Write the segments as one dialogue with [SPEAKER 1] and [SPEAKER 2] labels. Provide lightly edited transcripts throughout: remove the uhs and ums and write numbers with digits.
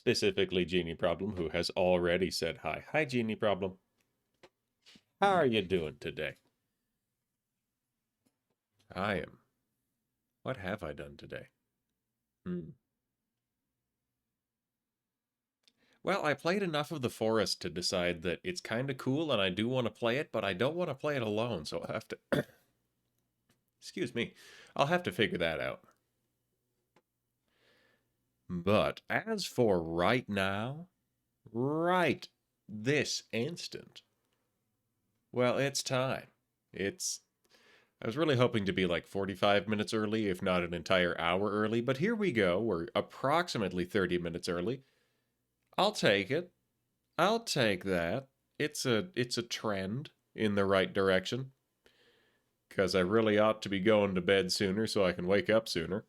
[SPEAKER 1] Specifically Genie Problem, who has already said hi. Hi, Genie Problem. How are you doing today? I am. What have I done today? Well, I played enough of The Forest to decide that it's kind of cool and I do want to play it, but I don't want to play it alone, so I'll have to... Excuse me. I'll have to figure that out. But as for right now, right this instant, well, it's time. I was really hoping to be like 45 minutes early, if not an entire hour early, but here we go. We're approximately 30 minutes early. I'll take it. I'll take that. It's a trend in the right direction. Because I really ought to be going to bed sooner so I can wake up sooner.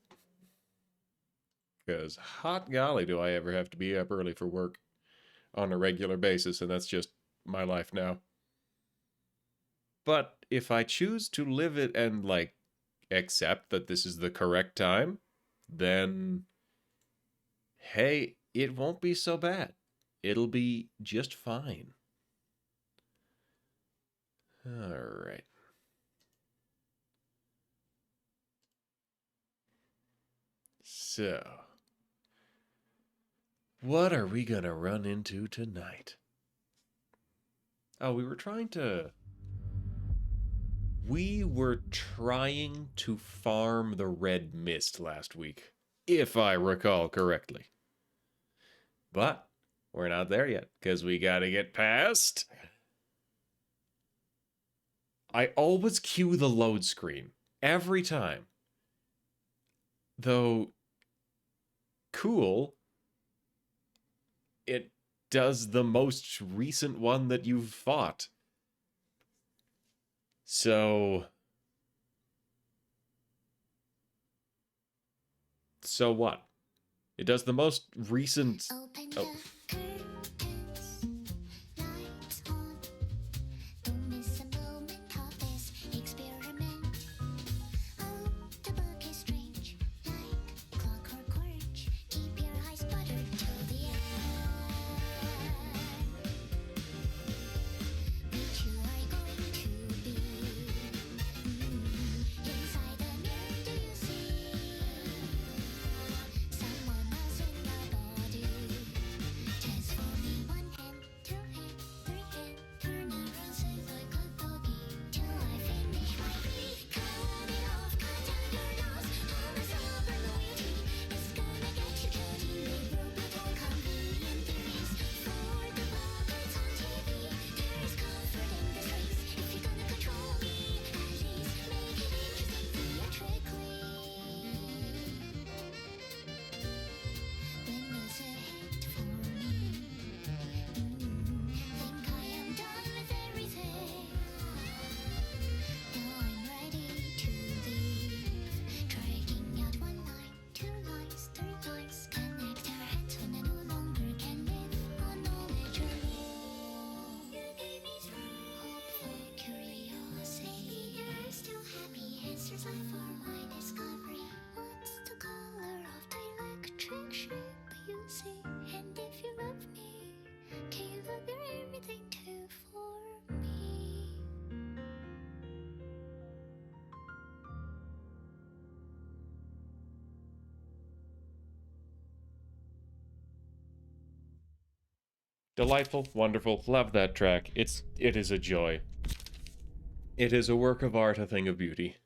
[SPEAKER 1] Because hot golly, do I ever have to be up early for work on a regular basis, and that's just my life now. But if I choose to live it and, like, accept that this is the correct time, then, hey, it won't be so bad. It'll be just fine. All right. So, what are we gonna run into tonight? Oh, we were trying to farm the red mist last week, if I recall correctly. But we're not there yet, because we gotta get past... I always cue the load screen. Every time. Though, cool, it does the most recent one that you've fought. So what? It does the most recent... Oh. Delightful, wonderful, love that track. It is a joy. It is a work of art, a thing of beauty.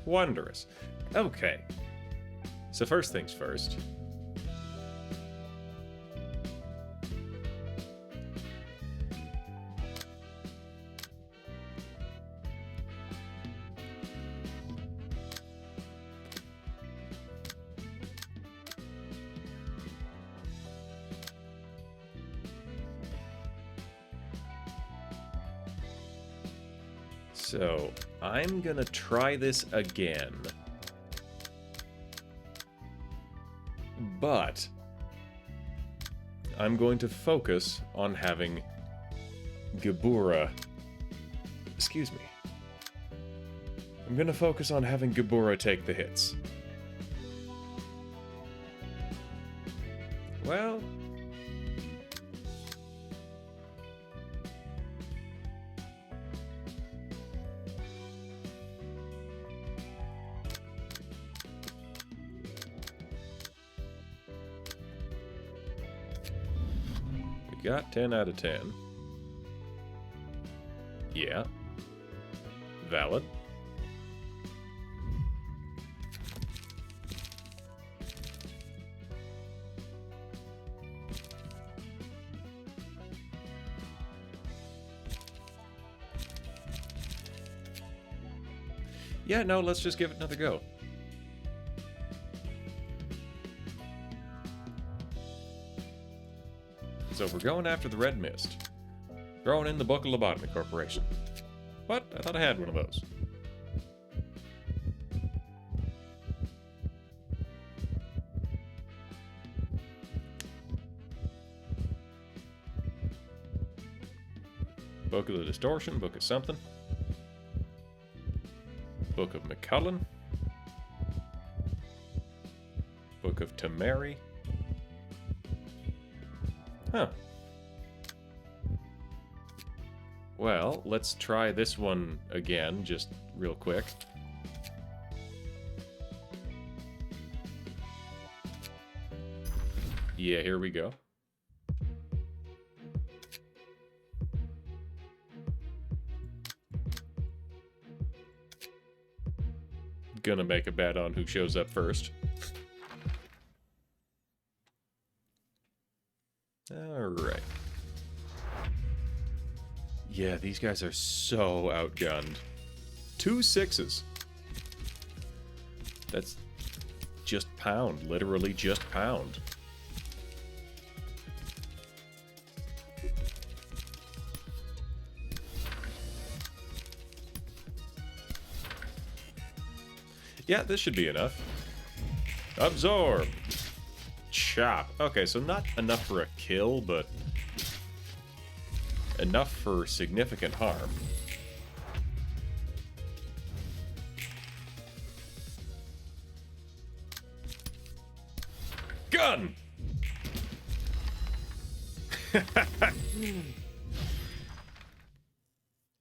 [SPEAKER 1] Wondrous. Okay. So first things first. So, I'm gonna try this again. But I'm going to focus on having Gebura... Excuse me. I'm gonna focus on having Gebura take the hits. Well... got 10 out of 10. Yeah. Valid. Yeah, no, let's just give it another go. So we're going after the Red Mist. Throwing in the Book of Lobotomy Corporation. What? I thought I had one of those. Book of the Distortion, Book of something. Book of McCullen. Book of Tamari. Huh. Well, let's try this one again, just real quick. Yeah, here we go. Gonna make a bet on who shows up first. Alright. Yeah, these guys are so outgunned. 2 6s. That's just pound. Literally just pound. Yeah, this should be enough. Absorb! Chop. Okay, so not enough for a kill, but enough for significant harm. Gun!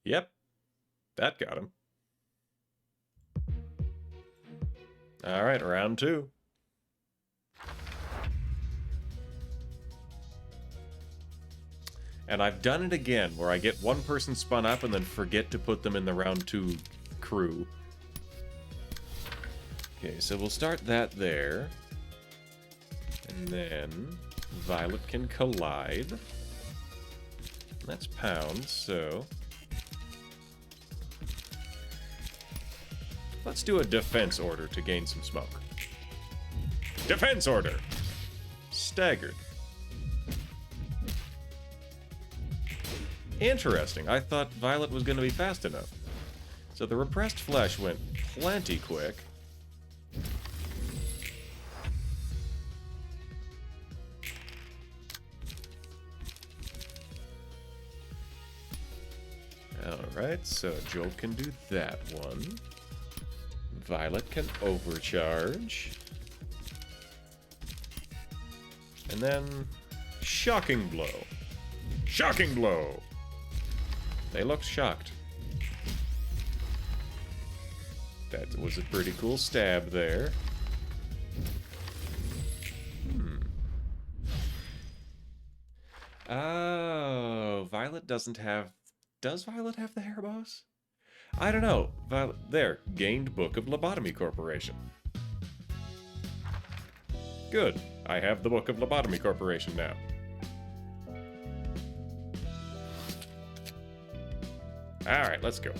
[SPEAKER 1] Yep. That got him. Alright, round 2. And I've done it again, where I get one person spun up and then forget to put them in the round 2 crew. Okay, so we'll start that there. And then Violet can collide. That's pounds, so let's do a defense order to gain some smoke. Defense order! Staggered. Interesting. I thought Violet was going to be fast enough. So the repressed flesh went plenty quick. Alright, so Jolt can do that one. Violet can overcharge. And then shocking blow. Shocking blow! They looked shocked. That was a pretty cool stab there. Oh, Violet doesn't have... Does Violet have the hair bows? I don't know. Violet, there, gained Book of Lobotomy Corporation. Good. I have the Book of Lobotomy Corporation now. Alright, let's go.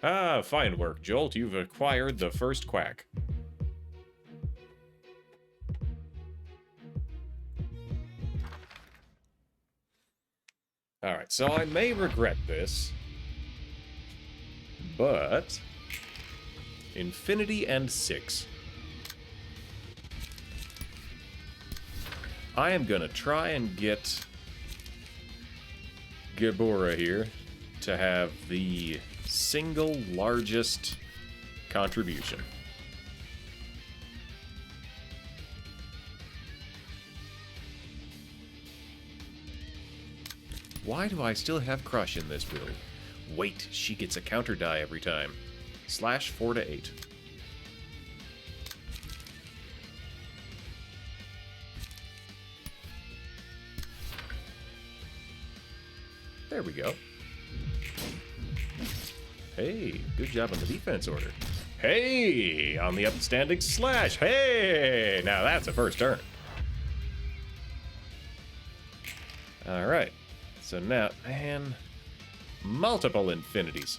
[SPEAKER 1] Ah, fine work, Jolt. You've acquired the first quack. Alright, so I may regret this, but Infinity and 6. I am gonna try and get Gerbera here to have the single largest contribution. Why do I still have Crush in this build? Wait, she gets a counter die every time. Slash 4 to 8. There we go. Hey, good job on the defense order. Hey, on the upstanding slash. Hey, now that's a first turn. All right. So now, man, multiple infinities.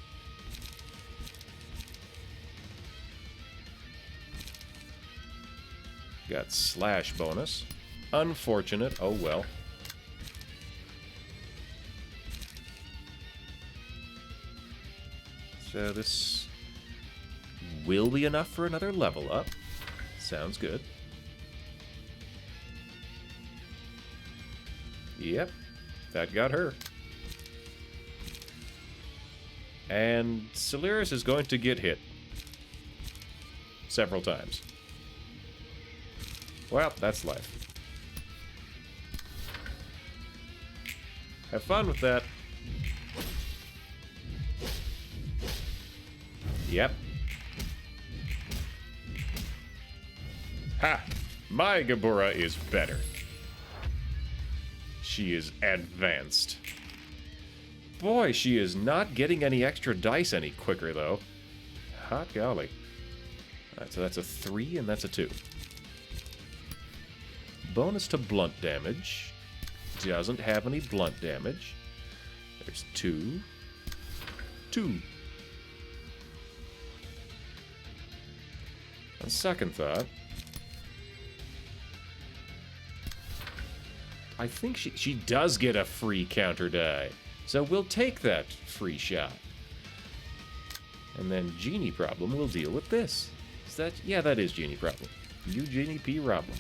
[SPEAKER 1] Got slash bonus. Unfortunate, oh well. So this will be enough for another level up. Sounds good. Yep, that got her. And Solaris is going to get hit several times. Well, that's life. Have fun with that. Yep. Ha! My Gerbera is better. She is advanced. Boy, she is not getting any extra dice any quicker, though. Hot golly. Alright, so that's a 3 and that's a 2. Bonus to blunt damage. Doesn't have any blunt damage. There's 2. 2. On second thought, I think she does get a free counter die. So we'll take that free shot. And then Genie Problem will deal with this. Is that... Yeah, that is Genie Problem. You Genie P. Problem.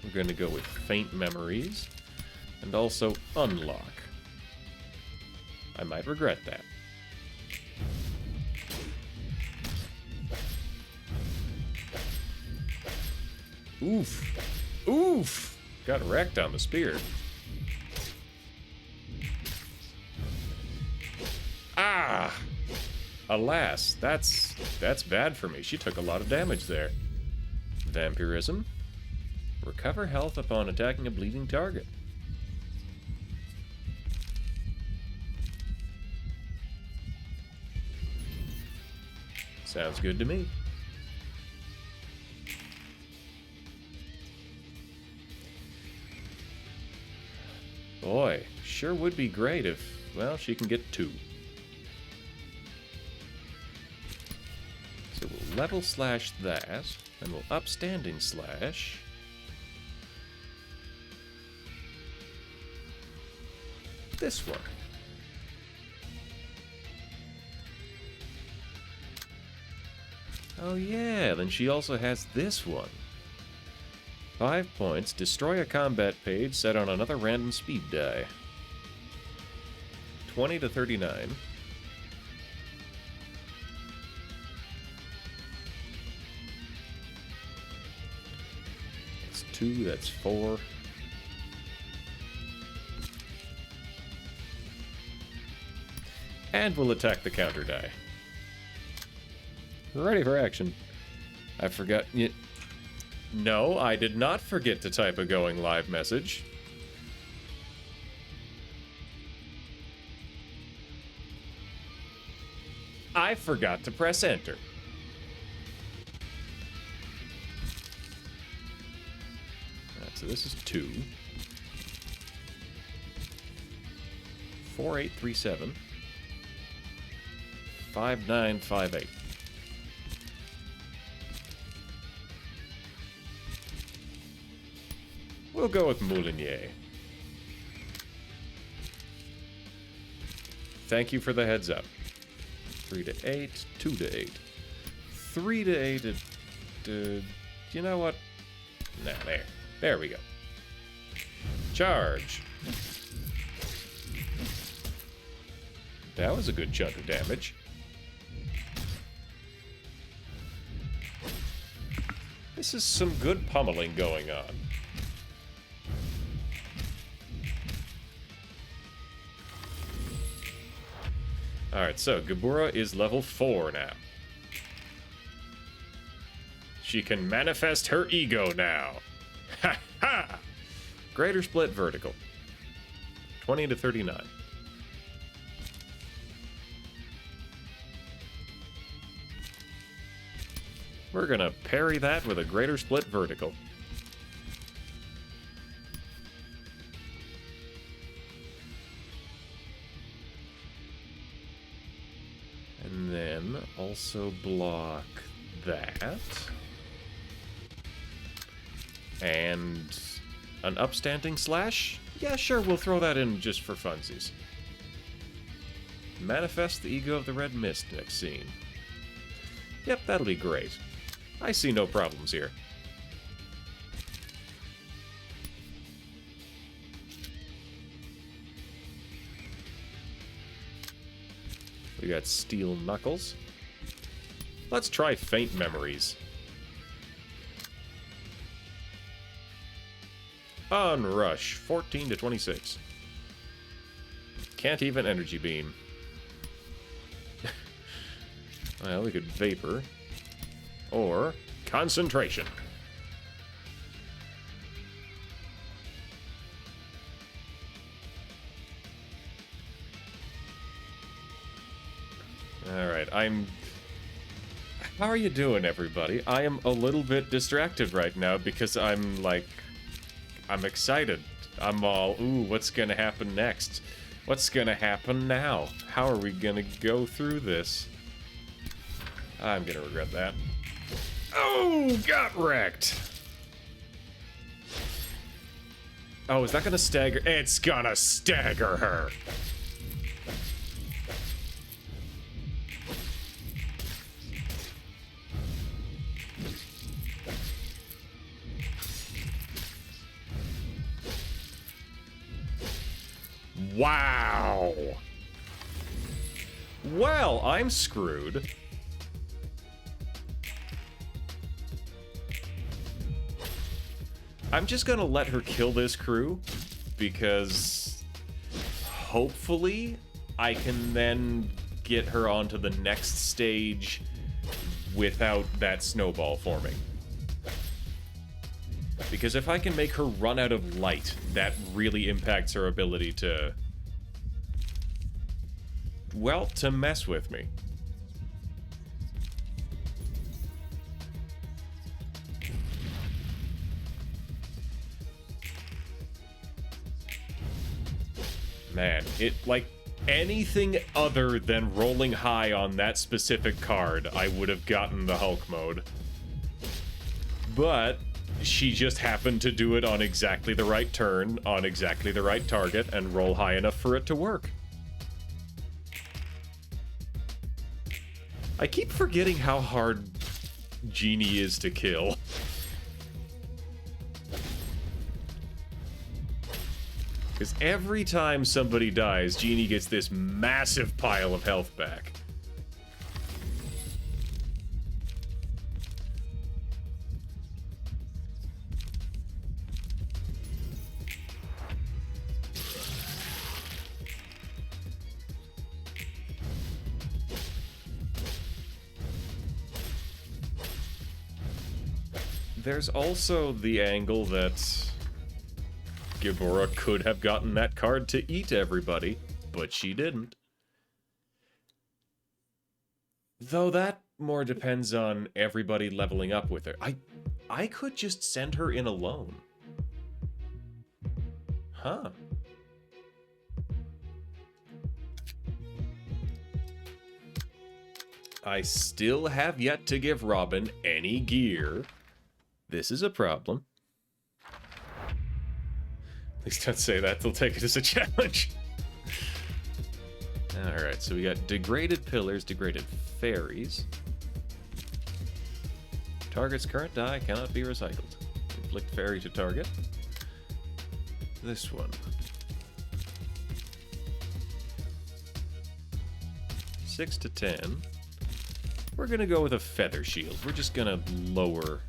[SPEAKER 1] We're going to go with Faint Memories. And also Unlock. I might regret that. Oof. Oof! Got wrecked on the spear. Ah! Alas, that's bad for me. She took a lot of damage there. Vampirism. Recover health upon attacking a bleeding target. Sounds good to me. Boy, sure would be great if, well, she can get 2. So we'll level slash that, and we'll upstanding slash. This one. Oh yeah, then she also has this one. 5 points, destroy a combat page set on another random speed die. 20 to 39. That's 2, that's 4. And we'll attack the counter die. Ready for action. I forgot... No, I did not forget to type a going live message. I forgot to press enter. Alright, so this is 2. 4837. 5958. We'll go with Moulinier. Thank you for the heads up. 3 to 8, 2 to 8. 3 to 8, you know what? Nah, there. There we go. Charge. That was a good chunk of damage. This is some good pummeling going on. Alright, so Gebura is level 4 now. She can manifest her ego now. Ha ha! Greater Split Vertical. 20 to 39. We're gonna parry that with a Greater Split Vertical. And then also block that. And an upstanding slash? Yeah, sure, we'll throw that in just for funsies. Manifest the ego of the Red Mist next scene. Yep, that'll be great. I see no problems here. We got Steel Knuckles. Let's try Faint Memories. Onrush, 14 to 26. Can't even Energy Beam. Well, we could Vapor. Or Concentration. Alright, How are you doing, everybody? I am a little bit distracted right now because I'm excited. I'm all, ooh, what's gonna happen next? What's gonna happen now? How are we gonna go through this? I'm gonna regret that. Oh, got wrecked. Oh, is that gonna stagger? It's gonna stagger her. Wow. Well, I'm screwed. I'm just gonna let her kill this crew, because hopefully I can then get her onto the next stage without that snowball forming. Because if I can make her run out of light, that really impacts her ability to, well, to mess with me. Man, it, like, anything other than rolling high on that specific card, I would have gotten the Hulk mode. But she just happened to do it on exactly the right turn, on exactly the right target, and roll high enough for it to work. I keep forgetting how hard Genie is to kill. Because every time somebody dies, Genie gets this massive pile of health back. There's also the angle that Gamora could have gotten that card to eat everybody, but she didn't. Though that more depends on everybody leveling up with her. I could just send her in alone. Huh. I still have yet to give Robin any gear. This is a problem. Please don't say that, they'll take it as a challenge. Alright, so we got degraded pillars, degraded fairies. Target's current die cannot be recycled. Inflict fairy to target. This one. 6 to 10. We're gonna go with a feather shield. We're just gonna lower...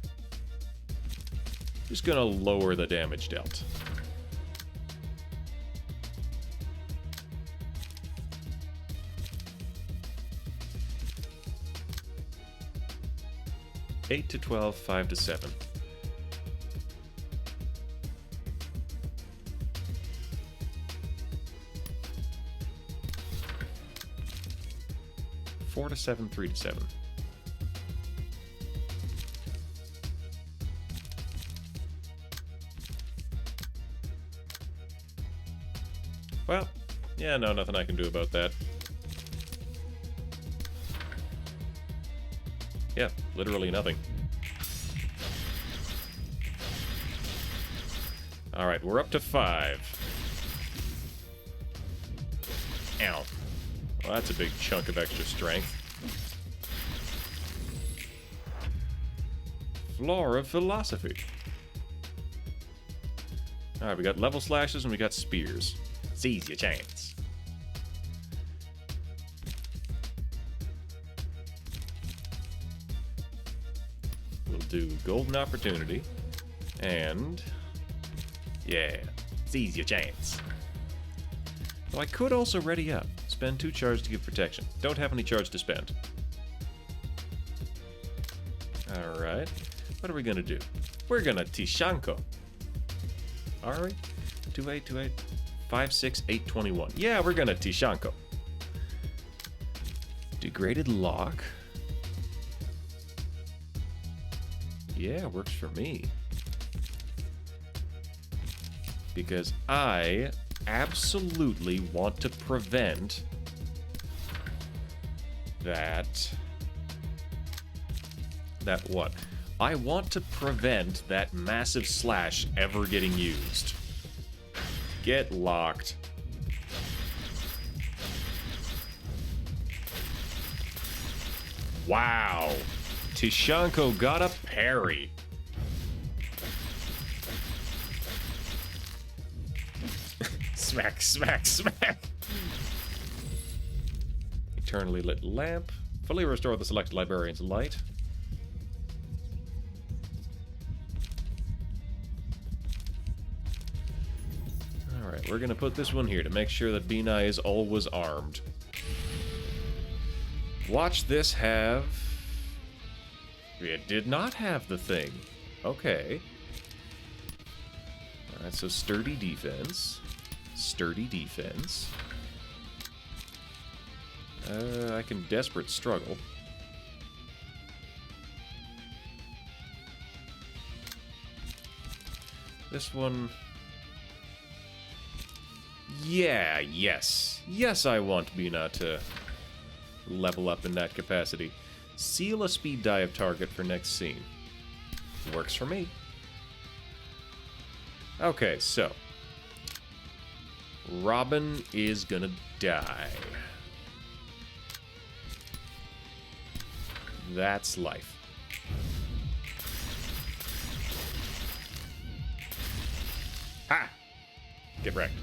[SPEAKER 1] Just gonna lower the damage dealt. Eight to 12, 5 to 7. Four to 7, 3 to 7. Well, yeah, no, nothing I can do about that. Yeah, literally nothing. Alright, we're up to 5. Ow. Well, that's a big chunk of extra strength. Floor of Philosophy. Alright, we got level slashes and we got spears. Seize your chance. We'll do Golden Opportunity. And... yeah, seize your chance. Though I could also ready up. Spend 2 charge to give protection. Don't have any charge to spend. Alright. What are we gonna do? We're gonna Tishanko. Are we? 2-8, 2-8, 5-6, 8-21. Yeah, we're gonna Tishanko. Degraded Lock. Yeah, works for me. Because I absolutely want to prevent that what? I want to prevent that massive slash ever getting used. Get locked. Wow. Tishanko got a parry. Smack, smack, smack. Eternally lit lamp. Fully restore the selected librarian's light. Alright, we're gonna put this one here to make sure that Binai is always armed. Watch this have... It did not have the thing. Okay. Alright, so sturdy defense. Sturdy defense. I can desperate struggle. This one... Yeah, yes. Yes, I want Bina to level up in that capacity. Seal a speed dive target for next scene. Works for me. Okay, so... Robin is gonna die. That's life. Ha! Get wrecked.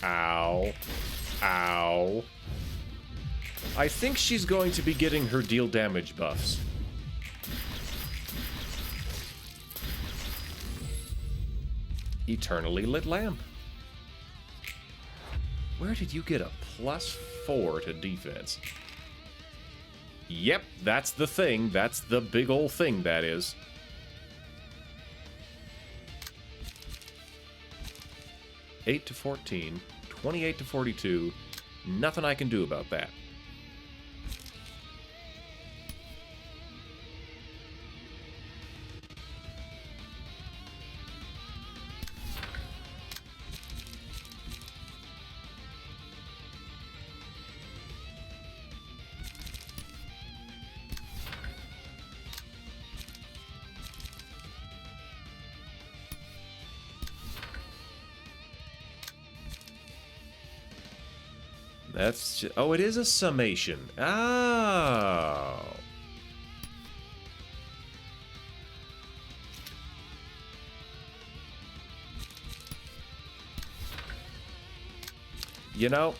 [SPEAKER 1] Ow. Ow. I think she's going to be getting her deal damage buffs. Eternally lit lamp. Where did you get a +4 to defense? Yep, that's the thing. That's the big ol' thing, that is. $8 to 14, 28 to 42. Nothing I can do about that. That's just, oh, it is a summation. Oh. You know,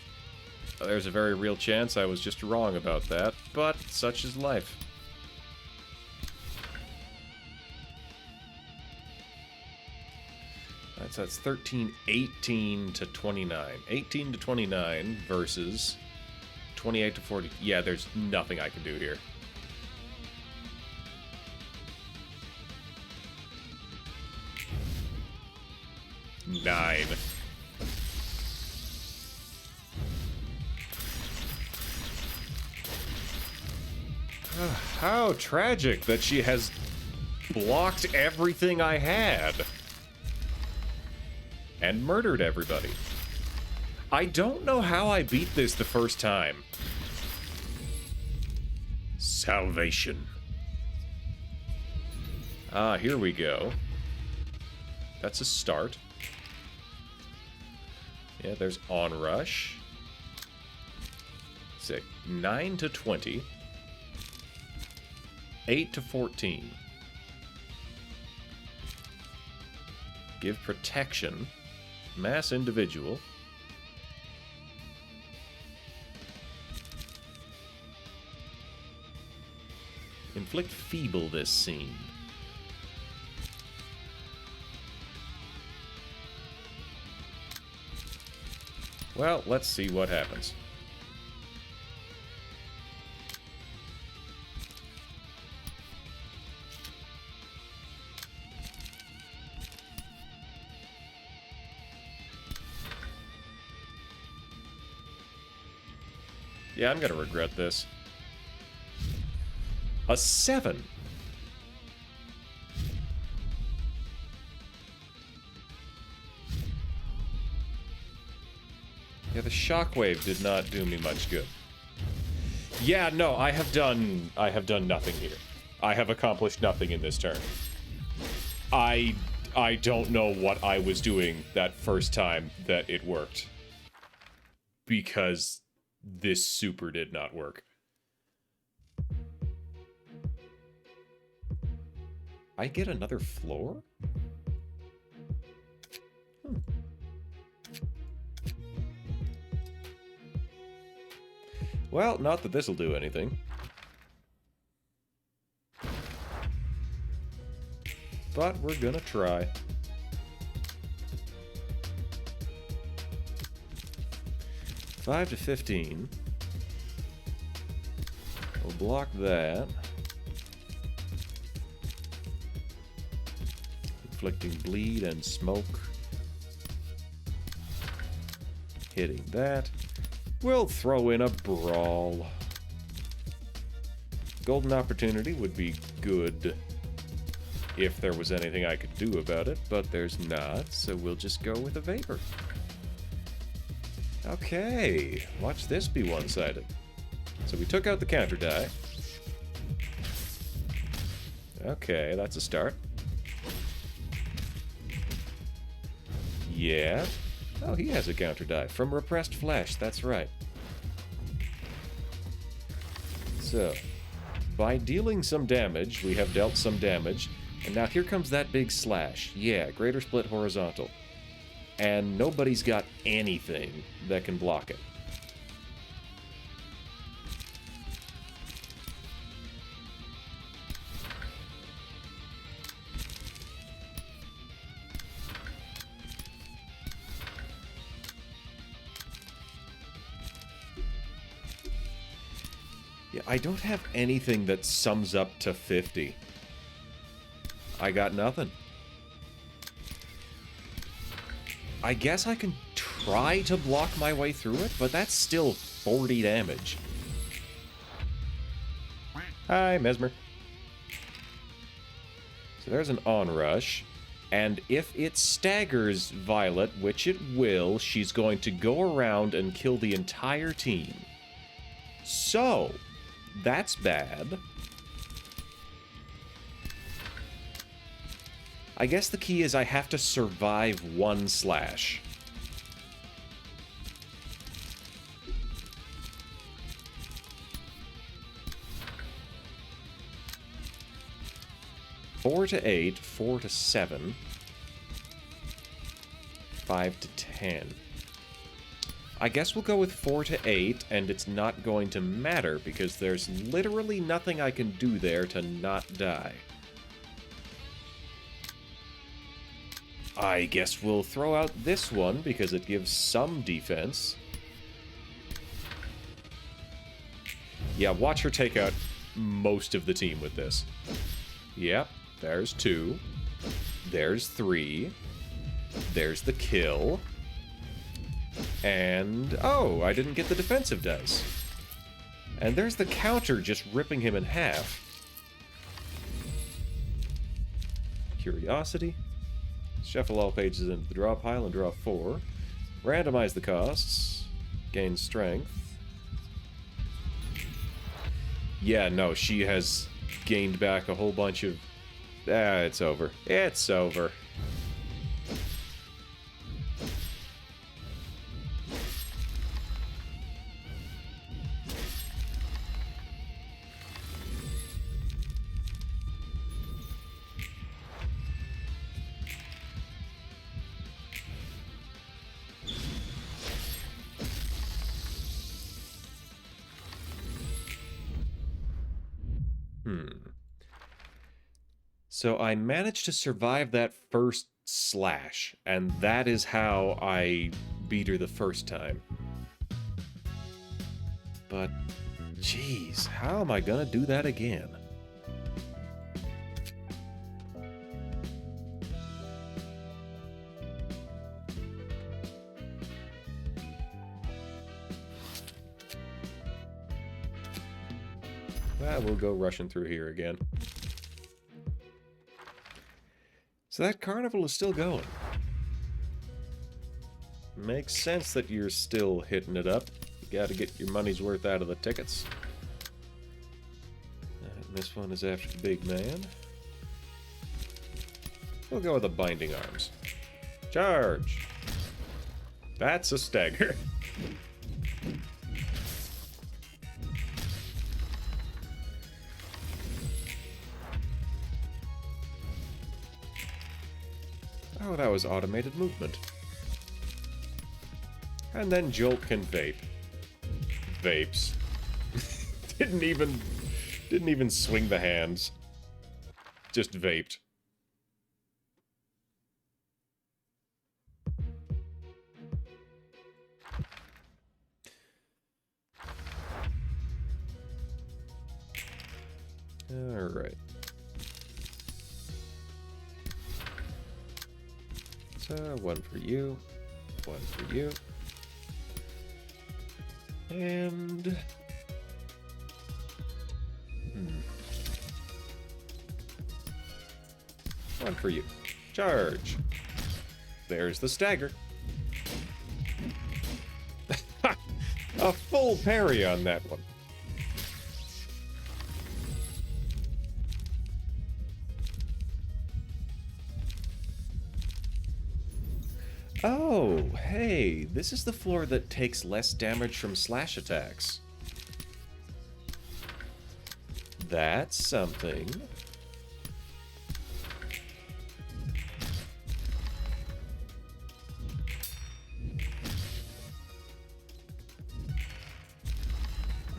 [SPEAKER 1] there's a very real chance I was just wrong about that, but such is life. That's 13, 18 to 29. 18 to 29 versus 28 to 40. Yeah, there's nothing I can do here. Nine. How tragic that she has blocked everything I had. And murdered everybody. I don't know how I beat this the first time. Salvation. Ah, here we go. That's a start. Yeah, there's Onrush. Sick. 9 to 20. 8 to 14. Give protection. Mass individual. Inflict feeble this scene. Well, let's see what happens. Yeah, I'm gonna regret this. A 7. Yeah, the shockwave did not do me much good. Yeah, no, I have done nothing here. I have accomplished nothing in this turn. I don't know what I was doing that first time that it worked. Because this super did not work. I get another floor? Well, not that this'll do anything. But we're gonna try. $5 to 15. We'll block that. Inflicting bleed and smoke. Hitting that. We'll throw in a brawl. Golden opportunity would be good if there was anything I could do about it, but there's not, so we'll just go with a vapor. Okay, watch this be one-sided. So we took out the counter die. Okay, that's a start. Yeah. Oh, he has a counter die from Repressed Flesh, that's right. So, by dealing some damage, we have dealt some damage, and now here comes that big slash. Yeah, Greater Split Horizontal. And nobody's got anything that can block it. Yeah, I don't have anything that sums up to 50. I got nothing. I guess I can try to block my way through it, but that's still 40 damage. Hi, Mesmer. So there's an onrush, and if it staggers Violet, which it will, she's going to go around and kill the entire team. So, that's bad. I guess the key is I have to survive one slash. Four to 8, 4 to 7, 5 to 10. I guess we'll go with 4 to 8, and it's not going to matter because there's literally nothing I can do there to not die. I guess we'll throw out this one because it gives some defense. Yeah, watch her take out most of the team with this. Yep, there's 2. There's 3. There's the kill. And, oh, I didn't get the defensive dice. And there's the counter just ripping him in half. Curiosity. Shuffle all pages into the draw pile and draw 4. Randomize the costs. Gain strength. Yeah, no, she has gained back a whole bunch of... it's over. It's over. So I managed to survive that first slash, and that is how I beat her the first time. But, jeez, how am I gonna do that again? Well, we'll go rushing through here again. So that carnival is still going. Makes sense that you're still hitting it up. You gotta get your money's worth out of the tickets. And this one is after the big man. We'll go with the binding arms. Charge! That's a stagger. Oh, that was automated movement. And then Jolt can vape. Vapes. Didn't even swing the hands. Just vaped. Alright. So, one for you. One for you. And... One for you. Charge. There's the stagger. A full parry on that one. Oh, hey, this is the floor that takes less damage from slash attacks. That's something.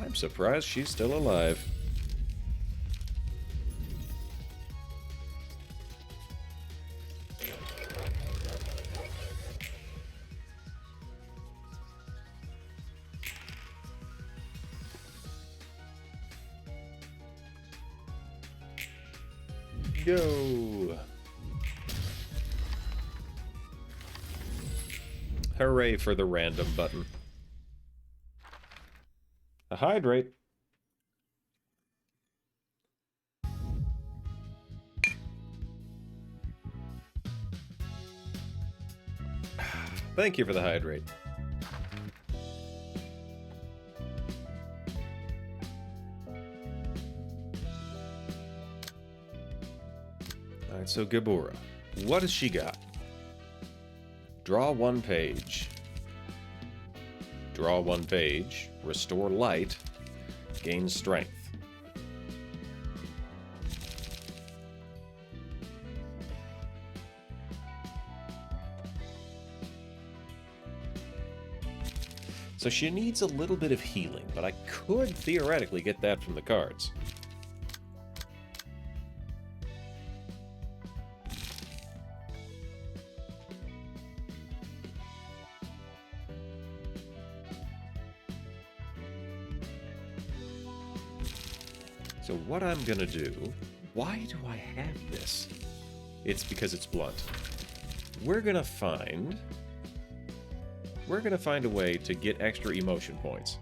[SPEAKER 1] I'm surprised she's still alive. Go! Hooray for the random button. A hydrate. Thank you for the hydrate. Alright, so Gabura. What has she got? Draw one page. Draw one page. Restore light. Gain strength. So she needs a little bit of healing, but I could theoretically get that from the cards. So what I'm gonna do... Why do I have this? It's because it's blunt. We're gonna find a way to get extra emotion points.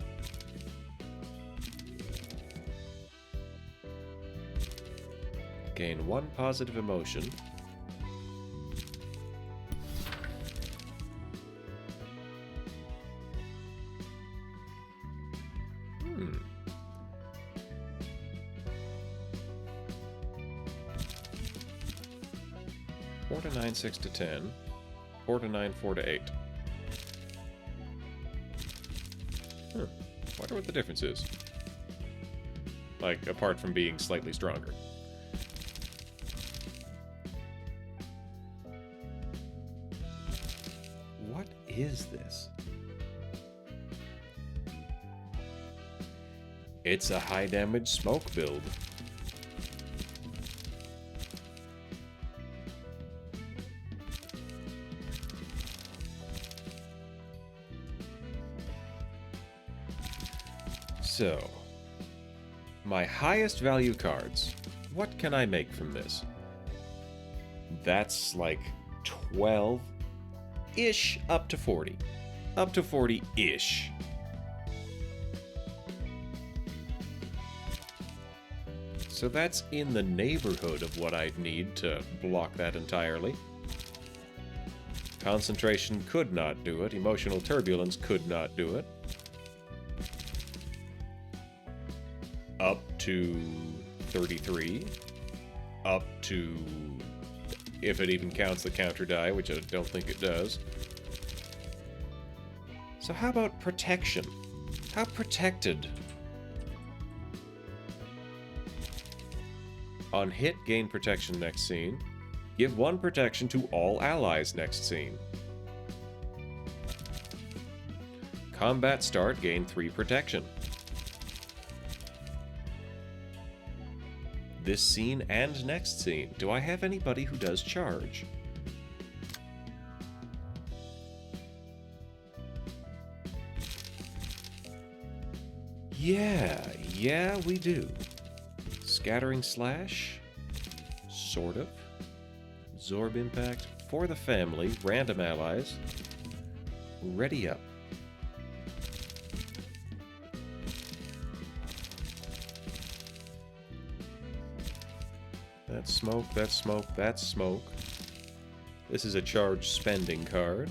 [SPEAKER 1] Gain one positive emotion. Four to 9, 6 to 10. 4 to 9, 4 to 8. Wonder what the difference is. Like, apart from being slightly stronger. What is this? It's a high damage smoke build. So, my highest value cards. What can I make from this? That's like 12-ish up to 40. Up to 40-ish. So that's in the neighborhood of what I'd need to block that entirely. Concentration could not do it. Emotional turbulence could not do it. Up to 33. Up to, if it even counts the counter die, which I don't think it does. So how about protection? How protected? On hit, gain protection next scene. Give 1 protection to all allies next scene. Combat start, gain 3 protection. This scene and next scene. Do I have anybody who does charge? Yeah, we do. Scattering Slash? Sort of. Absorb Impact. For the family. Random allies. Ready up. That's smoke, that's smoke, that's smoke. This is a charge spending card.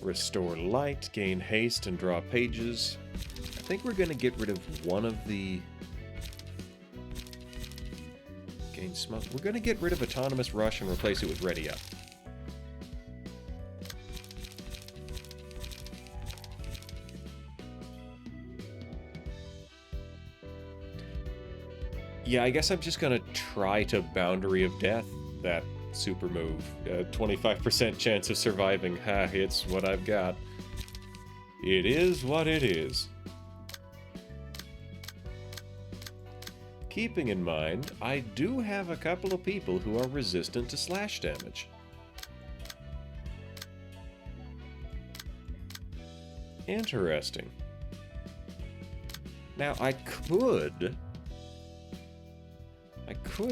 [SPEAKER 1] Restore light, gain haste, and draw pages. I think we're going to get rid of one of the... Gain smoke. We're going to get rid of Autonomous Rush and replace it with Ready Up. Yeah, I guess I'm just going to try to Boundary of Death that super move. 25% chance of surviving. Ha, it's what I've got. It is what it is. Keeping in mind, I do have a couple of people who are resistant to slash damage. Interesting. Now, I could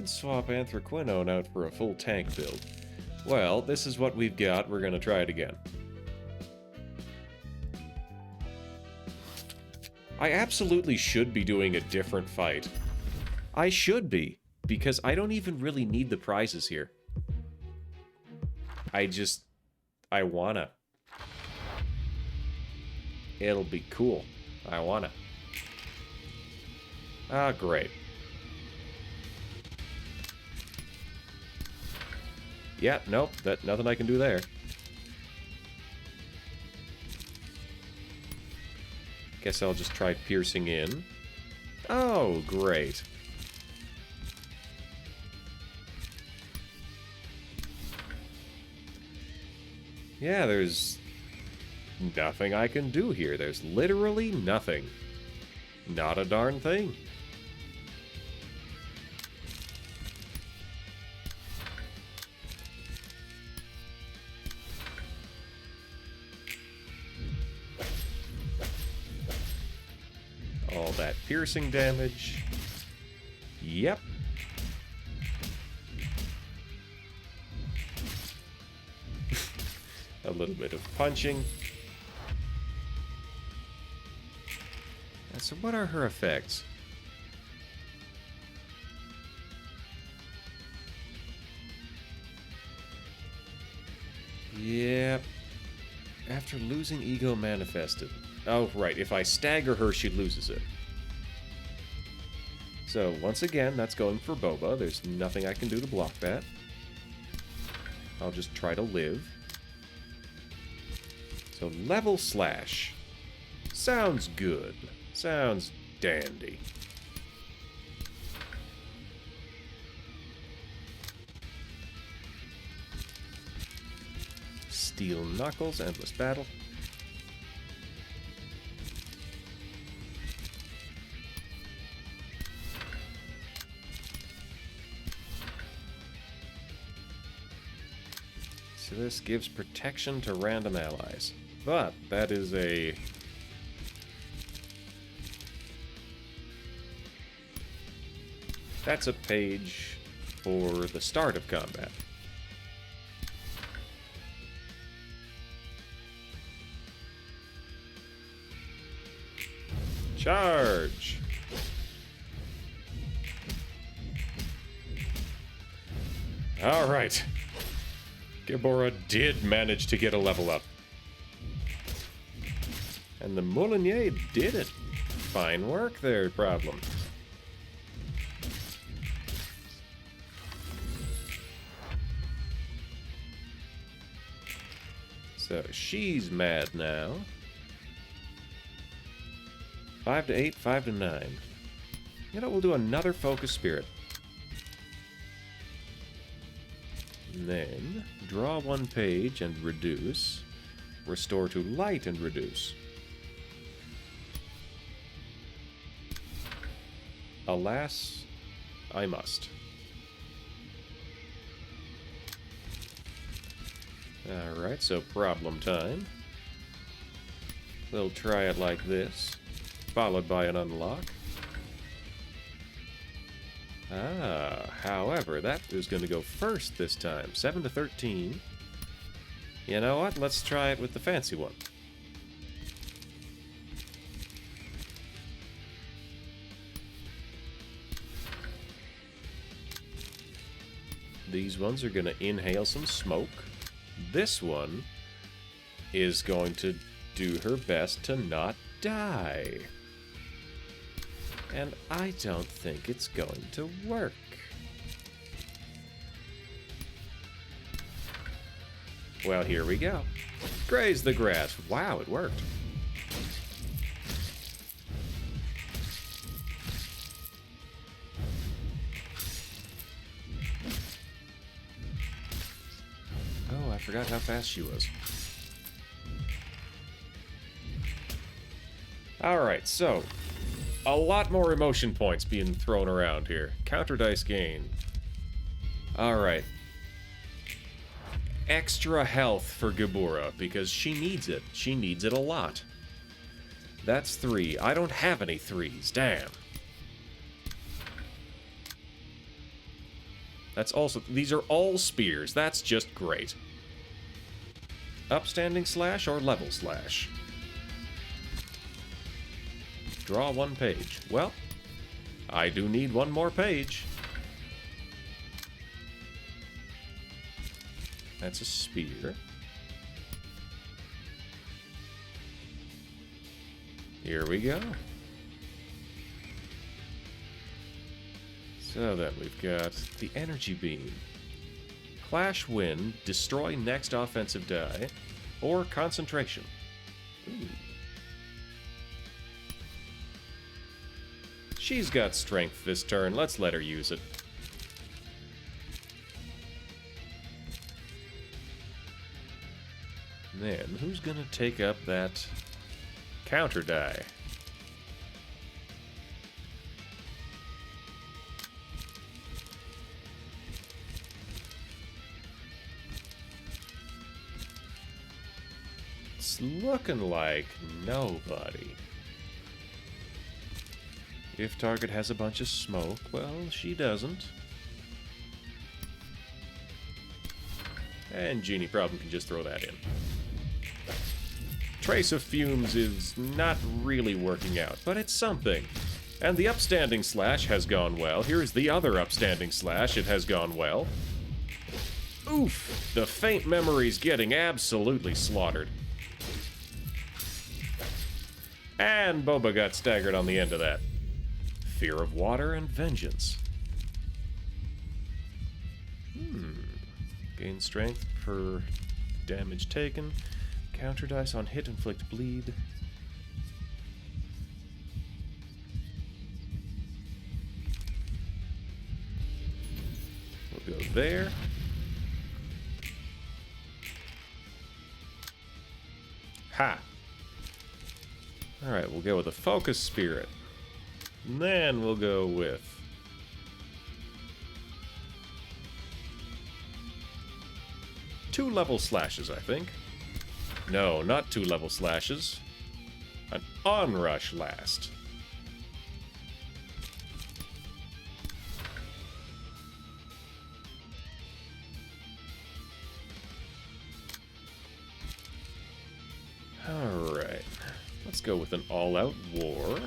[SPEAKER 1] swap Anthraquinone out for a full tank build. Well, this is what we've got. We're gonna try it again. I absolutely should be doing a different fight. I should be, because I don't even really need the prizes here. I wanna. It'll be cool. I wanna. Ah, great. Yeah, nope, nothing I can do there. Guess I'll just try piercing in. Oh, great. Yeah, there's nothing I can do here. There's literally nothing. Not a darn thing. All that piercing damage. Yep. A little bit of punching. And so what are her effects? Yep. After losing Ego Manifested. Oh, right. If I stagger her, she loses it. So, once again, that's going for Boba. There's nothing I can do to block that. I'll just try to live. So, level slash. Sounds good. Sounds dandy. Steel Knuckles, Endless Battle. So this gives protection to random allies. But that is a... That's a page for the start of combat. Charge! Alright. Gibora did manage to get a level up. And the Moulinier did it. Fine work there, Problem. So she's mad now. 5 to 8, 5 to 9. You know, we'll do another Focus Spirit. And then draw 1 page and reduce. Restore to light and reduce. Alas, I must. Alright, so problem time. We'll try it like this, followed by an unlock. However, that is going to go first this time. 7 to 13. You know what? Let's try it with the fancy one. These ones are going to inhale some smoke. This one is going to do her best to not die. And I don't think it's going to work. Well, here we go. Graze the grass. Wow, it worked. Oh, I forgot how fast she was. Alright, so a lot more emotion points being thrown around here. Counter dice gain. Alright. Extra health for Gibora, because she needs it. She needs it a lot. That's 3. I don't have any 3s. Damn. That's also... These are all spears. That's just great. Upstanding slash or level slash? Draw 1 page. Well, I do need 1 more page. That's a spear. Here we go. So then we've got the energy beam. Clash win, destroy next offensive die, or concentration. Ooh. She's got strength this turn. Let's let her use it. Then, who's gonna take up that counter die? It's looking like nobody. If target has a bunch of smoke, well, she doesn't. And Genie Problem can just throw that in. Trace of Fumes is not really working out, but it's something. And the upstanding slash has gone well. Here's the other upstanding slash. It has gone well. Oof! The faint memory's getting absolutely slaughtered. And Boba got staggered on the end of that. Fear of Water and Vengeance. Gain strength per damage taken. Counter dice on hit, inflict bleed. We'll go there. Ha! Alright, we'll go with a Focus Spirit. And then we'll go with... two level slashes, I think. No, not 2 level slashes. An onrush last. Alright. Let's go with an all-out war.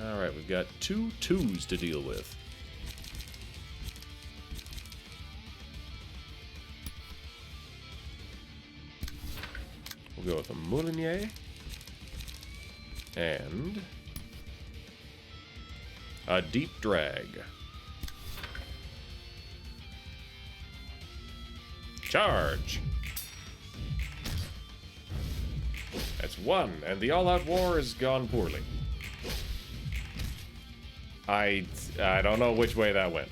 [SPEAKER 1] Alright, we've got 2 2s to deal with. We'll go with a Moulinier. And a Deep Drag. Charge! That's 1, and the all-out war has gone poorly. I don't know which way that went.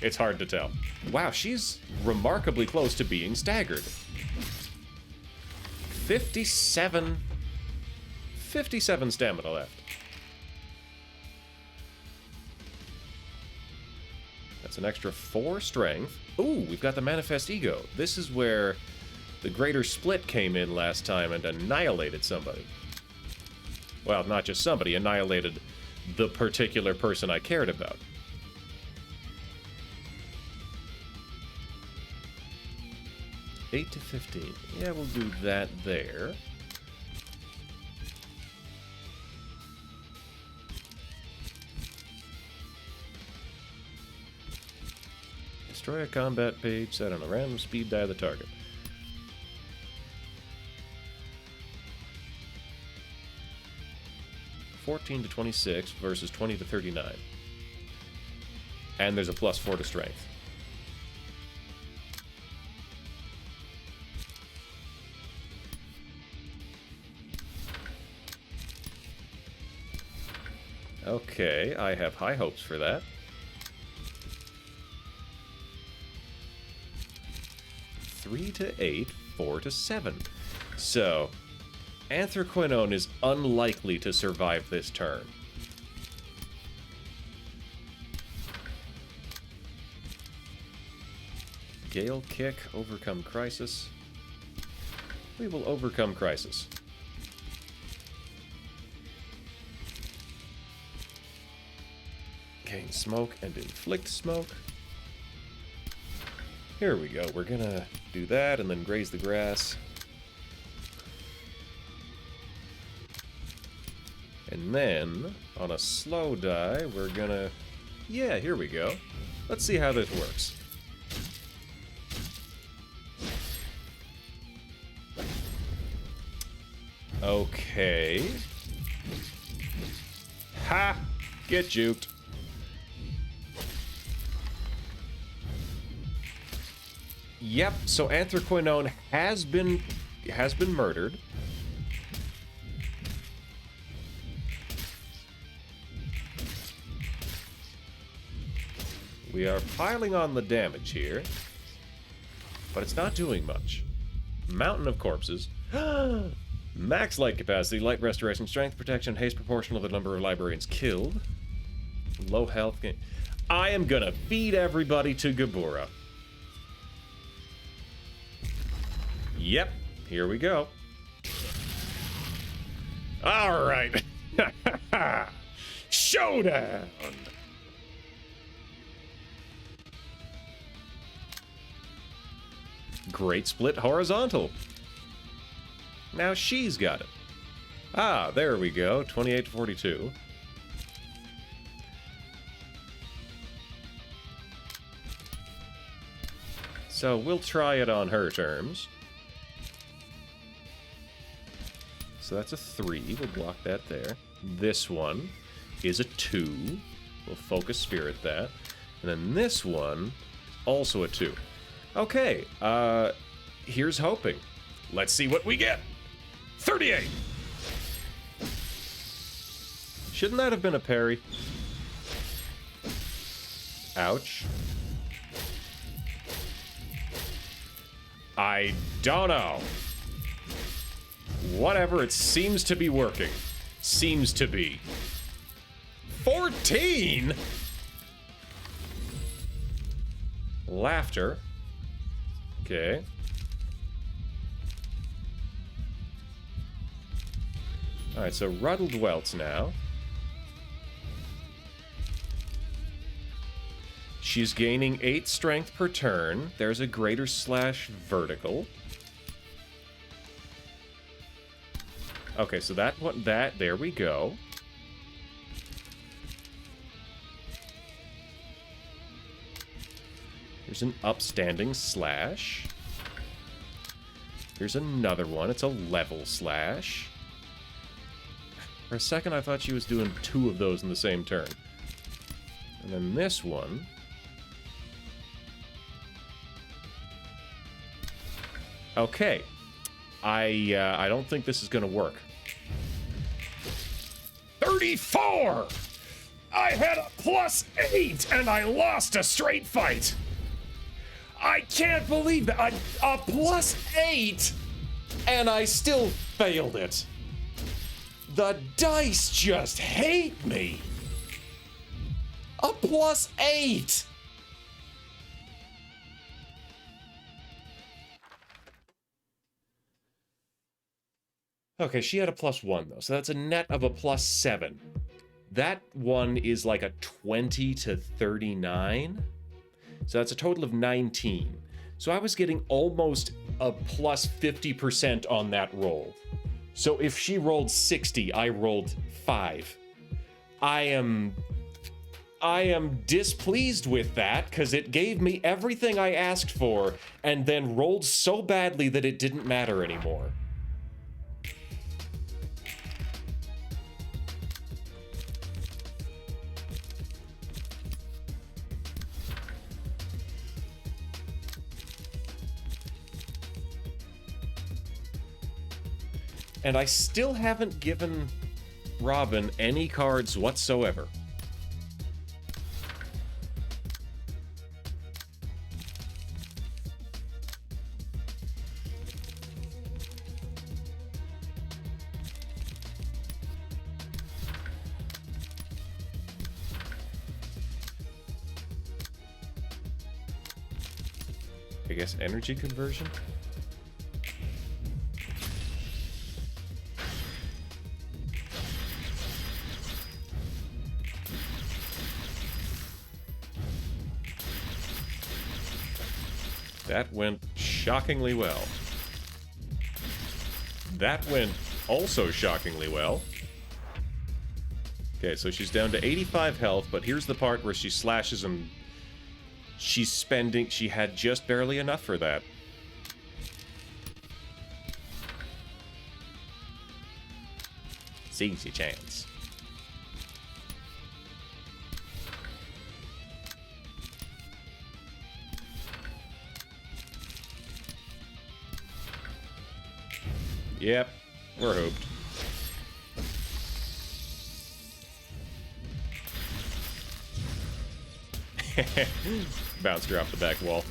[SPEAKER 1] It's hard to tell. Wow, she's remarkably close to being staggered. 57 stamina left. That's an extra 4 strength. Ooh, we've got the Manifest Ego. This is where the Greater Split came in last time and annihilated somebody. Well, not just somebody, annihilated the particular person I cared about. $8 to $15. Yeah, we'll do that there. Destroy a combat page set on a random speed die of the target. $14 to $26 versus $20 to $39. And there's a +4 to strength. Okay, I have high hopes for that. $3 to $8, $4 to $7. So, Anthraquinone is unlikely to survive this turn. Gale Kick, overcome Crisis. We will overcome Crisis. Gain Smoke and inflict Smoke. Here we go. We're gonna do that and then graze the grass. And then, on a slow die, we're gonna... Yeah, here we go. Let's see how this works. Okay. Ha! Get juked. Yep, so Anthraquinone has been murdered. We are piling on the damage here, but it's not doing much. Mountain of Corpses. Max light capacity, light restoration, strength, protection, haste proportional to the number of librarians killed. Low health gain. I am gonna feed everybody to Gabura. Yep, here we go. All right. Showdown. Great Split horizontal. Now she's got it. Ah, there we go. 28 to 42. So we'll try it on her terms. So that's a 3. We'll block that there. This one is a 2. We'll Focus Spirit that. And then this one, also a 2. Okay, here's hoping. Let's see what we get. 38! Shouldn't that have been a parry? Ouch. I don't know. Whatever, it seems to be working. Seems to be. 14?! Laughter. Okay. Alright, so Ruddled Welts now. She's gaining 8 strength per turn. There's a greater slash vertical. Okay, so that one, there we go. Here's an upstanding slash. Here's another one. It's a level slash. For a second, I thought she was doing 2 of those in the same turn. And then this one. Okay. I don't think this is going to work. 34! I had a +8 and I lost a straight fight. I can't believe that. A +8 and I still failed it. The dice just hate me. A +8. Okay, she had a +1 though, so that's a net of a +7. That one is like a 20 to 39. So that's a total of 19. So I was getting almost a +50% on that roll. So if she rolled 60, I rolled 5. I am displeased with that because it gave me everything I asked for and then rolled so badly that it didn't matter anymore. And I still haven't given Robin any cards whatsoever. I guess energy conversion? That went shockingly well. That went also shockingly well. Okay, so she's down to 85 health, but here's the part where she slashes and she's spending... She had just barely enough for that. Seize your chance. Yep, we're hooped. Bounced her off the back wall.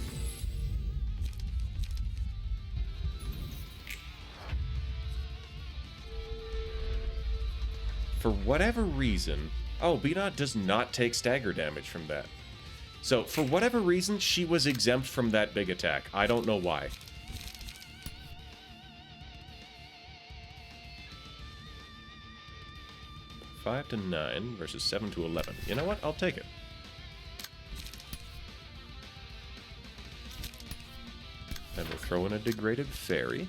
[SPEAKER 1] For whatever reason... Oh, Beanot does not take stagger damage from that. So, for whatever reason, she was exempt from that big attack. I don't know why. Five to 9 versus 7 to 11. You know what? I'll take it. And we'll throw in a degraded fairy.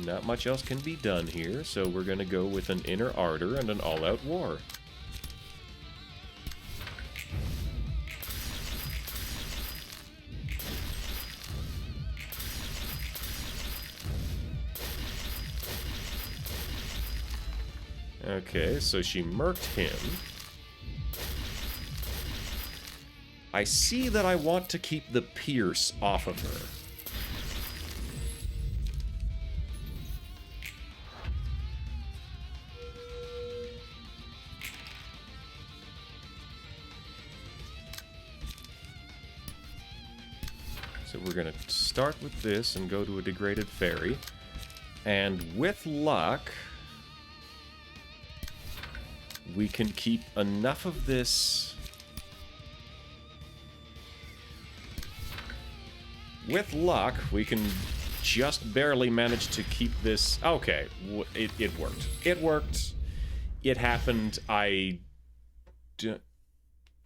[SPEAKER 1] Not much else can be done here, so we're going to go with an Inner Ardor and an All-Out War. Okay, so she murked him. I see that I want to keep the Pierce off of her. So we're going to start with this and go to a degraded fairy. And with luck, we can keep enough of this. With luck, we can just barely manage to keep this. Okay, it worked. It worked. It happened.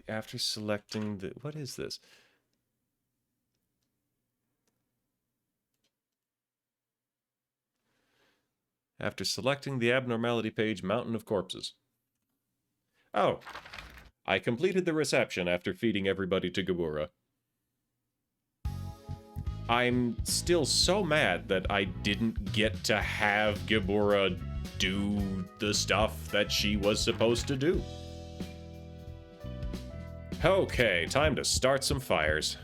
[SPEAKER 1] After selecting the... What is this? After selecting the abnormality page, Mountain of Corpses. Oh, I completed the reception after feeding everybody to Gebura. I'm still so mad that I didn't get to have Gebura do the stuff that she was supposed to do. Okay, time to start some fires.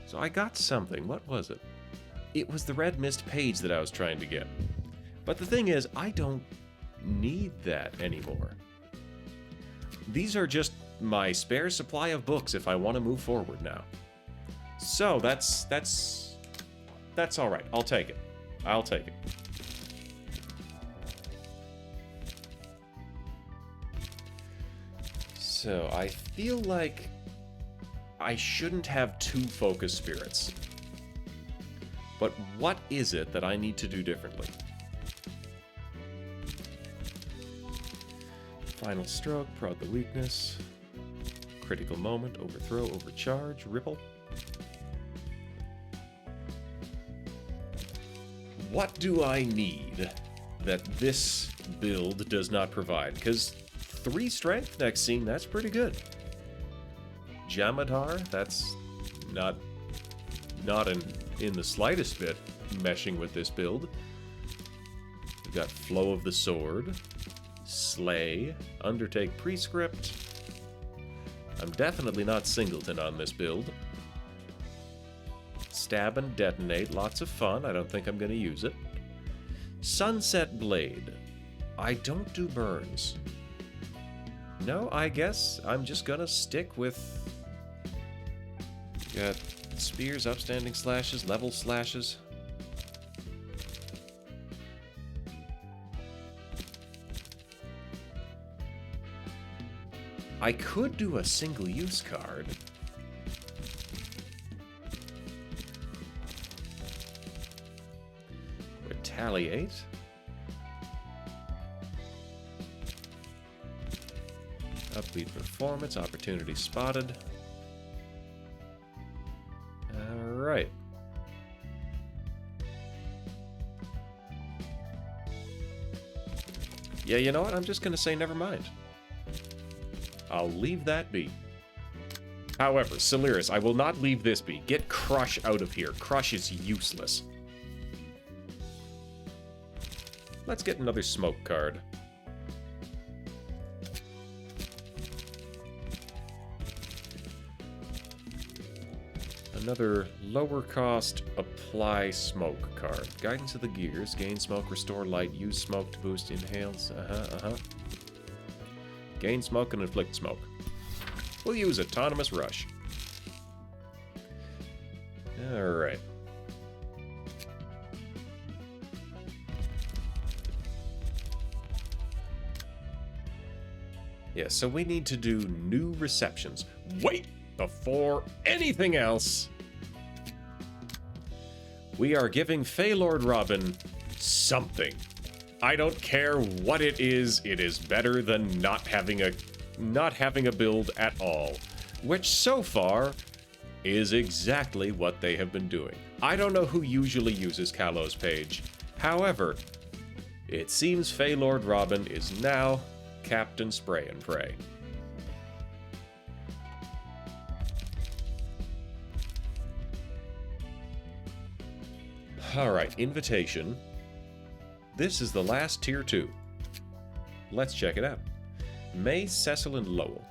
[SPEAKER 1] So I got something. What was it? It was the red mist page that I was trying to get. But the thing is, I don't need that anymore. These are just my spare supply of books if I want to move forward now. So that's all right. I'll take it. I'll take it. So I feel like I shouldn't have 2 focus spirits. But what is it that I need to do differently? Final stroke, prod the weakness. Critical moment, overthrow, overcharge, ripple. What do I need that this build does not provide? Because 3 strength next scene, that's pretty good. Jamadar, that's not in the slightest bit meshing with this build. We've got Flow of the Sword, Slay, Undertake Prescript. I'm definitely not Singleton on this build. Stab and Detonate, lots of fun. I don't think I'm going to use it. Sunset Blade. I don't do burns. No, I guess I'm just going to stick with... Got spears, upstanding slashes, level slashes. I could do a single-use card. Retaliate. Upbeat performance, opportunity spotted. Alright. Yeah, you know what? I'm just gonna say never mind. I'll leave that be. However, Celeris, I will not leave this be. Get Crush out of here. Crush is useless. Let's get another smoke card. Another lower cost apply smoke card. Guidance of the Gears. Gain smoke, restore light. Use smoke to boost inhales. Gain smoke and inflict smoke. We'll use Autonomous Rush. Alright. Yeah, so we need to do new receptions. Wait! Before anything else, we are giving Feylord Robin something. I don't care what it is better than not having a build at all, which so far is exactly what they have been doing. I don't know who usually uses Kalos Page. However, it seems Feylord Robin is now Captain Spray and Pray. Alright, invitation. This is the last tier 2. Let's check it out. May, Cecil, and Lowell.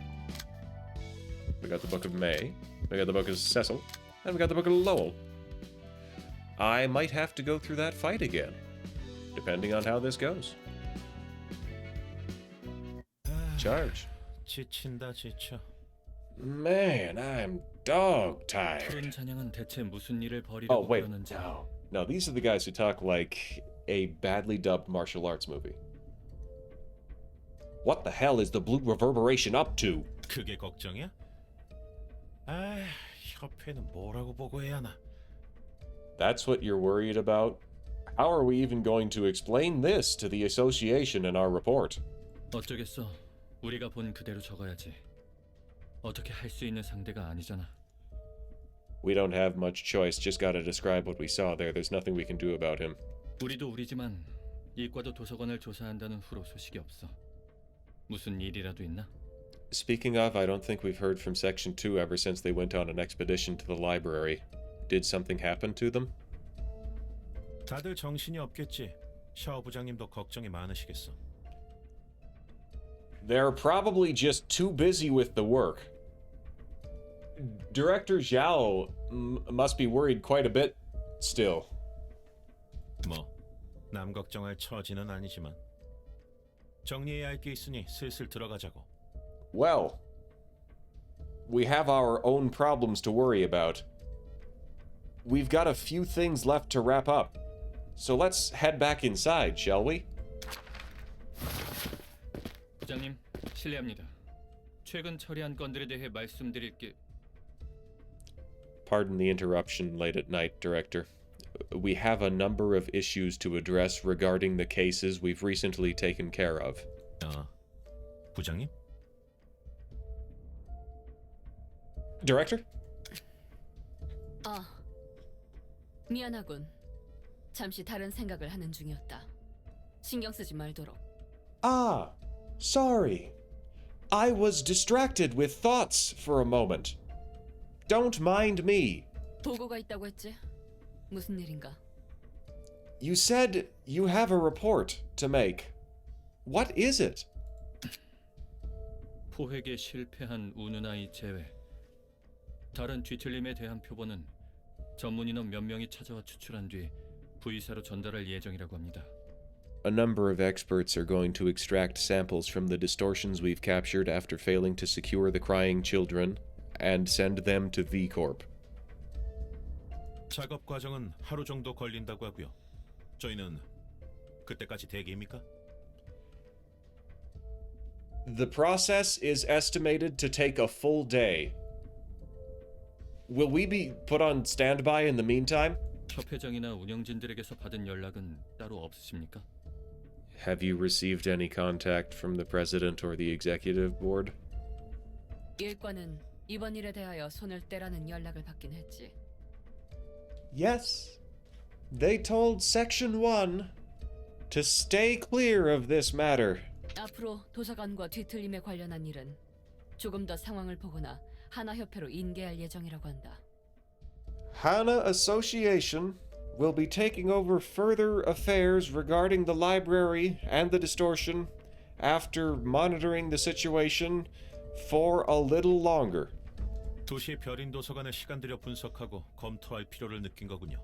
[SPEAKER 1] We got the Book of May, we got the Book of Cecil, and we got the Book of Lowell. I might have to go through that fight again, depending on how this goes. Charge.
[SPEAKER 2] 지친다 지쳐.
[SPEAKER 1] Man, I'm dog tired.
[SPEAKER 2] 푸른 잔향은 대체 무슨 일을 벌이려고
[SPEAKER 1] Oh, wait.
[SPEAKER 2] 그러는지.
[SPEAKER 1] No, these are the guys who talk like a badly dubbed martial arts movie. What the hell is the blue reverberation up to?
[SPEAKER 2] 그게 걱정이야? 아, 협회는 뭐라고 보고해야 하나?
[SPEAKER 1] That's what you're worried about? How are we even going to explain this to the association in our report?
[SPEAKER 2] 어쩌겠어. 우리가 본 그대로 적어야지. 어떻게 할 수 있는 상대가 아니잖아.
[SPEAKER 1] We don't have much choice, just gotta describe what we saw there. There's nothing we can do about him.
[SPEAKER 2] 우리도 우리지만 이과도 도서관을 조사한다는 후로 소식이 없어. 무슨 일이라도 있나?
[SPEAKER 1] Speaking of, I don't think we've heard from Section 2 ever since they went on an expedition to the library. Did something happen to them?
[SPEAKER 2] 다들 정신이 없겠지. 샤오 부장님도 걱정이 많으시겠어.
[SPEAKER 1] They're probably just too busy with the work. Director Zhao must be worried quite a bit still.
[SPEAKER 2] 뭐, 남 걱정할 처지는 아니지만 정리해야 할 게 있으니 슬슬 들어가자고.
[SPEAKER 1] Well, we have our own problems to worry about. We've got a few things left to wrap up. So let's head back inside, shall we?
[SPEAKER 2] 부장님, 실례합니다. 최근 처리한 건들에 대해 말씀드릴 게
[SPEAKER 1] Pardon the interruption late at night, Director. We have a number of issues to address regarding the cases we've recently taken care of.
[SPEAKER 2] 부장님?
[SPEAKER 1] Director?
[SPEAKER 3] 미안하군. 잠시 다른 생각을 하는 중이었다. 신경 쓰지 말도록.
[SPEAKER 1] Ah, sorry. I was distracted with thoughts for a moment. Don't mind me.
[SPEAKER 3] 보고가 있다고 했지? 무슨 일인가?
[SPEAKER 1] You said you have a report to make. What is it?
[SPEAKER 2] 포획에 실패한 우누나이 제외. 다른 뒤틀림에 대한 표본은 전문 인원 몇 명이 찾아와 추출한 뒤 V사로 전달할 예정이라고 합니다.
[SPEAKER 1] A number of experts are going to extract samples from the distortions we've captured after failing to secure the crying children and send them to V Corp.
[SPEAKER 2] 작업 과정은 하루 정도 걸린다고 하고요. 저희는 그때까지 대기입니까?
[SPEAKER 1] The process is estimated to take a full day. Will we be put on standby in the meantime?
[SPEAKER 2] 협회장이나 운영진들에게서 받은 연락은 따로 없으십니까?
[SPEAKER 1] Have you received any contact from the president or the executive board?
[SPEAKER 3] 일과는 이번 일에 대하여 손을 떼라는 연락을 받긴 했지.
[SPEAKER 1] Yes. They told Section 1 to stay clear of this matter.
[SPEAKER 3] 앞으로 도서관과 뒤틀림에 관련한 일은 조금 더 상황을 보거나 하나협회로 인계할 예정이라고 한다.
[SPEAKER 1] Hana Association will be taking over further affairs regarding the library and the distortion after monitoring the situation for a little longer.
[SPEAKER 2] 도시 별인 도서관을 시간 들여 분석하고 검토할 필요를 느낀 거군요.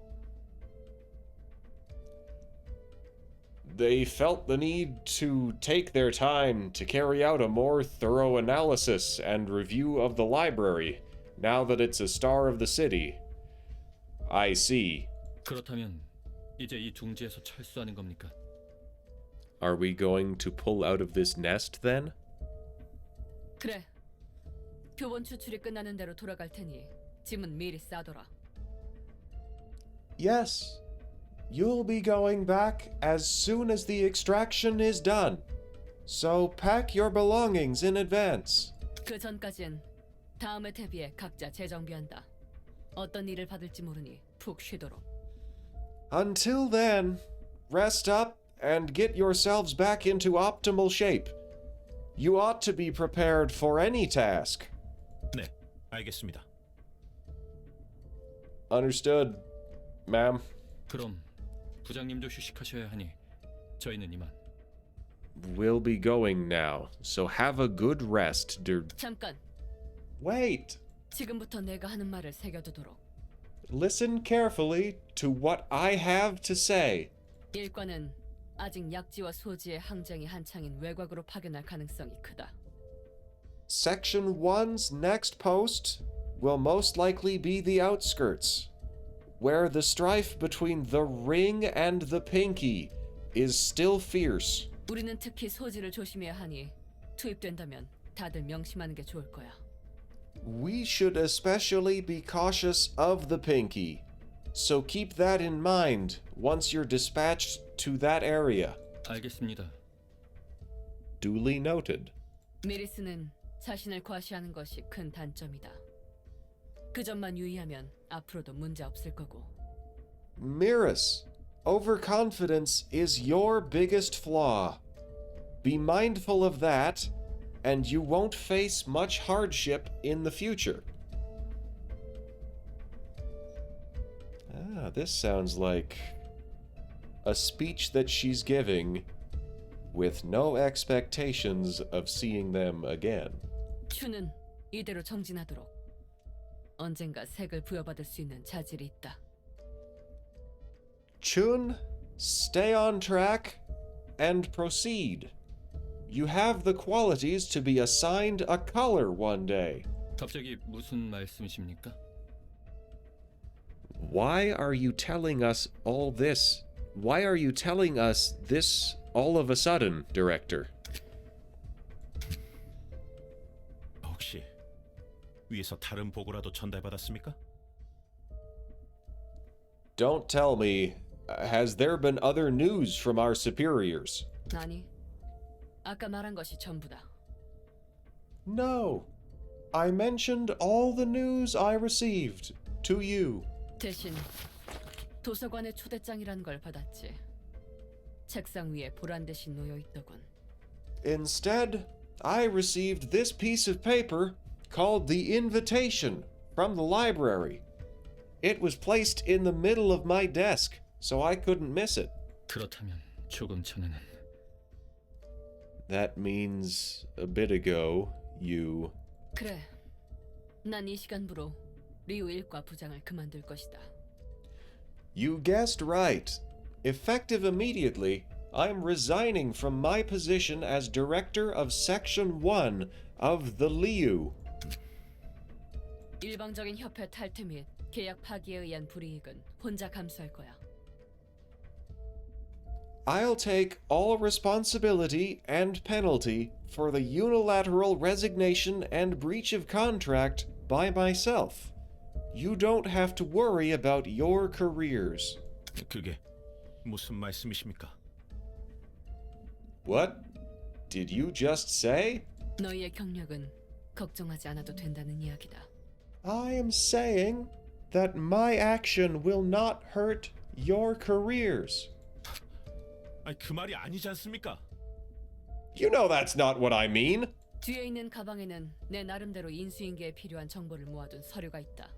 [SPEAKER 1] They felt the need to take their time to carry out a more thorough analysis and review of the library, now that it's a star of the city. I see.
[SPEAKER 2] 그렇다면 이제 이 둥지에서 철수하는 겁니까?
[SPEAKER 1] Are we going to pull out of this nest then?
[SPEAKER 3] 그래. 표본 추출이 끝나는 대로 돌아갈 테니 짐은 미리 싸둬라.
[SPEAKER 1] Yes. You'll be going back as soon as the extraction is done. So pack your belongings in advance.
[SPEAKER 3] 그 전까진 다음에 대비해 각자 재정비한다. 어떤 일을 받을지 모르니 푹 쉬도록.
[SPEAKER 1] Until then, rest up and get yourselves back into optimal shape. You ought to be prepared for any task.
[SPEAKER 2] 네, 알겠습니다.
[SPEAKER 1] Understood, ma'am.
[SPEAKER 2] 그럼 부장님도 휴식하셔야 하니 저희는 이만.
[SPEAKER 1] We'll be going now, so have a good rest,
[SPEAKER 3] 잠깐.
[SPEAKER 1] Wait!
[SPEAKER 3] 지금부터 내가 하는 말을 새겨두도록.
[SPEAKER 1] Listen carefully to what I have to say.
[SPEAKER 3] 일과는 아직 약지와 소지의 항쟁이 한창인 외곽으로 파견할 가능성이 크다.
[SPEAKER 1] Section 1's next post will most likely be the outskirts, where the strife between the Ring and the Pinky is still fierce.
[SPEAKER 3] 우리는 특히 소지를 조심해야 하니 투입된다면 다들 명심하는 게 좋을 거야.
[SPEAKER 1] We should especially be cautious of the Pinky, so keep that in mind once you're dispatched to that area.
[SPEAKER 2] 알겠습니다.
[SPEAKER 1] Duly noted.
[SPEAKER 3] 미리스는 자신을 과시하는 것이 큰 단점이다. 그 점만 유의하면 앞으로도 문제 없을 거고.
[SPEAKER 1] Mirrus, overconfidence is your biggest flaw. Be mindful of that, and you won't face much hardship in the future. This sounds like a speech that she's giving with no expectations of seeing them again.
[SPEAKER 3] 추는 이대로 정진하도록. 언젠가 색을 부여받을 수 있는 자질이 있다.
[SPEAKER 1] Chun, stay on track and proceed. You have the qualities to be assigned a color one day.
[SPEAKER 2] 갑자기 무슨 말씀이십니까?
[SPEAKER 1] Why are you telling us all this? Why are you telling us this all of a sudden, Director?
[SPEAKER 4] 혹시 위에서 다른 보고라도 전달받았습니까?
[SPEAKER 1] Don't tell me. Has there been other news from our superiors?
[SPEAKER 3] 아니, 아까 말한 것이 전부다.
[SPEAKER 1] No. I mentioned all the news I received to you.
[SPEAKER 3] 대신 도서관의 초대장이란 걸 받았지. 책상 위에 보란 듯이 놓여 있더군.
[SPEAKER 1] Instead, I received this piece of paper called the invitation from the library. It was placed in the middle of my desk, so I couldn't miss it.
[SPEAKER 2] 그렇다면 조금 전에는
[SPEAKER 1] That means a bit ago, you...
[SPEAKER 3] 그래, 난 이 시간부로 리우 일과 부장을 그만둘 것이다.
[SPEAKER 1] You guessed right. Effective immediately, I'm resigning from my position as director of Section 1 of the Liu.
[SPEAKER 3] 일방적인 협회 탈퇴 및 계약 파기에 의한 불이익은 혼자 감수할 거야.
[SPEAKER 1] I'll take all responsibility and penalty for the unilateral resignation and breach of contract by myself. You don't have to worry about your careers.
[SPEAKER 4] 그게 무슨 말씀이십니까?
[SPEAKER 1] What? Did you just say?
[SPEAKER 3] 너희의 경력은 걱정하지 않아도 된다는 이야기다.
[SPEAKER 1] I am saying that my action will not hurt your careers.
[SPEAKER 4] 아니 그 말이 아니지 않습니까?
[SPEAKER 1] You know that's not what I mean.
[SPEAKER 3] 뒤에 있는 가방에는 내 나름대로 인수인계에 필요한 정보를 모아둔 서류가 있다.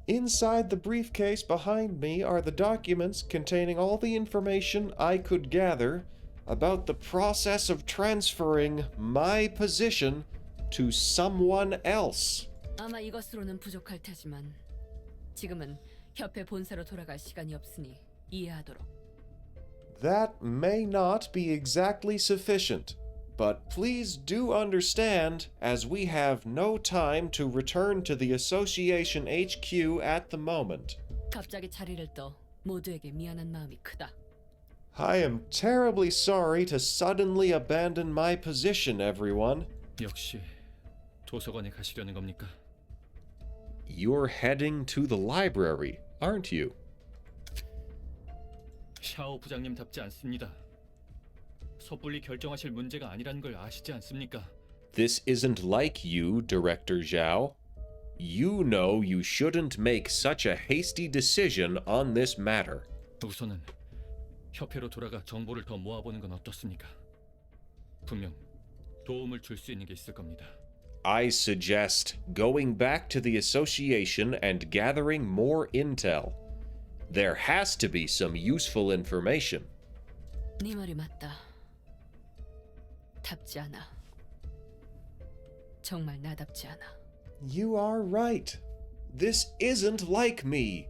[SPEAKER 1] Inside the briefcase behind me are the documents containing all the information I could gather about the process of transferring my position to someone else.
[SPEAKER 3] 아마 이것으로는 부족할 테지만 지금은 협회 본사로 돌아갈 시간이 없으니 이해하도록.
[SPEAKER 1] That may not be exactly sufficient, but please do understand as we have no time to return to the Association HQ at the moment.
[SPEAKER 3] 갑자기 자리를 떠 모두에게 미안한 마음이 크다.
[SPEAKER 1] I am terribly sorry to suddenly abandon my position, everyone.
[SPEAKER 2] 역시 도서관에 가시려는 겁니까?
[SPEAKER 1] You're heading to the library, aren't you?
[SPEAKER 2] 샤오 부장님답지 않습니다. 섣불리 결정하실 문제가 아니라는 걸 아시지 않습니까?
[SPEAKER 1] This isn't like you, Director Zhao. You know you shouldn't make such a hasty decision on this matter.
[SPEAKER 2] 우선은 협회로 돌아가 정보를 더 모아보는 건 어떻습니까? 분명 도움을 줄 수 있는 게 있을 겁니다.
[SPEAKER 1] I suggest going back to the association and gathering more intel. There has to be some useful information.
[SPEAKER 3] 네 말이 맞다. 답지 않아. 정말 나답지 않아.
[SPEAKER 1] You are right. This isn't like me.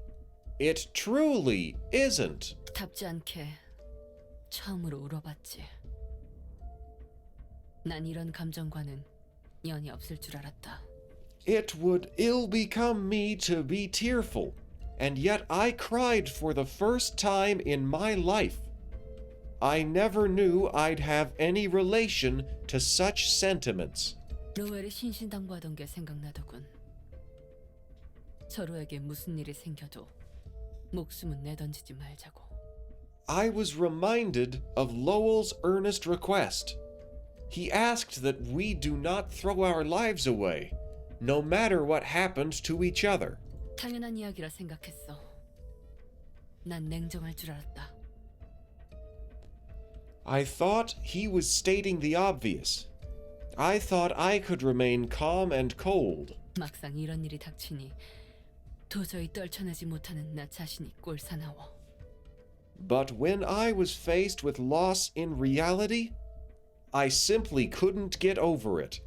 [SPEAKER 1] It truly isn't.
[SPEAKER 3] 답지 않게 처음으로 울어봤지. 난 이런 감정과는 연이 없을 줄 알았다.
[SPEAKER 1] It would ill become me to be tearful, and yet I cried for the first time in my life. I never knew I'd have any relation to such sentiments.
[SPEAKER 3] 로웰이 신신당부하던 게 생각나더군. 서로에게 무슨 일이 생겨도 목숨은 내던지지 말자고.
[SPEAKER 1] I was reminded of Lowell's earnest request. He asked that we do not throw our lives away, no matter what happened to each other.
[SPEAKER 3] 당연한 이야기라 생각했어. 난 냉정할 줄 알았다.
[SPEAKER 1] I thought he was stating the obvious. I thought I could remain calm and cold.
[SPEAKER 3] 막상 이런 일이 닥치니 도저히 떨쳐내지 못하는 나 자신이 꼴사나워.
[SPEAKER 1] But when I was faced with loss in reality, I simply couldn't get over it.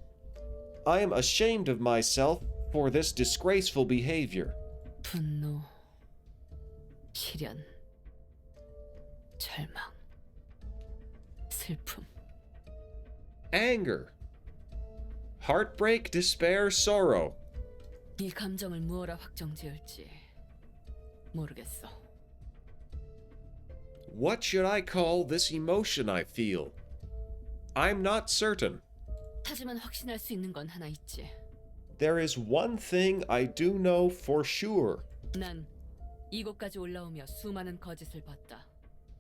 [SPEAKER 1] I am ashamed of myself for this disgraceful behavior.
[SPEAKER 3] 분노, 시련, 절망, 슬픔.
[SPEAKER 1] Anger, heartbreak, despair, sorrow.
[SPEAKER 3] 이 감정을 무엇라 확정지을지 모르겠어.
[SPEAKER 1] What should I call this emotion I feel? I'm not certain.
[SPEAKER 3] 하지만 확신할 수 있는 건 하나 있지.
[SPEAKER 1] There is one thing I do know for sure.
[SPEAKER 3] 난 이곳까지 올라오며 수많은 거짓을 봤다.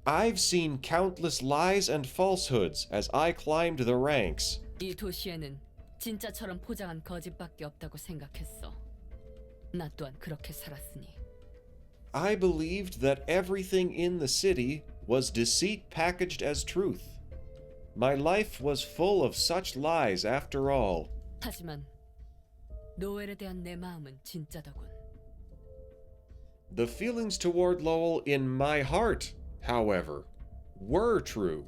[SPEAKER 1] I've seen countless lies and falsehoods as I climbed the ranks.
[SPEAKER 3] 이 도시에는 진짜처럼 포장한 거짓밖에 없다고 생각했어. 나 또한 그렇게 살았으니.
[SPEAKER 1] I believed that everything in the city was deceit packaged as truth. My life was full of such lies after all.
[SPEAKER 3] 하지만 노엘에 대한 내 마음은 진짜더군.
[SPEAKER 1] The feelings toward Lowell in my heart, however, were true.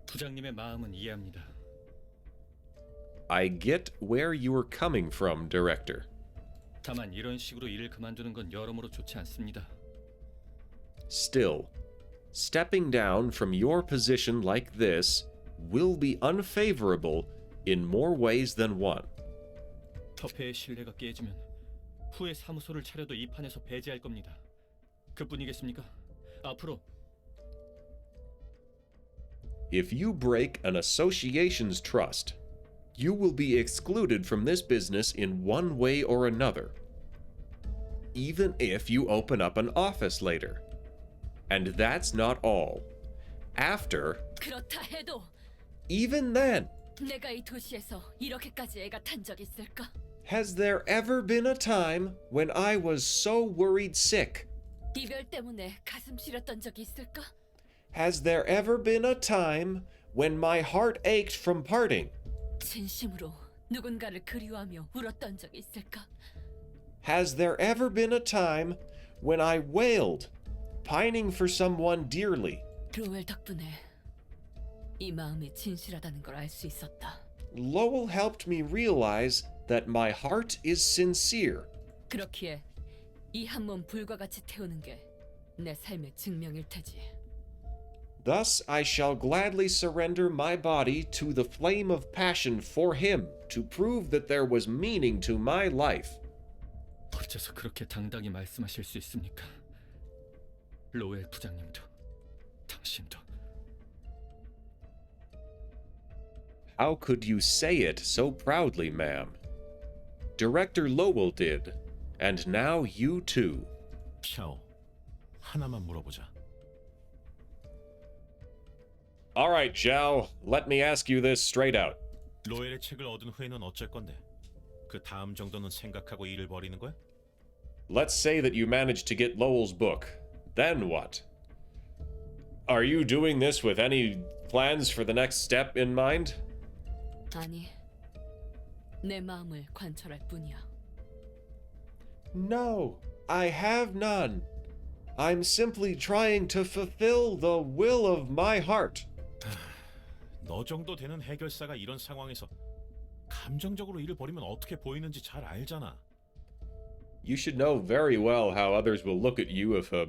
[SPEAKER 2] 부장님의 마음은 이해합니다.
[SPEAKER 1] I get where you are coming from, Director.
[SPEAKER 2] 다만 이런 식으로 일을 그만두는 건 여러모로 좋지 않습니다.
[SPEAKER 1] Still, stepping down from your position like this will be unfavorable in more ways than one.
[SPEAKER 2] 협회의 신뢰가 깨지면 후에 사무소를 차려도 이 판에서 배제할 겁니다. 그뿐이겠습니까? 앞으로
[SPEAKER 1] If you break an association's trust, you will be excluded from this business in one way or another, even if you open up an office later. And that's not all. After,
[SPEAKER 3] 그렇다 해도
[SPEAKER 1] even then,
[SPEAKER 3] 내가 이 도시에서 이렇게까지 애가 탄 적 있을까?
[SPEAKER 1] has there ever been a time when I was so worried sick?
[SPEAKER 3] 이별 때문에 가슴 시렸던 적이 있을까?
[SPEAKER 1] Has there ever been a time when my heart ached from parting?
[SPEAKER 3] 진심으로 누군가를 그리워하며 울었던 적이 있을까?
[SPEAKER 1] Has there ever been a time when I wailed, pining for someone dearly?
[SPEAKER 3] 로웰 덕분에 이 마음이 진실하다는 걸 알 수 있었다.
[SPEAKER 1] Lowell helped me realize that my heart is sincere.
[SPEAKER 3] 그렇기에 이 한 몸 불과 같이 태우는 게 내 삶의 증명일 테지.
[SPEAKER 1] Thus I shall gladly surrender my body to the flame of passion for him to prove that there was meaning to my life.
[SPEAKER 2] 어째서 그렇게 당당히 말씀하실 수 있습니까? 로웰 부장님도 당신도.
[SPEAKER 1] How could you say it so proudly, ma'am? Director Lowell did, and now you too.
[SPEAKER 4] 샤오, 하나만 물어보자.
[SPEAKER 1] All right, Zhao, let me ask you this straight out.
[SPEAKER 4] 로엘의 책을 얻은 후에는 어쩔 건데? 그 다음 정도는 생각하고 일을 벌이는 거야?
[SPEAKER 1] Let's say that you managed to get Lowell's book. Then what? Are you doing this with any plans for the next step in mind?
[SPEAKER 3] 아니, 내 마음을 관철할 뿐이야.
[SPEAKER 1] No, I have none. I'm simply trying to fulfill the will of my heart.
[SPEAKER 4] 너 정도 되는 해결사가 이런 상황에서 감정적으로 일을 벌이면 어떻게 보이는지 잘 알잖아.
[SPEAKER 1] You should know very well how others will look at you if a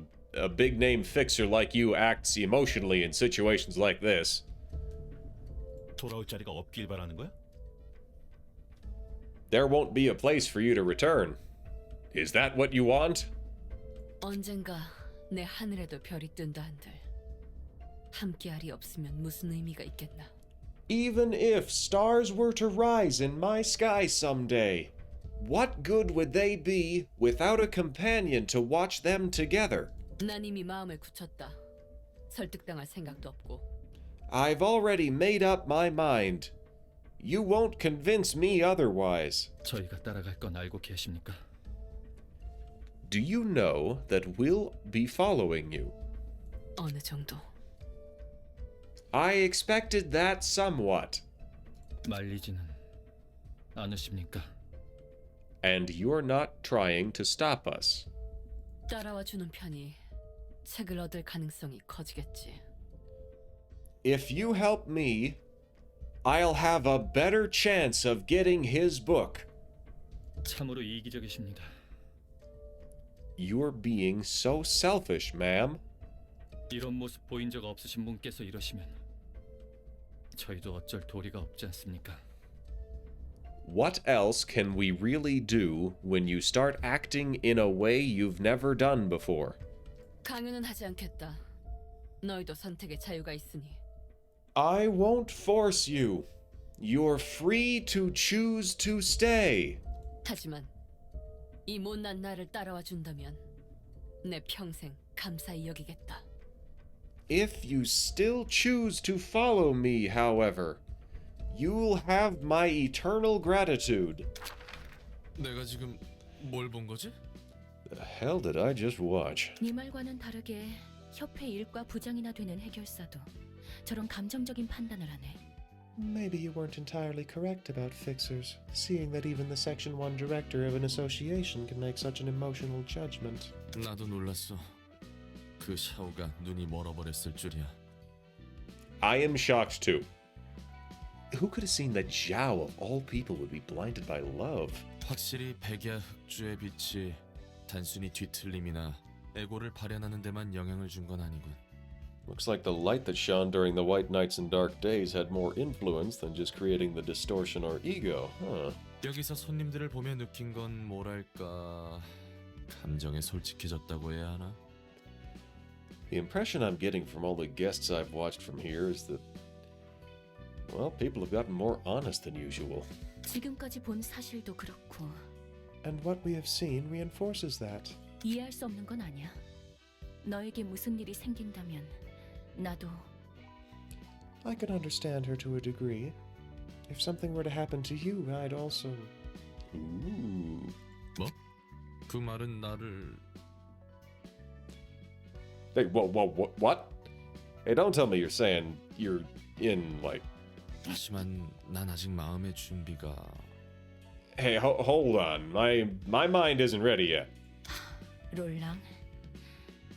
[SPEAKER 1] big name fixer like you acts emotionally in situations like this.
[SPEAKER 4] 돌아올 자리가 없길 바라는 거야?
[SPEAKER 1] There won't be a place for you to return. Is that what you want?
[SPEAKER 3] 언젠가 내 하늘에도 별이 뜬다 한들 함께할이 없으면 무슨 의미가 있겠나?
[SPEAKER 1] Even if stars were to rise in my sky someday, what good would they be without a companion to watch them together?
[SPEAKER 3] 난 이미 마음을 굳혔다. 설득당할 생각도 없고.
[SPEAKER 1] I've already made up my mind. You won't convince me otherwise.
[SPEAKER 2] 저희가 따라갈 건 알고 계십니까?
[SPEAKER 1] Do you know that we'll be following you?
[SPEAKER 3] 어느 정도.
[SPEAKER 1] I expected that somewhat.
[SPEAKER 2] 말리지는 않으십니까?
[SPEAKER 1] And you're not trying to stop us.
[SPEAKER 3] 따라와 주는 편이 책을 얻을 가능성이 커지겠지.
[SPEAKER 1] If you help me, I'll have a better chance of getting his book.
[SPEAKER 2] 참으로 이기적이십니다.
[SPEAKER 1] You're being so selfish, ma'am.
[SPEAKER 2] 이런 모습 보인 적 없으신 분께서 이러시면 저희도 어쩔 도리가 없지 않습니까?
[SPEAKER 1] What else can we really do when you start acting in a way you've never done before?
[SPEAKER 3] 강요는 하지 않겠다. 너희도 선택의 자유가 있으니.
[SPEAKER 1] I won't force you. You're free to choose to stay.
[SPEAKER 3] 하지만 이 못난 나를 따라와 준다면 내 평생 감사히 여기겠다.
[SPEAKER 1] If you still choose to follow me, however, you'll have my eternal gratitude.
[SPEAKER 5] 내가 지금 뭘 본 거지?
[SPEAKER 1] The hell did I just watch?
[SPEAKER 6] 네 말과는 다르게 협회 일과 부장이나 되는 해결사도 저런 감정적인 판단을 하네.
[SPEAKER 7] Maybe you weren't entirely correct about fixers, seeing that even the Section 1 director of an association can make such an emotional judgment.
[SPEAKER 5] 나도 놀랐어. 그 샤오가 눈이 멀어버렸을 줄이야.
[SPEAKER 1] I am shocked too. Who could have seen that Zhao of all people would be blinded by love?
[SPEAKER 5] 확실히 백야 흑주의 빛이 단순히 뒤틀림이나 에고를 발현하는 데만 영향을 준 건 아니군.
[SPEAKER 1] Looks like the light that shone during the White Nights and Dark Days had more influence than just creating the distortion or ego, huh?
[SPEAKER 5] 여기서 손님들을 보며 느낀 건 뭐랄까 감정에 솔직해졌다고 해야 하나?
[SPEAKER 1] The impression I'm getting from all the guests I've watched from here is that, well, people have gotten more honest than usual.
[SPEAKER 6] 지금까지 본 사실도 그렇고
[SPEAKER 7] And what we have seen reinforces that.
[SPEAKER 6] 이해할 수 없는 건 아니야. 너에게 무슨 일이 생긴다면 나도
[SPEAKER 7] I can understand her to a degree. If something were to happen to you, I'd also...
[SPEAKER 1] Ooh.
[SPEAKER 5] 그 말은 나를
[SPEAKER 1] Hey, what? Hey, don't tell me you're saying you're in, like...
[SPEAKER 5] 하지만 난 아직 마음의 준비가
[SPEAKER 1] Hey, hold on. My mind isn't ready yet.
[SPEAKER 6] 롤랑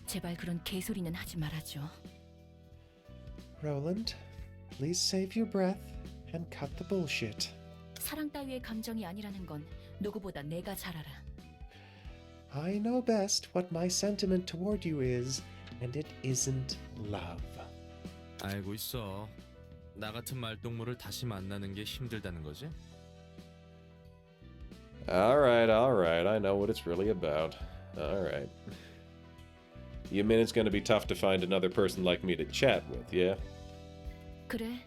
[SPEAKER 6] 제발 그런 개소리는 하지 말아줘.
[SPEAKER 7] Roland, please save your breath and cut the bullshit.
[SPEAKER 6] 사랑 따위의 감정이 아니라는 건 누구보다 내가 잘 알아.
[SPEAKER 7] I know best what my sentiment toward you is, and it isn't love.
[SPEAKER 5] 알고 있어. 나 같은 말동무를 다시 만나는 게 힘들다는 거지?
[SPEAKER 1] All right. I know what it's really about. All right. You mean it's gonna be tough to find another person like me to chat with, yeah?
[SPEAKER 6] 그래.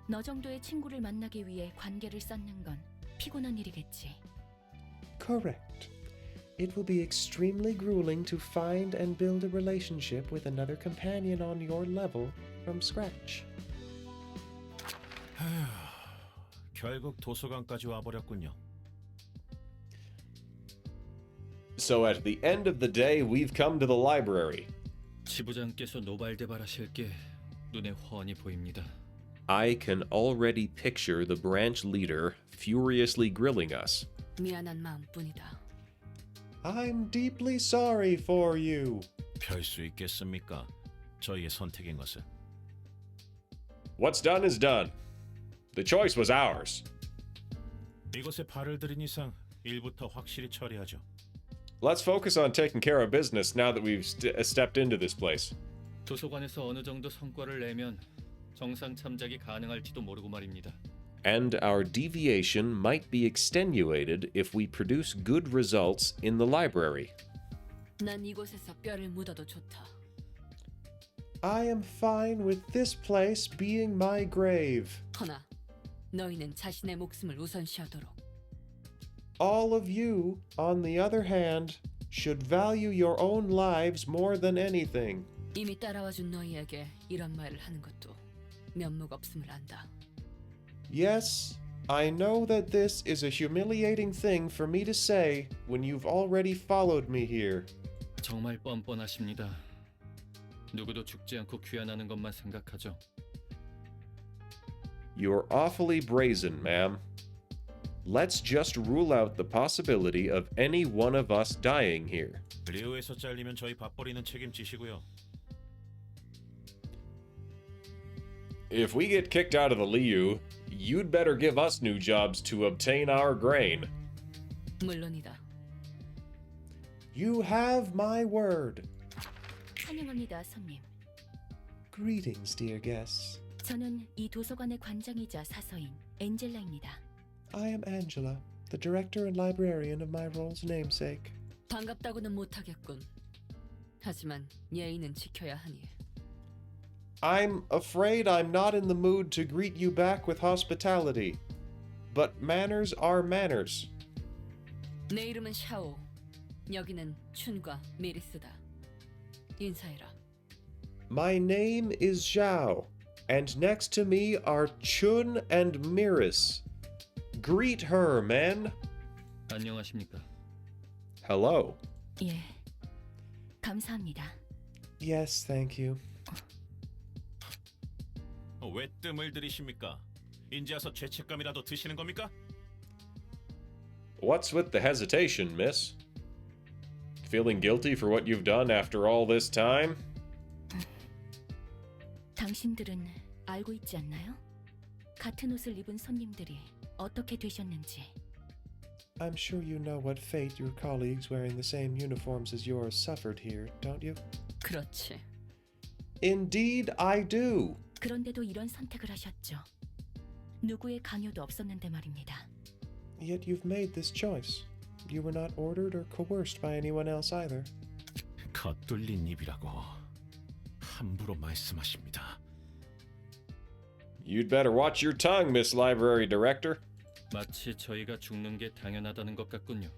[SPEAKER 6] 너 정도의 친구를 만나기 위해 관계를 쌓는 건 피곤한 일이겠지.
[SPEAKER 7] Correct. It will be extremely grueling to find and build a relationship with another companion on your level from scratch.
[SPEAKER 4] 결국 도서관까지 와버렸군요.
[SPEAKER 1] So at the end of the day, we've come to the library.
[SPEAKER 2] 지부장께서 노발대발하실 게 눈에 훤히 보입니다.
[SPEAKER 1] I can already picture the branch leader furiously grilling us.
[SPEAKER 3] 미안한 마음뿐이다.
[SPEAKER 7] I'm deeply sorry for you.
[SPEAKER 4] 별 수 있겠습니까? 저희의 선택인 것은.
[SPEAKER 1] What's done is done. The choice was ours.
[SPEAKER 4] 이곳에 발을 들인 이상 일부터 확실히 처리하죠.
[SPEAKER 1] Let's focus on taking care of business now that we've stepped into this place.
[SPEAKER 2] 도서관에서 어느 정도 성과를 내면 정상 참작이 가능할지도 모르고 말입니다.
[SPEAKER 1] And our deviation might be extenuated if we produce good results in the library.
[SPEAKER 3] 난 이곳에서 뼈를 묻어도 좋다.
[SPEAKER 7] I am fine with this place being my grave.
[SPEAKER 3] 허나 너희는 자신의 목숨을 우선시하도록.
[SPEAKER 7] All of you, on the other hand, should value your own lives more than anything.
[SPEAKER 3] 이미 따라와준 너희에게 이런 말을 하는 것도 면목 없음을 안다.
[SPEAKER 7] Yes, I know that this is a humiliating thing for me to say when you've already followed me here.
[SPEAKER 2] 정말 뻔뻔하십니다. 누구도 죽지 않고 귀환하는 것만 생각하죠.
[SPEAKER 1] You're awfully brazen, ma'am. Let's just rule out the possibility of any one of us dying here.
[SPEAKER 4] 리우에서 잘리면 저희 밥벌이는 책임지시고요.
[SPEAKER 1] If we get kicked out of the Liu, you'd better give us new jobs to obtain our grain.
[SPEAKER 3] 물론이다.
[SPEAKER 7] You have my word.
[SPEAKER 6] 환영합니다, 손님.
[SPEAKER 7] Greetings, dear guests.
[SPEAKER 6] 저는 이 도서관의 관장이자 사서인 엔젤라입니다.
[SPEAKER 7] I am Angela, the director and librarian of my role's namesake.
[SPEAKER 3] 반갑다고는 못하겠군. 하지만 예의는 지켜야 하니.
[SPEAKER 7] I'm afraid I'm not in the mood to greet you back with hospitality. But manners are manners.
[SPEAKER 3] 내 이름은 샤오. 여기는 춘과 메리스다. 인사해라.
[SPEAKER 7] My name is Zhao, and next to me are Chun and Miris. Greet her, men.
[SPEAKER 2] 안녕하십니까?
[SPEAKER 1] Hello.
[SPEAKER 6] 예, 감사합니다.
[SPEAKER 7] Yes, thank you.
[SPEAKER 4] 왜 뜸을 들이십니까? 인제 와서 죄책감이라도 드시는 겁니까?
[SPEAKER 1] What's with the hesitation, miss? Feeling guilty for what you've done after all this time?
[SPEAKER 6] 당신들은 알고 있지 않나요? 같은 옷을 입은 손님들이 어떻게 되셨는지.
[SPEAKER 7] I'm sure you know what fate your colleagues wearing the same uniforms as yours suffered here, don't you?
[SPEAKER 3] 그렇지.
[SPEAKER 7] Indeed, I do.
[SPEAKER 6] 그런데도 이런 선택을 하셨죠. 누구의 강요도 없었는데 말입니다.
[SPEAKER 7] Yet you've made this choice. You were not ordered or coerced by anyone else either.
[SPEAKER 4] 겉뚫린 입이라고 함부로 말씀하십니다.
[SPEAKER 1] You'd better watch your tongue, Miss Library Director.
[SPEAKER 2] 마치 저희가 죽는 게 당연하다는 것 같군요.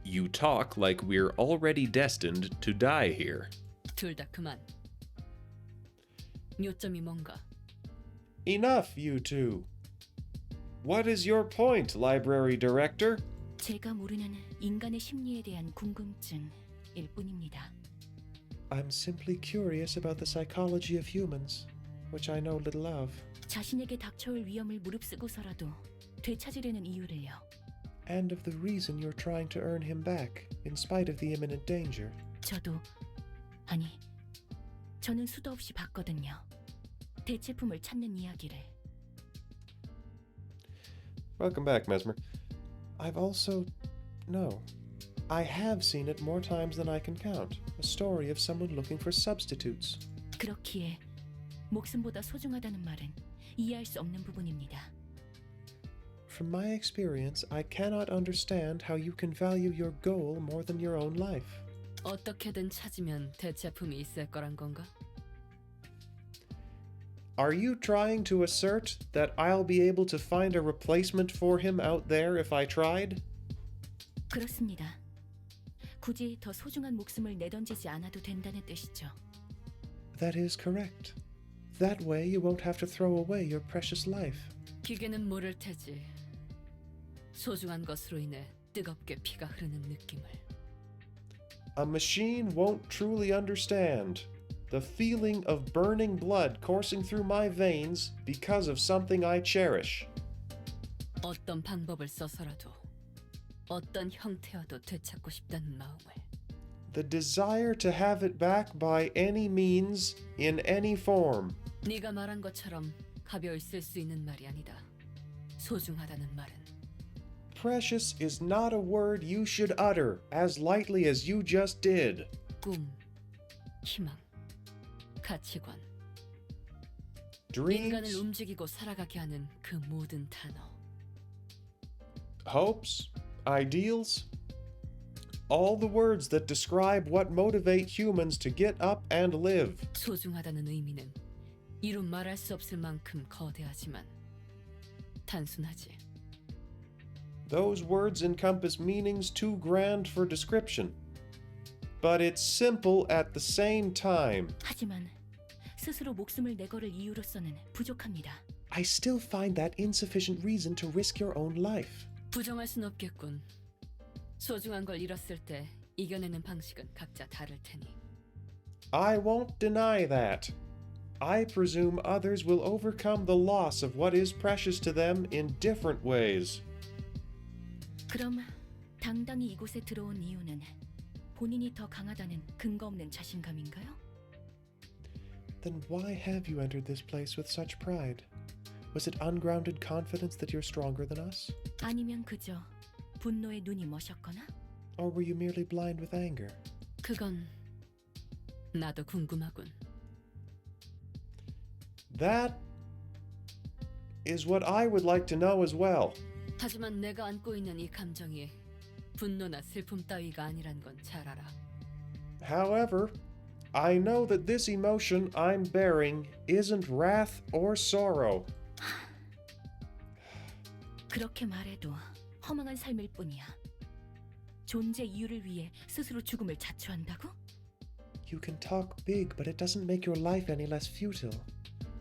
[SPEAKER 1] You talk like we're already destined to die here.
[SPEAKER 3] 둘 다 그만. 요점이 뭔가?
[SPEAKER 7] Enough, you two. What is your point, Library Director?
[SPEAKER 6] 제가 모르는 인간의 심리에 대한 궁금증일 뿐입니다.
[SPEAKER 7] I'm simply curious about the psychology of humans, which I know little of,
[SPEAKER 6] 자신에게 닥쳐올 위험을 무릅쓰고서라도 되찾으려는 이유를요.
[SPEAKER 7] and of the reason you're trying to earn him back, in spite of the imminent danger.
[SPEAKER 6] 저는 수도 없이 봤거든요. 대체품을 찾는 이야기를.
[SPEAKER 7] Welcome back, Mesmer. I have seen it more times than I can count. A story of someone looking for substitutes.
[SPEAKER 6] 그렇기에 목숨보다 소중하다는 말은 이해할 수 없는 부분입니다.
[SPEAKER 7] From my experience, I cannot understand how you can value your goal more than your own life.
[SPEAKER 3] 어떻게든 찾으면 대체품이 있을 거란 건가?
[SPEAKER 7] Are you trying to assert that I'll be able to find a replacement for him out there if I tried?
[SPEAKER 6] 그렇습니다. 굳이 더 소중한 목숨을 내던지지 않아도 된다는 뜻이죠.
[SPEAKER 7] That is correct. That way you won't have to throw away your precious life.
[SPEAKER 3] 기계는 모를 테지. 소중한 것으로 인해 뜨겁게 피가 흐르는 느낌을.
[SPEAKER 7] A machine won't truly understand the feeling of burning blood coursing through my veins because of something I cherish.
[SPEAKER 3] 어떤 방법을 써서라도 어떤 형태여도 되찾고 싶다는 마음을.
[SPEAKER 7] The desire to have it back by any means, in any form.
[SPEAKER 3] 네가 말한 것처럼 가벼이 쓸 수 있는 말이 아니다. 소중하다는 말은.
[SPEAKER 7] Precious is not a word you should utter as lightly as you just did.
[SPEAKER 3] 꿈, 희망, 가치관.
[SPEAKER 7] Dreams,
[SPEAKER 3] 인간을 움직이고 살아가게 하는 그 모든 단어.
[SPEAKER 7] hopes, ideals, all the words that describe what motivate humans to get up and live.
[SPEAKER 3] 소중하다는 의미는 이루 말할 수 없을 만큼 거대하지만 단순하지.
[SPEAKER 7] Those words encompass meanings too grand for description. But it's simple at the same time.
[SPEAKER 6] 하지만 스스로 목숨을 내걸을 이유로서는 부족합니다.
[SPEAKER 7] I still find that insufficient reason to risk your own life.
[SPEAKER 3] 부정할 순 없겠군. 소중한 걸 잃었을 때 이겨내는 방식은 각자 다를 테니.
[SPEAKER 7] I won't deny that. I presume others will overcome the loss of what is precious to them in different ways.
[SPEAKER 6] 그럼 당당히 이곳에 들어온 이유는 본인이 더 강하다는 근거 없는 자신감인가요?
[SPEAKER 7] Then why have you entered this place with such pride? Was it ungrounded confidence that you're stronger than us?
[SPEAKER 6] 아니면 그저 분노에 눈이 머셨거나?
[SPEAKER 7] Or were you merely blind with anger?
[SPEAKER 3] 그건 나도 궁금하군.
[SPEAKER 7] That is what I would like to know as well.
[SPEAKER 3] 하지만 내가 안고 있는 이 감정이 분노나 슬픔 따위가 아니란 건 잘 알아.
[SPEAKER 7] However, I know that this emotion I'm bearing isn't wrath or sorrow.
[SPEAKER 6] 그렇게 말해도 허망한 삶일 뿐이야. 존재 이유를 위해 스스로 죽음을 자초한다고?
[SPEAKER 7] You can talk big, but it doesn't make your life any less futile.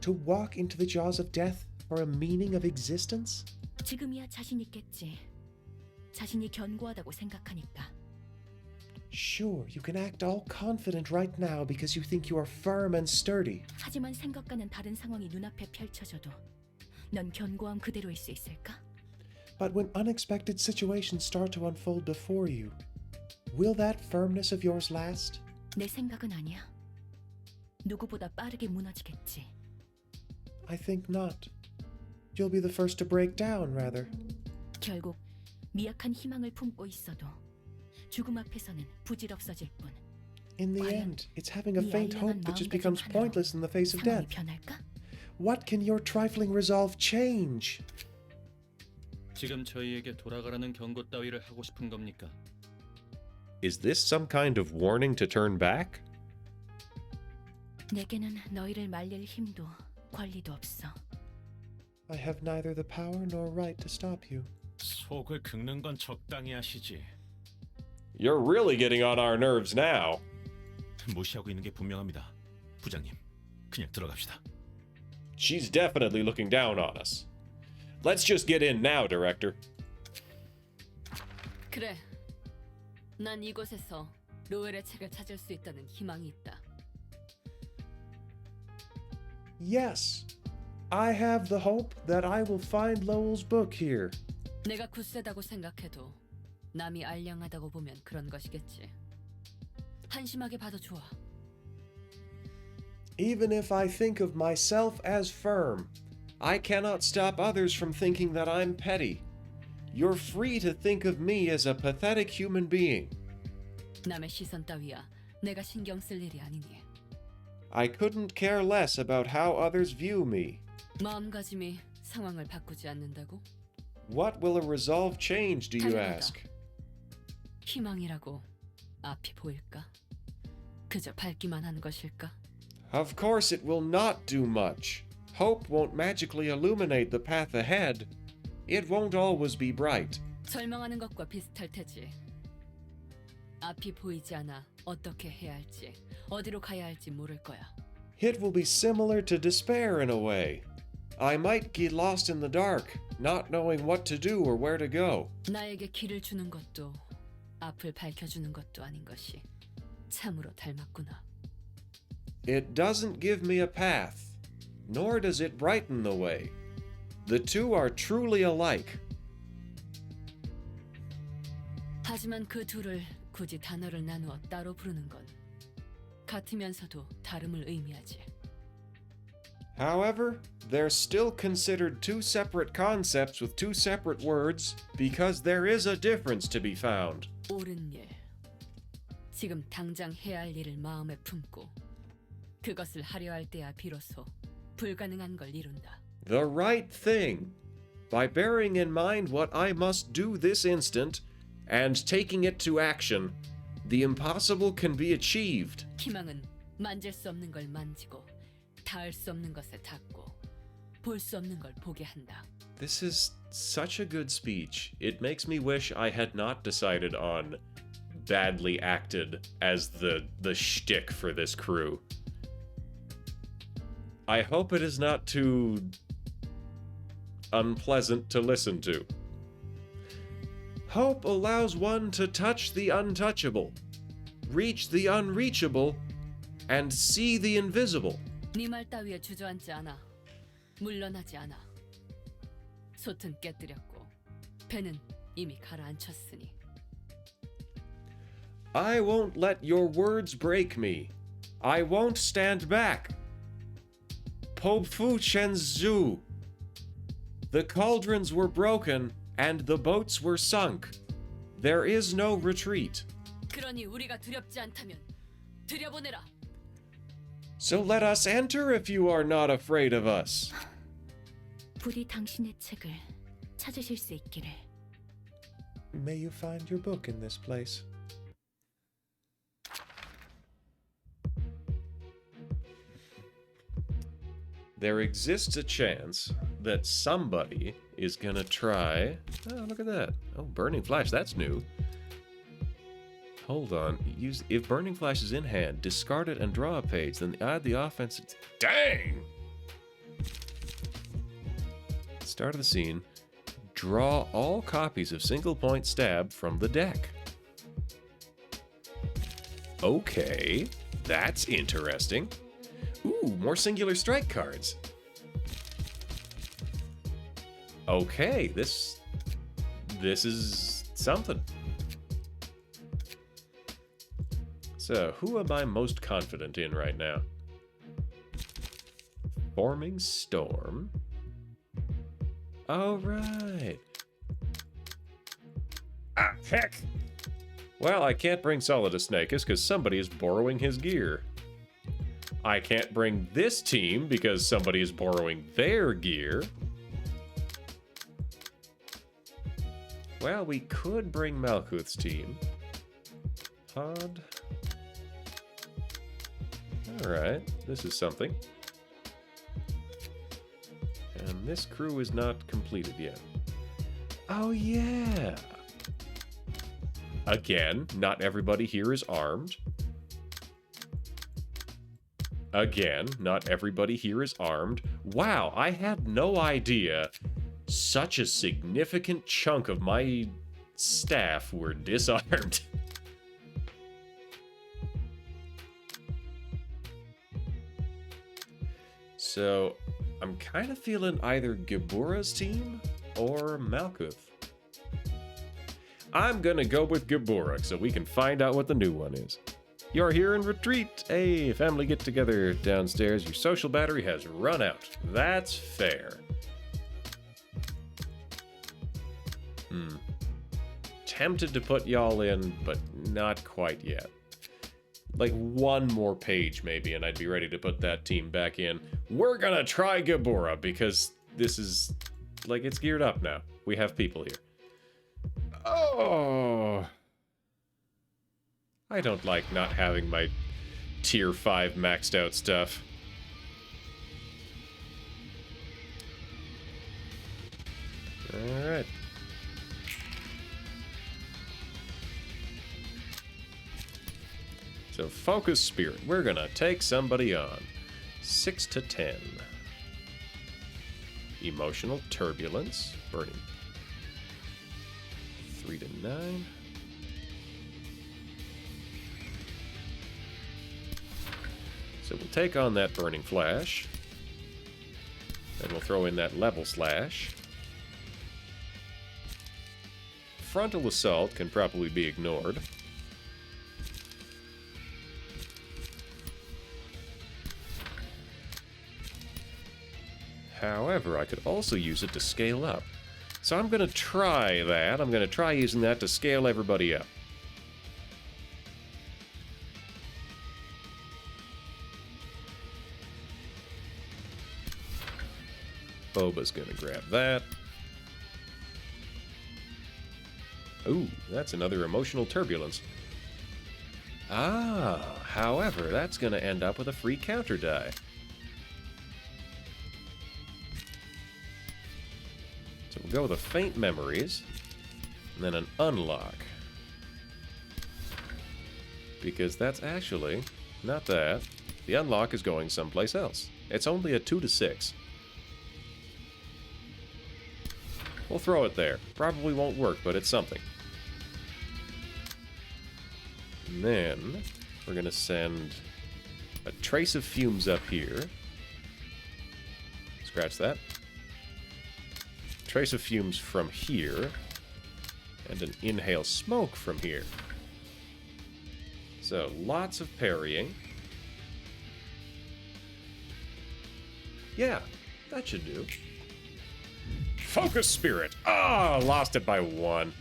[SPEAKER 7] To walk into the jaws of death for a meaning of existence?
[SPEAKER 6] 지금이야 자신 있겠지. 자신이 견고하다고 생각하니까.
[SPEAKER 7] Sure, you can act all confident right now because you think you are firm and sturdy.
[SPEAKER 6] 하지만 생각과는 다른 상황이 눈앞에 펼쳐져도 넌 견고함 그대로일 수 있을까?
[SPEAKER 7] But when unexpected situations start to unfold before you, will that firmness of yours last?
[SPEAKER 6] 내 생각은 아니야. 누구보다 빠르게 무너지겠지.
[SPEAKER 7] I think not. You'll be the first to break down, rather.
[SPEAKER 6] 결국 미약한 희망을 품고 있어도 죽음 앞에서는 부질없어질 뿐.
[SPEAKER 7] In the
[SPEAKER 6] 과연
[SPEAKER 7] end, it's having a
[SPEAKER 6] 네
[SPEAKER 7] faint
[SPEAKER 6] 알량한
[SPEAKER 7] hope that just
[SPEAKER 6] 마음가짐
[SPEAKER 7] becomes
[SPEAKER 6] 하나로
[SPEAKER 7] pointless in the face of
[SPEAKER 6] 상황이
[SPEAKER 7] death.
[SPEAKER 6] 변할까?
[SPEAKER 7] What can your trifling resolve change?
[SPEAKER 2] 지금 저희에게 돌아가라는 경고 따위를 하고 싶은 겁니까?
[SPEAKER 1] Is this some kind of warning to turn back?
[SPEAKER 6] 내게는 너희를 말릴 힘도 권리도 없어.
[SPEAKER 7] I have neither the power nor right to stop you.
[SPEAKER 4] 속을 긁는 건 적당히 하시지.
[SPEAKER 1] You're really getting on our nerves now.
[SPEAKER 4] 무시하고 있는 게 분명합니다. 부장님, 그냥 들어갑시다.
[SPEAKER 1] She's definitely looking down on us. Let's just get in now, Director.
[SPEAKER 3] 그래. 난 이곳에서 로엘의 책을 찾을 수 있다는 희망이 있다.
[SPEAKER 7] Yes, I have the hope that I will find Lowell's book here.
[SPEAKER 3] 내가 굳세다고 생각해도 남이 알량하다고 보면 그런 것이겠지. 한심하게 봐도 좋아.
[SPEAKER 7] Even if I think of myself as firm,
[SPEAKER 1] I cannot stop others from thinking that I'm petty. You're free to think of me as a pathetic human being.
[SPEAKER 3] 남의 시선 따위야 내가 신경 쓸 일이 아니니.
[SPEAKER 1] I couldn't care less about how others view me.
[SPEAKER 3] 마음가짐이 상황을 바꾸지 않는다고?
[SPEAKER 1] What will a resolve change, do you
[SPEAKER 3] 당연하다.
[SPEAKER 1] ask?
[SPEAKER 3] 희망이라고 앞이 보일까? 그저 밝기만 한 것일까?
[SPEAKER 1] Of course it will not do much. Hope won't magically illuminate the path ahead. It won't always be bright.
[SPEAKER 3] 절망하는 것과 비슷할 테지. 앞이 보이지 않아 어떻게 해야 할지, 어디로 가야 할지 모를 거야.
[SPEAKER 1] It will be similar to despair in a way. I might get lost in the dark, not knowing what to do or where to go.
[SPEAKER 3] 나에게 길을 주는 것도 앞을 밝혀주는 것도 아닌 것이 참으로 닮았구나.
[SPEAKER 1] It doesn't give me a path, nor does it brighten the way. The two are truly alike.
[SPEAKER 3] 하지만 그 둘을 굳이 단어를 나누어 따로 부르는 건 같으면서도 다름을 의미하지.
[SPEAKER 1] However, they're still considered two separate concepts with two separate words because there is a difference to be found.
[SPEAKER 3] 옳은 일. 지금 당장 해야 할 일을 마음에 품고 그것을 하려 할 때야 비로소 불가능한 걸 이룬다.
[SPEAKER 1] The right thing. By bearing in mind what I must do this instant and taking it to action, the impossible can be achieved.
[SPEAKER 3] 희망은 만질 수 없는 걸 만지고 닿을 수 없는 것에 닿고 볼 수 없는 걸 보게 한다.
[SPEAKER 1] This is such a good speech. It makes me wish I had not decided on badly acted as the shtick for this crew. I hope it is not too unpleasant to listen to. Hope allows one to touch the untouchable, reach the unreachable, and see the invisible.
[SPEAKER 3] 네 말 따위에 주저앉지 않아. 물러나지 않아. 솥은 깨뜨렸고 배는 이미 가라앉혔으니.
[SPEAKER 1] I won't let your words break me. I won't stand back. Pope Fu Chenzu. The cauldrons were broken and the boats were sunk. There is no retreat.
[SPEAKER 3] 그러니 우리가 두렵지 않다면 들여보내라.
[SPEAKER 1] So let us enter if you are not afraid of us.
[SPEAKER 6] 부디 당신의 책을 찾으실 수 있기를.
[SPEAKER 7] May you find your book in this place.
[SPEAKER 1] There exists a chance that somebody is gonna try. Oh, look at that. Oh, Burning Flash, that's new. Hold on. If Burning Flash is in hand, discard it and draw a page, then add the offense. Dang! Start of the scene. Draw all copies of Single Point Stab from the deck. Okay, that's interesting. Ooh, more Singular Strike cards. Okay, this is something. So, who am I most confident in right now? Forming Storm. Oh, right. Ah, heck! Well, I can't bring Solidus Snakus because somebody is borrowing his gear. I can't bring this team because somebody is borrowing their gear. Well, we could bring Malkuth's team. Pod. Alright, this is something. And this crew is not completed yet. Oh yeah! Again, not everybody here is armed. Again, not everybody here is armed. Wow, I had no idea such a significant chunk of my staff were disarmed. So, I'm kind of feeling either Gebura's team or Malkuth. I'm gonna go with Gebura so we can find out what the new one is. You're here in retreat. Hey, family get together downstairs. Your social battery has run out. That's fair. Tempted to put y'all in, but not quite yet. Like one more page maybe, and I'd be ready to put that team back in. We're gonna try Gebura because this is like it's geared up now. We have people here. Oh. I don't like not having my tier 5 maxed out stuff. Alright. So Focus Spirit, we're gonna take somebody on. 6 to 10. Emotional Turbulence, Burning. 3 to 9. So we'll take on that Burning Flash. Then we'll throw in that Level Slash. Frontal Assault can probably be ignored. However, I could also use it to scale up. So I'm going to try that. I'm going to try using that to scale everybody up. Boba's gonna grab that. Ooh, that's another Emotional Turbulence. Ah, however, that's gonna end up with a free counter die. So we'll go with a Faint Memories, and then an Unlock. Because that's actually not that. The Unlock is going someplace else. It's only a 2 to 6. We'll throw it there. Probably won't work, but it's something. And then we're going to send a trace of fumes up here. Scratch that. Trace of fumes from here. And an inhale smoke from here. So, lots of parrying. Yeah, that should do. Focus Spirit! Ah, lost it by 1.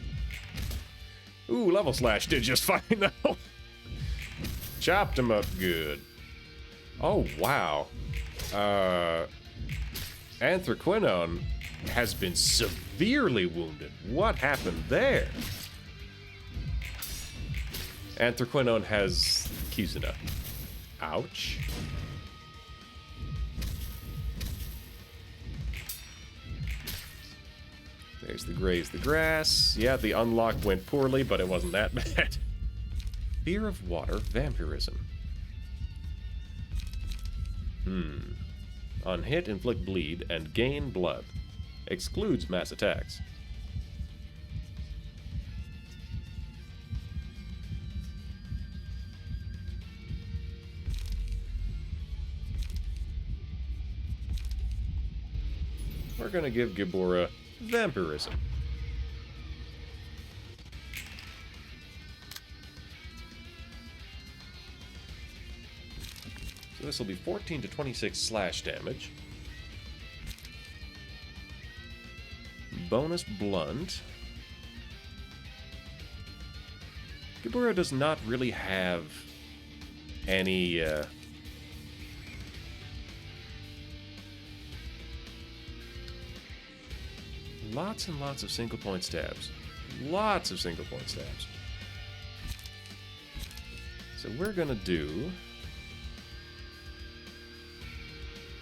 [SPEAKER 1] Ooh, Level Slash did just fine, though. Chopped him up good. Oh, wow. Anthraquinone has been severely wounded. What happened there? Anthraquinone has Kizuna. Ouch. There's the graze the grass. Yeah, the unlock went poorly, but it wasn't that bad. Fear of water vampirism. On hit, inflict bleed and gain blood. Excludes mass attacks. We're gonna give Gibora vampirism. So this will be 14 to 26 slash damage. Bonus blunt. Gibora does not really have any lots and lots of single point stabs. Lots of single point stabs. So we're gonna do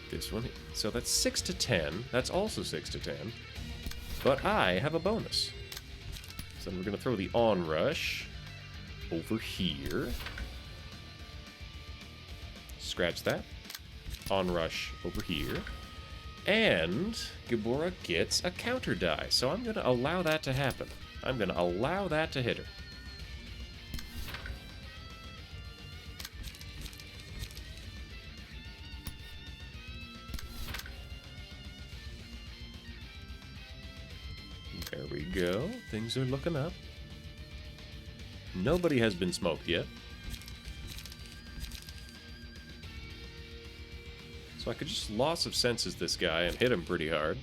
[SPEAKER 1] this one. So that's 6 to 10. That's also 6 to 10. But I have a bonus. So then we're gonna throw the onrush over here. Scratch that. Onrush over here. And Gibora gets a counter die, so I'm going to allow that to happen. I'm going to allow that to hit her. There we go. Things are looking up. Nobody has been smoked yet. So I could just loss of senses this guy and hit him pretty hard.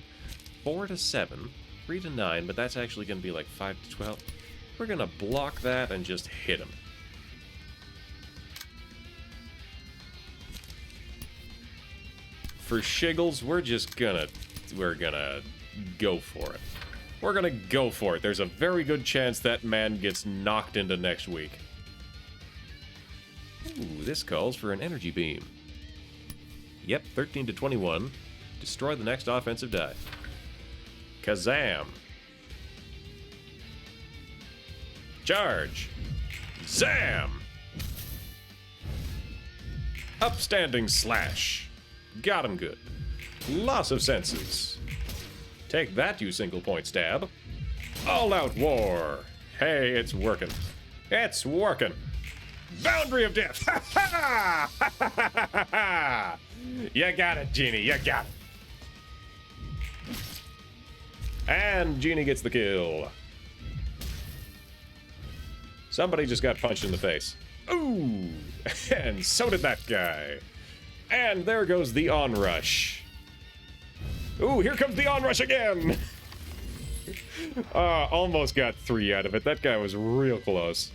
[SPEAKER 1] 4 to 7, 3 to 9, but that's actually going to be like 5 to 12. We're going to block that and just hit him. For shiggles, we're gonna go for it. We're gonna go for it. There's a very good chance that man gets knocked into next week. Ooh, this calls for an energy beam. Yep, 13 to 21. Destroy the next offensive die. Kazam. Charge. Zam. Upstanding slash. Got him good. Loss of senses. Take that, you single point stab. All out war. Hey, it's working. It's working. Boundary of death. Ha ha! Ha ha ha ha! You got it, Genie. You got it. And Genie gets the kill. Somebody just got punched in the face. Ooh! And so did that guy. And there goes the onrush. Ooh, here comes the onrush again! Almost got 3 out of it. That guy was real close.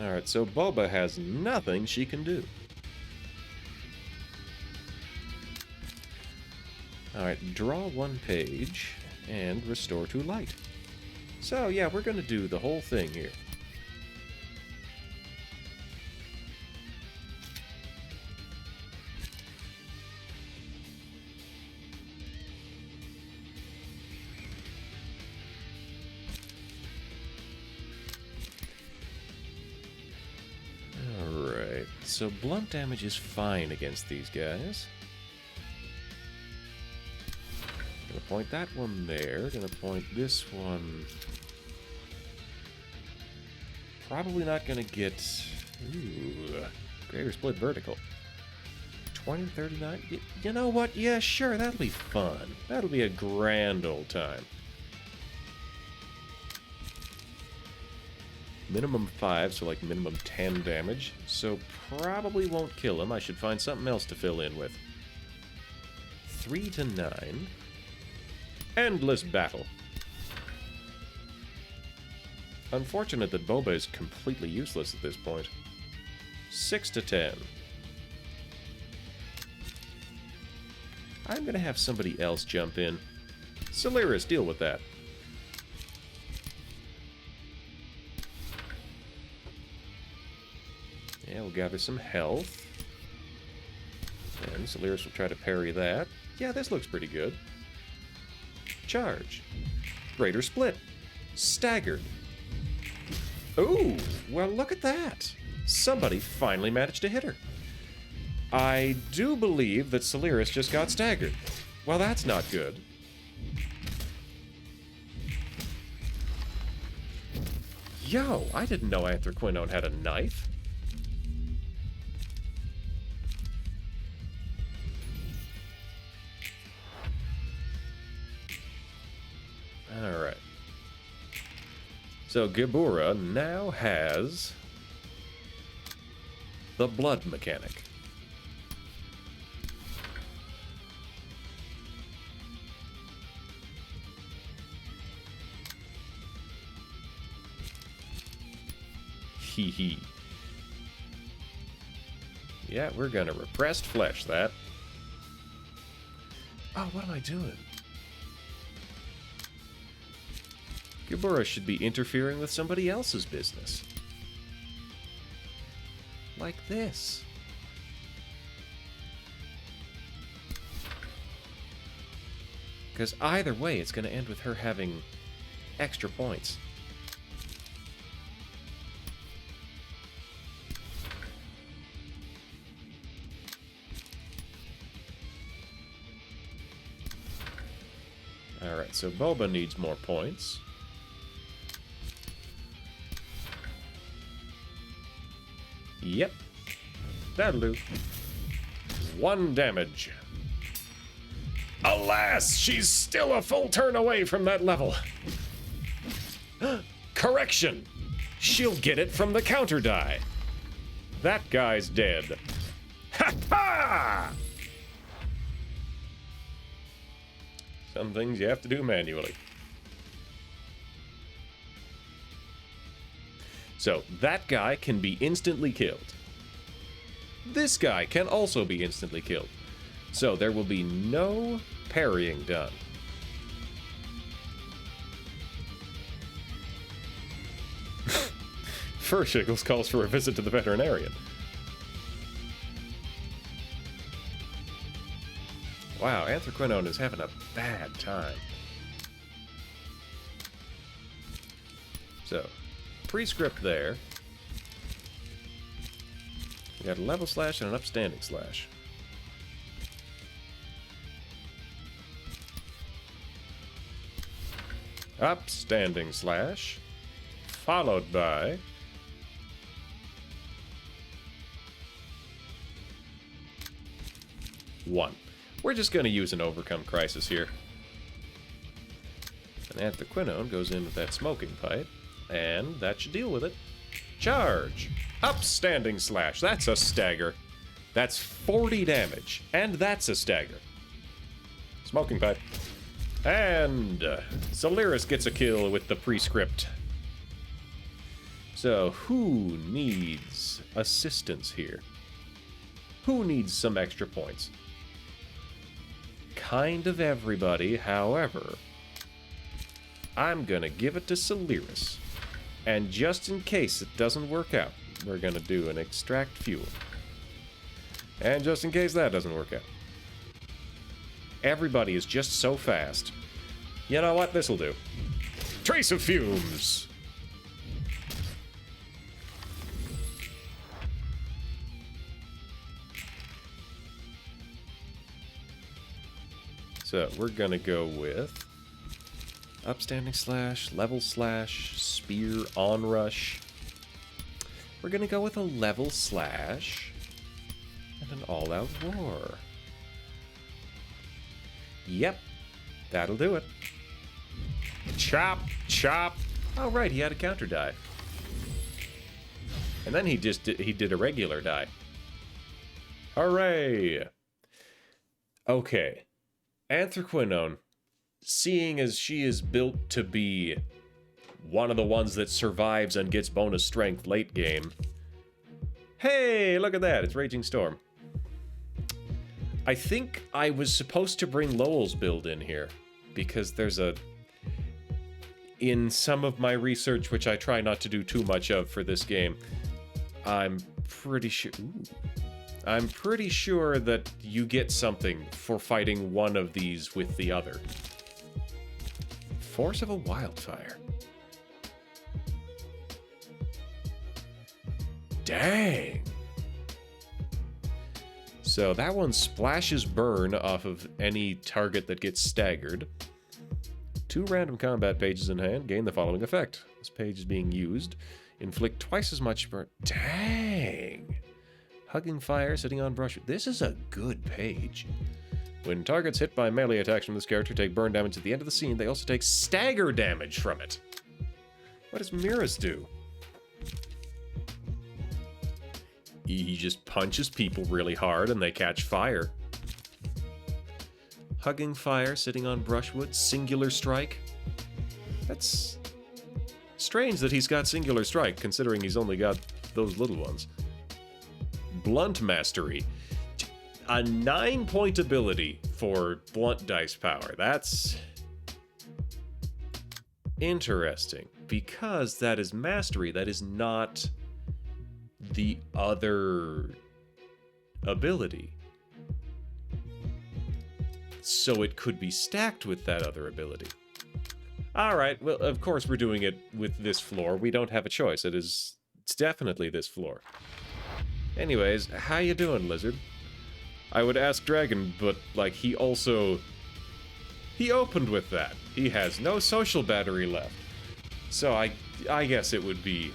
[SPEAKER 1] Alright, so Boba has nothing she can do. Alright, draw 1 page and restore to light. So yeah, we're gonna do the whole thing here. so blunt damage is fine against these guys. Gonna point that one there. Gonna point this one. Probably not gonna get... Ooh, greater split vertical. 20, 39? You know what? Yeah, sure, that'll be fun. That'll be a grand old time. Minimum 5, so like minimum 10 damage. So probably won't kill him. I should find something else to fill in with. 3 to 9. Endless battle. Unfortunate that Boba is completely useless at this point. 6 to 10. I'm gonna have somebody else jump in. Celeris, deal with that. Yeah, we'll gather some health. And Celeris will try to parry that. Yeah, this looks pretty good. Charge. Greater split. Staggered. Ooh, well look at that. Somebody finally managed to hit her. I do believe that Celeris just got staggered. Well, that's not good. Yo, I didn't know Anthraquinone had a knife. Alright. So Gibora now has the blood mechanic. Hee hee. Yeah, we're gonna repressed flesh that. Oh, what am I doing? Gibora should be interfering with somebody else's business. Like this. Because either way, it's going to end with her having extra points. Alright, so Boba needs more points. Yep. That'll do. 1 damage. Alas, she's still a full turn away from that level. Correction! She'll get it from the counter die. That guy's dead. Ha ha! Some things you have to do manually. So, that guy can be instantly killed. This guy can also be instantly killed. So, there will be no parrying done. Furshiggles calls for a visit to the veterinarian. Wow, Anthraquinone is having a bad time. So, prescript there. We got a level slash and an upstanding slash. Upstanding slash, followed by one. We're just going to use an overcome crisis here. And Anthraquinone goes in with that smoking pipe. And that should deal with it. Charge! Upstanding slash. That's a stagger. That's 40 damage. And that's a stagger. Smoking pipe. And Celeris gets a kill with the prescript. So, who needs assistance here? Who needs some extra points? Kind of everybody, however, I'm gonna give it to Celeris. And just in case it doesn't work out, we're gonna do an extract fuel. And just in case that doesn't work out. Everybody is just so fast. You know what? This'll do. Trace of fumes! So we're gonna go with upstanding slash, level slash, spear, onrush. We're gonna go with a level slash and an all-out war. Yep, that'll do it. Chop, chop. Oh right, he had a counter die. And then he did a regular die. Hooray! Okay. Anthraquinone, seeing as she is built to be one of the ones that survives and gets bonus strength late game. Hey, look at that, it's Raging Storm. I think I was supposed to bring Lowell's build in here, because there's a... In some of my research, which I try not to do too much of for this game, I'm pretty sure... Ooh. I'm pretty sure that you get something for fighting one of these with the other. Force of a Wildfire. Dang! So that one splashes burn off of any target that gets staggered. 2 random combat pages in hand gain the following effect. This page is being used. Inflict twice as much burn. Dang! Hugging Fire, sitting on brush. This is a good page. When targets hit by melee attacks from this character take burn damage at the end of the scene, they also take stagger damage from it. What does Miras do? He just punches people really hard and they catch fire. Hugging Fire, sitting on brushwood, singular strike. That's strange that he's got singular strike, considering he's only got those little ones. Blunt Mastery. A 9-point ability for blunt dice power. That's interesting, because that is mastery. That is not the other ability. So it could be stacked with that other ability. Alright, well, of course we're doing it with this floor. We don't have a choice. It's definitely this floor. Anyways, how you doing, Lizard? I would ask Dragon, but, like, he opened with that. He has no social battery left. So I guess it would be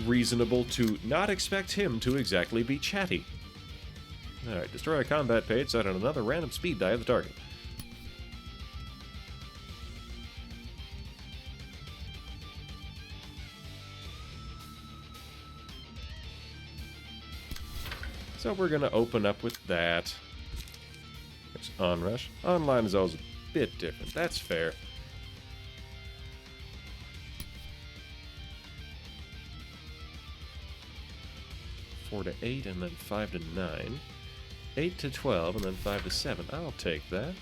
[SPEAKER 1] reasonable to not expect him to exactly be chatty. Alright, destroy a combat page, set on another random speed die of the target. So we're gonna open up with that. There's Onrush. Online is always a bit different. That's fair. Four to 8, and then 5 to 9. 8 to 12, and then 5 to 7. I'll take that.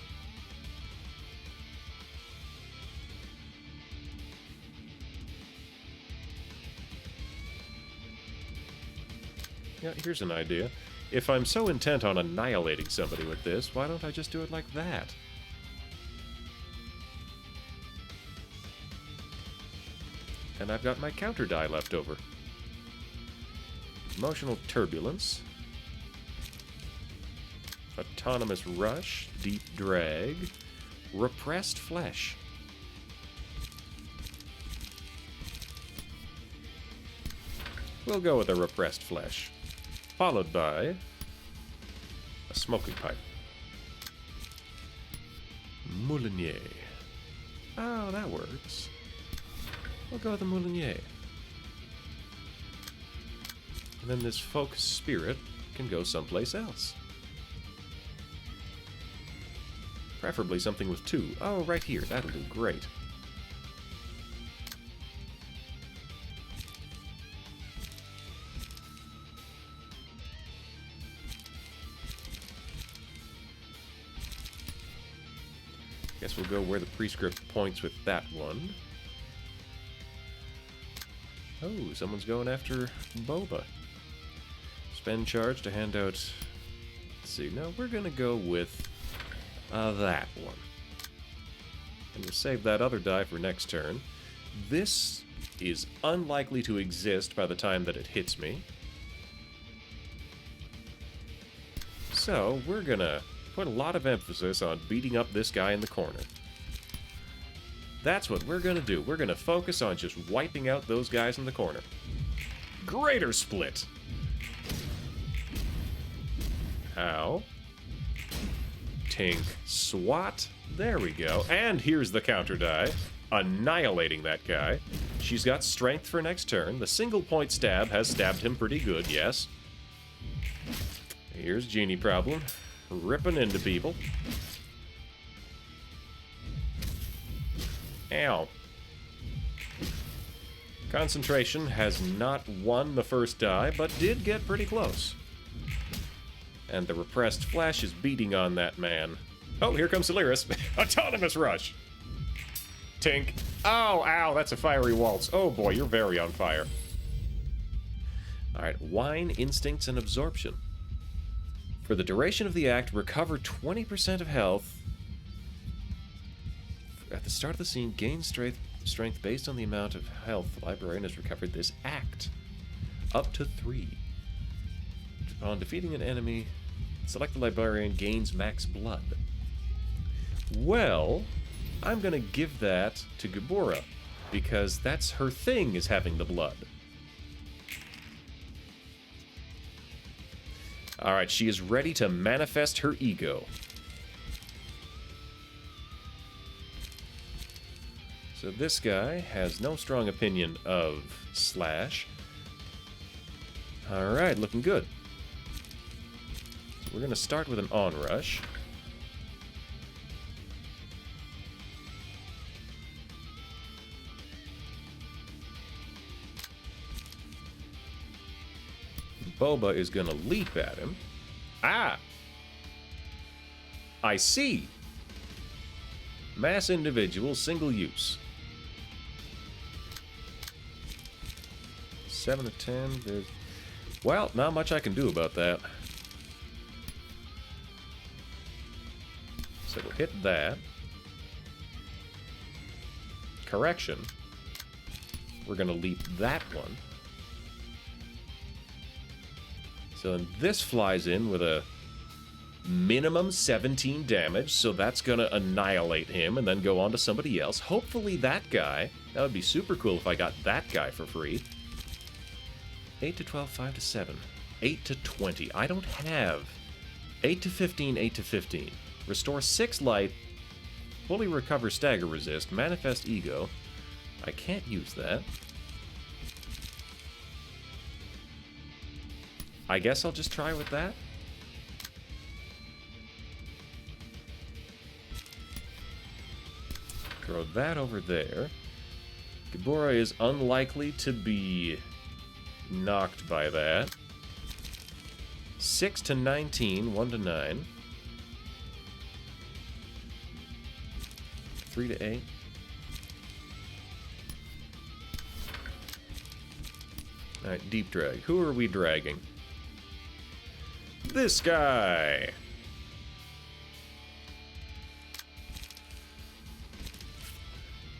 [SPEAKER 1] Yeah, here's an idea. If I'm so intent on annihilating somebody with this, why don't I just do it like that? And I've got my counter die left over. Emotional Turbulence. Autonomous Rush. Deep Drag. Repressed Flesh. We'll go with a Repressed Flesh. Followed by a Smoking Pipe. Moulinier. Oh, that works. We'll go with the Moulinier. And then this Folk Spirit can go someplace else. Preferably something with 2. Oh, right here. That'll do great. Guess we'll go where the prescript points with that one. Oh, someone's going after Boba. Spend charge to hand out... Let's see, no, we're gonna go with that one. And we'll save that other die for next turn. This is unlikely to exist by the time that it hits me. So, we're gonna put a lot of emphasis on beating up this guy in the corner. That's what we're going to do. We're going to focus on just wiping out those guys in the corner. Greater split. Ow. Tink. Swat. There we go. And here's the counter die. Annihilating that guy. She's got strength for next turn. The single point stab has stabbed him pretty good, yes. Here's Genie problem. Ripping into people. Ow. Concentration has not won the first die, but did get pretty close. And the repressed flash is beating on that man. Oh, here comes Celeris. Autonomous rush. Tink. Oh, ow, that's a fiery waltz. Oh boy, you're very on fire. Alright, wine, instincts, and absorption. For the duration of the act, recover 20% of health. At the start of the scene, gain strength based on the amount of health the librarian has recovered this act. Up to 3. Upon defeating an enemy, select the librarian gains max blood. Well, I'm gonna give that to Gabora, because that's her thing, is having the blood. Alright, she is ready to manifest her ego. So this guy has no strong opinion of Slash. Alright, looking good. So we're going to start with an onrush. Boba is going to leap at him. Ah! I see! Mass individual, single use. 7 of 10. There's... Well, not much I can do about that. So we'll hit that. Correction. We're going to leap that one. So then this flies in with a minimum 17 damage, so that's going to annihilate him and then go on to somebody else. Hopefully that guy. That would be super cool if I got that guy for free. 8 to 12, 5 to 7. 8 to 20. I don't have 8 to 15, 8 to 15. Restore 6 light. Fully recover stagger resist. Manifest ego. I can't use that. I guess I'll just try with that. Throw that over there. Gabora is unlikely to be knocked by that. 6 to 19, 1 to 9. 3 to 8. Alright, deep drag. Who are we dragging? This guy!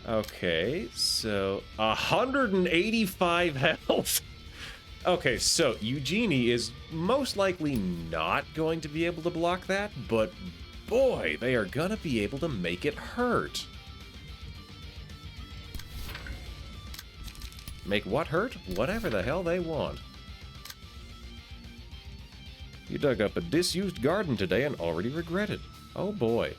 [SPEAKER 1] Okay, so 185 health. Okay, so Eugenie is most likely not going to be able to block that, but boy, they are gonna be able to make it hurt. Make what hurt? Whatever the hell they want. You dug up a disused garden today and already regret it. Oh boy.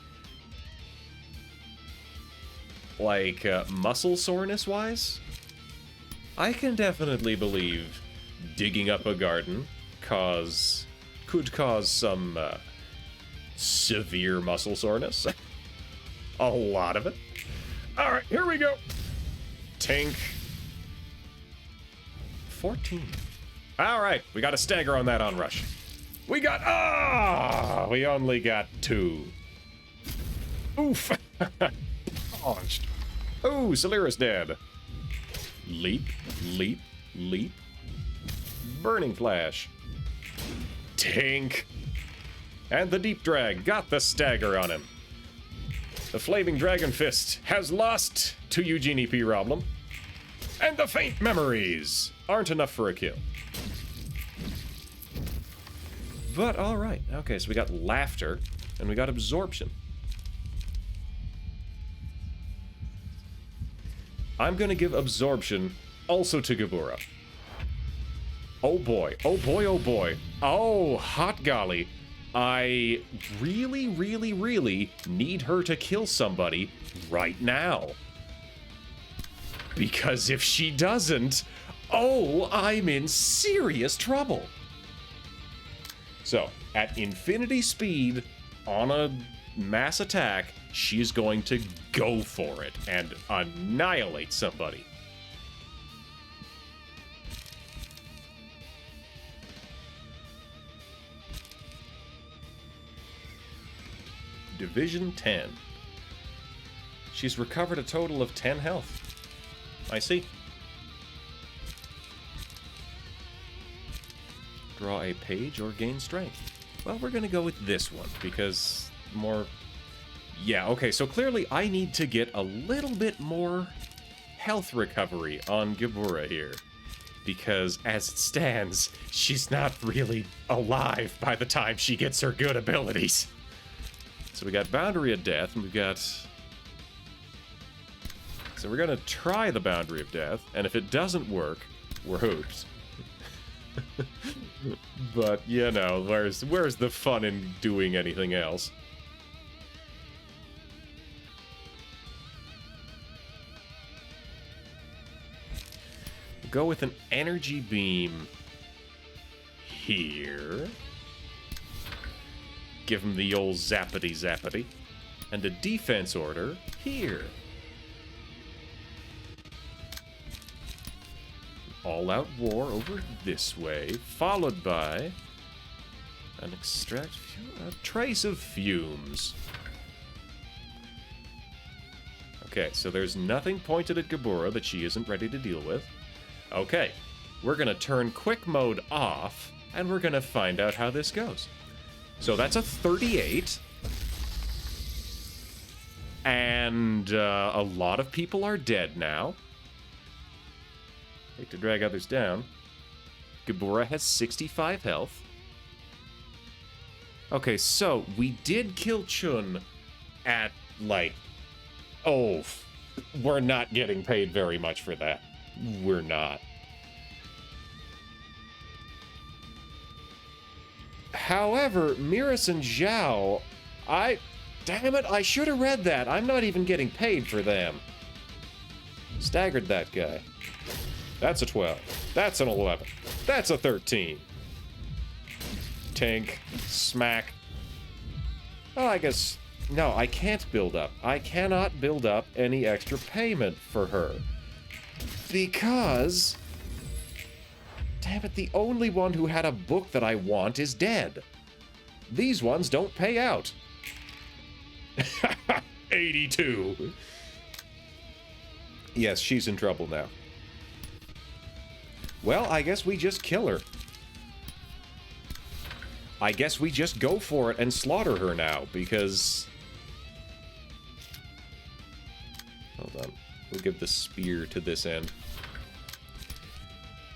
[SPEAKER 1] Like, muscle soreness-wise? I can definitely believe digging up a garden could cause some, severe muscle soreness. A lot of it. Alright, here we go. Tink. 14. Alright, we got a stagger on that onrush. We only got 2. Oof. Launched. Oh, Celeris dead. Leap, leap, leap. Burning flash. Tink. And the deep drag got the stagger on him. The flaming dragon fist has lost to Eugenie P. Roblem. And the faint memories aren't enough for a kill. But alright. Okay, so we got laughter. And we got absorption. I'm gonna give absorption also to Gabura. Oh boy, oh boy, oh boy. Oh, hot golly. I really, really, really need her to kill somebody right now. Because if she doesn't, oh, I'm in serious trouble. So, at infinity speed, on a mass attack, she's going to go for it and annihilate somebody. Division 10. She's recovered a total of 10 health. I see. Draw a page or gain strength. Well, we're gonna go with this one, because more... Yeah, okay, so clearly I need to get a little bit more health recovery on Gabura here. Because, as it stands, she's not really alive by the time she gets her good abilities. So we got Boundary of Death, and we've got... So we're gonna try the Boundary of Death, and if it doesn't work, we're hooped. But, you know, where's the fun in doing anything else? We'll go with an energy beam here. Give him the old zappity zappity. And a defense order here. All-out war over this way, followed by an a trace of fumes. Okay, so there's nothing pointed at Gabura that she isn't ready to deal with. Okay, we're gonna turn quick mode off, and we're gonna find out how this goes. So that's a 38. And a lot of people are dead now. Hate to drag others down. Gabura has 65 health. Okay, so we did kill Chun at, like... Oh, we're not getting paid very much for that. We're not. However, Miras and Zhao, damn it, I should have read that. I'm not even getting paid for them. Staggered that guy. That's a 12. That's an 11. That's a 13. Tink. Smack. Oh, I guess... No, I can't build up. I cannot build up any extra payment for her. Because... Damn it, the only one who had a book that I want is dead. These ones don't pay out. 82. Yes, she's in trouble now. Well, I guess we just kill her. I guess we just go for it and slaughter her now, because... Hold on. We'll give the spear to this end.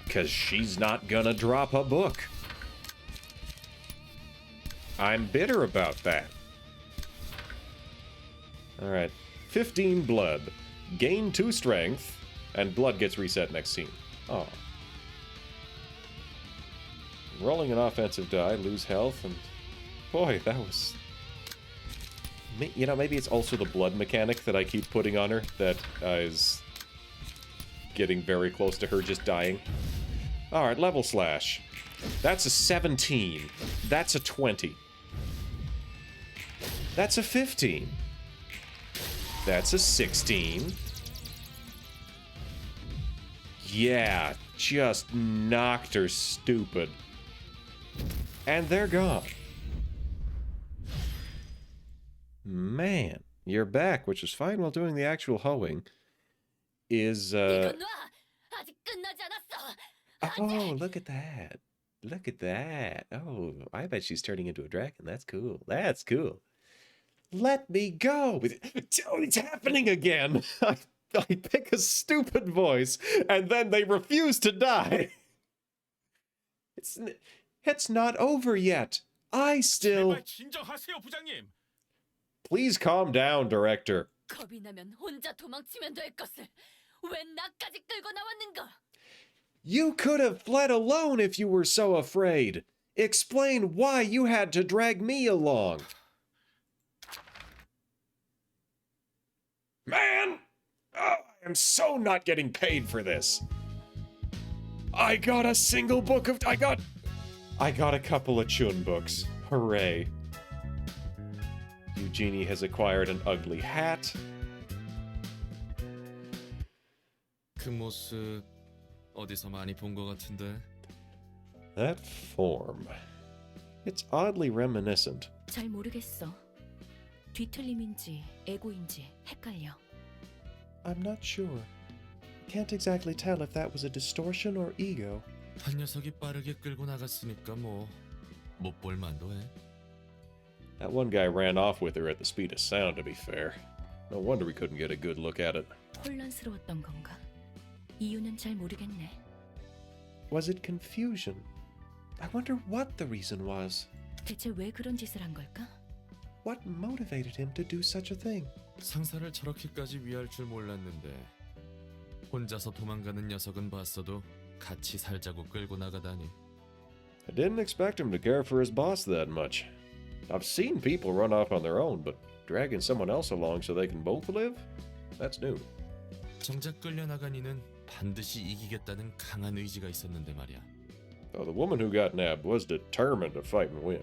[SPEAKER 1] Because she's not gonna drop a book. I'm bitter about that. Alright. 15 blood. Gain 2 strength. And blood gets reset next scene. Oh. Rolling an offensive die, lose health, and... Boy, that was... You know, maybe it's also the blood mechanic that I keep putting on her that is getting very close to her just dying. Alright, level slash. That's a 17. That's a 20. That's a 15. That's a 16. Yeah, just knocked her stupid. And they're gone. Man, you're back, which is fine while doing the actual hoeing. Is, Oh, look at that. Look at that. Oh, I bet she's turning into a dragon. That's cool. That's cool. Let me go. It's happening again. I pick a stupid voice, and then they refuse to die. It's not over yet. I still...
[SPEAKER 4] 제발 진정하세요, 부장님.
[SPEAKER 1] Please calm down, director.
[SPEAKER 3] 겁이 나면 혼자 도망치면 될 것을 왜 나까지 끌고 나왔는가?
[SPEAKER 1] You could have fled alone if you were so afraid. Explain why you had to drag me along. Man! Oh, I am so not getting paid for this. I got a single book of... I got a couple of Chun books. Hooray. Eugenie has acquired an ugly hat.
[SPEAKER 5] 그 모습 어디서 많이 본 것 같은데.
[SPEAKER 1] That form. It's oddly reminiscent.
[SPEAKER 6] 잘 모르겠어. 뒤틀림인지 에고인지 헷갈려.
[SPEAKER 7] I'm not sure. Can't exactly tell if that was a distortion or ego.
[SPEAKER 5] 한 녀석이 빠르게 끌고 나갔으니까 뭐 못 볼 만도 해.
[SPEAKER 1] That one guy ran off with her at the speed of sound, to be fair. No wonder we couldn't get a good look at it.
[SPEAKER 6] 혼란스러웠던 건가? 이유는 잘 모르겠네.
[SPEAKER 7] Was it confusion? I wonder what the reason was.
[SPEAKER 6] 대체 왜 그런 짓을 한 걸까?
[SPEAKER 7] What motivated him to do such a thing?
[SPEAKER 5] 상사를 저렇게까지 위할 줄 몰랐는데 혼자서 도망가는 녀석은 봤어도 같이 살자고 끌고 나가다니.
[SPEAKER 1] I didn't expect him to care for his boss that much. I've seen people run off on their own, but dragging someone else along so they can both live? That's new.
[SPEAKER 5] 정작 끌려나간 이는 반드시 이기겠다는 강한 의지가 있었는데 말이야.
[SPEAKER 1] Though the woman who got nabbed was determined to fight and win.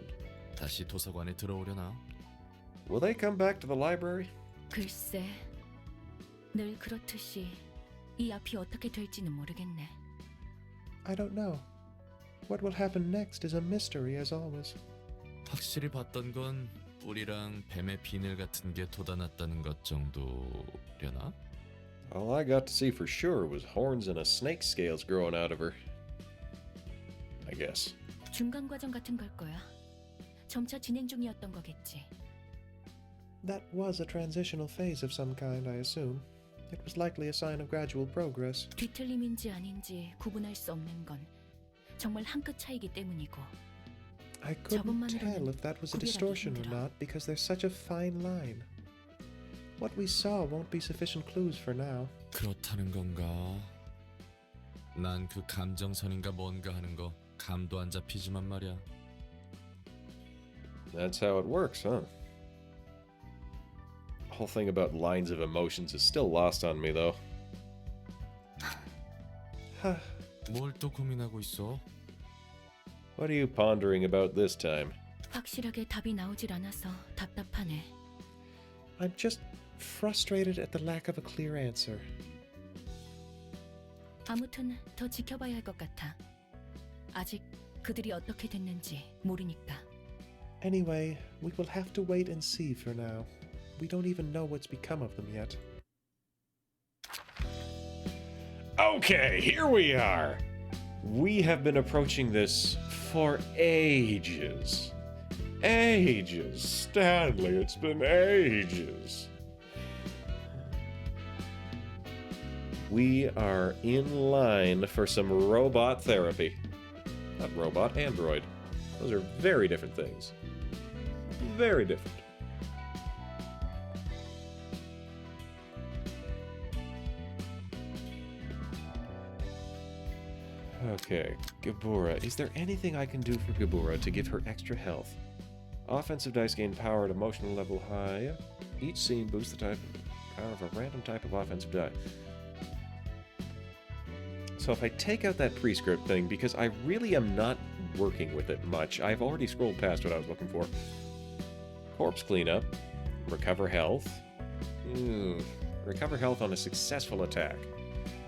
[SPEAKER 5] 다시 도서관에 들어오려나?
[SPEAKER 1] Will they come back to the library?
[SPEAKER 6] 글쎄, 늘 그렇듯이 이 앞이 어떻게 될지는 모르겠네.
[SPEAKER 7] I don't know. What will happen next is a mystery as always.
[SPEAKER 5] 확실히 봤던 건 뿔이랑 뱀의 비늘 같은 게 돋아났다는 것 정도려나?
[SPEAKER 1] All I got to see for sure was horns and a snake's scales growing out of her. I guess.
[SPEAKER 6] 중간 과정 같은 걸 거야. 점차 진행 중이었던 거겠지.
[SPEAKER 7] That was a transitional phase of some kind, I assume. It was likely a sign of gradual progress.
[SPEAKER 6] 뒤틀림인지 아닌지 구분할 수 없는 건 정말 한 끗 차이기 때문이고.
[SPEAKER 7] I couldn't
[SPEAKER 6] 저것만으로는
[SPEAKER 7] tell if that was a
[SPEAKER 6] 구별하기
[SPEAKER 7] distortion or
[SPEAKER 6] 힘들어.
[SPEAKER 7] not because there's such a fine line. What we saw won't be sufficient clues for now.
[SPEAKER 5] 그렇다는 건가? 난 그 감정선인가 뭔가 하는 거 감도 안 잡히지만 말이야.
[SPEAKER 1] That's how it works, huh? The whole thing about lines of emotions is still lost on me, though.
[SPEAKER 5] 뭘 또 고민하고 있어?
[SPEAKER 1] What are you pondering about this time?
[SPEAKER 6] 확실하게 답이 나오질 않아서 답답하네.
[SPEAKER 7] I'm just frustrated at the lack of a clear answer.
[SPEAKER 6] 아무튼 더 지켜봐야 할 것 같아. 아직 그들이 어떻게 됐는지 모르니까.
[SPEAKER 7] Anyway, we will have to wait and see for now. We don't even know what's become of them yet.
[SPEAKER 1] Okay, here we are. We have been approaching this for ages. Ages. Stanley, it's been ages. We are in line for some robot therapy. Not robot, android. Those are very different things. Very different. Okay, Gabura. Is there anything I can do for Gabura to give her extra health? Offensive dice gain power at emotional level high. Each scene boosts the power of a random type of offensive die. So if I take out that prescript thing, because I really am not working with it much, I've already scrolled past what I was looking for. Corpse cleanup. Recover health. Recover health on a successful attack.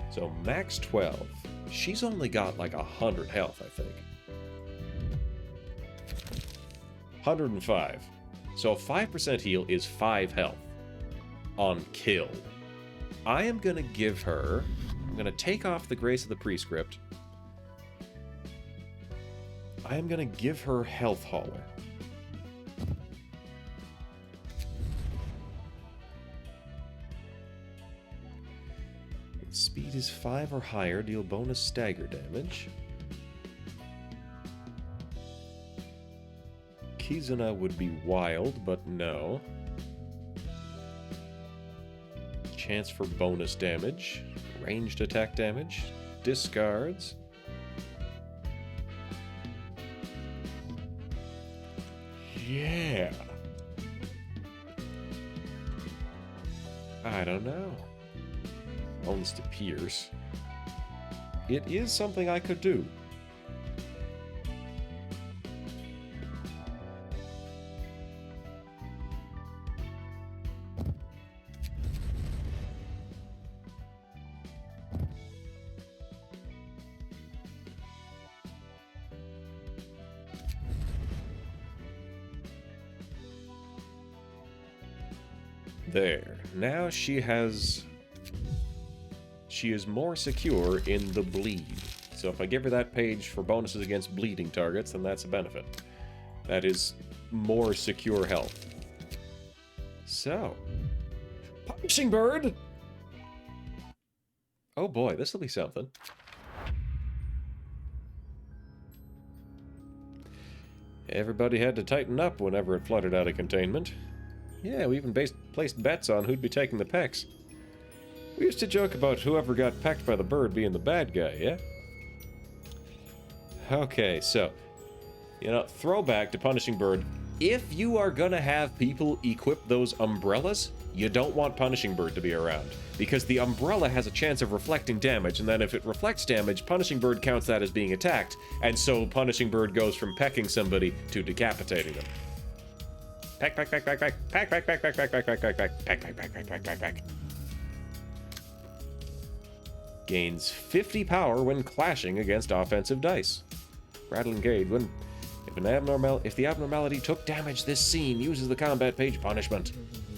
[SPEAKER 1] So max 12. She's only got like 100 health, I think. 105. So 5% heal is 5 health on kill. I am going to give her... I'm going to take off the Grace of the Prescript. I am going to give her Health Hauler. Speed is 5 or higher, deal bonus stagger damage. Kizuna would be wild, but no. Chance for bonus damage. Ranged attack damage. Discards. Yeah. I don't know. Bonus to Pierce. It is something I could do. There. Now she is more secure in the bleed. So if I give her that page for bonuses against bleeding targets, then that's a benefit. That is more secure health. So, Punishing Bird! Oh boy, this will be something. Everybody had to tighten up whenever it fluttered out of containment. Yeah, we even placed bets on who'd be taking the pecks. We used to joke about whoever got pecked by the bird being the bad guy, yeah? Okay, so, throwback to Punishing Bird. If you are gonna have people equip those umbrellas, you don't want Punishing Bird to be around. Because the umbrella has a chance of reflecting damage, and then if it reflects damage, Punishing Bird counts that as being attacked, and so Punishing Bird goes from pecking somebody to decapitating them. Peck, peck, peck, peck, peck, peck, peck, peck, peck, peck, peck, peck, peck, peck, peck, peck, peck, peck, peck, peck. Gains 50 power when clashing against offensive dice. Rattling Gauge. If the abnormality took damage, this scene uses the combat page punishment.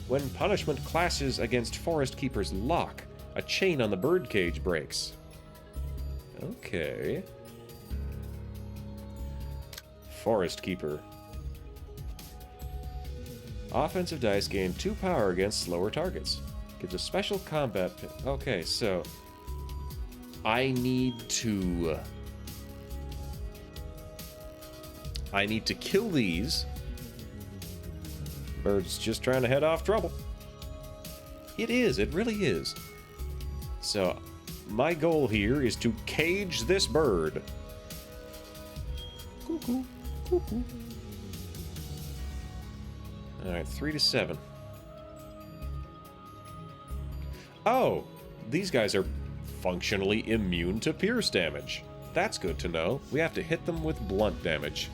[SPEAKER 1] When punishment clashes against Forest Keeper's lock, a chain on the birdcage breaks. Okay. Forest Keeper. Offensive dice gain 2 power against slower targets. Gives a special combat... Okay, so... I need to kill these. Bird's just trying to head off trouble. It really is. So, my goal here is to cage this bird. Cuckoo, cuckoo. Alright, 3 to 7. Oh! These guys are functionally immune to pierce damage. That's good to know. We have to hit them with blunt damage.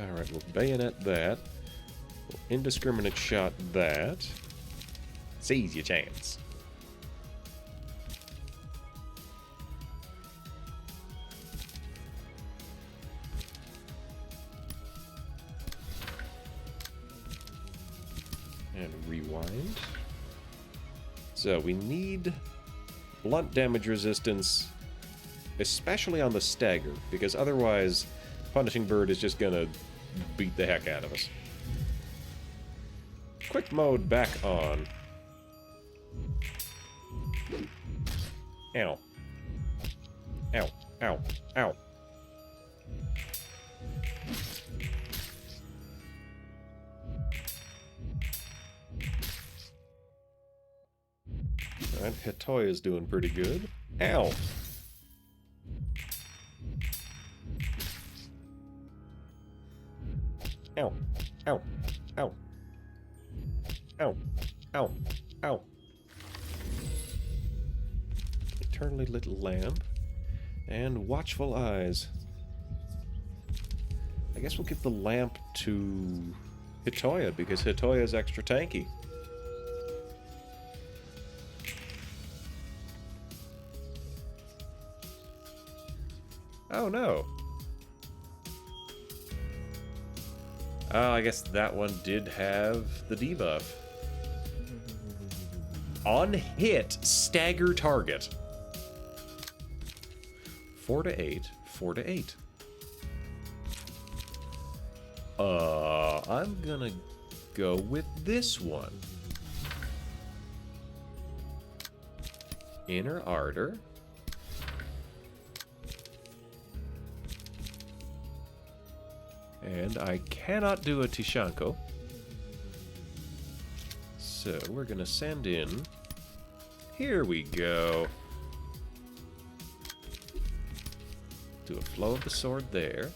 [SPEAKER 1] Alright, we'll bayonet that. We'll indiscriminate shot that. Seize your chance. And rewind. So we need blunt damage resistance, especially on the stagger, because otherwise Punishing Bird is just gonna beat the heck out of us. Quick mode back on. Ow. Ow. Ow. Ow. Alright, Hitoya's doing pretty good. Ow! Ow. Ow. Ow. Ow. Ow. Ow. Eternally lit lamp. And watchful eyes. I guess we'll give the lamp to Hitoya, because Hitoya's extra tanky. Oh no. Oh, I guess that one did have the debuff. On hit, stagger target. 4 to 8, 4 to 8. I'm gonna go with this one. Inner Ardor. And I cannot do a Tishanko. So we're gonna send in. Here we go. Do a flow of the sword there.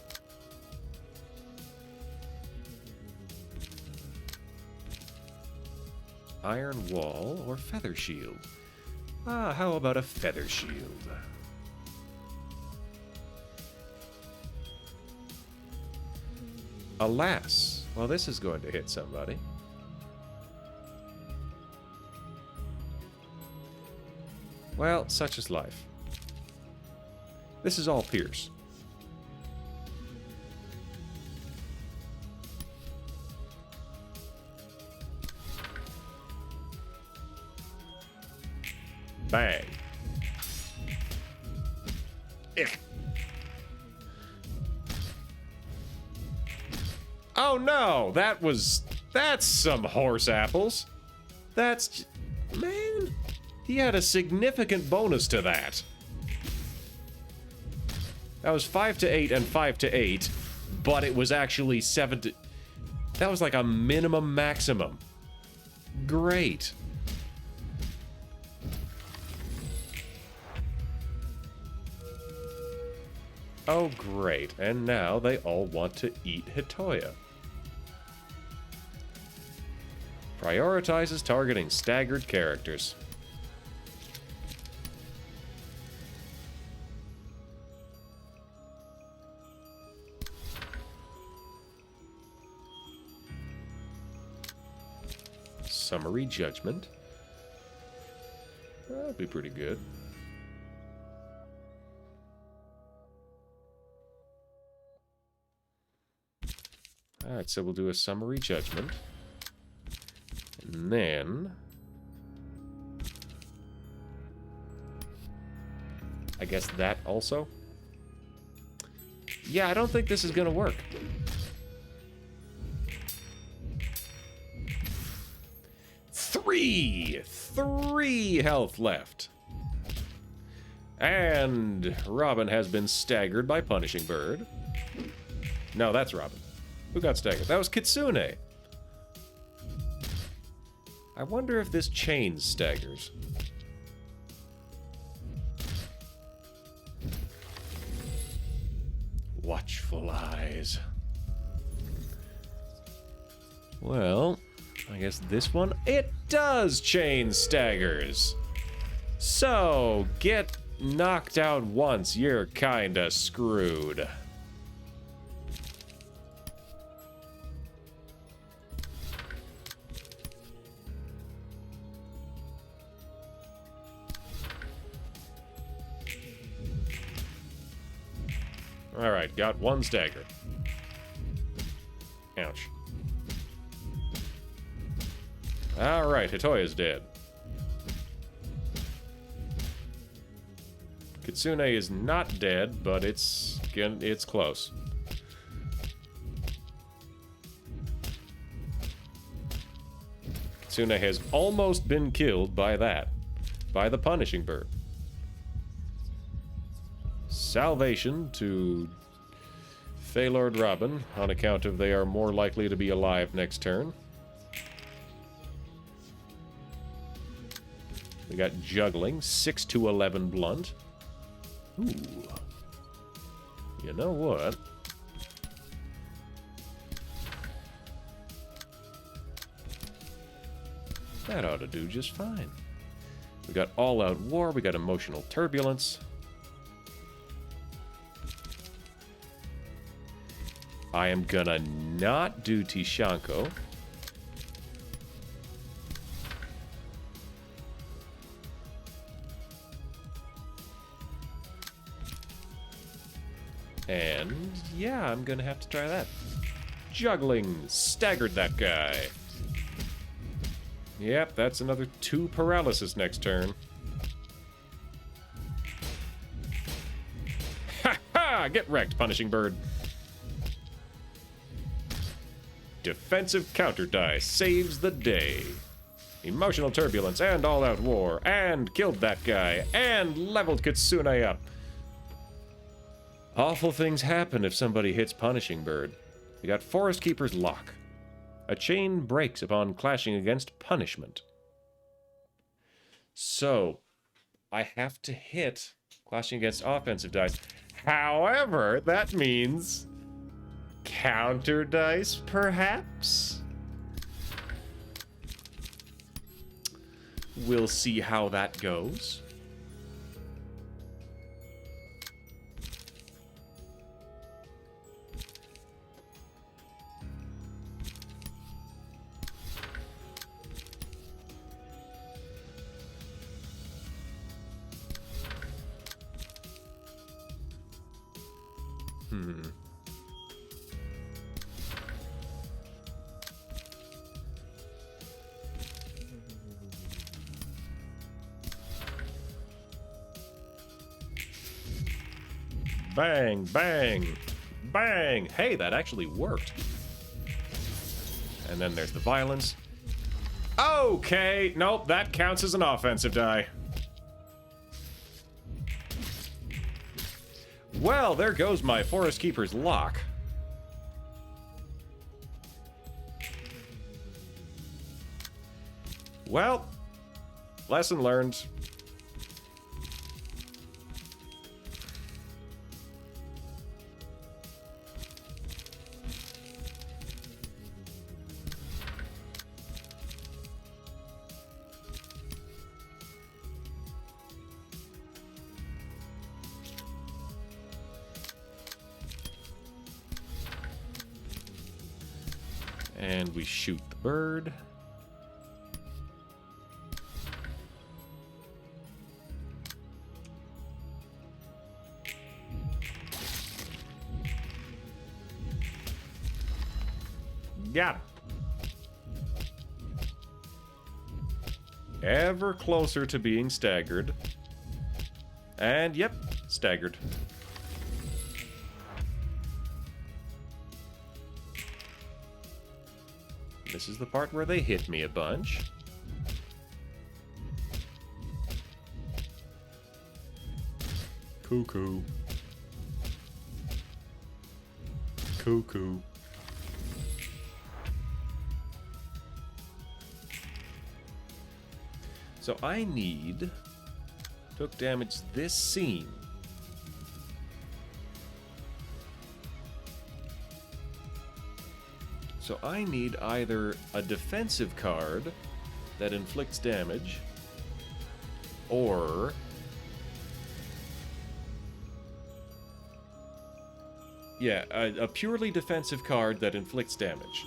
[SPEAKER 1] Iron Wall or Feather Shield? Ah, how about a Feather Shield? Alas. Well, this is going to hit somebody. Well, such is life. This is all Pierce. Bang. Ick. Oh no, that's some horse apples. Man, he had a significant bonus to that. That was 5 to 8 and 5 to 8, but it was actually 7 to... That was like a minimum maximum. Great. Oh, great. And now they all want to eat Hitoya. Prioritizes targeting staggered characters. Summary Judgment. That'd be pretty good. Alright, so we'll do a Summary Judgment. And then... I guess that also? Yeah, I don't think this is gonna work. Three health left. And Robin has been staggered by Punishing Bird. No, that's Robin. Who got staggered? That was Kitsune. I wonder if this chains staggers. Watchful eyes. Well, I guess this one, it does chain staggers. So, get knocked out once, you're kinda screwed. Alright, got one stagger. Ouch. Alright, Hitoya's dead. Kitsune is not dead, but it's close. Kitsune has almost been killed by that. By the Punishing Bird. Salvation to Feylord Robin, on account of they are more likely to be alive next turn. We got Juggling, 6 to 11 blunt. Ooh. You know what? That ought to do just fine. We got All-Out War, we got Emotional Turbulence. I am gonna not do Tishanko. And yeah, I'm gonna have to try that. Juggling, staggered that guy. Yep, that's another 2 paralysis next turn. Ha ha! Get wrecked, Punishing Bird. Defensive counter die saves the day. Emotional turbulence and all-out war, and killed that guy, and leveled Kitsune up. Awful things happen if somebody hits Punishing Bird. We got Forest Keeper's Lock. A chain breaks upon clashing against punishment. So, I have to hit clashing against offensive dice. However, that means counter dice, perhaps? We'll see how that goes. Bang, bang, bang. Hey, that actually worked. And then there's the violence. Okay, nope, that counts as an offensive die. Well, there goes my Forest Keeper's Lock. Well, lesson learned. And we shoot the bird. Got him. Ever closer to being staggered. And yep, staggered. This is the part where they hit me a bunch. Cuckoo. Cuckoo. So I need... Took damage this scene. So I need either a defensive card that inflicts damage, or yeah, a purely defensive card that inflicts damage.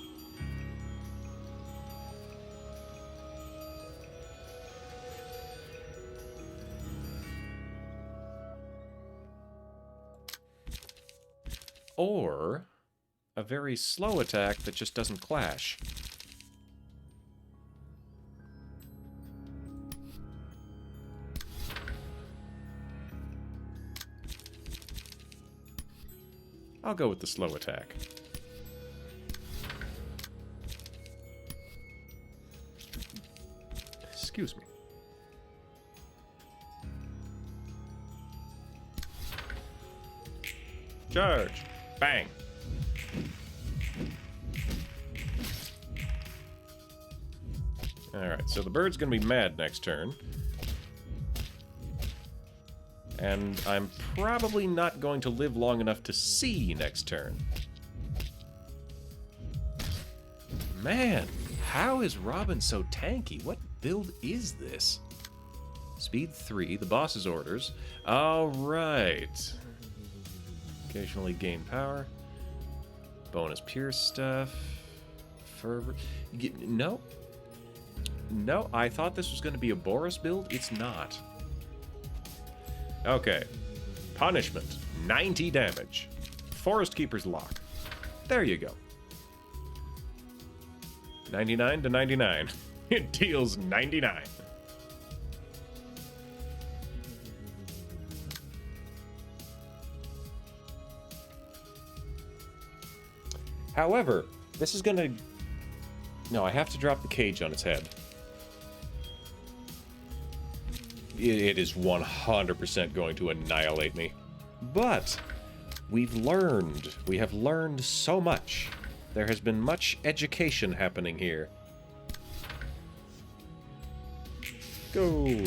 [SPEAKER 1] Or a very slow attack that just doesn't clash. I'll go with the slow attack. Excuse me. Charge! Bang! Alright, so the bird's gonna be mad next turn. And I'm probably not going to live long enough to see next turn. Man, how is Robin so tanky? What build is this? Speed 3, the boss's orders. Alright. Occasionally gain power. Bonus pierce stuff. Fervor. No. No, I thought this was going to be a Boris build. It's not. Okay. Punishment. 90 damage. Forest Keeper's Lock. There you go. 99 to 99. It deals 99. However, this is gonna... No, I have to drop the cage on its head. It is 100% going to annihilate me. But we have learned so much. There has been much education happening here. Go!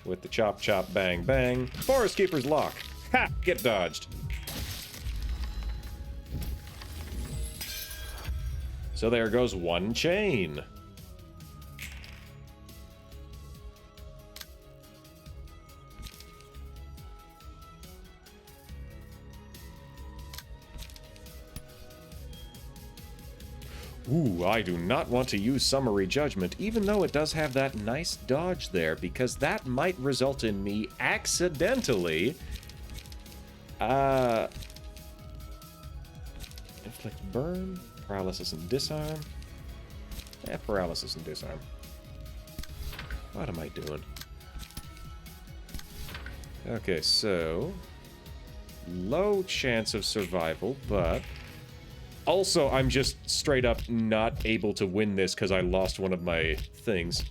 [SPEAKER 1] With the chop chop bang bang. Forest Keeper's Lock. Ha! Get dodged. So there goes one chain. Ooh, I do not want to use Summary Judgment, even though it does have that nice dodge there, because that might result in me accidentally... Inflict Burn, Paralysis and Disarm. Paralysis and Disarm. What am I doing? Okay, so... Low chance of survival, but... Also, I'm just straight up not able to win this because I lost one of my things.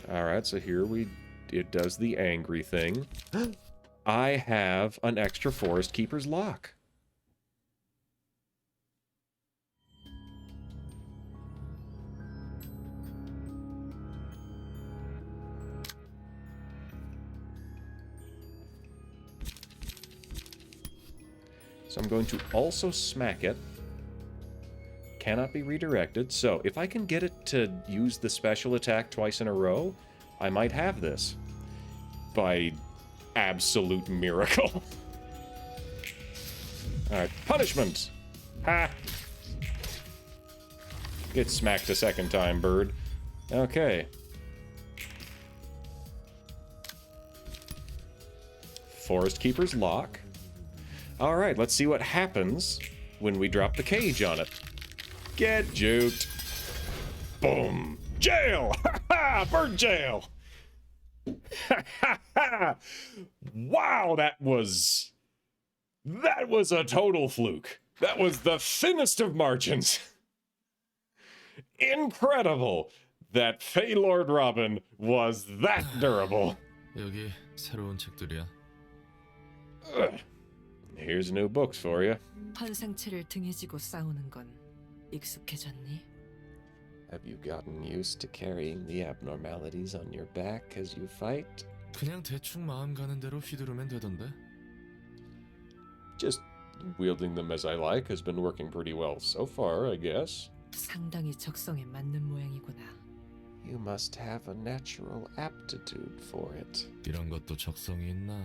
[SPEAKER 1] Alright, so here it does the angry thing. I have an extra Forest Keeper's Lock. So I'm going to also smack it. Cannot be redirected. So if I can get it to use the special attack twice in a row, I might have this. By absolute miracle. Alright, punishment! Ha! Get smacked a second time, bird. Okay. Forest Keeper's Lock. Alright, let's see what happens when we drop the cage on it. Get juked. Boom. Jail! Ha ha! Bird jail! Ha ha ha! Wow, that was a total fluke. That was the thinnest of margins. Incredible that Feylord Robin was that durable.
[SPEAKER 5] 여기 새로운 책들이야.
[SPEAKER 1] Ugh. Here's new books for you.
[SPEAKER 3] 환상체를 등에 지고 싸우는 건 익숙해졌니?
[SPEAKER 1] Have you gotten used to carrying the abnormalities on your back as you fight?
[SPEAKER 5] 그냥 대충 마음 가는 대로 휘두르면 되던데.
[SPEAKER 1] Just wielding them as I like has been working pretty well so far, I guess.
[SPEAKER 3] 상당히 적성에 맞는 모양이구나.
[SPEAKER 7] You must have a natural aptitude for it.
[SPEAKER 5] 이런 것도 적성이 있나?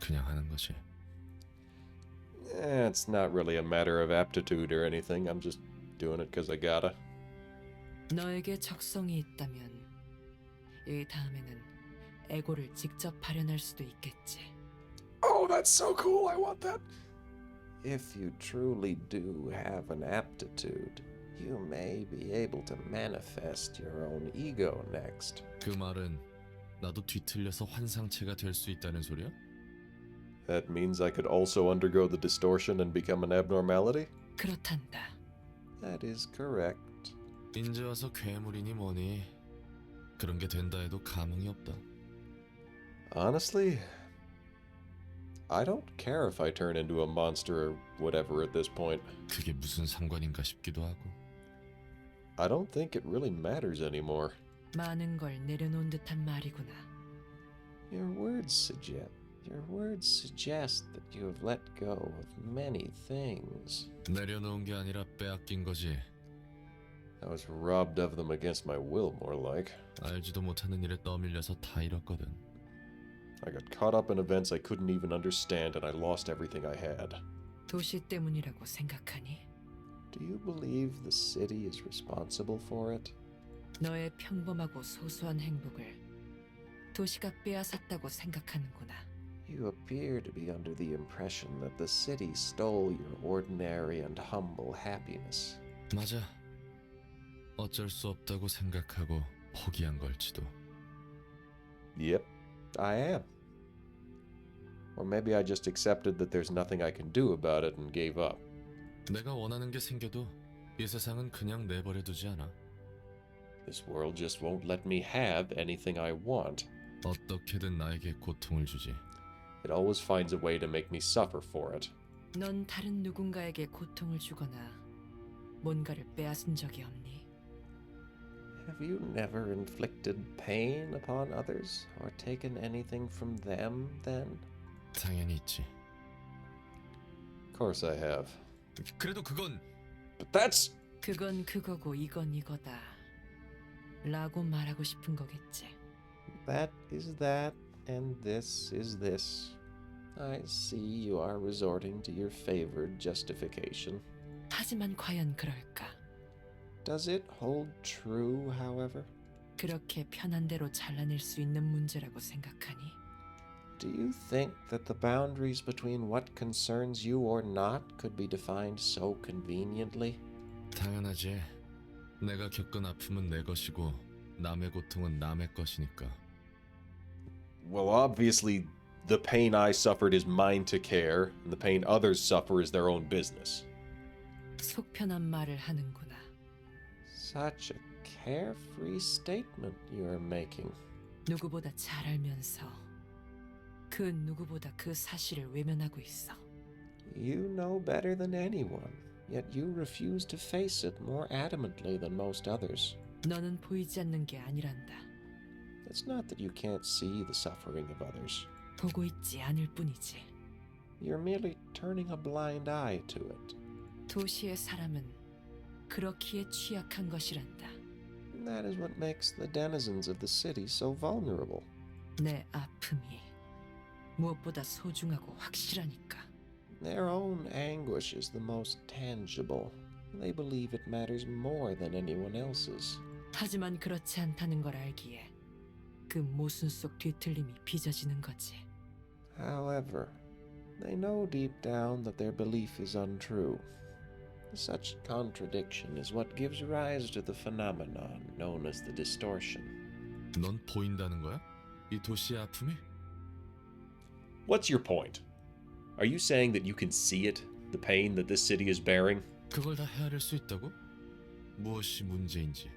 [SPEAKER 5] 그냥 하는 거지.
[SPEAKER 1] It's not really a matter of aptitude or anything. I'm just doing it because I gotta.
[SPEAKER 3] 너에게 적성이 있다면 이 다음에는 에고를 직접 발현할 수도 있겠지.
[SPEAKER 1] Oh, that's so cool. I want that.
[SPEAKER 7] If you truly do have an aptitude, you may be able to manifest your own ego next.
[SPEAKER 5] 그 말은 나도 뒤틀려서 환상체가 될 수 있다는 소리야?
[SPEAKER 1] That means I could also undergo the distortion and become an abnormality?
[SPEAKER 3] 그렇단다.
[SPEAKER 7] That is correct.
[SPEAKER 5] 인제 와서 괴물이니 뭐니 그런 게 된다 해도 감흥이 없다.
[SPEAKER 1] Honestly, I don't care if I turn into a monster or whatever at this point.
[SPEAKER 5] 그게 무슨 상관인가 싶기도 하고.
[SPEAKER 1] I don't think it really matters anymore.
[SPEAKER 3] 많은 걸 내려놓은 듯한 말이구나.
[SPEAKER 7] Your words suggest that you have let go of many things.
[SPEAKER 5] 내려놓은 게 아니라 빼앗긴 거지.
[SPEAKER 1] I was robbed of them against my will, more like.
[SPEAKER 5] 알지도 못하는 일에 떠밀려서 다 잃었거든.
[SPEAKER 1] I got caught up in events I couldn't even understand and I lost everything I had.
[SPEAKER 3] 도시 때문이라고 생각하니?
[SPEAKER 7] Do you believe the city is responsible for it?
[SPEAKER 3] 너의 평범하고 소소한 행복을 도시가 빼앗았다고 생각하는구나.
[SPEAKER 7] You appear to be under the impression that the city stole your ordinary and humble happiness.
[SPEAKER 5] 맞아. 어쩔 수 없다고 생각하고 포기한 걸지도.
[SPEAKER 1] Yep, I am. Or maybe I just accepted that there's nothing I can do about it and gave up.
[SPEAKER 5] 내가 원하는 게 생겨도 이 세상은 그냥 내버려 두지 않아.
[SPEAKER 1] This world just won't let me have anything I want.
[SPEAKER 5] 어떻게든 나에게 고통을 주지.
[SPEAKER 1] It always finds a way to make me suffer for it.
[SPEAKER 3] 넌 다른 누군가에게 고통을 주거나 뭔가를 빼앗은 적이 없니?
[SPEAKER 7] Have you never inflicted pain upon others or taken anything from them then?
[SPEAKER 5] 당연히 있지.
[SPEAKER 1] Of course I have.
[SPEAKER 5] 그래도 그건
[SPEAKER 1] But that's...
[SPEAKER 3] 그건 그거고 이건 이거다. 라고 말하고 싶은 거겠지.
[SPEAKER 7] That is that, and this is this. I see you are resorting to your favored justification.
[SPEAKER 3] 하지만 과연 그럴까?
[SPEAKER 7] Does it hold true, however?
[SPEAKER 3] 그렇게 편한 대로 잘라낼 수 있는 문제라고 생각하니?
[SPEAKER 7] Do you think that the boundaries between what concerns you or not could be defined so conveniently?
[SPEAKER 5] 당연하지. 내가 겪은 아픔은 내 것이고 남의 고통은 남의 것이니까.
[SPEAKER 1] Well, obviously, the pain I suffered is mine to care, and the pain others suffer is their own business.
[SPEAKER 3] 속 편한 말을 하는구나.
[SPEAKER 7] Such a carefree statement you are making.
[SPEAKER 3] 누구보다 잘 알면서 그 누구보다 그 사실을 외면하고 있어.
[SPEAKER 7] You know better than anyone, yet you refuse to face it more adamantly than most others.
[SPEAKER 3] 너는 보이지 않는 게 아니란다.
[SPEAKER 7] It's not that you can't see the suffering of others.
[SPEAKER 3] 보고 있지 않을 뿐이지.
[SPEAKER 7] You're merely turning a blind eye to it.
[SPEAKER 3] 도시의 사람은 그렇기에 취약한 것이란다.
[SPEAKER 7] And that is what makes the denizens of the city so vulnerable.
[SPEAKER 3] 내 아픔이 무엇보다 소중하고 확실하니까.
[SPEAKER 7] Their own anguish is the most tangible. They believe it matters more than anyone else's.
[SPEAKER 3] 하지만 그렇지 않다는 걸 알기에 그 모순 속 뒤틀림이 빚어지는 거지.
[SPEAKER 7] However, they know deep down that their belief is untrue. Such contradiction is what gives rise to the phenomenon known as the distortion.
[SPEAKER 5] 넌 보인다는 거야? 이 도시의 아픔이?
[SPEAKER 1] What's your point? Are you saying that you can see it, the pain that this city is bearing?
[SPEAKER 5] 그걸 다 헤아릴 수 있다고? 무엇이 문제인지.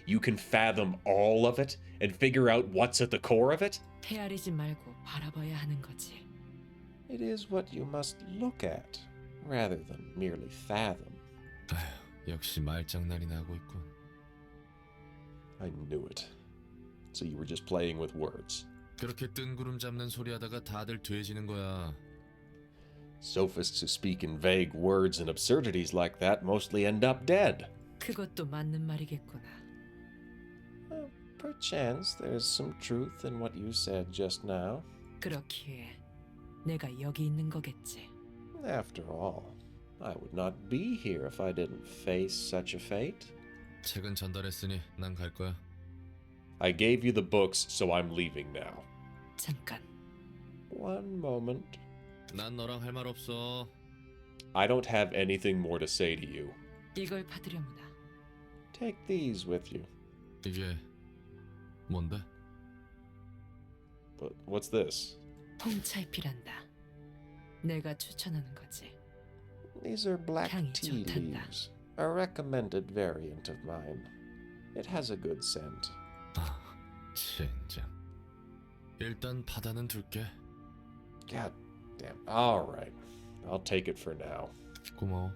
[SPEAKER 1] You can fathom all of it and figure out what's at the core of it?
[SPEAKER 3] 헤아리지 말고 바라봐야 하는 거지.
[SPEAKER 7] It is what you must look at, rather than merely fathom.
[SPEAKER 5] 아휴, 역시 말장난이나 하고 있군.
[SPEAKER 1] I knew it. So you were just playing with words.
[SPEAKER 5] 그렇게 뜬구름 잡는 소리 하다가 다들 돼지는 거야.
[SPEAKER 1] Sophists who speak in vague words and absurdities like that mostly end up dead.
[SPEAKER 3] 그것도 맞는 말이겠구나.
[SPEAKER 7] Perchance there's some truth in what you said just now.
[SPEAKER 3] 그렇기에 내가 여기 있는 거겠지.
[SPEAKER 7] After all, I would not be here if I didn't face such a fate.
[SPEAKER 5] 책은 전달했으니 난 갈 거야.
[SPEAKER 1] I gave you the books, so I'm leaving now.
[SPEAKER 3] 잠깐.
[SPEAKER 7] One moment.
[SPEAKER 5] 난 너랑 할 말 없어.
[SPEAKER 1] I don't have anything more to say to you.
[SPEAKER 3] 이걸 받으려무나.
[SPEAKER 7] Take these with you.
[SPEAKER 5] 이게 뭔데?
[SPEAKER 1] But what's this?
[SPEAKER 3] 홍차잎이란다. 내가 추천하는 거지.
[SPEAKER 7] These are black
[SPEAKER 3] 향이
[SPEAKER 7] tea
[SPEAKER 3] 좋단다.
[SPEAKER 7] leaves, a recommended variant of mine. It has a good scent.
[SPEAKER 5] 아, 젠장. 일단 받아는 둘게.
[SPEAKER 1] God damn. All right. I'll take it for now.
[SPEAKER 5] 고마워.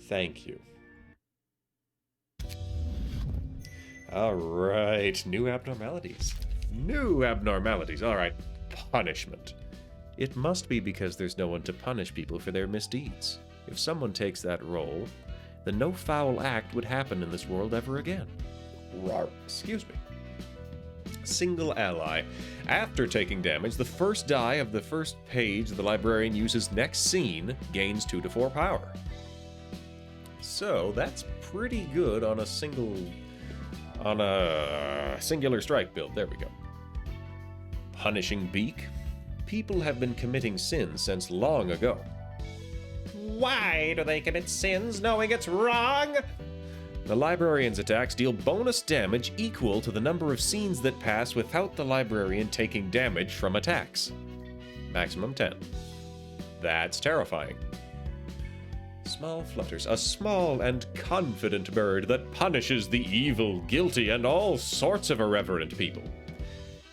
[SPEAKER 1] Thank you. All right. New abnormalities. New abnormalities. All right. Punishment. It must be because there's no one to punish people for their misdeeds. If someone takes that role, then no foul act would happen in this world ever again. Rawr. Excuse me. Single ally. After taking damage, the first die of the first page the librarian uses next scene gains 2 to 4 power. So that's pretty good on a singular strike build. There we go. Punishing Beak. people have been committing sins since long ago. Why do they commit sins knowing it's wrong? The librarian's attacks deal bonus damage equal to the number of scenes that pass without the librarian taking damage from attacks. Maximum 10. That's terrifying. Small flutters, a small and confident bird that punishes the evil, guilty, and all sorts of irreverent people.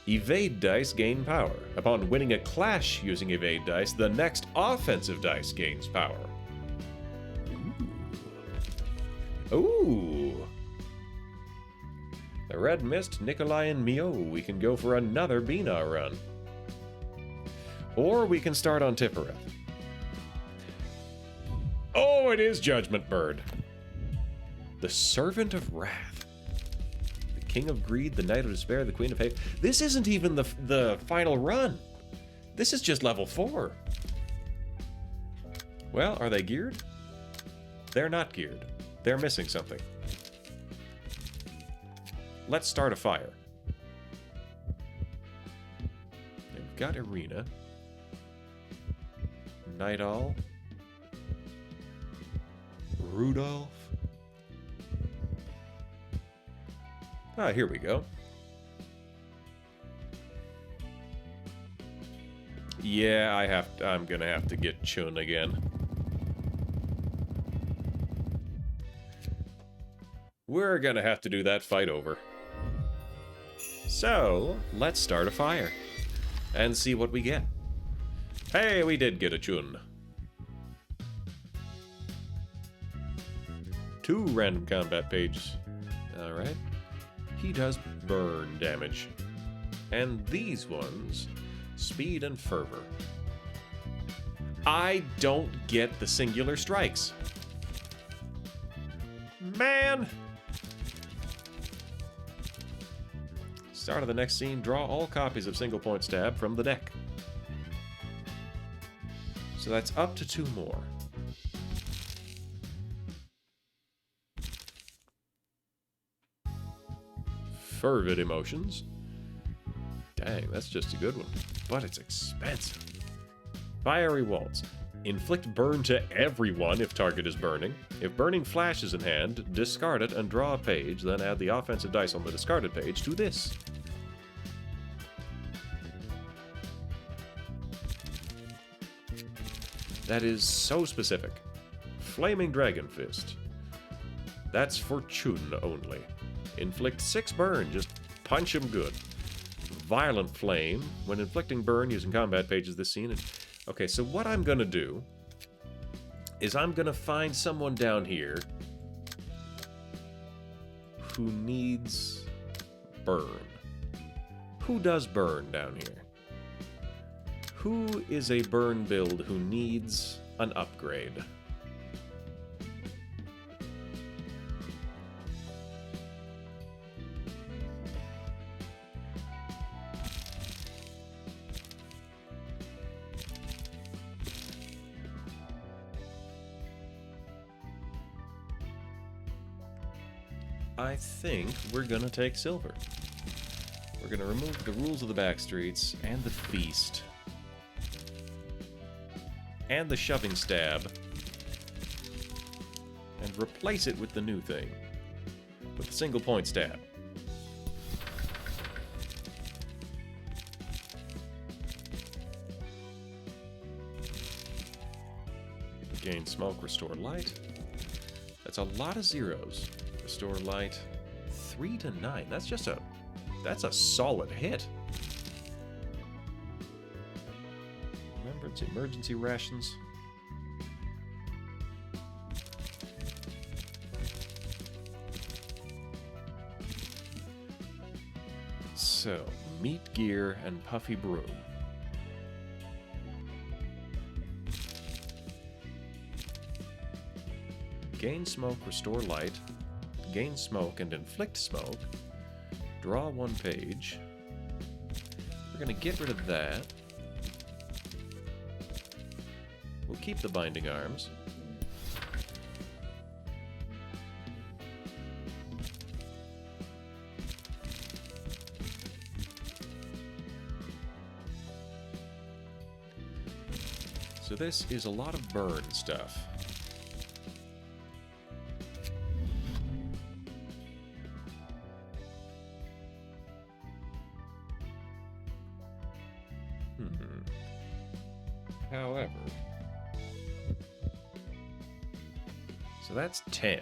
[SPEAKER 1] Evade dice gain power. Upon winning a clash using evade dice, the next offensive dice gains power. Ooh. The Red Mist, Nikolai, and Mio. We can go for another Bina run. Or we can start on Tippereth. Oh, it is Judgment Bird. The Servant of Wrath. The King of Greed, the Knight of Despair, the Queen of Hate. This isn't even the final run. This is just level 4. Well, are they geared? They're not geared. They're missing something. Let's start a fire. We've got Irina. Nightall. Rudolph. Ah, here we go. Yeah, I'm gonna have to get Chun again. We're gonna have to do that fight over. So, let's start a fire. And see what we get. Hey, we did get a Chun. 2 random combat pages. Alright. He does burn damage. And these ones, speed and fervor. I don't get the singular strikes. Man! Start of the next scene, draw all copies of Single Point Stab from the deck. So that's up to 2 more. Fervid Emotions. Dang, that's just a good one. But it's expensive. Fiery Waltz. Inflict burn to everyone if target is burning. If burning flash is in hand, discard it and draw a page, then add the offensive dice on the discarded page to this. That is so specific. Flaming Dragon Fist. That's for Chun only. Inflict 6 burn, just punch him good. Violent Flame. When inflicting burn using combat pages this scene. Okay, so what I'm gonna do is I'm gonna find someone down here who needs burn. Who does burn down here? Who is a burn build who needs an upgrade? I think we're gonna take silver. We're gonna remove the rules of the backstreets and the feast. And the shoving stab. And replace it with the new thing. With the single point stab. Gain smoke, restore light. That's a lot of zeros. Restore light. 3 to 9. That's a solid hit. Remember, it's emergency rations. So, meat gear and puffy broom. Gain smoke, restore light. Gain smoke and inflict smoke. Draw 1 page. We're going to get rid of that. We'll keep the binding arms. So this is a lot of burn stuff. However, so that's 10.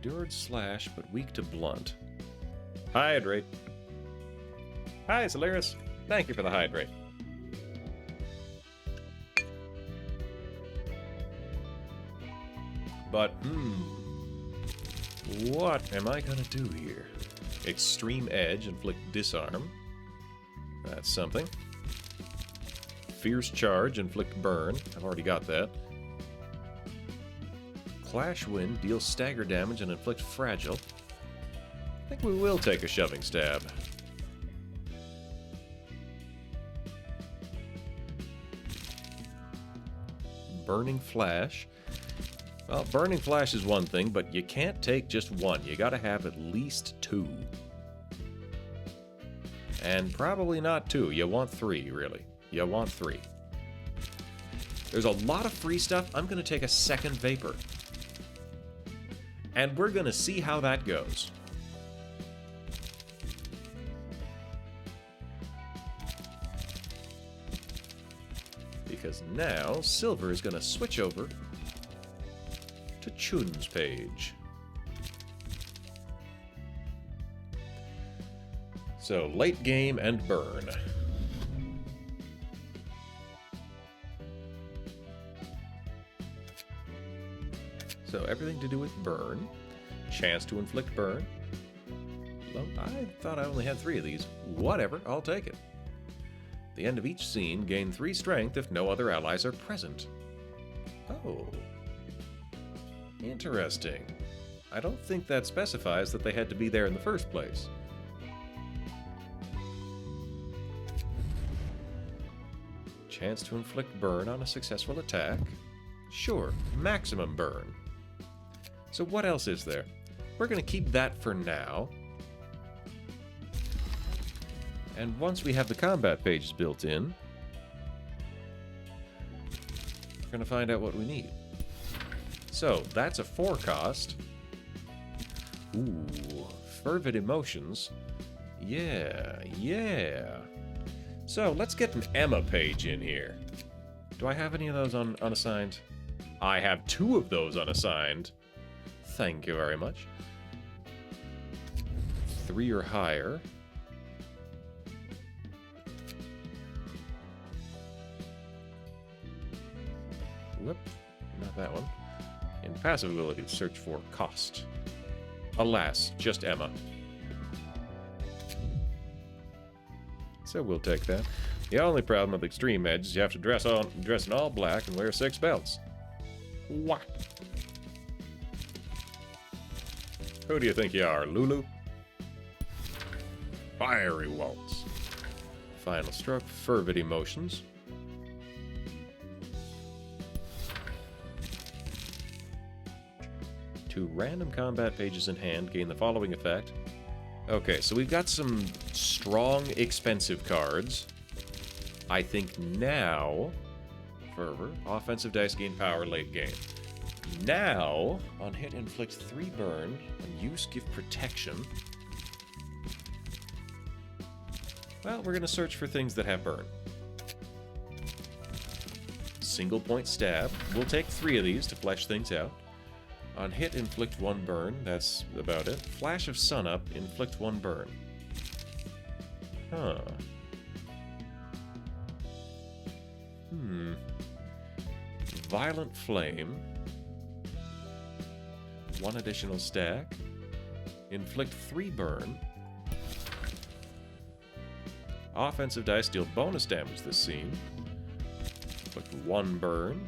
[SPEAKER 1] Endured slash, but weak to blunt. Hydrate. Hi, Solaris. Thank you for the hydrate. But, what am I gonna do here? Extreme Edge, inflict disarm. That's something. Fierce Charge, inflict burn. I've already got that. Clash Wind, deal stagger damage and inflict fragile. I think we will take a shoving stab. Burning Flash. Well, Burning Flash is one thing, but you can't take just one. You gotta have at least 2. And probably not 2. You want 3, really. You want 3. There's a lot of free stuff. I'm gonna take a second Vapor. And we're gonna see how that goes. Because now, Silver is gonna switch over to Chun's page. So, late game and burn. So, everything to do with burn. Chance to inflict burn. Well, I thought I only had 3 of these. Whatever, I'll take it. At the end of each scene, gain 3 strength if no other allies are present. Oh. Interesting. I don't think that specifies that they had to be there in the first place. Chance to inflict burn on a successful attack. Sure, maximum burn. So what else is there? We're going to keep that for now. And once we have the combat pages built in, we're going to find out what we need. So, that's a 4 cost. Ooh, Fervid Emotions. Yeah. So, let's get an Emma page in here. Do I have any of those unassigned? I have 2 of those unassigned. Thank you very much. 3 or higher. Whoop, not that one. In passive abilities, search for cost. Alas, just Emma. So we'll take that. The only problem with Extreme Edge is you have to dress in all black and wear 6 belts. What? Who do you think you are, Lulu? Fiery Waltz. Final stroke, Fervid Emotions. Two random combat pages in hand gain the following effect. Okay, so we've got some strong, expensive cards. I think now, Fervor, offensive dice gain power late game. Now, on hit inflict 3 burn, and use give protection. Well, we're going to search for things that have burn. Single point stab. We'll take 3 of these to flesh things out. On hit, inflict 1 burn. That's about it. Flash of Sunup, inflict 1 burn. Huh. Violent Flame. 1 additional stack. Inflict 3 burn. Offensive dice deal bonus damage this scene. Inflict 1 burn.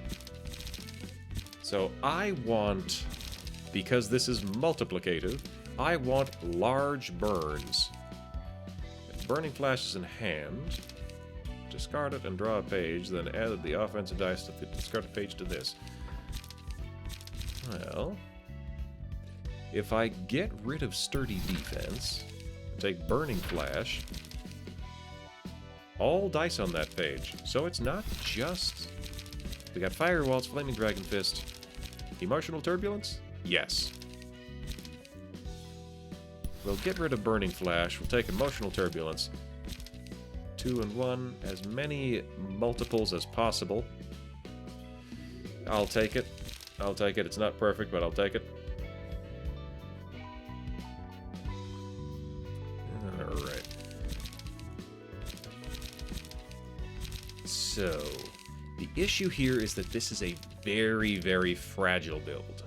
[SPEAKER 1] So I want, because this is multiplicative, I want large burns. If Burning Flash is in hand, discard it and draw a page, then add the offensive dice to the discarded page to this. Well, if I get rid of Sturdy Defense, take Burning Flash, all dice on that page. So it's not just... We got Fire Waltz, Flaming Dragon Fist, Emotional Turbulence? Yes. We'll get rid of Burning Flash, we'll take Emotional Turbulence. 2 and 1, as many multiples as possible. I'll take it. I'll take it. It's not perfect, but I'll take it. Alright. So, the issue here is that this is a very, very fragile build.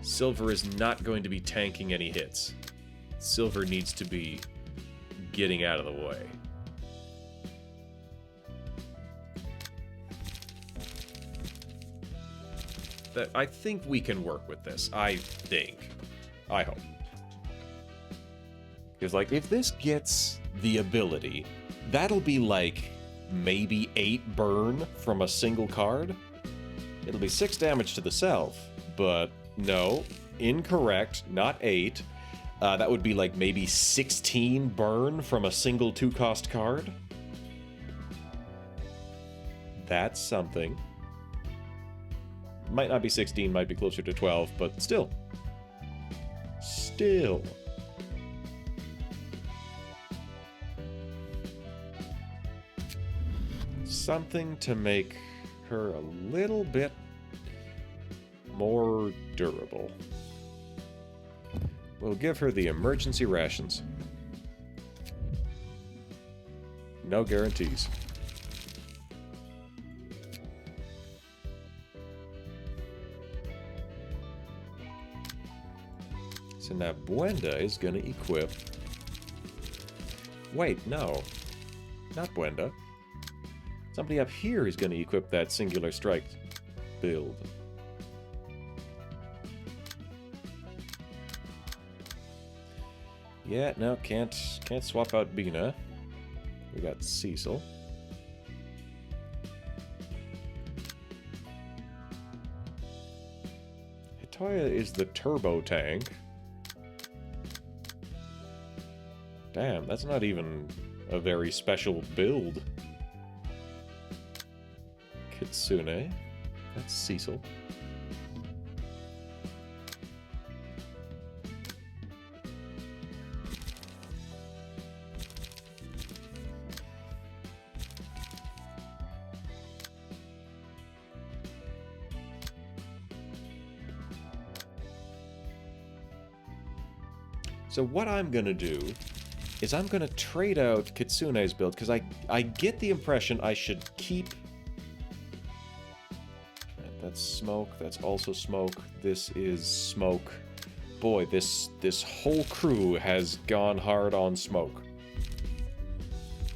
[SPEAKER 1] Silver is not going to be tanking any hits. Silver needs to be getting out of the way. I think we can work with this. I think. I hope. Because, like, if this gets the ability, that'll be like maybe 8 burn from a single card. It'll be 6 damage to the self, but no, incorrect, not 8. That would be like maybe 16 burn from a single 2-cost card. That's something. Might not be 16, might be closer to 12, but still. Still. Something to make her a little bit more durable. We'll give her the emergency rations. No guarantees. So now Buenda is going to equip... Wait, no. Not Buenda. Somebody up here is going to equip that Singular Strike build. Yeah, no, can't swap out Bina. We got Cecil. Hitoya is the turbo tank. Damn, that's not even a very special build. Kitsune. That's Cecil. So what I'm gonna do is I'm gonna trade out Kitsune's build, because I get the impression I should keep... That's smoke, that's also smoke, this is smoke. Boy, this whole crew has gone hard on smoke.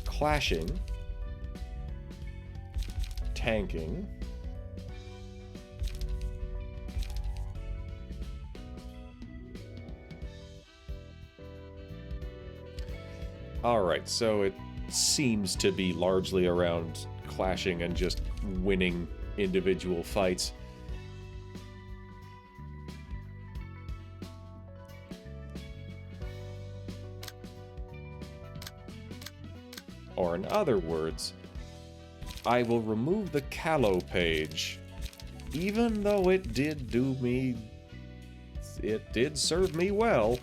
[SPEAKER 1] Clashing. Tanking. Alright, so it seems to be largely around clashing and just winning individual fights. Or in other words, I will remove the Callow page, even though it did do me... It did serve me well.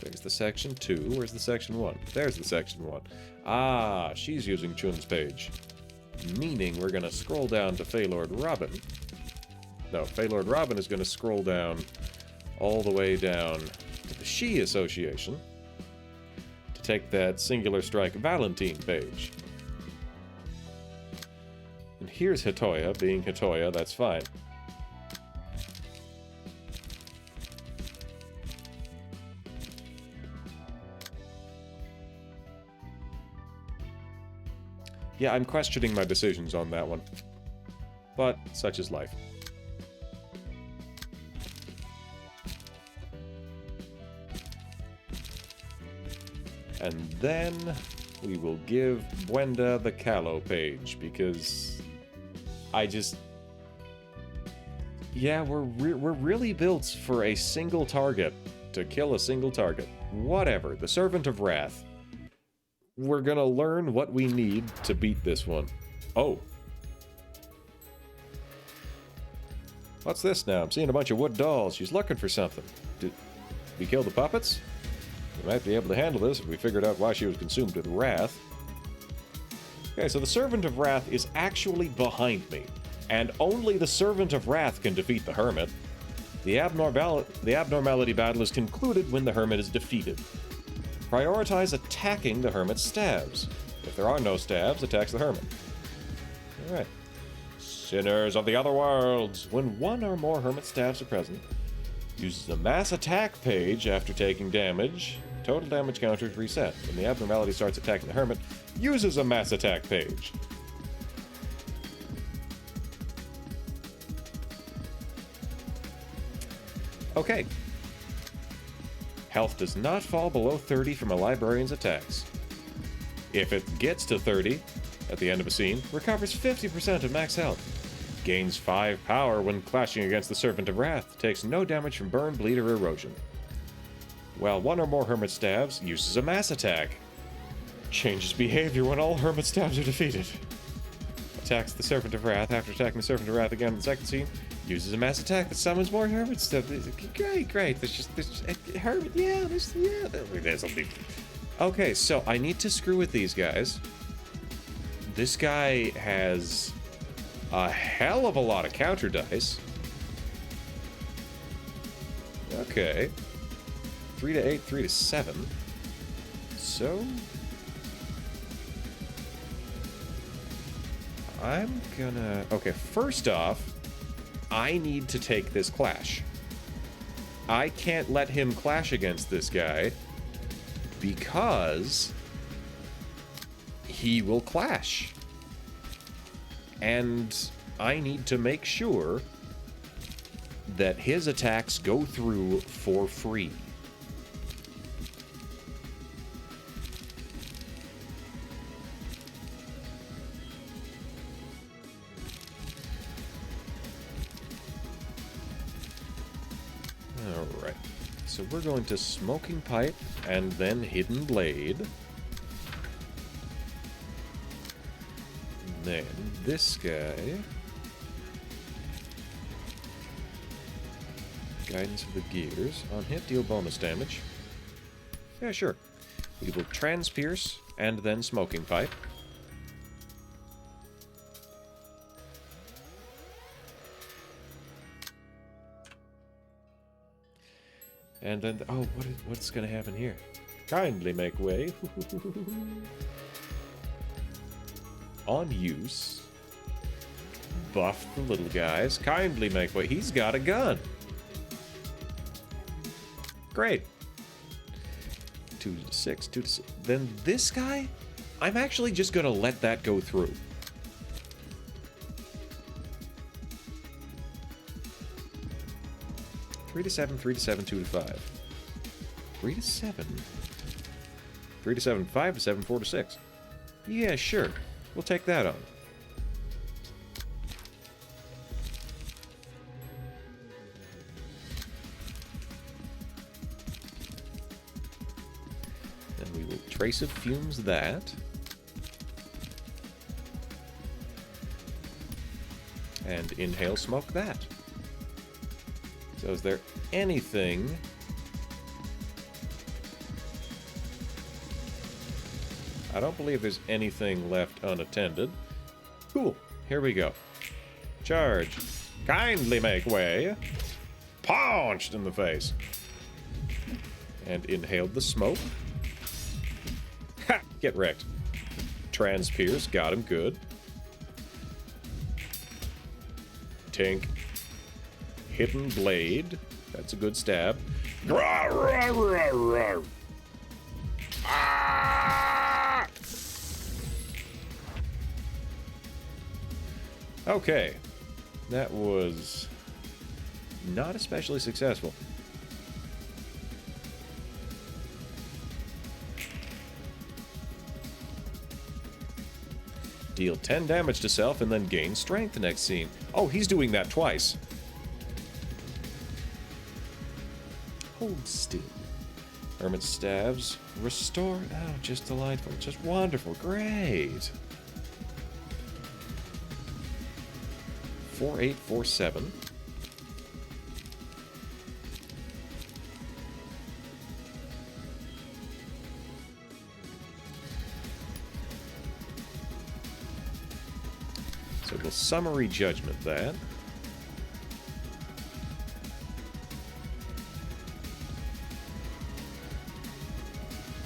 [SPEAKER 1] There's the section 2. Where's the section 1? There's the section 1. Ah, she's using Chun's page. Meaning we're going to scroll down to Feylord Robin. No, Feylord Robin is going to scroll down all the way down to the She Association to take that Singular Strike Valentine page. And here's Hitoya being Hitoya, that's fine. Yeah, I'm questioning my decisions on that one. But such is life. And then we will give Buenda the Callow page, because I just... Yeah, we're really built for a single target, to kill a single target. Whatever, the Servant of Wrath. We're gonna learn what we need to beat this one. Oh. What's this now? I'm seeing a bunch of wood dolls. She's looking for something. Did we kill the puppets? We might be able to handle this if we figured out why she was consumed with wrath. Okay, so the Servant of Wrath is actually behind me, and only the Servant of Wrath can defeat the Hermit. The abnormality battle is concluded when the Hermit is defeated. Prioritize attacking the Hermit's stabs. If there are no stabs, attacks the Hermit. Alright. Sinners of the Other Worlds. When one or more Hermit stabs are present, uses a mass attack page after taking damage. Total damage counter is reset. When the abnormality starts attacking the Hermit, uses a mass attack page. Okay. Health does not fall below 30 from a librarian's attacks. If it gets to 30 at the end of a scene, recovers 50% of max health. Gains 5 power when clashing against the Servant of Wrath. Takes no damage from burn, bleed, or erosion. While one or more Hermit stabs, uses a mass attack. Changes behavior when all Hermit stabs are defeated. Attacks the Servant of Wrath. After attacking the Servant of Wrath again in the second scene, uses a mass attack that summons more Hermit stabs. Great. There's just Hermit. Yeah, this'll be. Okay, so I need to screw with these guys. This guy has a hell of a lot of counter dice. Okay. 3 to 8, 3 to 7. So I'm gonna... Okay, first off, I need to take this clash. I can't let him clash against this guy because he will clash. And I need to make sure that his attacks go through for free. Alright, so we're going to Smoking Pipe and then Hidden Blade. Then this guy. Guidance of the Gears. On hit, deal bonus damage. Yeah, sure. We will Transpierce and then Smoking Pipe. And then, oh, what's going to happen here? Kindly make way. On use. Buff the little guys. Kindly make way. He's got a gun. Great. 2 to 6, 2 to 6. Then this guy, I'm actually just going to let that go through. Three to 7, 3 to 7, 2 to 5. 3 to 7. 3 to 7, 5 to 7, 4 to 6. Yeah, sure. We'll take that on. Then we will Trace of Fumes that. And Inhale Smoke that. So is there anything... I don't believe there's anything left unattended. Cool. Here we go. Charge. Kindly make way. Punched in the face. And inhaled the smoke. Ha! Get wrecked. Transpierce. Got him good. Tink. Hidden Blade. That's a good stab. Ah! Okay. That was not especially successful. Deal 10 damage to self and then gain strength the next scene. Oh, he's doing that twice. Hold still. Hermit stabs. Restore. Oh, just delightful. Just wonderful. Great. 4847. So we'll summary judgment that.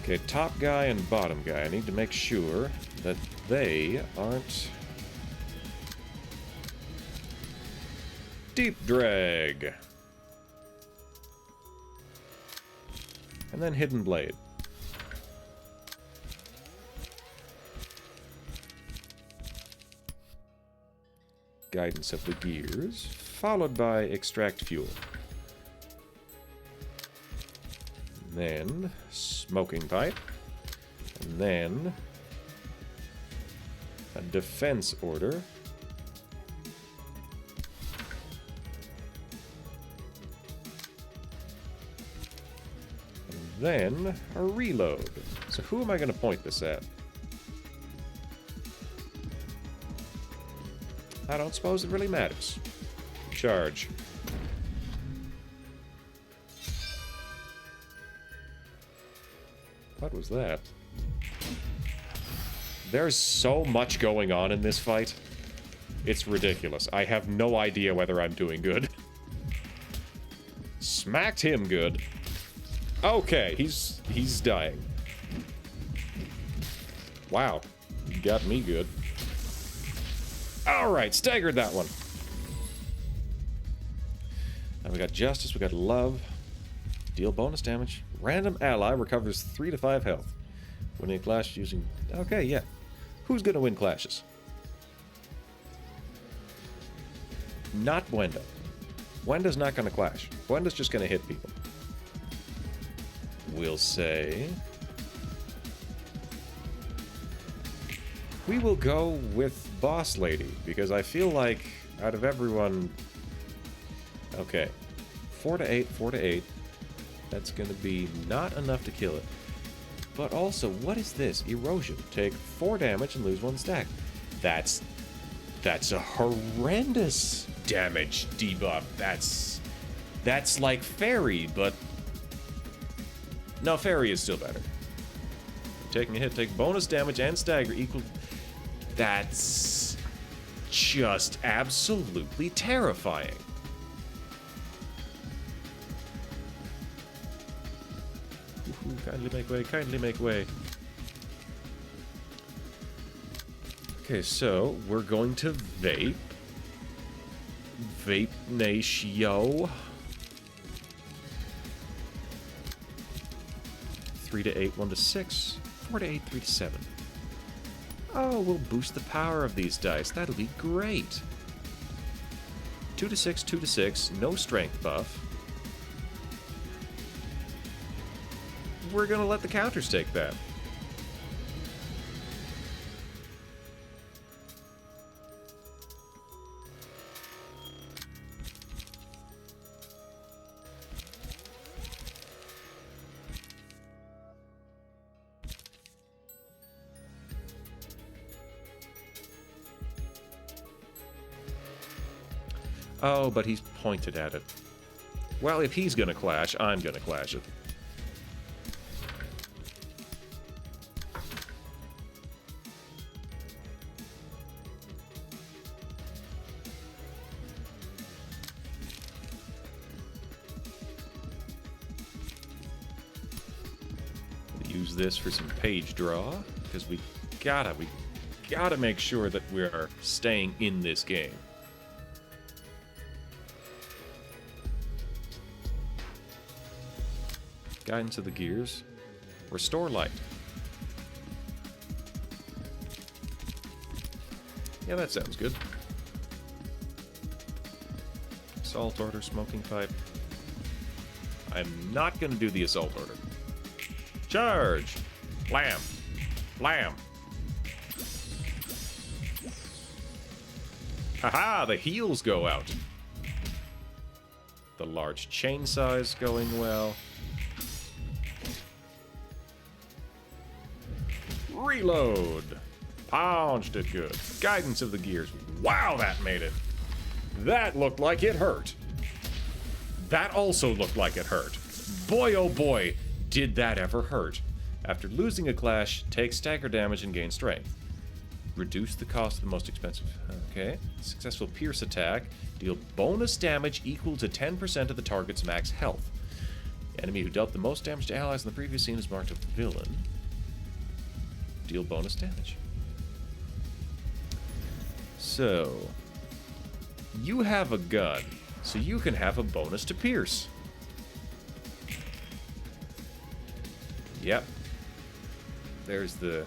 [SPEAKER 1] Okay, top guy and bottom guy. I need to make sure that they aren't... Deep Drag. And then Hidden Blade. Guidance of the Gears, followed by Extract Fuel. And then Smoking Pipe. And then a Defense Order. And then a Reload. So who am I going to point this at? I don't suppose it really matters. Charge. What was that? There's so much going on in this fight. It's ridiculous. I have no idea whether I'm doing good. Smacked him good. Okay, he's dying. Wow. You got me good. Alright, staggered that one. Now we got Justice, we got Love. Deal bonus damage. Random ally recovers 3 to 5 health. Winning a clash using... Okay, yeah. Who's gonna win clashes? Not Gwenda. Gwenda's not gonna clash. Gwenda's just gonna hit people. We'll say... We will go with Boss Lady, because I feel like out of everyone... Okay. 4 to 8, 4 to 8. That's going to be not enough to kill it. But also, what is this? Erosion. Take 4 damage and lose 1 stack. That's a horrendous damage debuff. That's like Fairy, but... No, Fairy is still better. Taking a hit, take bonus damage and stagger equal... That's just absolutely terrifying. Ooh, kindly make way, kindly make way. Okay, so we're going to vape. Vape Natio. 3 to 8, 1 to 6, 4 to 8, 3 to 7. Oh, we'll boost the power of these dice. That'll be great. 2 to 6, 2 to 6, no strength buff. We're gonna let the counters take that. Oh, but he's pointed at it. Well, if he's gonna clash, I'm gonna clash it. Use this for some page draw, because we gotta make sure that we're staying in this game. Guidance of the Gears. Restore light. Yeah, that sounds good. Assault order, smoking pipe. I'm not gonna do the assault order. Charge! Blam! Blam! Haha, the heels go out. The large chainsaw is going well. Reload. Pounched it good. Guidance of the gears. Wow, that made it. That looked like it hurt. That also looked like it hurt. Boy, oh boy, did that ever hurt. After losing a clash, take stagger damage and gain strength. Reduce the cost of the most expensive. Okay. Successful pierce attack. Deal bonus damage equal to 10% of the target's max health. Enemy who dealt the most damage to allies in the previous scene is marked a villain. Deal bonus damage. So, you have a gun, so you can have a bonus to pierce. Yep. There's the...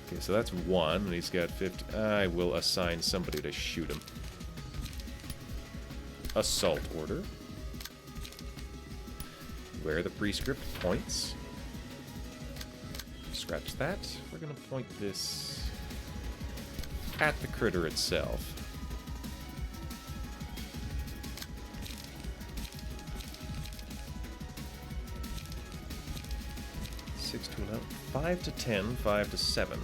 [SPEAKER 1] Okay, so that's 1, and he's got 50... I will assign somebody to shoot him. Assault order. Where are the prescript points? Scratch that. We're gonna point this at the critter itself. Six to 11, 5 to 10, 5 to 7.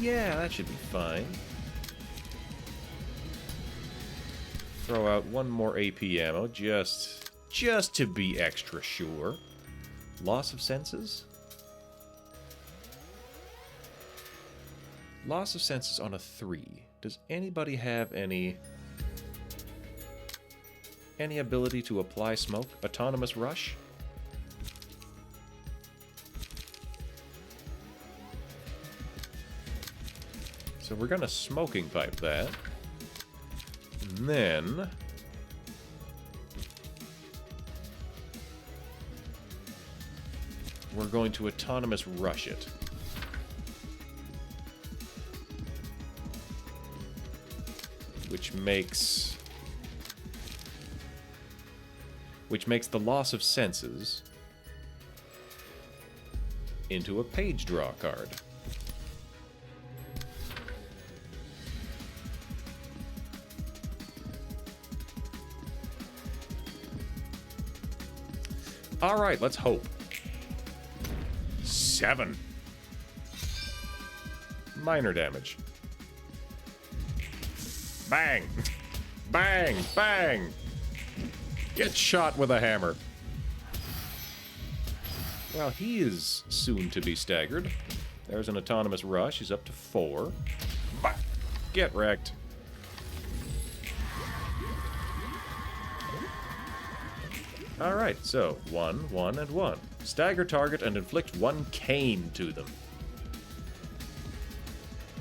[SPEAKER 1] Yeah, that should be fine. Throw out one more AP ammo, just to be extra sure. Loss of senses? Loss of senses on a 3. Does anybody have any ability to apply smoke? Autonomous rush? So we're gonna smoking pipe that. And then we're going to autonomous rush it. Which makes the loss of senses into a page draw card. All right, let's hope. 7. Minor damage. Bang! Bang! Bang! Get shot with a hammer. Well, he is soon to be staggered. There's an autonomous rush. He's up to 4. Bah! Get wrecked. Alright, so 1, 1, and 1. Stagger target and inflict 1 cane to them.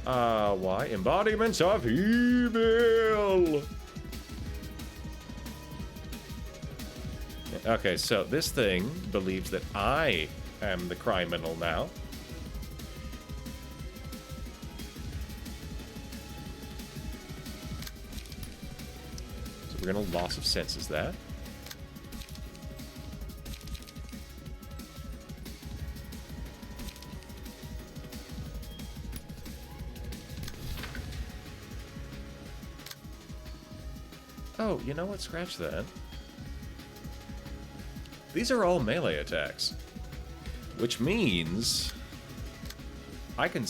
[SPEAKER 1] Why? Embodiments of evil! Okay, so this thing believes that I am the criminal now. So we're gonna loss of senses that. Oh, you know what? Scratch that. These are all melee attacks. Which means... I can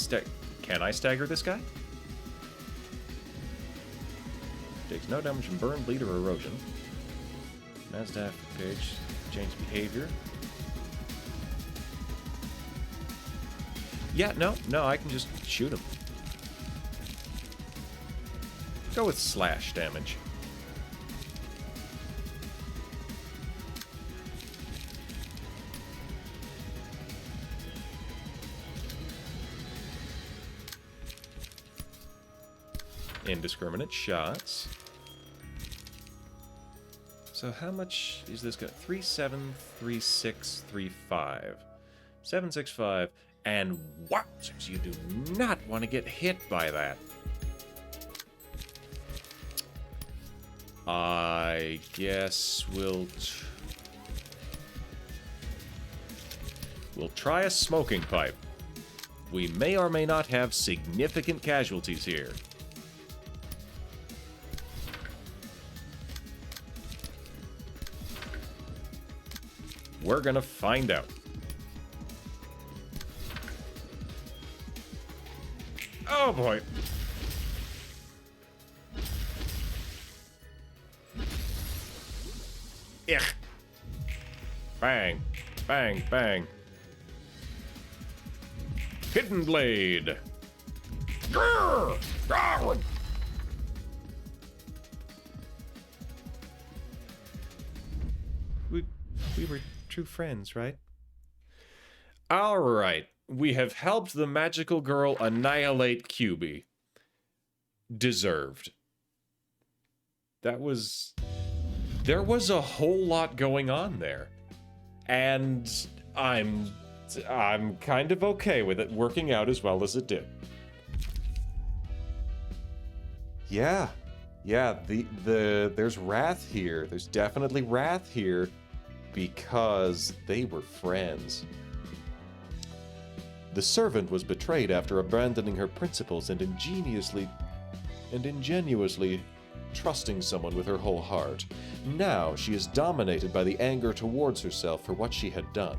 [SPEAKER 1] Can I stagger this guy? Takes no damage from burn, bleed, or erosion. NASDAQ page. Change behavior. Yeah, no, I can just shoot him. Go with slash damage. Indiscriminate shots. So how much is this guy? 3, 7, 3, 6, 3, 5. 7, 6, 5. And wowzers, you do not want to get hit by that. I guess we'll try a smoking pipe. We may or may not have significant casualties here. We're gonna find out. Oh boy. Ich. Bang, bang, bang. Hidden Blade. Grr! Grr! We were true friends, right? All right. We have helped the magical girl annihilate QB. Deserved. There was a whole lot going on there. And I'm kind of okay with it working out as well as it did. Yeah. Yeah, there's wrath here. There's definitely wrath here because they were friends. The servant was betrayed after abandoning her principles and ingenuously trusting someone with her whole heart. Now she is dominated by the anger towards herself for what she had done.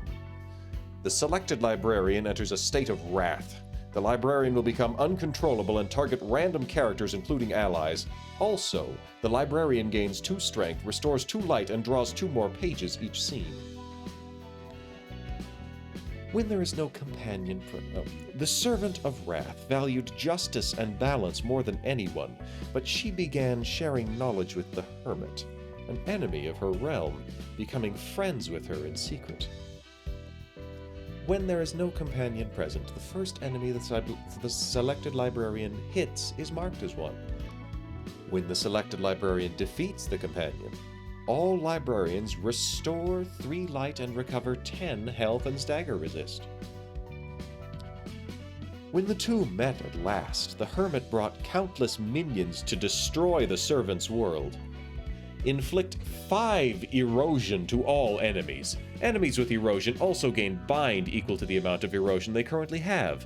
[SPEAKER 1] The selected librarian enters a state of wrath. The librarian will become uncontrollable and target random characters, including allies. Also, the librarian gains 2 strength, restores 2 light, and draws 2 more pages each scene. When there is no companion the Servant of Wrath valued justice and balance more than anyone, but she began sharing knowledge with the Hermit, an enemy of her realm, becoming friends with her in secret. When there is no companion present, the first enemy the selected librarian hits is marked as one. When the selected librarian defeats the companion, all librarians restore 3 light and recover 10 health and stagger resist. When the two met at last, the hermit brought countless minions to destroy the servant's world. Inflict 5 erosion to all enemies. Enemies with erosion also gain bind equal to the amount of erosion they currently have.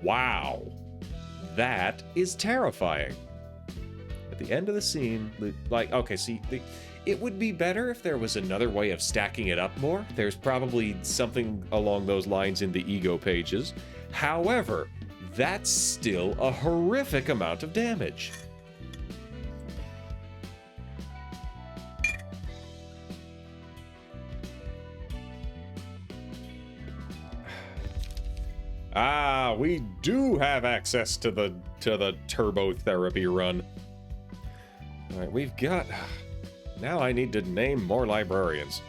[SPEAKER 1] Wow. That is terrifying. At the end of the scene, it would be better if there was another way of stacking it up more. There's probably something along those lines in the ego pages. However, that's still a horrific amount of damage. Ah, we do have access to the turbo therapy run. All right, we've got... Now I need to name more librarians.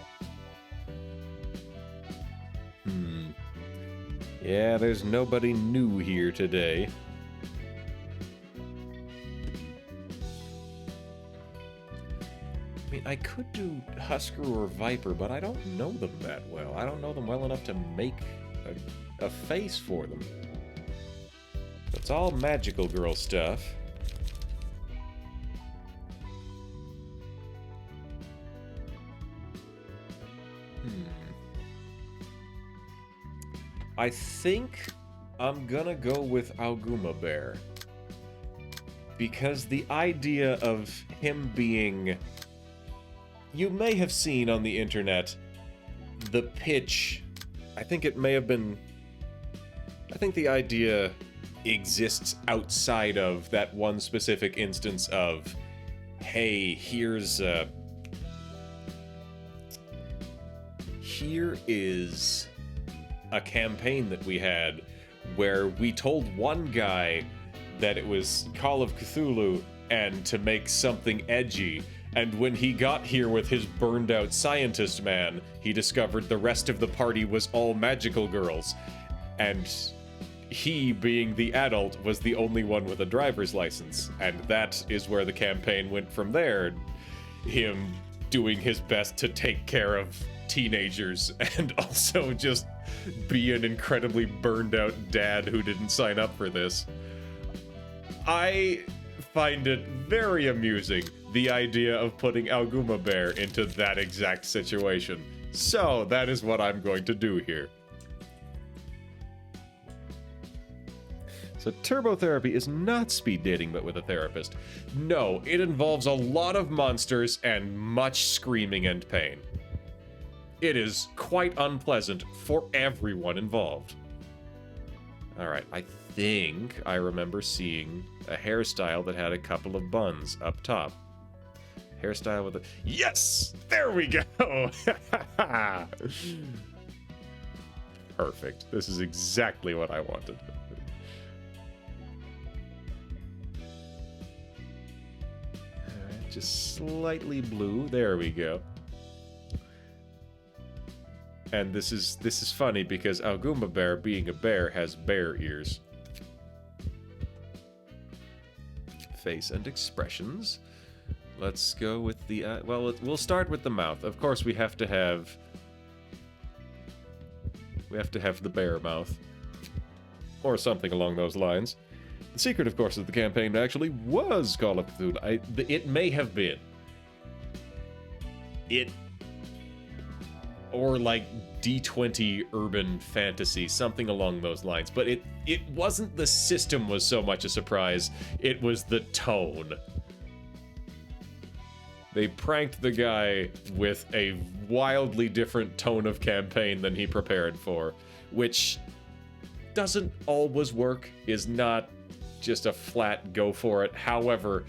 [SPEAKER 1] Yeah, there's nobody new here today. I mean, I could do Husker or Viper, but I don't know them that well. I don't know them well enough to make a face for them. It's all magical girl stuff. I think I'm gonna go with Alguma Bear. Because the idea of him being... You may have seen on the internet the pitch. I think it may have been... I think the idea exists outside of that one specific instance of, hey, here is a campaign that we had where we told one guy that it was Call of Cthulhu and to make something edgy, and when he got here with his burned out scientist man, he discovered the rest of the party was all magical girls, and he, being the adult, was the only one with a driver's license, and that is where the campaign went from there. Him doing his best to take care of teenagers and also just be an incredibly burned out dad who didn't sign up for this. I find it very amusing, the idea of putting Alguma Bear into that exact situation. So that is what I'm going to do here. So turbotherapy is not speed dating, but with a therapist. No, it involves a lot of monsters and much screaming and pain. It is quite unpleasant for everyone involved. Alright, I think I remember seeing a hairstyle that had a couple of buns up top. Hairstyle with a... Yes! There we go! Perfect. This is exactly what I wanted. Alright, just slightly blue. There we go. And this is funny because Alguma Bear, being a bear, has bear ears. Face and expressions. Let's go with the... well, we'll start with the mouth. Of course, we have to have... We have to have the bear mouth. Or something along those lines. The secret, of course, of the campaign actually was Call of Cthulhu. It may have been. Or like D20 urban fantasy, something along those lines. But it wasn't the system was so much a surprise, it was the tone. They pranked the guy with a wildly different tone of campaign than he prepared for, which doesn't always work, is not just a flat go for it. However,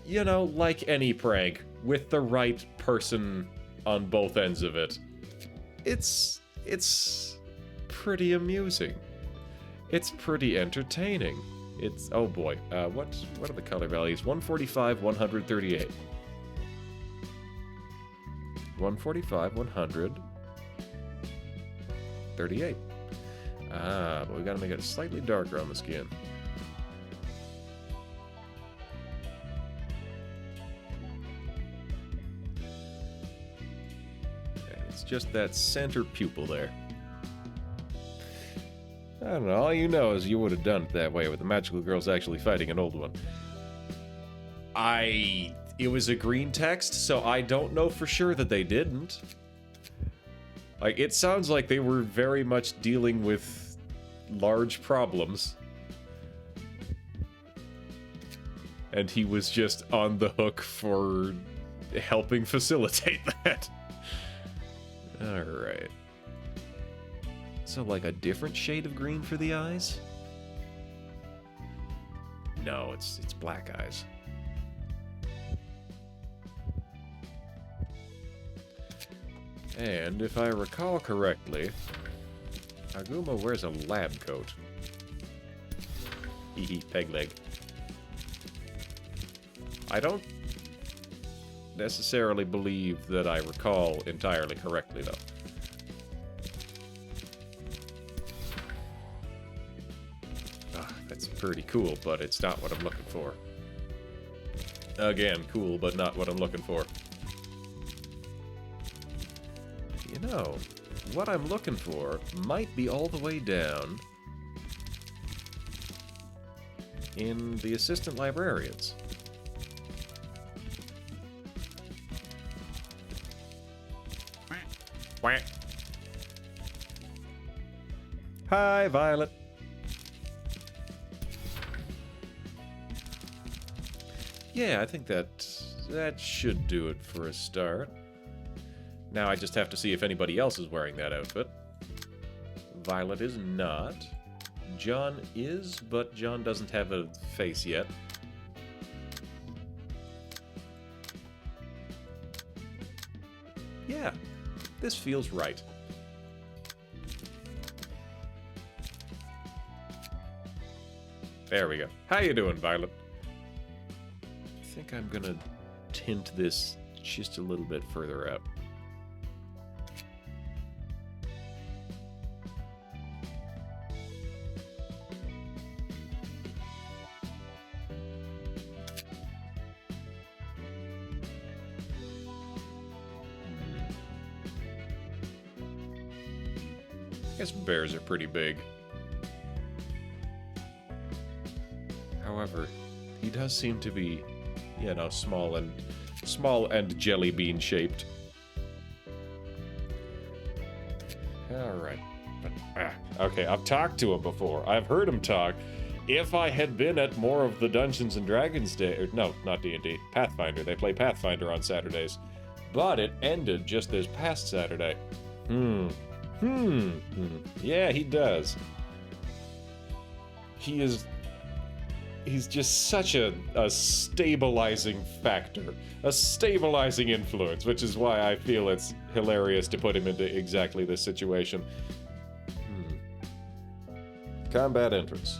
[SPEAKER 1] you know, like any prank, with the right person on both ends of it, it's pretty amusing. It's pretty entertaining. It's, oh boy, what are the color values? 145, 138. 145, 100, 38. Ah, but we gotta make it slightly darker on the skin. It's just that center pupil there. I don't know, all you know is you would have done it that way with the magical girls actually fighting an old one. It was a green text, so I don't know for sure that they didn't. Like, it sounds like they were very much dealing with large problems. And he was just on the hook for helping facilitate that. Alright. So, like, a different shade of green for the eyes? No, it's black eyes. And if I recall correctly, Aguma wears a lab coat. Hee peg leg. I don't necessarily believe that I recall entirely correctly, though. That's pretty cool, but it's not what I'm looking for. Again, cool, but not what I'm looking for. You know, what I'm looking for might be all the way down in the assistant librarians. Quack. Hi, Violet. Yeah, I think that should do it for a start. Now I just have to see if anybody else is wearing that outfit. Violet is not. John is, but John doesn't have a face yet. Yeah, this feels right. There we go. How you doing, Violet? I think I'm gonna tint this just a little bit further out. I guess bears are pretty big. However, he does seem to be, you know, small and jelly bean shaped. All right. Okay, I've talked to him before. I've heard him talk. If I had been at more of the Dungeons and Dragons Day, or no, not D&D, Pathfinder. They play Pathfinder on Saturdays. But it ended just this past Saturday. Yeah, he does. He's just such a stabilizing factor, a stabilizing influence, which is why I feel it's hilarious to put him into exactly this situation. Combat entrance.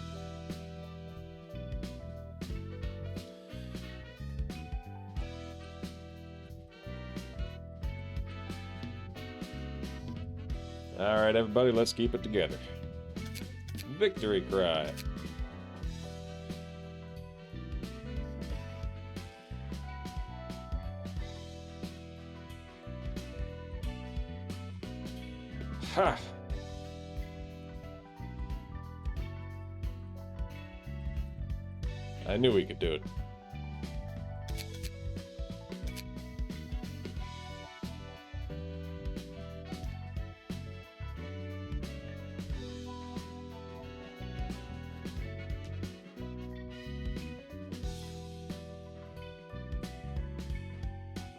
[SPEAKER 1] All right, everybody, let's keep it together. Victory cry. Ha! I knew we could do it.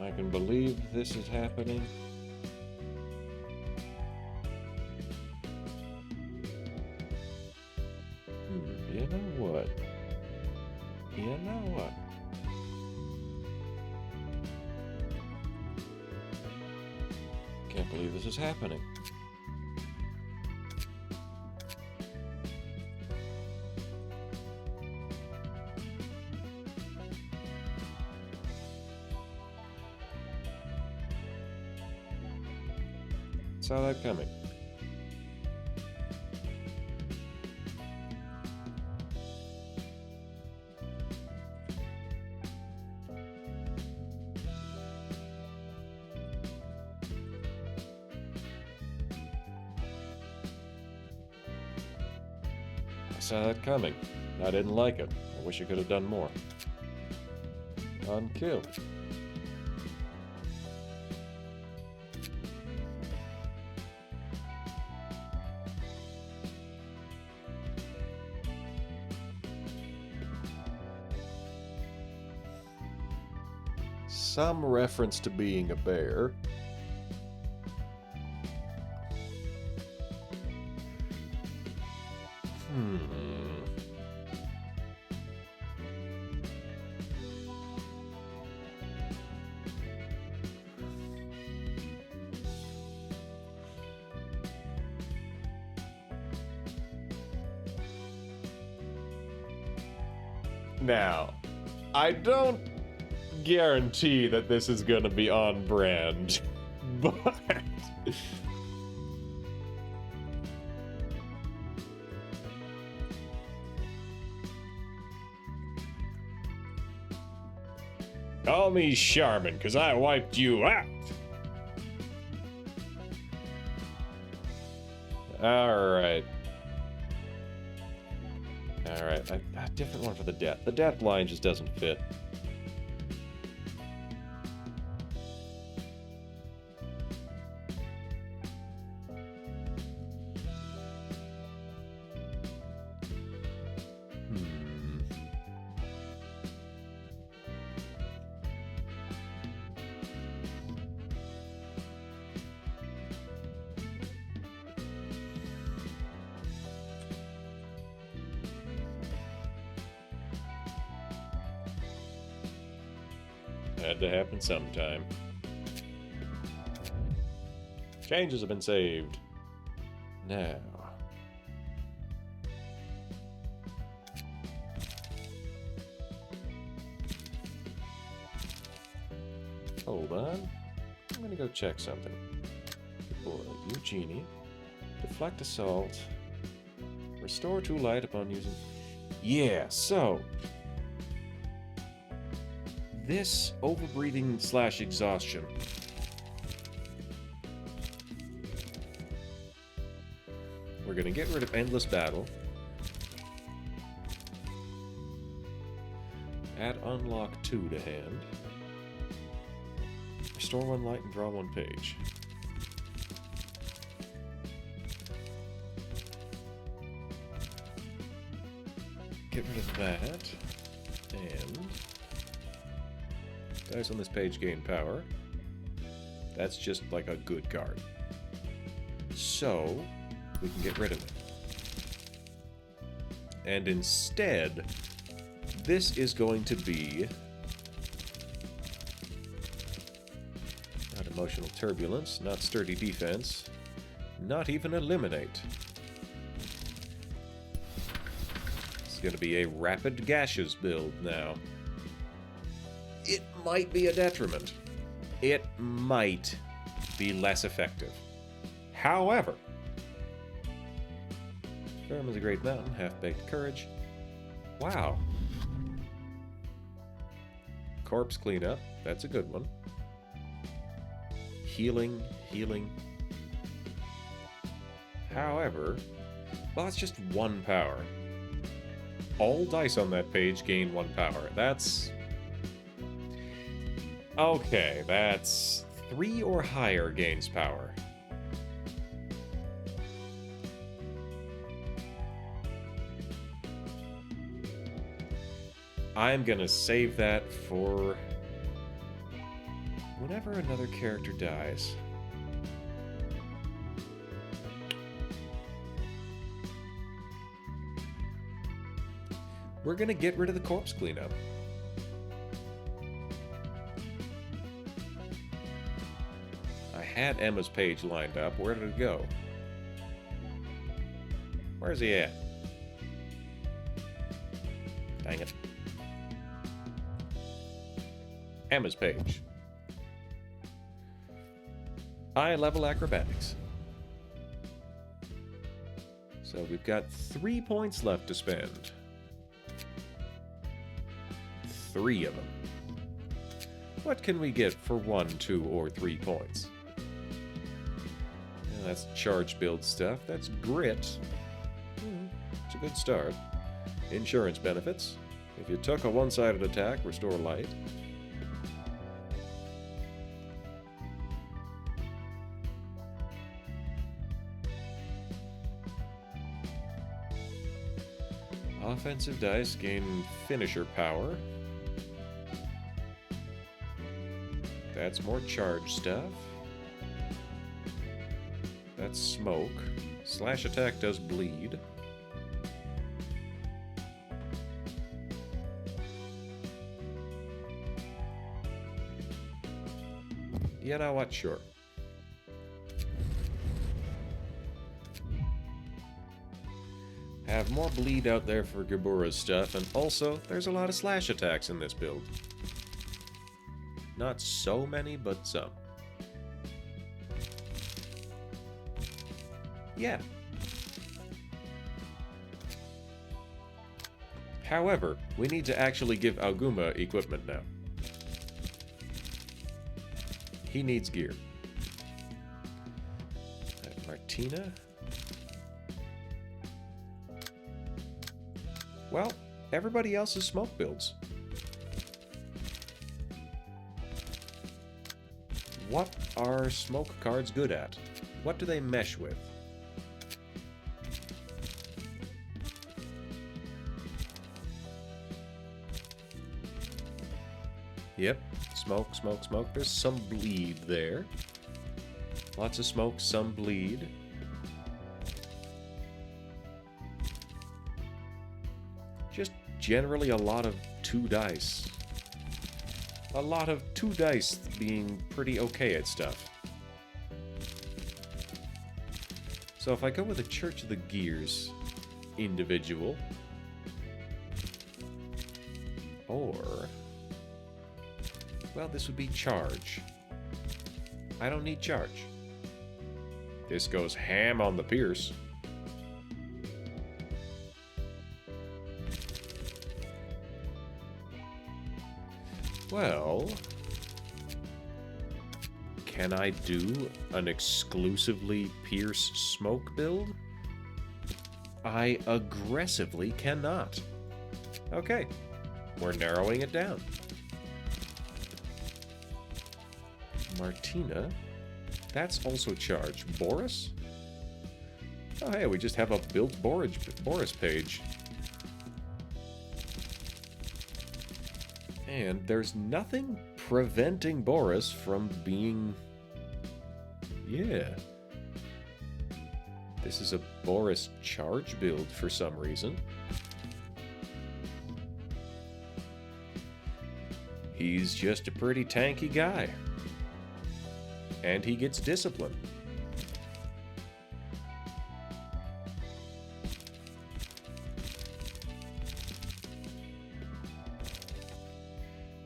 [SPEAKER 1] I can believe this is happening. You know what? You know what? Can't believe this is happening. Saw that coming. Saw that coming. I didn't like it. I wish I could have done more. On kill. Some reference to being a bear. Now, I don't guarantee that this is going to be on brand, but call me Charmin, because I wiped you out. Alright. Alright, a different one for the death. The death line just doesn't fit. Had to happen sometime. Changes have been saved. Now. Hold on. I'm gonna go check something. Deploy Eugenie. Deflect assault. Restore 2 light upon using... Yeah, so... this overbreathing / exhaustion. We're gonna get rid of Endless Battle. Add Unlock 2 to hand. Restore 1 light and draw 1 page. get rid of that. And dice on this page gain power. That's just like a good card. So we can get rid of it. And instead, this is going to be not emotional turbulence, not sturdy defense, not even eliminate. It's going to be a rapid gashes build now. It might be a detriment. It might be less effective. However, firm as a great mountain, half-baked courage. Wow. Corpse cleanup, that's a good one. Healing, healing. However, well, it's just 1 power. All dice on that page gain 1 power. That's... okay, that's 3 or higher gains power. I'm gonna save that for whenever another character dies. We're gonna get rid of the corpse cleanup. I had Emma's page lined up. Where did it go? Where's he at? Dang it. Emma's page. Eye level acrobatics. So we've got 3 points left to spend. 3 of them. What can we get for 1, 2, or 3 points? Yeah, that's charge build stuff. That's grit. It's a good start. Insurance benefits. If you took a one-sided attack, restore light. Offensive dice gain finisher power. That's more charge stuff. That's smoke. Slash attack does bleed. You know what? Sure. Have more bleed out there for Gabura's stuff, and also, there's a lot of slash attacks in this build. Not so many, but some. Yeah. However, we need to actually give Alguma equipment now. He needs gear. Martina? Well, everybody else is smoke builds. What are smoke cards good at? What do they mesh with? Yep, smoke, smoke, smoke. There's some bleed there. Lots of smoke, some bleed. Just generally a lot of 2 dice. A lot of 2 dice being pretty okay at stuff. So if I go with a Church of the Gears individual, or, well, this would be charge. I don't need charge. This goes ham on the Pierce. Well, can I do an exclusively Pierce smoke build? I aggressively cannot. Okay, we're narrowing it down. Martina, that's also charge. Boris? Oh hey, we just have a built Boris page. And there's nothing preventing Boris from being... Yeah. This is a Boris charge build for some reason. He's just a pretty tanky guy. And he gets discipline.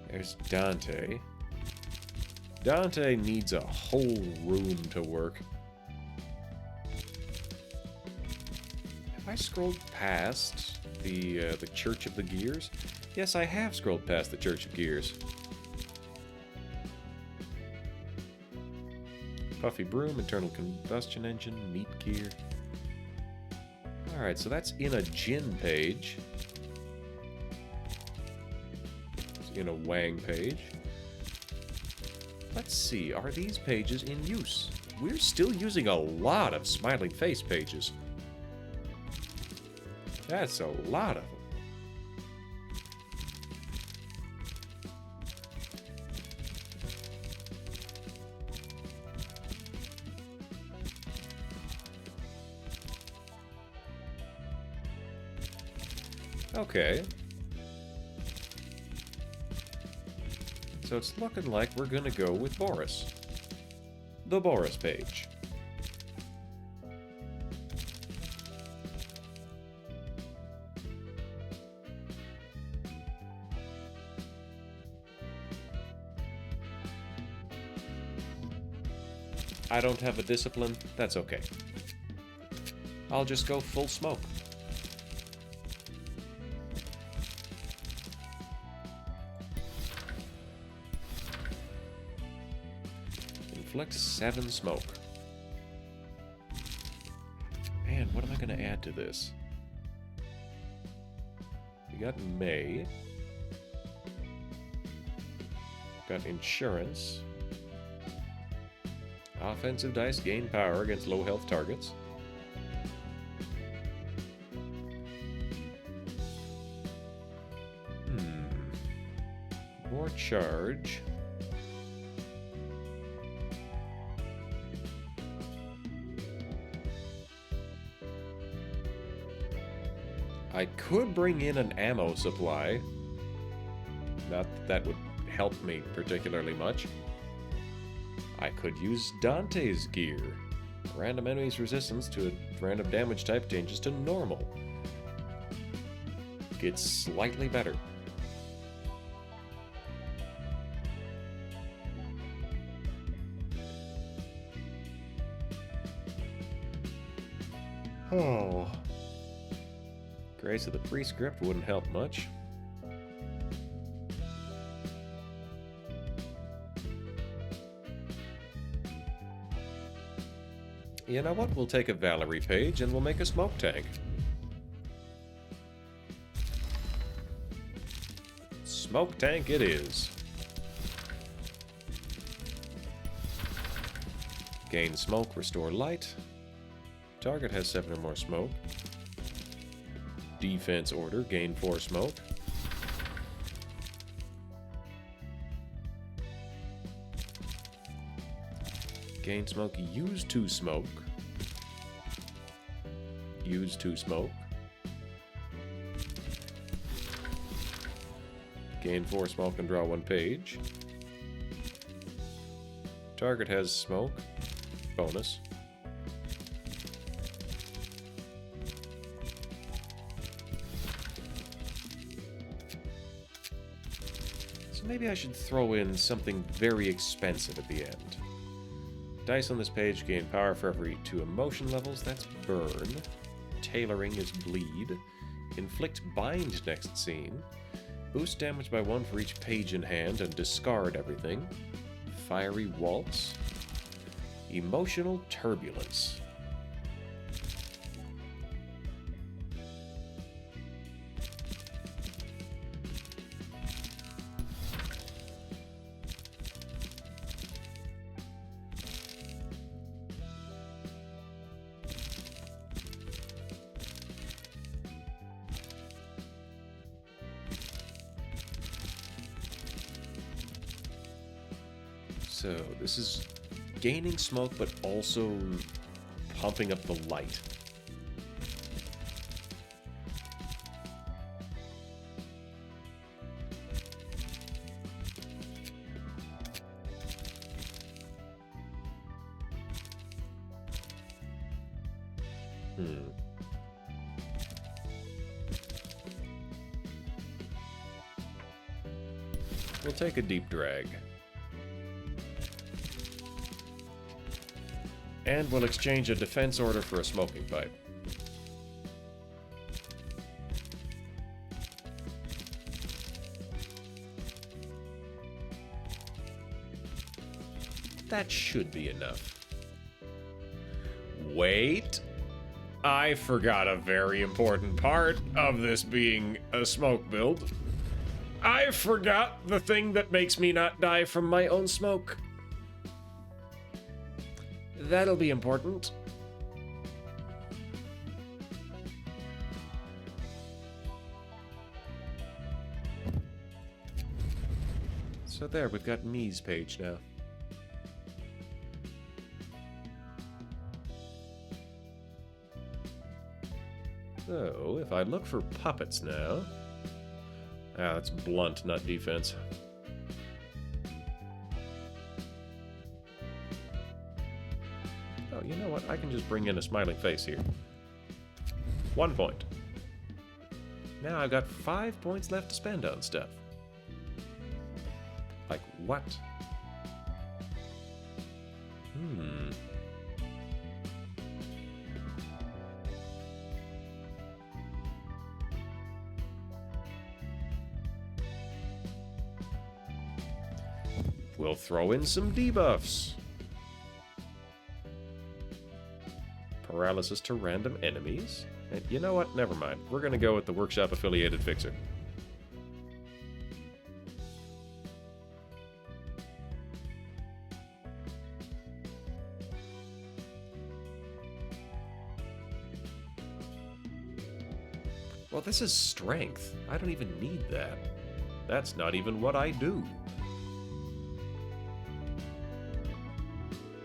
[SPEAKER 1] There's Dante. Dante needs a whole room to work. Have I scrolled past the Church of the Gears? Yes, I have scrolled past the Church of Gears. Puffy Broom, internal combustion engine, meat gear. Alright, so that's in a Jin page. It's in a Wang page. Let's see, are these pages in use? We're still using a lot of smiling face pages. That's a lot of them. Okay. So it's looking like we're gonna go with Boris. The Boris page. I don't have a discipline, that's okay. I'll just go full smoke. Inflict 7 smoke. Man, what am I going to add to this? We got May. Got insurance. Offensive dice gain power against low health targets. More charge. I could bring in an ammo supply. Not that that would help me particularly much. I could use Dante's gear. Random enemies' resistance to a random damage type changes to normal. Gets slightly better. Oh. Grace of the Prescript wouldn't help much. You know what? We'll take a Valerie page and we'll make a smoke tank. Smoke tank it is. Gain smoke, restore light. Target has 7 or more smoke. Defense order, gain 4 smoke. Gain smoke, use 2 smoke. Use 2 smoke. Gain 4 smoke and draw 1 page. Target has smoke. Bonus. So maybe I should throw in something very expensive at the end. Dice on this page gain power for every 2 emotion levels. That's burn. Tailoring is bleed. Inflict bind next scene. Boost damage by 1 for each page in hand and discard everything. Fiery waltz. Emotional turbulence. So this is gaining smoke, but also pumping up the light. We'll take a deep drag. And we'll exchange a defense order for a smoking pipe. That should be enough. Wait. I forgot a very important part of this being a smoke build. I forgot the thing that makes me not die from my own smoke. That'll be important. So there, we've got Mii's page now. So, if I look for puppets now... Ah, that's blunt, not defense. Oh, you know what? I can just bring in a smiling face here. 1 point. Now I've got 5 points left to spend on stuff. Like what? We'll throw in some debuffs. Paralysis to random enemies. And you know what? Never mind. We're going to go with the workshop affiliated fixer. Well, this is strength. I don't even need that. That's not even what I do.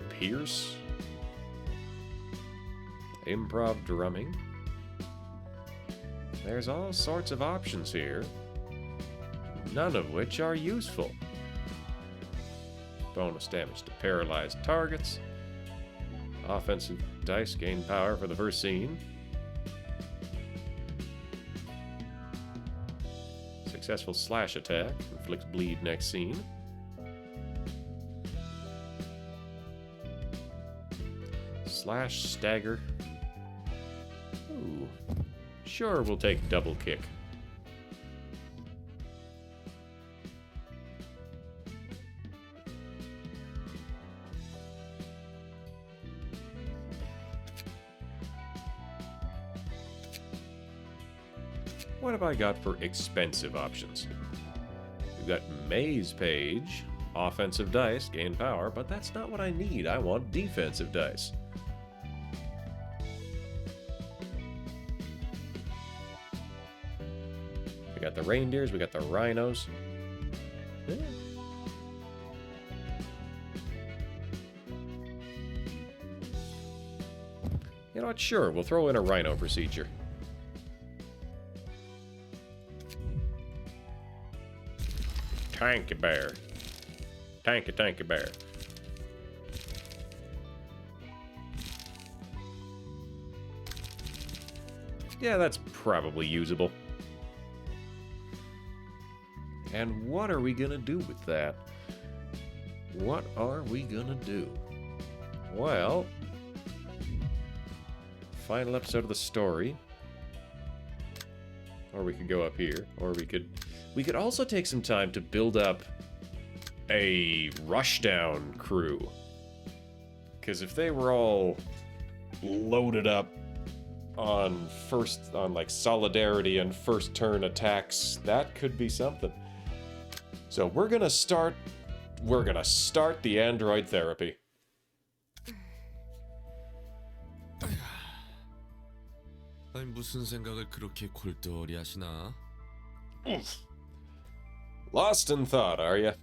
[SPEAKER 1] Pierce. Improv drumming. There's all sorts of options here, none of which are useful. Bonus damage to paralyzed targets. Offensive dice gain power for the first scene. Successful slash attack inflicts bleed next scene. Slash stagger. Ooh. Sure, we'll take double kick. What have I got for expensive options? We've got Mei's page, offensive dice, gain power, but that's not what I need. I want defensive dice. We got the reindeers, we got the rhinos. Yeah. You know what? Sure, we'll throw in a rhino procedure. Tanky bear. Tanky bear. Yeah, that's probably usable. And what are we gonna do with that? What are we gonna do? Well, final episode of the story. Or we could go up here, or we could also take some time to build up a rushdown crew. Because if they were all loaded up on like solidarity and first turn attacks, that could be something. So we're gonna start the android therapy.
[SPEAKER 5] 아니 무슨 생각을 그렇게 골똘히 하시나?
[SPEAKER 1] Lost in thought, are you?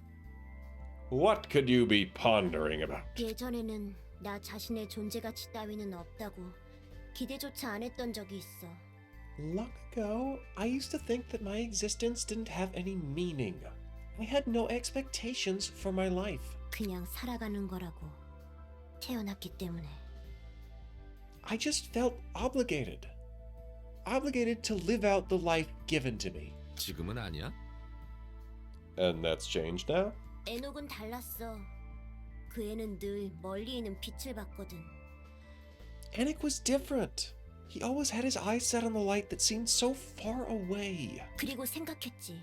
[SPEAKER 1] What could you be pondering about?
[SPEAKER 8] 예전에는 나 자신의 존재 가치 따위는 없다고 기대조차 안 했던 적이 있어.
[SPEAKER 7] Long ago, I used to think that my existence didn't have any meaning. I had no expectations for my life.
[SPEAKER 8] 그냥 살아가는 거라고. 태어났기 때문에.
[SPEAKER 7] I just felt obligated. Obligated to live out the life given to me.
[SPEAKER 5] 지금은 아니야?
[SPEAKER 1] And that's changed now?
[SPEAKER 8] 에녹은 달랐어. 그 애는 늘 멀리 있는 빛을 봤거든.
[SPEAKER 7] Anik was different. He always had his eyes set on the light that seemed so far away.
[SPEAKER 8] 그리고 생각했지.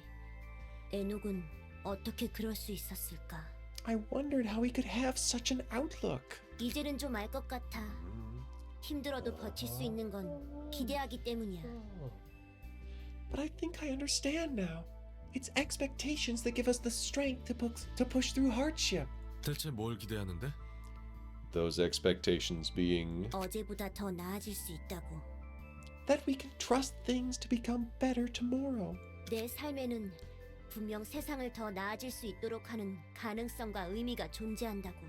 [SPEAKER 8] 에녹은 어떻게 그럴 수 있었을까?
[SPEAKER 7] I wondered how he could have such an outlook.
[SPEAKER 8] 이제는 좀 알 것 같아. 힘들어도 버틸 수 있는 건 기대하기 때문이야.
[SPEAKER 7] But I think I understand now. It's expectations that give us the strength to push through hardship.
[SPEAKER 5] 대체 뭘 기대하는데?
[SPEAKER 1] Those expectations being.
[SPEAKER 8] 어제보다 더 나아질 수 있다고.
[SPEAKER 7] That we can trust things to become better tomorrow.
[SPEAKER 8] 내 삶에는 분명 세상을 더 나아질 수 있도록 하는 가능성과 의미가 존재한다고.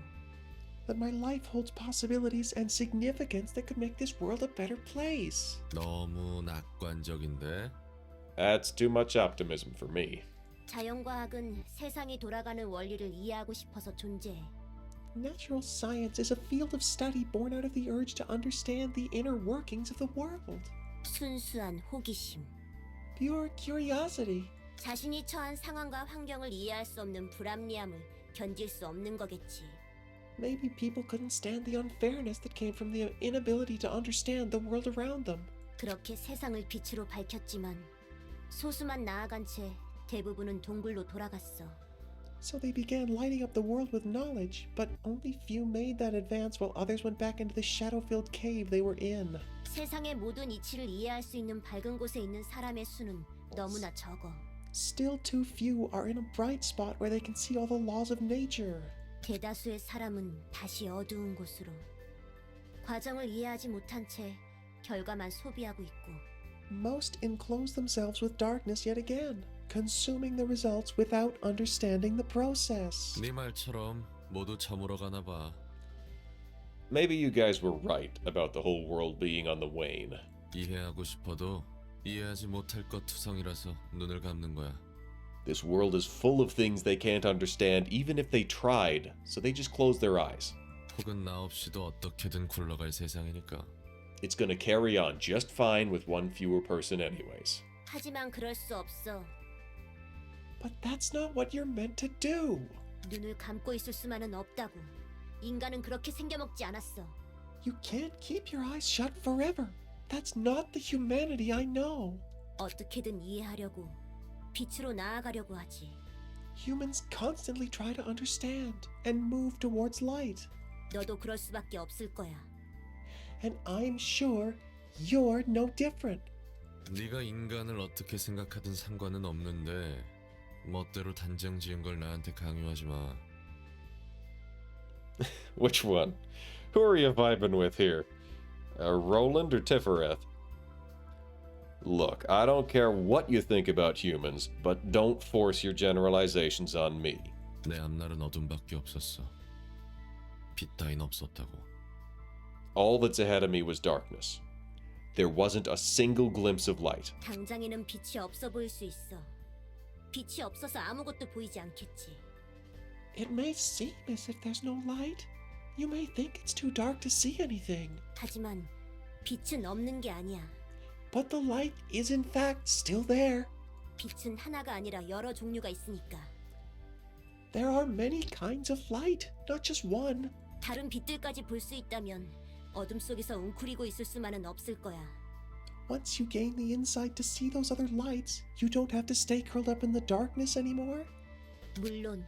[SPEAKER 7] That my life holds possibilities and significance that could make this world a better place.
[SPEAKER 5] 너무 낙관적인데?
[SPEAKER 1] That's too much optimism for me.
[SPEAKER 8] 자연과학은 세상이 돌아가는 원리를 이해하고 싶어서 존재해.
[SPEAKER 7] Natural science is a field of study born out of the urge to understand the inner workings of the world.
[SPEAKER 8] 순수한 호기심.
[SPEAKER 7] Pure curiosity.
[SPEAKER 8] 자신이 처한 상황과 환경을 이해할 수 없는 불합리함을 견딜 수 없는 거겠지.
[SPEAKER 7] Maybe people couldn't stand the unfairness that came from the inability to understand the world around them.
[SPEAKER 8] 그렇게 세상을 빛으로 밝혔지만 소수만 나아간 채 대부분은 동굴로 돌아갔어.
[SPEAKER 7] So they began lighting up the world with knowledge, but only few made that advance while others went back into the shadow-filled cave they were in.
[SPEAKER 8] 세상의 모든 이치를 이해할 수 있는 밝은 곳에 있는 사람의 수는 너무나 적어.
[SPEAKER 7] Still too few are in a bright spot where they can see all the laws of nature.
[SPEAKER 8] 대다수의 사람은 다시 어두운 곳으로. 과정을 이해하지 못한 채 결과만 소비하고 있고.
[SPEAKER 7] Most enclose themselves with darkness yet again, consuming the results without understanding the process.
[SPEAKER 5] 네 말처럼 모두 저물어 가나 봐.
[SPEAKER 1] Maybe you guys were right about the whole world being on the wane.
[SPEAKER 5] 이해하고 싶어도 이해하지 못할 것 투성이라서 눈을 감는 거야.
[SPEAKER 1] This world is full of things they can't understand even if they tried, so they just close their eyes.
[SPEAKER 5] 혹은 나 없이도 어떻게든 굴러갈 세상이니까.
[SPEAKER 1] It's gonna carry on just fine with one fewer person anyways.
[SPEAKER 8] 하지만 그럴 수 없어.
[SPEAKER 7] But that's not what you're meant to do.
[SPEAKER 8] 눈을 감고 있을 수만은 없다고. 인간은 그렇게 생겨먹지 않았어.
[SPEAKER 7] You can't keep your eyes shut forever. That's not the humanity I know.
[SPEAKER 8] 어떻게든 이해하려고, 빛으로 나아가려고 하지.
[SPEAKER 7] Humans constantly try to understand and move towards light.
[SPEAKER 8] 너도 그럴 수밖에 없을 거야.
[SPEAKER 7] And I'm sure you're no different.
[SPEAKER 5] 네가 인간을 어떻게 생각하든 상관은 없는데 멋대로 단정 지은 걸 나한테 강요하지 마.
[SPEAKER 1] Which one? Who are you vibing with here? Roland or Tifereth? Look, I don't care what you think about humans, but don't force your generalizations on me.
[SPEAKER 5] 내 앞날은 어둠밖에 없었어. 빛 따윈 없었다고.
[SPEAKER 1] All that's ahead of me was darkness. There wasn't a single glimpse of light.
[SPEAKER 8] 당장에는 빛이 없어 보일 수 있어. 빛이 없어서 아무것도 보이지 않겠지.
[SPEAKER 7] It may seem as if there's no light. You may think it's too dark to see anything.
[SPEAKER 8] 하지만 빛은 없는 게 아니야.
[SPEAKER 7] But the light is in fact still there.
[SPEAKER 8] 빛은 하나가 아니라 여러 종류가 있으니까.
[SPEAKER 7] There are many kinds of light, not just one.
[SPEAKER 8] 다른 빛들까지 볼 수 있다면 어둠 속에서 웅크리고 있을 수만은 없을 거야.
[SPEAKER 7] Once you gain the insight to see those other lights, you don't have to stay curled up in the darkness anymore.
[SPEAKER 8] 물론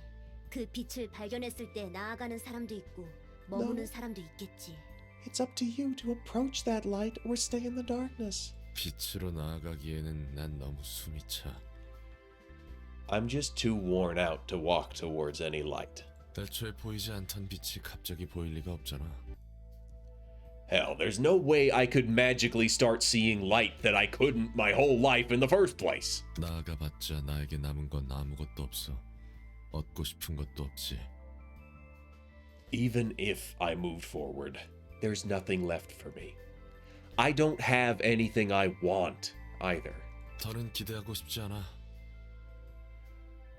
[SPEAKER 8] 그 빛을 발견했을 때 나아가는 사람도 있고 머무는 사람도 있겠지.
[SPEAKER 7] It's up to you to approach that light or stay in the darkness.
[SPEAKER 5] 빛으로 나아가기에는 난 너무 숨이 차.
[SPEAKER 1] I'm just too worn out to walk towards any light.
[SPEAKER 5] 애초에 보이지 않던 빛이 갑자기 보일 리가 없잖아.
[SPEAKER 1] Hell, there's no way I could magically start seeing light that I couldn't my whole life in the first place.
[SPEAKER 5] 나아가봤자 나에게 남은 건 아무것도 없어. 얻고 싶은 것도 없지.
[SPEAKER 1] Even if I moved forward, there's nothing left for me. I don't have anything I want either.
[SPEAKER 5] 더는 기대하고 싶지 않아.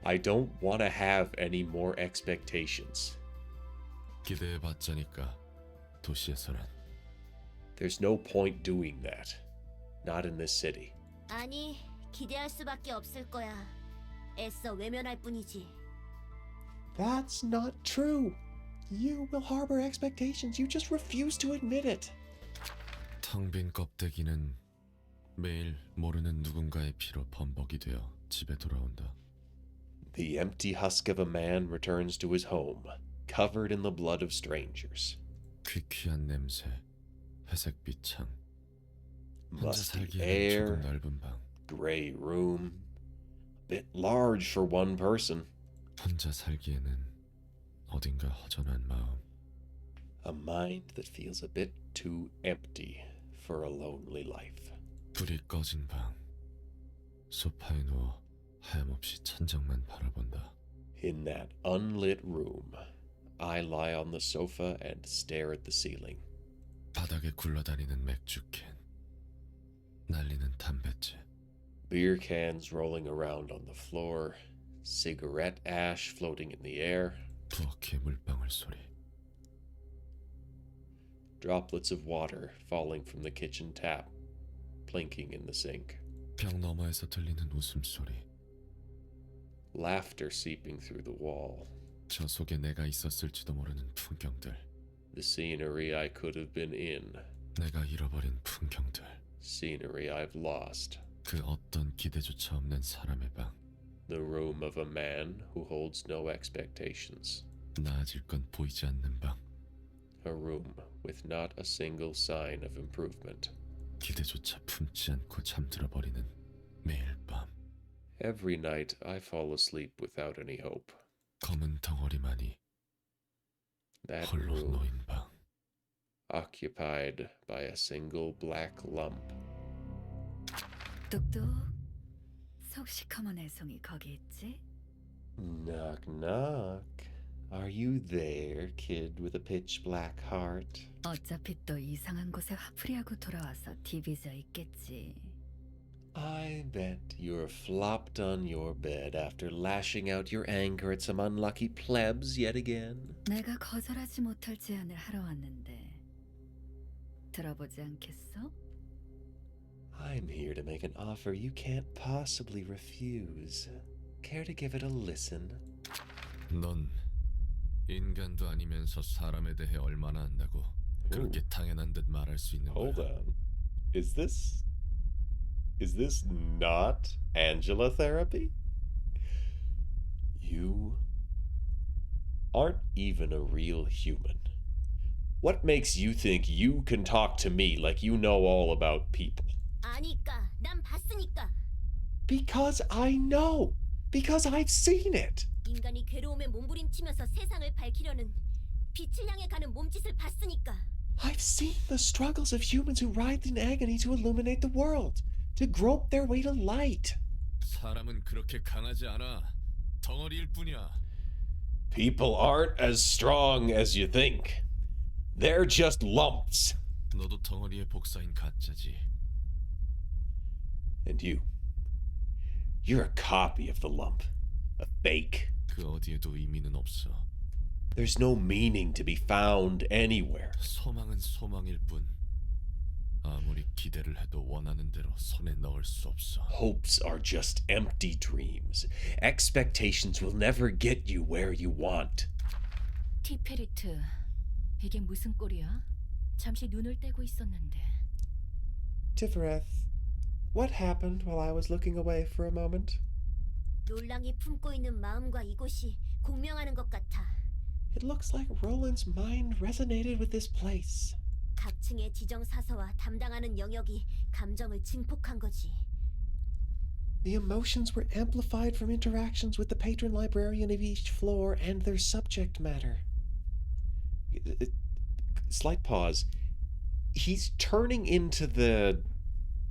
[SPEAKER 1] I don't want to have any more expectations.
[SPEAKER 5] 기대해봤자니까 도시에서는.
[SPEAKER 1] There's no point doing that. Not in this city.
[SPEAKER 8] 아니, 기대할 수밖에 없을 거야. 애써 외면할 뿐이지.
[SPEAKER 7] That's not true. You will harbor expectations. You just refuse to admit it.
[SPEAKER 5] 텅 빈 껍데기는 매일 모르는 누군가의 피로 범벅이 되어 집에 돌아온다.
[SPEAKER 1] The empty husk of a man returns to his home, covered in the blood of strangers.
[SPEAKER 5] 귀퀴한 냄새, 회색빛 창, 혼자
[SPEAKER 1] Musty
[SPEAKER 5] 살기에는
[SPEAKER 1] air,
[SPEAKER 5] 조금 넓은 방,
[SPEAKER 1] gray room, a bit large for one person.
[SPEAKER 5] 혼자 살기에는 어딘가 허전한 마음.
[SPEAKER 1] A mind that feels a bit too empty for a lonely life.
[SPEAKER 5] 불이 꺼진 방, 소파에 누워 하염없이 천장만 바라본다.
[SPEAKER 1] In that unlit room, I lie on the sofa and stare at the ceiling.
[SPEAKER 5] 바닥에 굴러다니는 맥주캔, 날리는 담뱃재,
[SPEAKER 1] Beer cans rolling around on the floor, cigarette ash floating in the air,
[SPEAKER 5] 부엌의 물방울 소리.
[SPEAKER 1] droplets of water falling from the kitchen tap, plinking in the sink,
[SPEAKER 5] 벽 너머에서 들리는 웃음소리.
[SPEAKER 1] laughter seeping through the wall,
[SPEAKER 5] 저 속에 내가 있었을지도 모르는 풍경들.
[SPEAKER 1] the scenery I could have been in,
[SPEAKER 5] 내가 잃어버린 풍경들.
[SPEAKER 1] scenery I've lost,
[SPEAKER 5] 그 어떤 기대조차 없는 사람의 방.
[SPEAKER 1] the room of a man who holds no expectations,
[SPEAKER 5] 나아질 건 보이지 않는 방.
[SPEAKER 1] a room with not a single sign of improvement.
[SPEAKER 5] 기대조차 품지 않고 잠들어버리는 매일 밤.
[SPEAKER 1] Every night I fall asleep without any hope.
[SPEAKER 5] 검은 덩어리만이
[SPEAKER 1] That
[SPEAKER 5] 홀로
[SPEAKER 1] room,
[SPEAKER 5] 놓인 방.
[SPEAKER 1] occupied by a single black lump.
[SPEAKER 3] 뚝뚝. 속 시커먼 애송이 거기 있지?
[SPEAKER 1] Knock, knock. Are you there, kid with a pitch black heart?
[SPEAKER 3] 어차피 또 이상한 곳에 화풀이하고 돌아와서 디비져 있겠지.
[SPEAKER 1] I bet you're flopped on your bed after lashing out your anger at some unlucky plebs yet again.
[SPEAKER 3] 내가 거절하지 못할 제안을 하러 왔는데 들어보지 않겠어?
[SPEAKER 1] I'm here to make an offer you can't possibly refuse. Care to give it a listen?
[SPEAKER 5] 넌 인간도 아니면서 사람에 대해 얼마나 안다고 그렇게 당연한 듯 말할 수 있는 거야.
[SPEAKER 1] Hold on. Is this not Angela therapy? You aren't even a real human. What makes you think you can talk to me like you know all about people?
[SPEAKER 8] 아니까, 난 봤으니까.
[SPEAKER 1] Because I know. Because I've seen it.
[SPEAKER 8] 인간이 괴로움에 몸부림치면서 세상을 밝히려는 빛을 향해 가는 몸짓을 봤으니까.
[SPEAKER 7] I've seen the struggles of humans who writhe in agony to illuminate the world, to grope their way to light.
[SPEAKER 5] 사람은 그렇게 강하지 않아. 덩어리일 뿐이야.
[SPEAKER 1] People aren't as strong as you think. They're just lumps.
[SPEAKER 5] 너도 덩어리의 복사인 가짜지.
[SPEAKER 1] And you're a copy of the lump. A fake.
[SPEAKER 5] 그 어디에도 의미는 없어.
[SPEAKER 1] There's no meaning to be found anywhere.
[SPEAKER 5] 소망은 소망일 뿐. 아무리 기대를 해도 원하는 대로 손에 넣을 수 없어.
[SPEAKER 1] Hopes are just empty dreams. Expectations will never get you where you want.
[SPEAKER 6] 티페리트, 이게 무슨 꼴이야? 잠시 눈을 떼고 있었는데.
[SPEAKER 7] Tifereth, what happened while I was looking away for a moment?
[SPEAKER 8] 롤랑이 품고 있는 마음과 이곳이 공명하는 것 같아.
[SPEAKER 7] It looks like Roland's mind resonated with this place.
[SPEAKER 8] 각 층의 지정 사서와 담당하는 영역이 감정을 증폭한 거지.
[SPEAKER 7] The emotions were amplified from interactions with the patron librarian of each floor and their subject matter.
[SPEAKER 1] Slight pause. He's turning into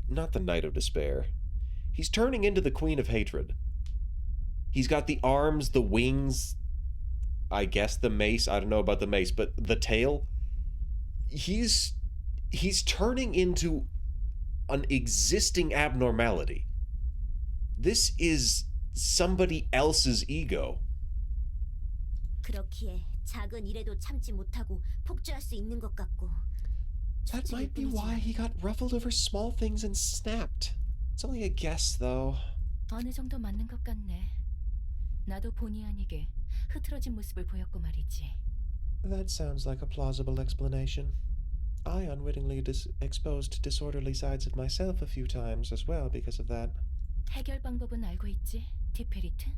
[SPEAKER 1] not the Knight of Despair. He's turning into the Queen of Hatred. He's got the arms, the wings, I guess the mace. I don't know about the mace, but the tail. He's turning into an existing abnormality. This is somebody else's ego.
[SPEAKER 8] 그렇기에 작은 일에도 참지 못하고 폭주할 수 있는 것 같고.
[SPEAKER 7] That might be why he got ruffled over small things and snapped. It's only a guess, though.
[SPEAKER 6] 어느 정도 맞는 것 같네. 나도 본의 아니게 흐트러진 모습을 보였고 말이지.
[SPEAKER 7] That sounds like a plausible explanation. I unwittingly exposed disorderly sides of myself a few times as well because of that.
[SPEAKER 6] 해결 방법은 알고 있지, 디페리트?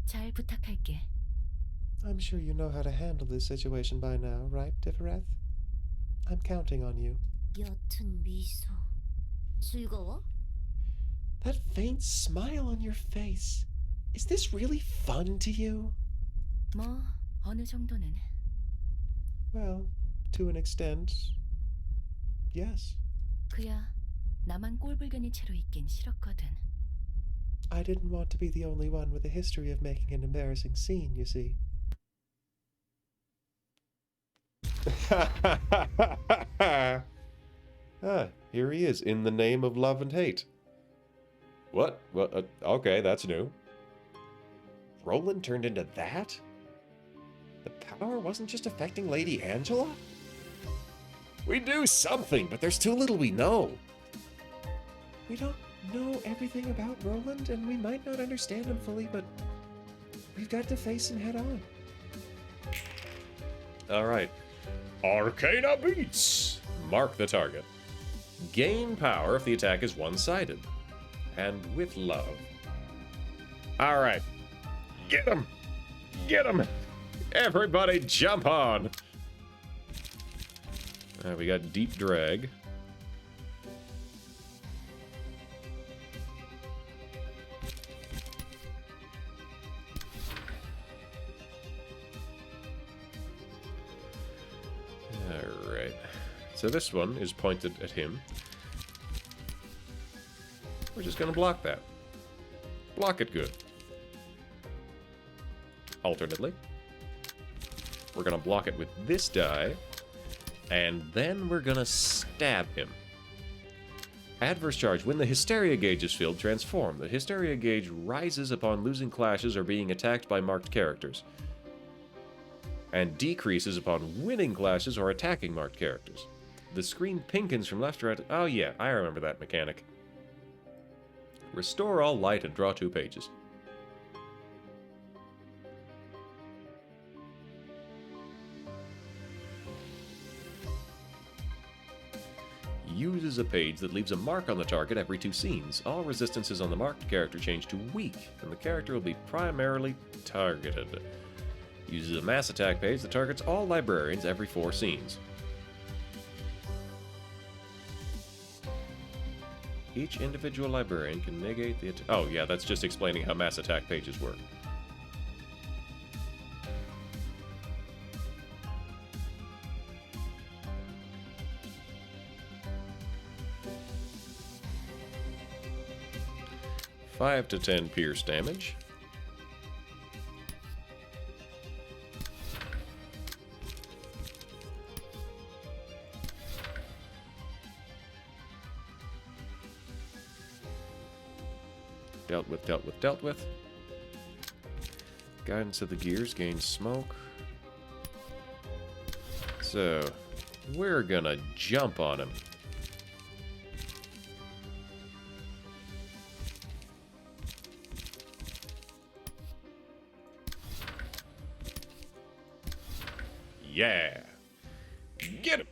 [SPEAKER 6] 잘 부탁할게.
[SPEAKER 7] I'm sure you know how to handle this situation by now, right, Tifereth? I'm counting on you.
[SPEAKER 8] 옅은 미소. 즐거워?
[SPEAKER 7] That faint smile on your face. Is this really fun to you?
[SPEAKER 6] 뭐 어느 정도는.
[SPEAKER 7] Well, to an extent, yes.
[SPEAKER 6] 그야 나만 꼴불견인 채로 있긴 싫었거든.
[SPEAKER 7] I didn't want to be the only one with a history of making an embarrassing scene, you see.
[SPEAKER 1] Here he is, in the name of love and hate. What? Well, okay, that's new. Roland turned into that? The power wasn't just affecting Lady Angela? We do something, but there's too little we know.
[SPEAKER 7] We don't know everything about Roland, and we might not understand him fully, but we've got to face him head on.
[SPEAKER 1] All right. Arcana Beats! Mark the target. Gain power if the attack is one-sided. And with love. All right. Get him! Get him! Everybody jump on! We got Deep Drag. Alright. So this one is pointed at him. We're just gonna block that. Block it good. Alternately, we're gonna block it with this die, and then we're gonna stab him. Adverse charge. When the Hysteria gauge is filled, transform. The Hysteria gauge rises upon losing clashes or being attacked by marked characters, and decreases upon winning clashes or attacking marked characters. The screen pinkens from left to right. Oh yeah, I remember that mechanic. Restore all light and draw 2 pages. Uses a page that leaves a mark on the target every 2 scenes. All resistances on the marked character change to weak, and the character will be primarily targeted. Uses a mass attack page that targets all librarians every 4 scenes. Each individual librarian can negate the attack. Oh yeah, that's just explaining how mass attack pages work. Five to 10 pierce damage. Dealt with, dealt with, dealt with. Guidance of the gears gains smoke. So, we're gonna jump on him. Yeah. Get him!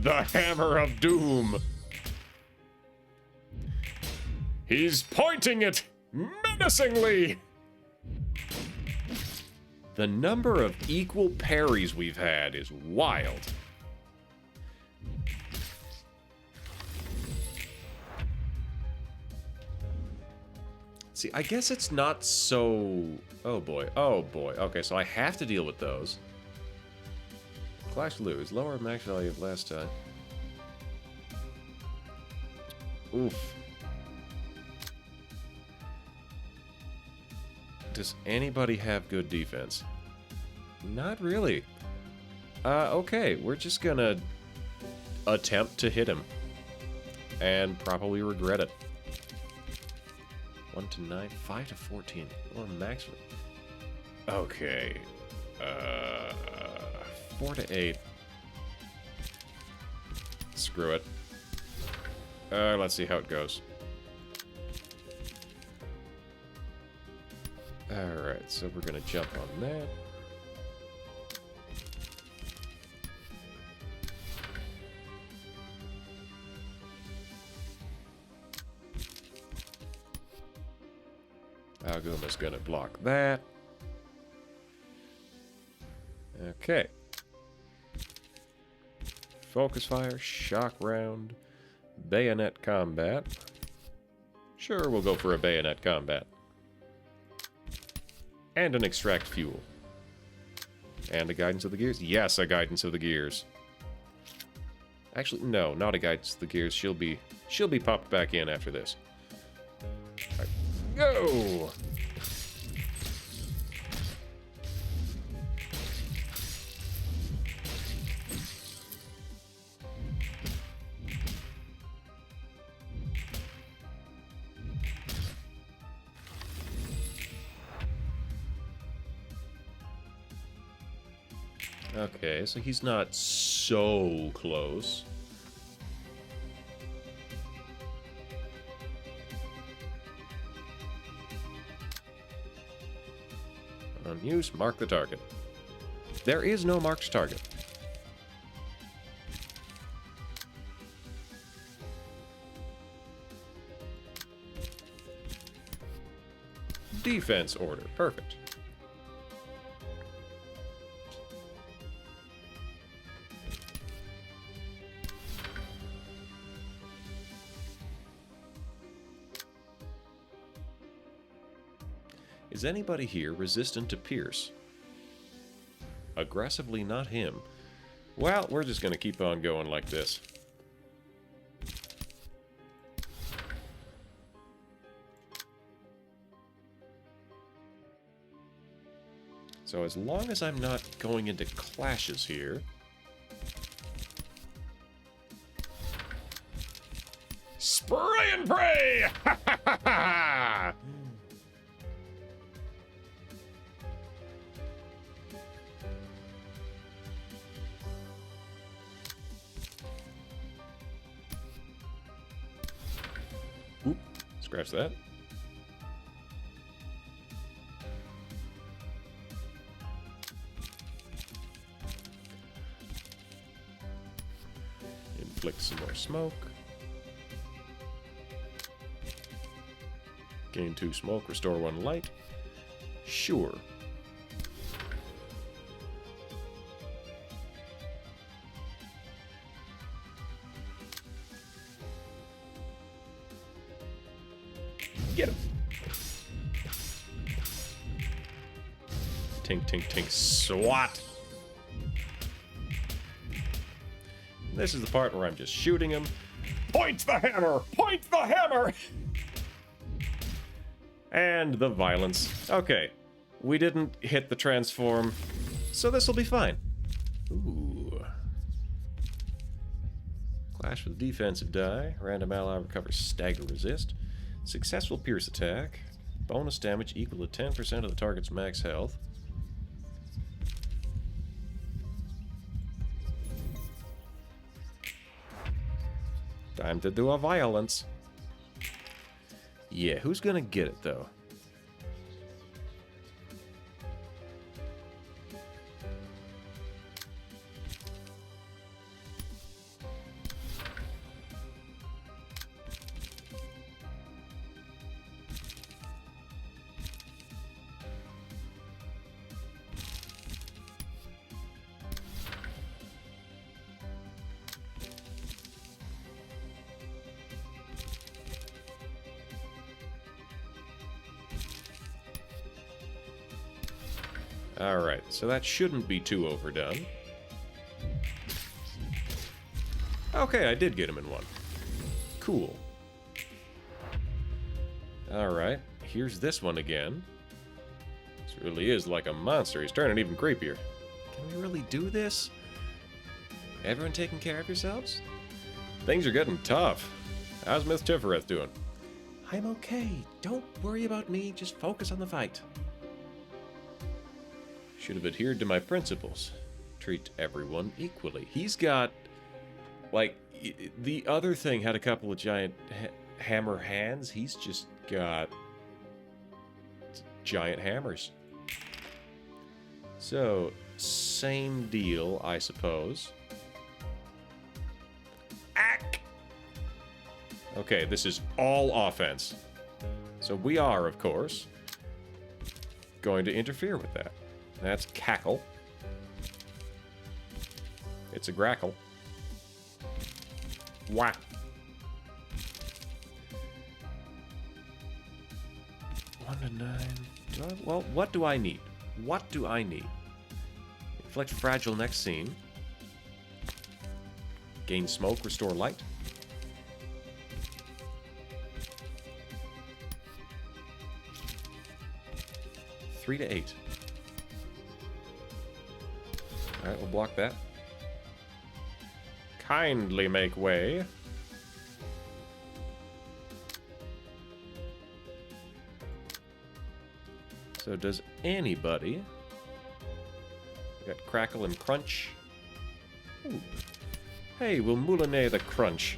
[SPEAKER 1] The Hammer of Doom! He's pointing it menacingly! The number of equal parries we've had is wild. See, I guess it's not so... Oh boy, oh boy. Okay, so I have to deal with those. Clash lose. Lower max value of last time. Oof. Does anybody have good defense? Not really. Okay, we're just gonna attempt to hit him. And probably regret it. 1 to 9, 5 to 14, or maximum. Okay. 4 to 8. Screw it. Let's see how it goes. Alright, so we're gonna jump on that. Aguma's gonna block that. Okay. Focus fire, shock round, bayonet combat. Sure, we'll go for a bayonet combat. And an extract fuel. And a guidance of the gears? Yes, a guidance of the gears. Actually, no, not a guidance of the gears. She'll be popped back in after this. All right, go! Okay, so he's not so close. On use, mark the target. There is no marked target. Defense order, perfect. Is anybody here resistant to Pierce? Aggressively not him. Well, we're just going to keep on going like this. So as long as I'm not going into clashes here... Spray and pray! Ha ha ha ha! Oop, scratch that. Inflict some more smoke. Gain 2 smoke, restore 1 light. Sure. Get him. Tink, tink, tink, swat. This is the part where I'm just shooting him. Point the hammer! Point the hammer! And the violence. Okay, we didn't hit the transform, so this will be fine. Ooh. Clash with defensive die. Random ally recovers stagger resist. Successful pierce attack. Bonus damage equal to 10% of the target's max health. Time to do a violence. Yeah, who's gonna get it though? Alright, so that shouldn't be too overdone. Okay, I did get him in one. Cool. Alright, here's this one again. This really is like a monster. He's turning even creepier. Can we really do this? Everyone taking care of yourselves? Things are getting tough. How's Miss Tifereth doing? I'm okay. Don't worry about me. Just focus on the fight. Should have adhered to my principles. Treat everyone equally. He's got, like, the other thing had a couple of giant hammer hands. He's just got giant hammers. So, same deal, I suppose. Ack! Okay, this is all offense. So we are, of course, going to interfere with that. That's cackle. It's a grackle. Whack. One to 9. Well, what do I need? What do I need? Inflict fragile next scene. Gain smoke, restore light. Three to 8. Alright, we'll block that. Kindly make way. So does anybody... We got Crackle and Crunch. Ooh. Hey, we'll moulinet the Crunch.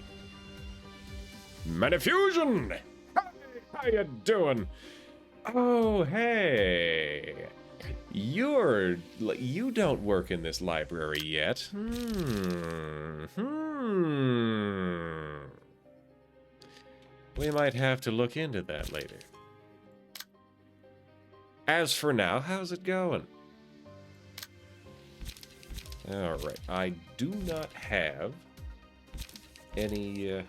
[SPEAKER 1] Manifusion! Hey, how you doing? Oh, hey. You don't work in this library yet. We might have to look into that later. As for now, how's it going? Alright, I do not have any,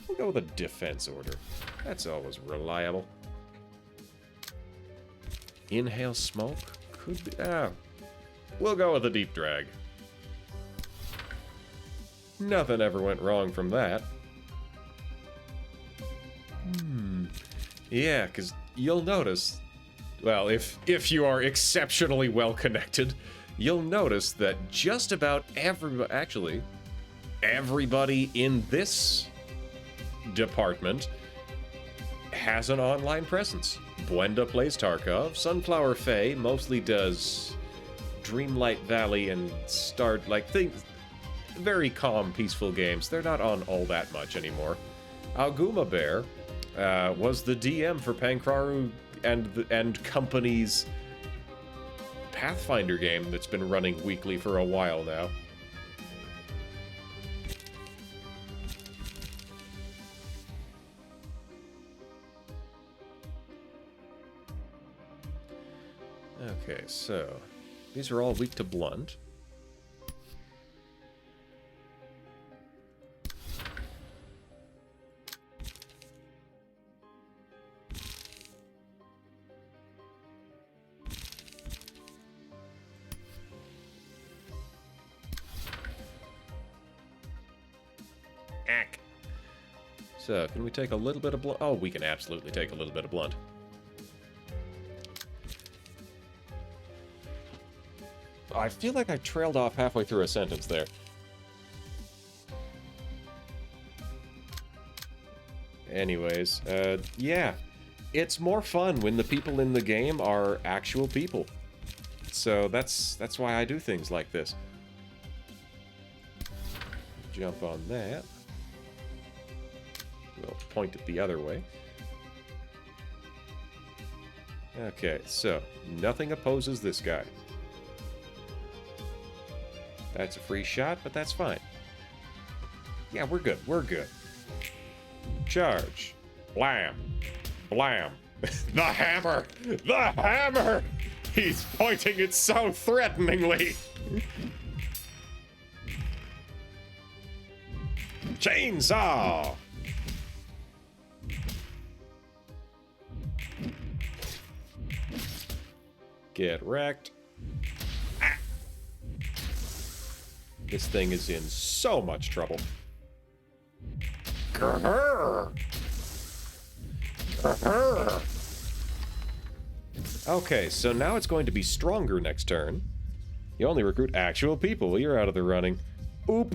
[SPEAKER 1] we'll go with a defense order. That's always reliable. Inhale smoke? Could be, we'll go with a deep drag. Nothing ever went wrong from that. Yeah, because you'll notice, well, if you are exceptionally well connected, you'll notice that just about everybody in this department has an online presence. Blenda plays Tarkov. Sunflower Faye mostly does Dreamlight Valley and things, very calm, peaceful games. They're not on all that much anymore. Alguma Bear was the DM for Pankraru and company's Pathfinder game that's been running weekly for a while now. Okay, so these are all weak to blunt. Ack. So, can we take a little bit of blunt? Oh, we can absolutely take a little bit of blunt. I feel like I trailed off halfway through a sentence there. Anyways, yeah. It's more fun when the people in the game are actual people. So that's why I do things like this. Jump on that. We'll point it the other way. Okay, so nothing opposes this guy. That's a free shot, but that's fine. Yeah, we're good. We're good. Charge. Blam. Blam. The hammer! The hammer! He's pointing it so threateningly! Chainsaw! Get wrecked. Ah. This thing is in so much trouble. Grrr. Grrr. Okay, so now it's going to be stronger next turn. You only recruit actual people. Well, you're out of the running. Oop.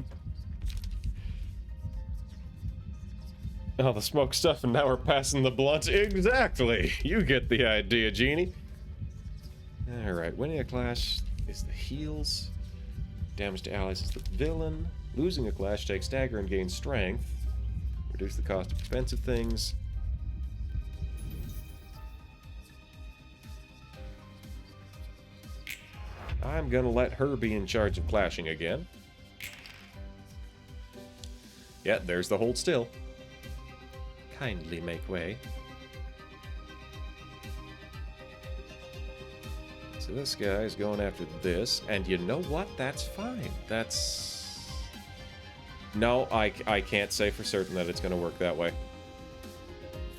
[SPEAKER 1] Oh, the smoke stuff, and now we're passing the blunt. Exactly. You get the idea, Genie. Alright, winning a clash is the heals. Damage to allies is the villain. Losing a clash takes dagger and gains strength. Reduce the cost of expensive things. I'm gonna let her be in charge of clashing again. Yeah, there's the hold still. Kindly make way. So this guy's going after this, and you know what? That's fine. That's... No, I can't say for certain that it's going to work that way.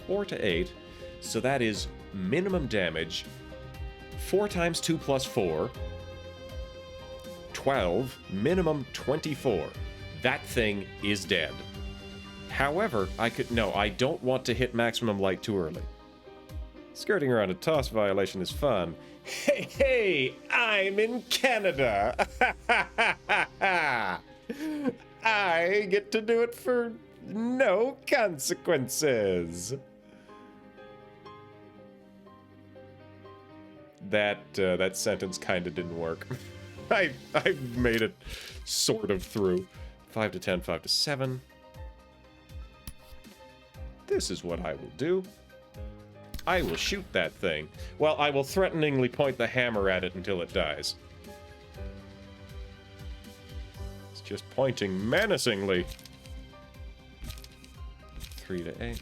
[SPEAKER 1] 4 to 8, so that is minimum damage. 4 times 2 plus 4. 12, minimum 24. That thing is dead. However, I don't want to hit maximum light too early. Skirting around a toss violation is fun. Hey, I'm in Canada! I get to do it for no consequences. That sentence kinda didn't work. I made it sort of through. 5 to 10, 5 to 7. This is what I will do. I will shoot that thing. Well, I will threateningly point the hammer at it until it dies. It's just pointing menacingly. 3 to 8.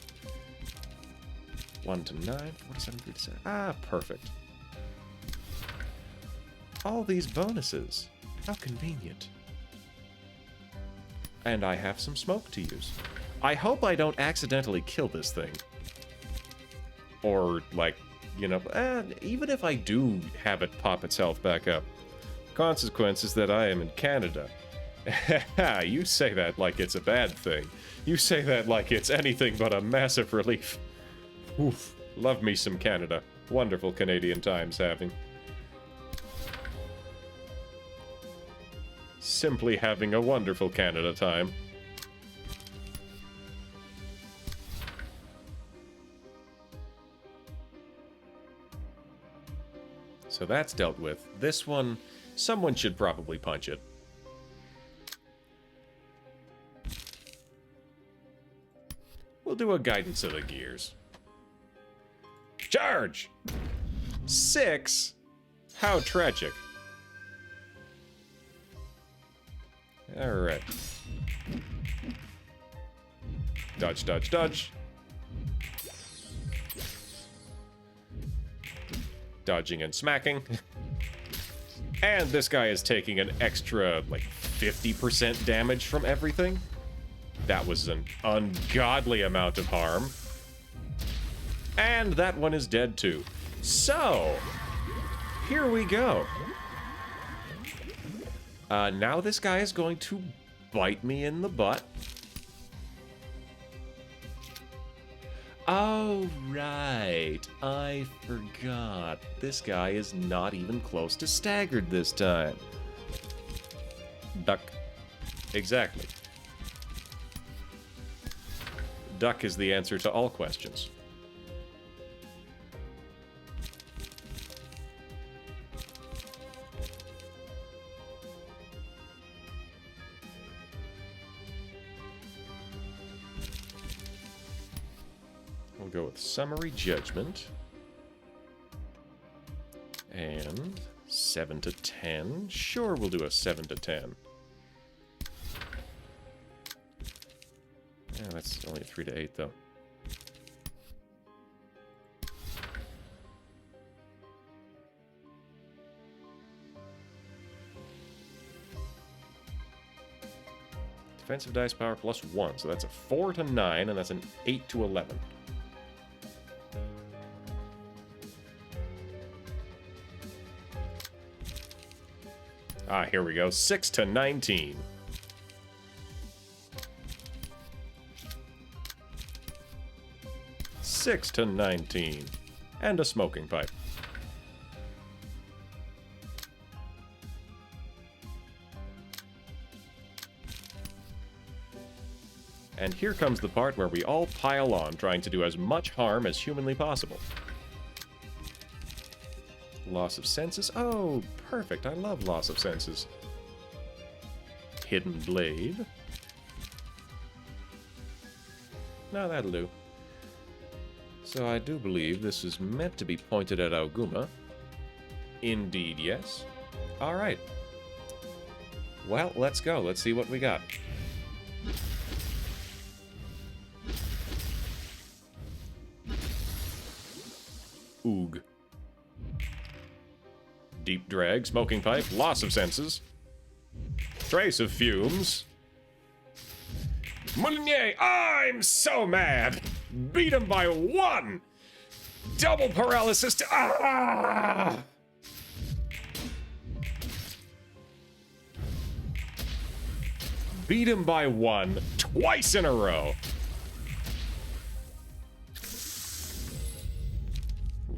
[SPEAKER 1] 1 to 9. 47, 3 to 7. Ah, perfect. All these bonuses. How convenient. And I have some smoke to use. I hope I don't accidentally kill this thing. Or, like, you know, even if I do have it pop itself back up. Consequence is that I am in Canada. You say that like it's a bad thing. You say that like it's anything but a massive relief. Oof. Love me some Canada. Wonderful Canadian times having. Simply having a wonderful Canada time. So that's dealt with. This one, someone should probably punch it. We'll do a guidance of the gears. Charge! 6? How tragic. Alright. Dodge, dodge, dodge. Dodging and smacking. And this guy is taking an extra, like, 50% damage from everything. That was an ungodly amount of harm. And that one is dead too. So, here we go. Now this guy is going to bite me in the butt. Oh, right. I forgot. This guy is not even close to staggered this time. Duck. Exactly. Duck is the answer to all questions. We'll go with Summary Judgment. And 7 to 10. Sure, we'll do a 7 to 10. Yeah, that's only a 3 to 8, though. Defensive dice power plus 1, so that's a 4 to 9, and that's an 8 to 11. Ah, here we go. 6 to 19. $6 to 19. And a smoking pipe. And here comes the part where we all pile on, trying to do as much harm as humanly possible. Loss of senses. Oh, perfect. I love loss of senses. Hidden blade. No, that'll do. So I do believe this is meant to be pointed at Aoguma. Indeed, yes. All right. Well, let's go. Let's see what we got. Oog. Deep drag, smoking pipe, loss of senses. Trace of fumes. Moulinier, I'm so mad! Beat him by 1! Double paralysis to... Ah! Beat him by 1 twice in a row.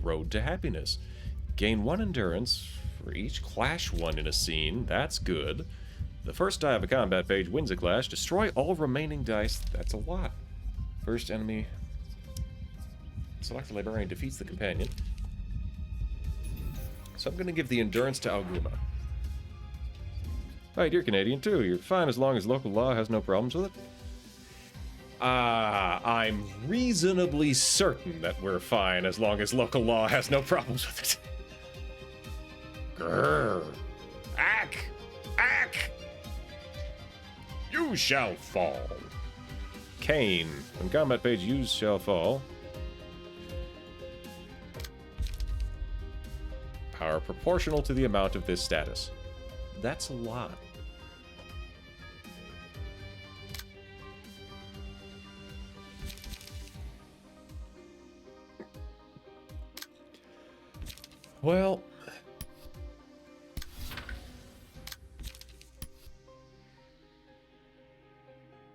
[SPEAKER 1] Road to happiness. Gain 1 endurance for each clash 1 in a scene. That's good. The first die of a combat page wins a clash. Destroy all remaining dice. That's a lot. First enemy. Select the librarian defeats the companion. So I'm going to give the endurance to Aoguma. Right, you're Canadian too. You're fine as long as local law has no problems with it. I'm reasonably certain that we're fine as long as local law has no problems with it. Grrr. Ack! Ack! You shall fall. Kane. When combat page used shall fall. Power proportional to the amount of this status. That's a lot. Well...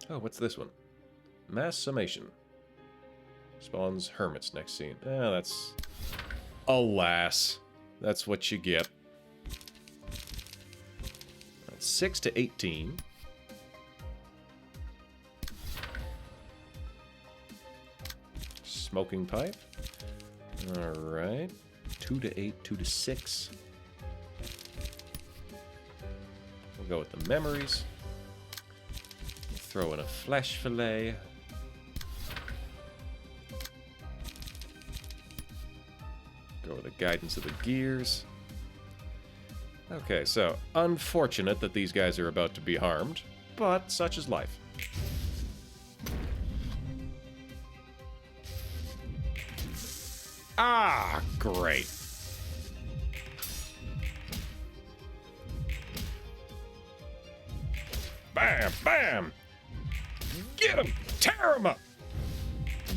[SPEAKER 1] Oh, what's this one? Mass summation. Spawns hermits next scene. That's... Alas. That's what you get. That's 6 to 18. Smoking pipe. Alright. 2 to 8, 2 to 6. We'll go with the memories. Throw in a flesh fillet. Go with the guidance of the gears. Okay, so unfortunate that these guys are about to be harmed, but such is life. Ah, great. Bam, bam. Get him! Tear him up!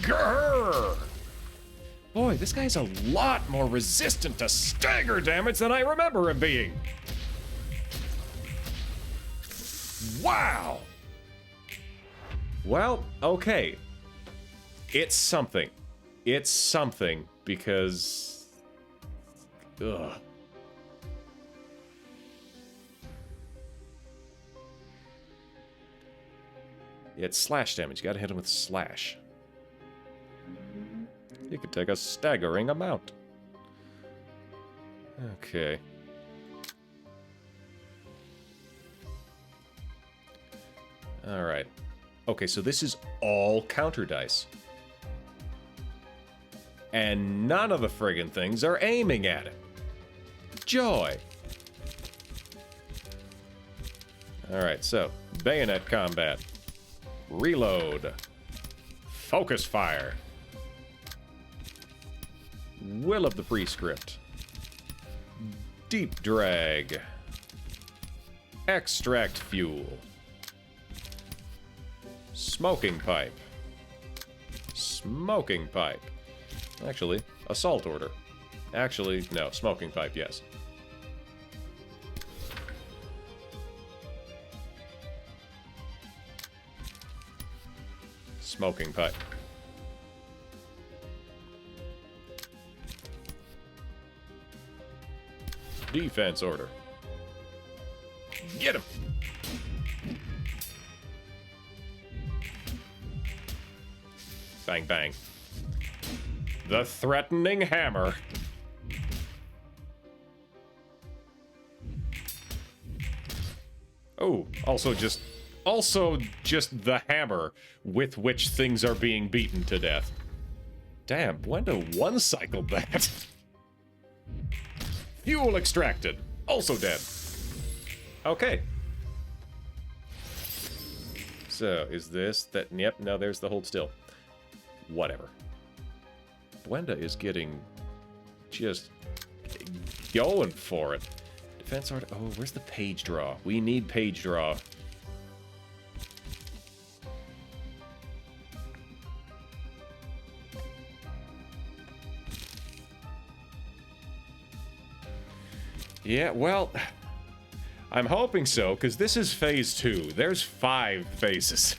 [SPEAKER 1] Grrr! Boy, this guy's a lot more resistant to stagger damage than I remember him being. Wow! Well, okay. It's something. It's something, because... Ugh. Yeah, it's slash damage. You gotta hit him with slash. He could take a staggering amount. Okay. Alright. Okay, so this is all counter dice. And none of the friggin' things are aiming at it. Joy! Alright, so, bayonet combat. Reload. Focus fire. Will of the Prescript. Deep drag. Extract fuel. Smoking pipe. Smoking pipe. Actually, assault order. Actually, no, smoking pipe, yes. Smoking pipe. Defense order. Get him! Bang, bang. The threatening hammer. Oh, also just the hammer with which things are being beaten to death. Damn, Buenda one-cycled that. Fuel extracted. Also dead. Okay. So, is this that? Yep, no, there's the hold still. Whatever. Buenda is getting just going for it. Defense order. Oh, where's the page draw? We need page draw. Yeah, well, I'm hoping so, because this is phase 2. There's 5 phases.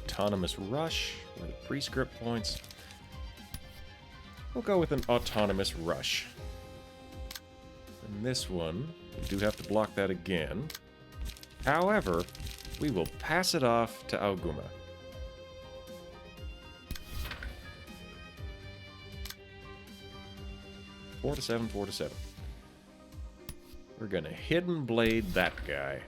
[SPEAKER 1] Autonomous rush, or the prescript points. We'll go with an autonomous rush. And this one, we do have to block that again. However, we will pass it off to Aoguma. Four to seven, 4 to 7. We're gonna hidden blade that guy.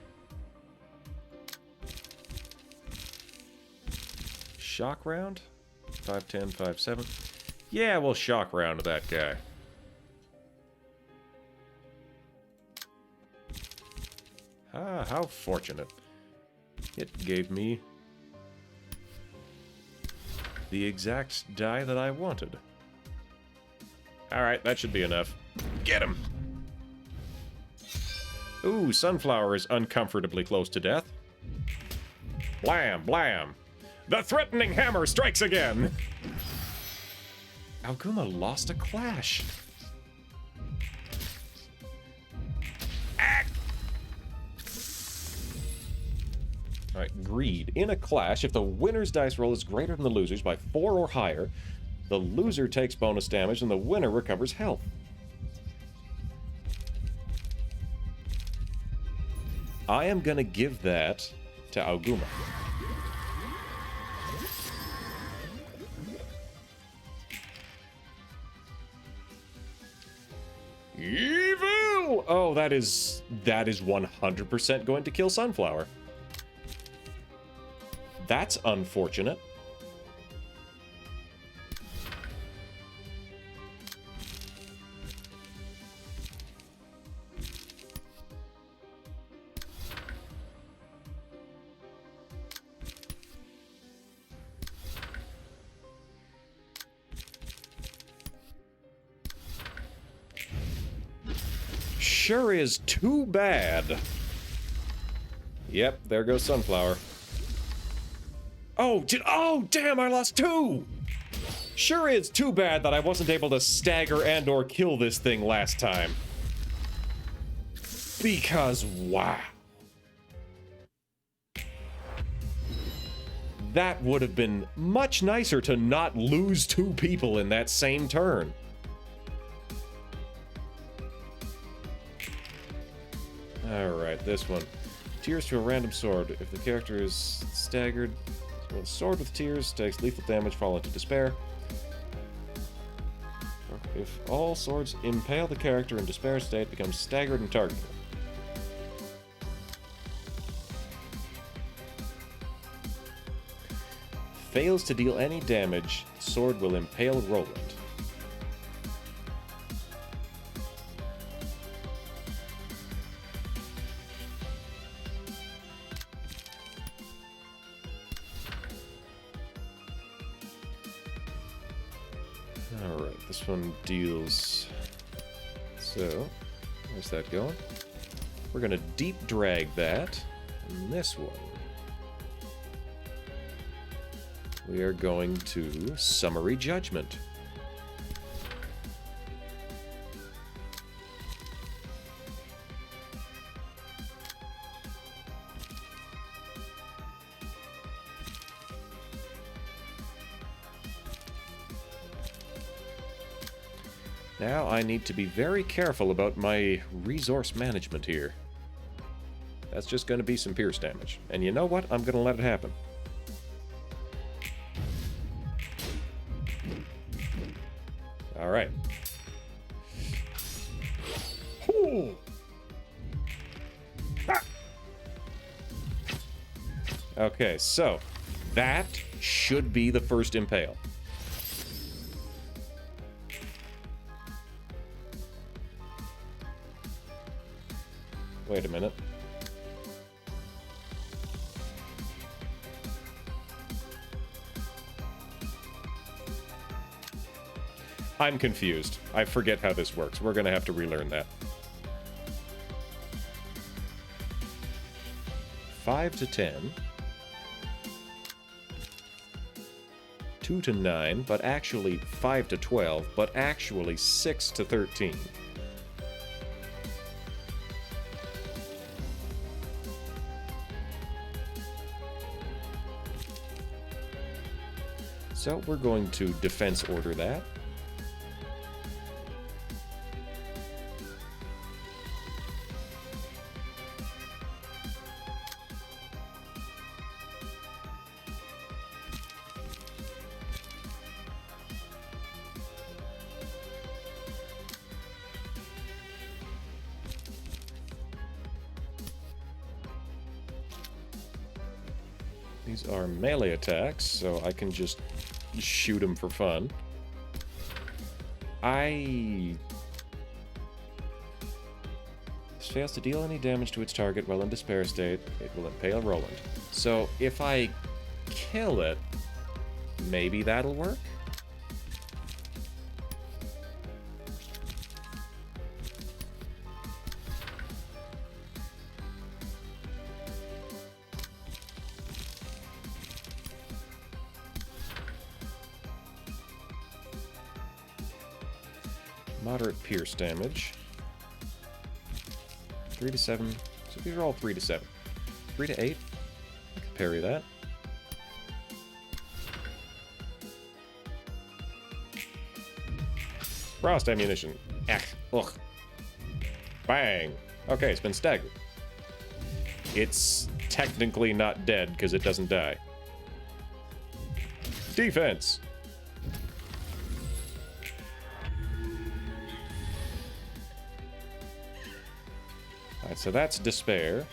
[SPEAKER 1] Shock round? 5-10, 5-7. Yeah, we'll shock round that guy. Ah, how fortunate. It gave me the exact die that I wanted. Alright, that should be enough. Get him! Ooh, Sunflower is uncomfortably close to death. Blam, blam. The threatening hammer strikes again! Aoguma lost a clash. Alright, Greed. In a clash, if the winner's dice roll is greater than the loser's by 4 or higher, the loser takes bonus damage and the winner recovers health. I am gonna give that to Aoguma. Evil! Oh, that is 100% going to kill Sunflower. That's unfortunate. Sure is too bad. Yep, there goes Sunflower. Oh, damn, I lost 2! Sure is too bad that I wasn't able to stagger and or kill this thing last time. Because, wow. That would have been much nicer to not lose 2 people in that same turn. Alright, this one. Tears to a random sword. If the character is staggered, a sword with tears takes lethal damage, fall into despair. If all swords impale the character in despair state, becomes staggered and targetable. Fails to deal any damage, sword will impale Roland. Alright, this one deals... So, where's that going? We're gonna deep drag that. And this one, we are going to Summary Judgment. Now I need to be very careful about my resource management here. That's just going to be some pierce damage. And you know what? I'm going to let it happen. Alright. Okay, so that should be the first impale. Wait a minute. I'm confused. I forget how this works. We're gonna have to relearn that. 5 to 10. 2 to 9, but actually 5 to 12, but actually 6 to 13. So we're going to defense order that. These are melee attacks, so I can just shoot them for fun. This fails to deal any damage to its target while in despair state. It will impale Roland. So if I kill it, maybe that'll work? Moderate pierce damage. 3 to 7. So these are all 3 to 7. 3 to 8. I can parry that. Frost ammunition. Ugh. Bang. Okay, it's been staggered. It's technically not dead because it doesn't die. Defense. Alright, so that's despair.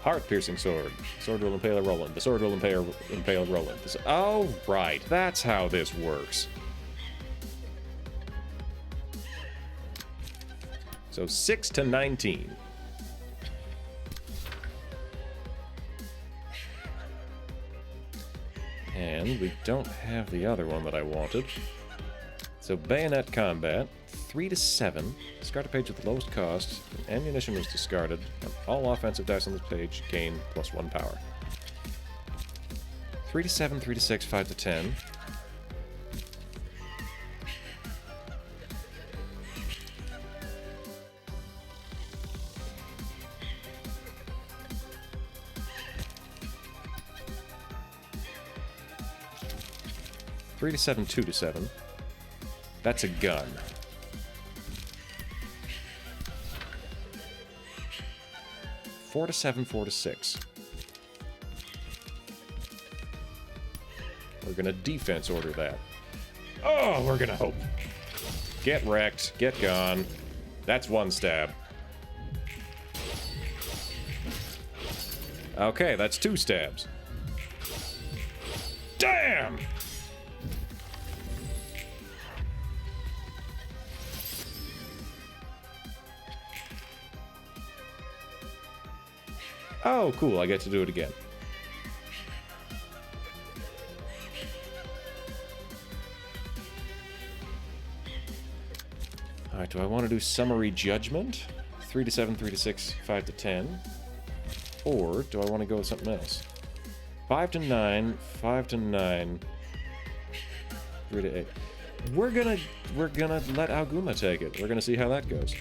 [SPEAKER 1] Heart-piercing sword. Sword will impale Roland. The sword will impale Roland. Oh, right. That's how this works. So 6 to 19. And we don't have the other one that I wanted. So bayonet combat, 3 to 7. Discard a page with the lowest cost. Ammunition was discarded. And all offensive dice on this page gain +1 power. 3 to 7, 3 to 6, 5 to 10. Three to 7, 2 to 7. That's a gun. Four to 7, 4 to 6. We're gonna defense order that. Oh, we're gonna hope. Get wrecked. Get gone. That's 1 stab. Okay, that's 2 stabs. Damn! Oh, cool, I get to do it again. Alright, do I want to do summary judgment? 3 to 7, 3 to 6, 5 to 10. Or do I want to go with something else? 5 to 9, 5 to 9, 3 to 8. We're gonna let Alguma take it. We're gonna see how that goes.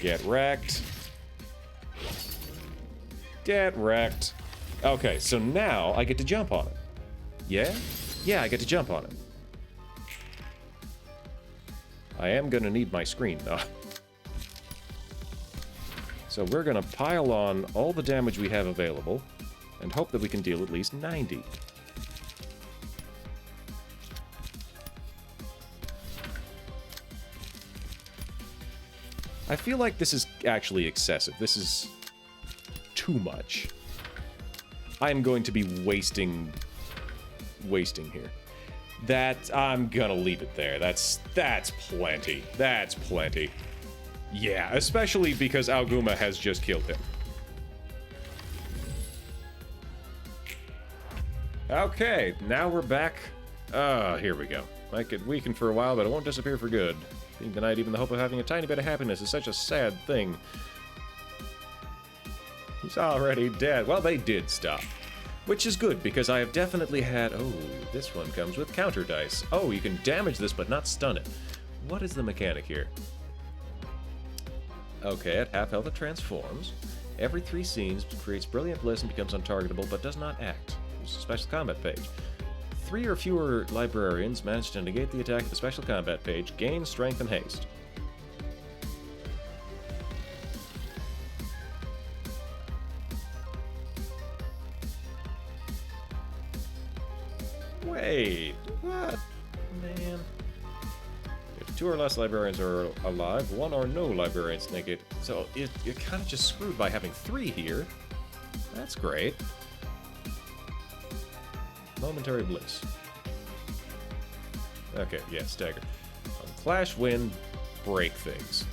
[SPEAKER 1] Get wrecked. Get wrecked. Okay, so now I get to jump on it. Yeah? Yeah, I get to jump on it. I am gonna need my screen, though. So we're gonna pile on all the damage we have available, and hope that we can deal at least 90. I feel like this is actually excessive. This is too much. I'm going to be wasting here. I'm gonna leave it there. That's plenty. That's plenty. Yeah, especially because Alguma has just killed him. Okay, now we're back. Here we go. I could weaken for a while, but it won't disappear for good. Being denied even the hope of having a tiny bit of happiness is such a sad thing. He's already dead. Well, they did stop. Which is good, because I have definitely had... Oh, this one comes with counter dice. Oh, you can damage this, but not stun it. What is the mechanic here? Okay, at half health it transforms. Every 3 scenes creates brilliant bliss and becomes untargetable, but does not act. It's a special combat page. 3 or fewer librarians manage to negate the attack of the special combat page, gain strength and haste. Wait, what? Man. If 2 or less librarians are alive, 1 or no librarians negate. So you're kind of just screwed by having 3 here. That's great. Momentary bliss. Okay, yeah, stagger. On Clash, win, break things.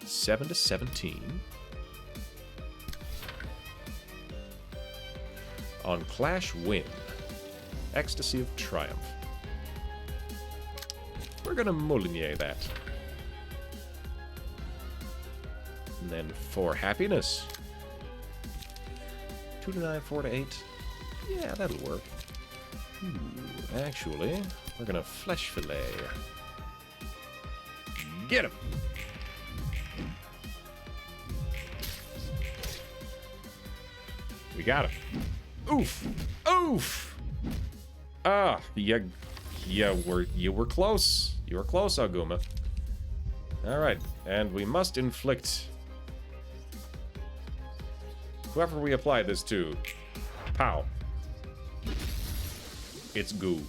[SPEAKER 1] Seven to 17. On Clash, win. Ecstasy of Triumph. We're gonna Molinier that. And then for happiness. 2 to 9, 4 to 8. Yeah, that'll work. Ooh, actually, we're gonna Flesh Fillet. Get him! We got him. Oof! Oof! Ah, you were close. You were close, Alguma. Alright, and we must inflict... Whoever we apply this to. Pow. It's goo.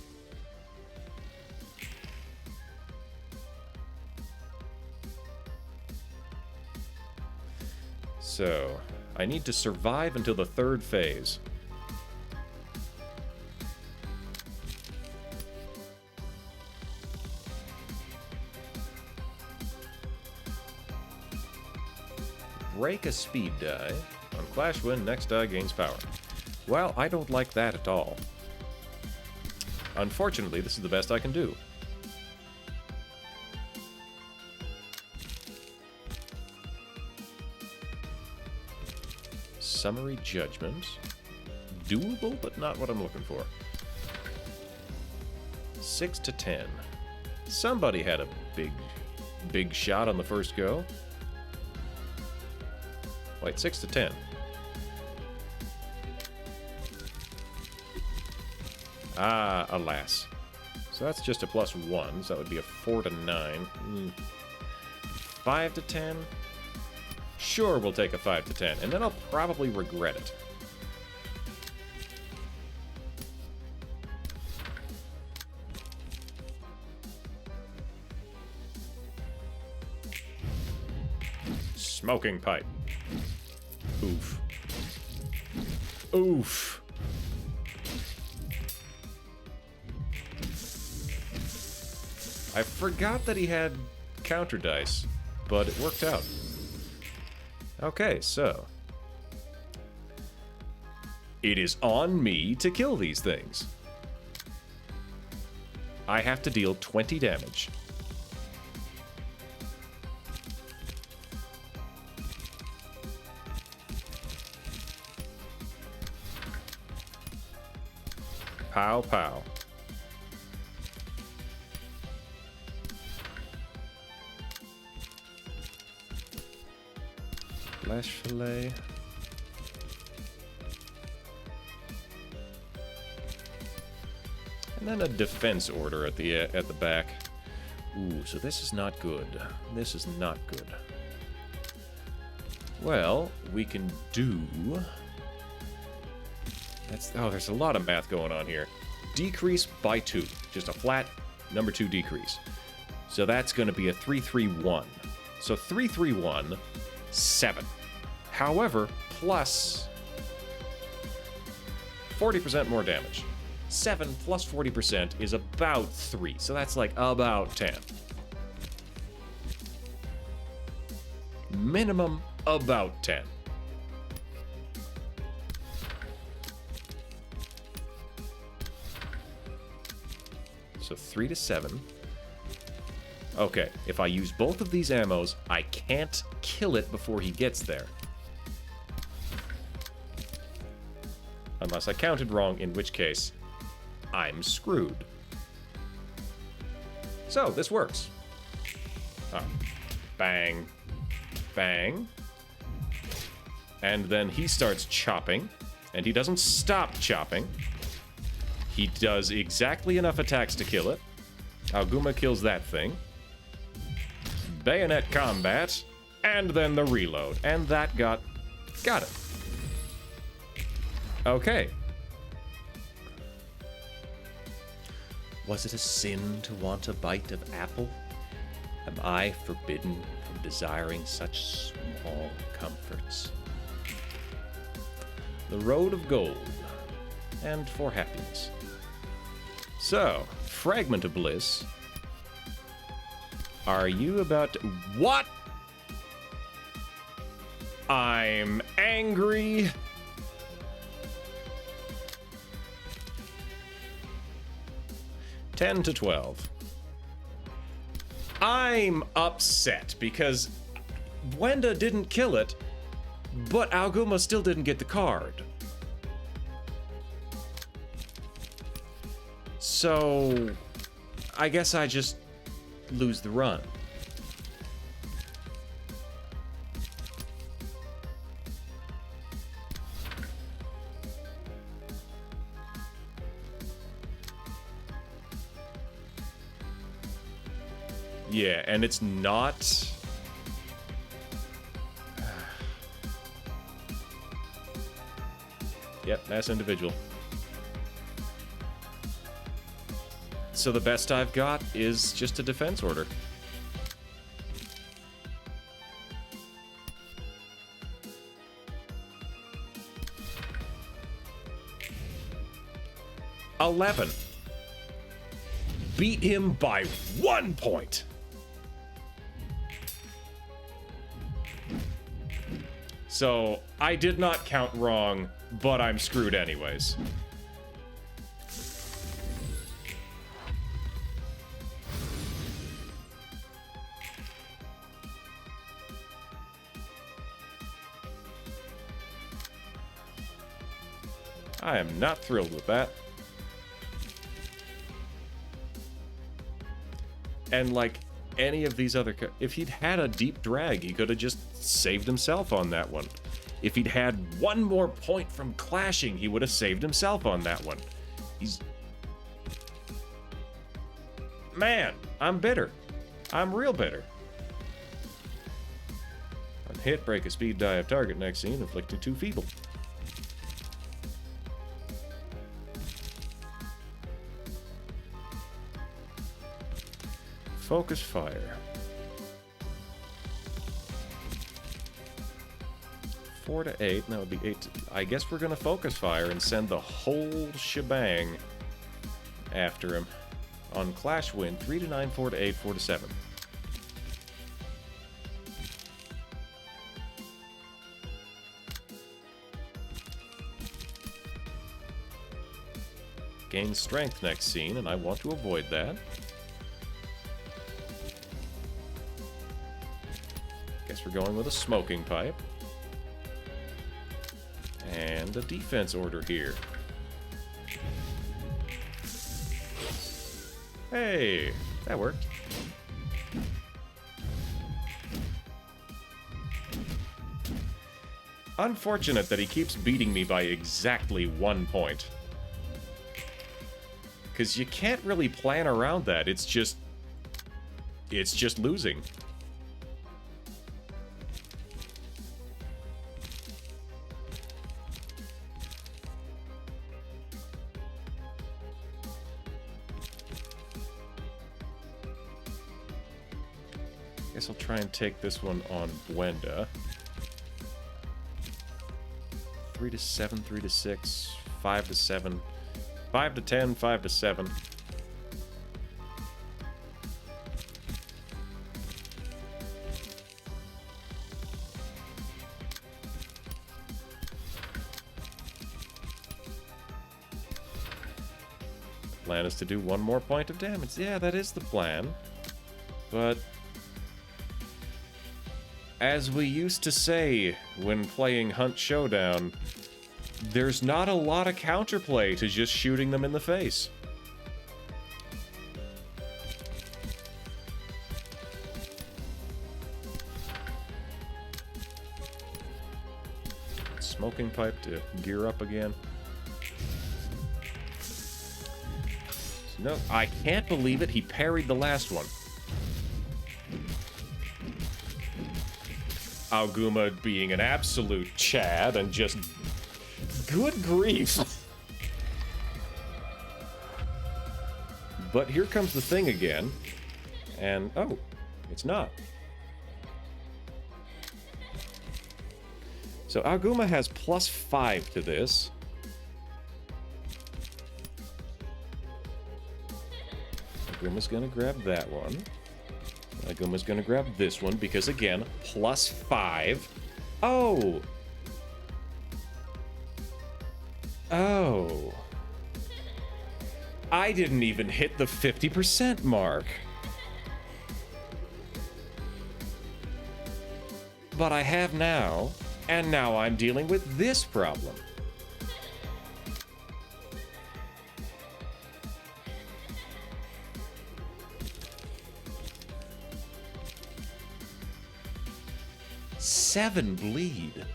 [SPEAKER 1] So, I need to survive until the 3rd phase. Break a speed die. On Clash win, next die gains power. Well, I don't like that at all. Unfortunately, this is the best I can do. Summary Judgment. Doable, but not what I'm looking for. 6 to 10. Somebody had a big shot on the first go. Wait, 6 to 10. Ah, alas. So that's just a +1, so that would be a 4 to 9. 5 to 10? Sure, we'll take a 5 to 10, and then I'll probably regret it. Smoking pipe. Oof. Oof. I forgot that he had counter dice, but it worked out. Okay, so. It is on me to kill these things. I have to deal 20 damage. Pow, pow. Flash fillet. And then a defense order at the back. Ooh, so this is not good. This is not good. Well, we can do... there's a lot of math going on here. Decrease by 2. Just a flat number 2 decrease. So that's going to be a 331. So 331, 7. However, plus 40% more damage. 7 plus 40% is about 3. So that's like about 10. Minimum about 10. So 3 to 7. Okay, if I use both of these ammos, I can't kill it before he gets there. Unless I counted wrong, in which case, I'm screwed. So, this works. Bang. Bang. And then he starts chopping, and he doesn't stop chopping. He does exactly enough attacks to kill it. Alguma kills that thing. Bayonet combat, and then the reload. And that got it. Okay. Was it a sin to want a bite of apple? Am I forbidden from desiring such small comforts? The road of gold, and for happiness. So, Fragment of Bliss. Are you about to... What? I'm angry. $10 to $12. I'm upset because Wenda didn't kill it, but Alguma still didn't get the card. So, I guess I just lose the run. Yeah, and it's not... Yep, mass individual. So the best I've got is just a defense order. $11. Beat him by 1 point. So I did not count wrong, but I'm screwed anyways. I am not thrilled with that. And like any of these other... If he'd had a deep drag, he could have just saved himself on that one. If he'd had one more point from clashing, he would have saved himself on that one. He's... Man, I'm bitter. I'm real bitter. On hit, break a speed die of target next scene, inflicting 2 feeble. Focus fire. 4 to 8, and that would be 8 to... I guess we're gonna focus fire and send the whole shebang after him. On Clash Win, 3 to 9, 4 to 8, 4 to 7. Gain strength next scene, and I want to avoid that. Guess we're going with a smoking pipe. And a defense order here. Hey, that worked. Unfortunate that he keeps beating me by exactly 1 point. Because you can't really plan around that. It's just losing. Guess I'll try and take this one on Buenda. 3 to 7, 3 to 6, 5 to 7, 5 to 10, 5 to 7. Plan is to do 1 more point of damage. Yeah, that is the plan. But as we used to say when playing Hunt Showdown, there's not a lot of counterplay to just shooting them in the face. Smoking pipe to gear up again. No, I can't believe it. He parried the last one. Aoguma being an absolute Chad and just... Good grief! But here comes the thing again. And, oh, it's not. So Aoguma has +5 to this. Aguma's gonna grab that one. Aguma's gonna grab this one because, again, +5. Oh! Oh. I didn't even hit the 50% mark. But I have now, and now I'm dealing with this problem. Seven bleed.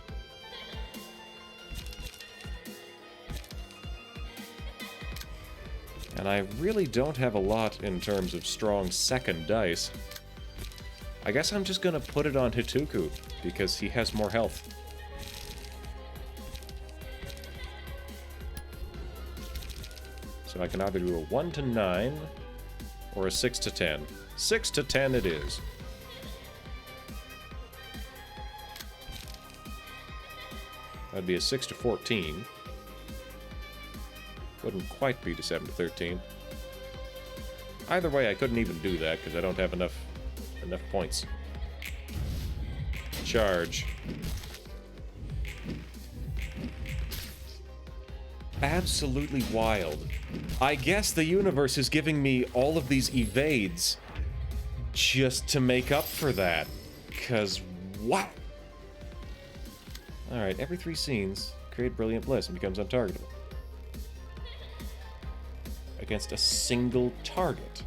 [SPEAKER 1] And I really don't have a lot in terms of strong second dice. I guess I'm just gonna put it on Hituku, because he has more health. So I can either do a 1 to 9, or a 6 to 10. 6 to 10 it is. That'd be a 6 to 14. Wouldn't quite be to 7 to 13. Either way, I couldn't even do that because I don't have enough points. Charge. Absolutely wild. I guess the universe is giving me all of these evades just to make up for that. 'Cause what? Alright, every 3 scenes, create Brilliant Bliss and becomes untargetable. Against a single target.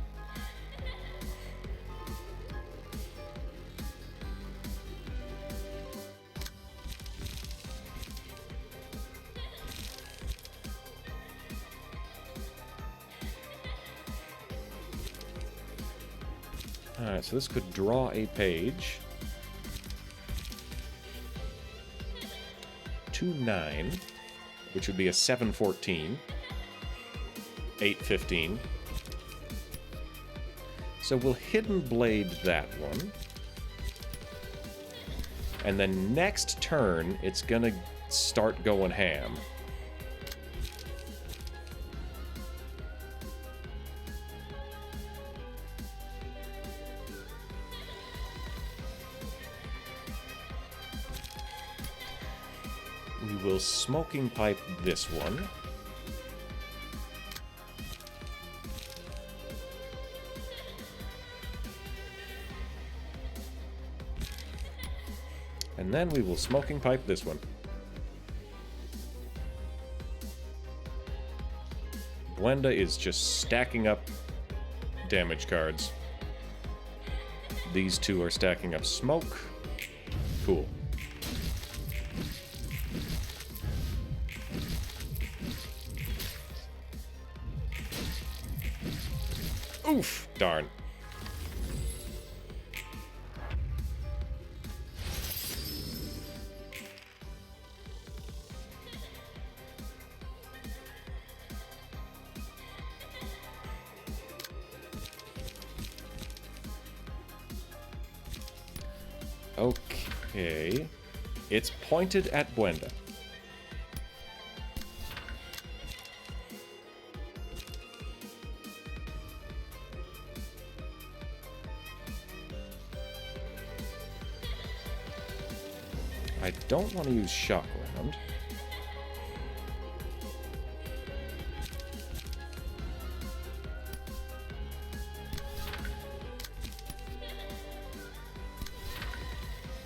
[SPEAKER 1] Alright, so this could draw a page. 2-9, which would be a 7-14. 8-15. So we'll Hidden Blade that one. And then next turn, it's gonna start going ham. We will Smoking Pipe this one. And then we will Smoking Pipe this one. Buenda is just stacking up damage cards. These two are stacking up smoke. Cool. Oof! Darn. Okay. It's pointed at Buenda. I don't want to use shock round.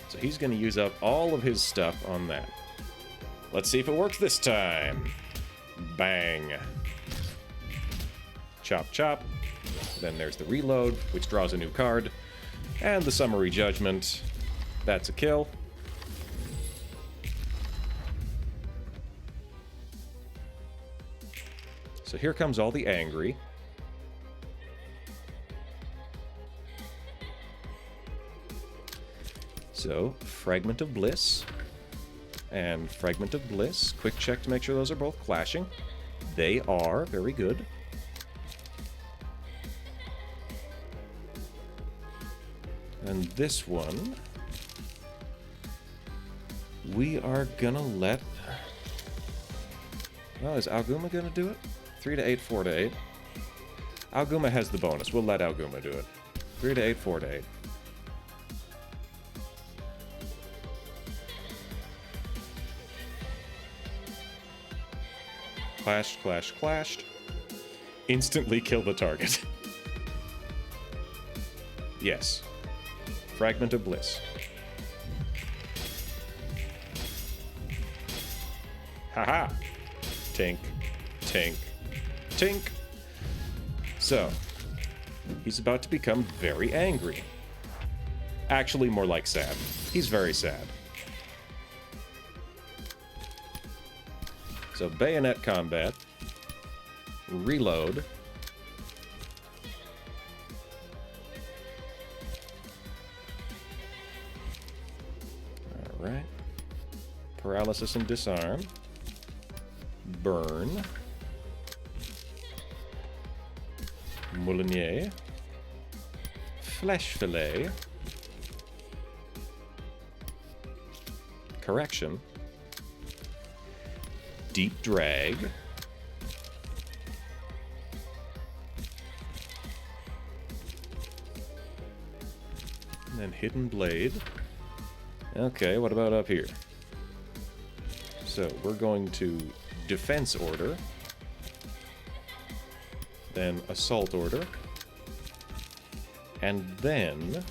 [SPEAKER 1] So he's going to use up all of his stuff on that. Let's see if it works this time. Bang. Chop, chop. Then there's the reload, which draws a new card. And the summary judgment. That's a kill. So here comes all the angry. So, Fragment of Bliss and Fragment of Bliss. Quick check to make sure those are both clashing. They are. Very good. And this one, we are gonna let... Oh, is Alguma gonna do it? 3 to 8, 4 to 8. Alguma has the bonus. We'll let Alguma do it. 3 to 8, 4 to 8. Clashed, clashed, clashed. Instantly kill the target. Yes. Fragment of Bliss. Haha! Tink, tink, tink. So, he's about to become very angry. Actually, more like sad. He's very sad. So, bayonet combat. Reload. Alright. Paralysis and disarm. Burn. Moulinier. Flesh fillet. Correction. Deep drag. And then hidden blade. Okay, what about up here? So we're going to defense order. Then assault order. And then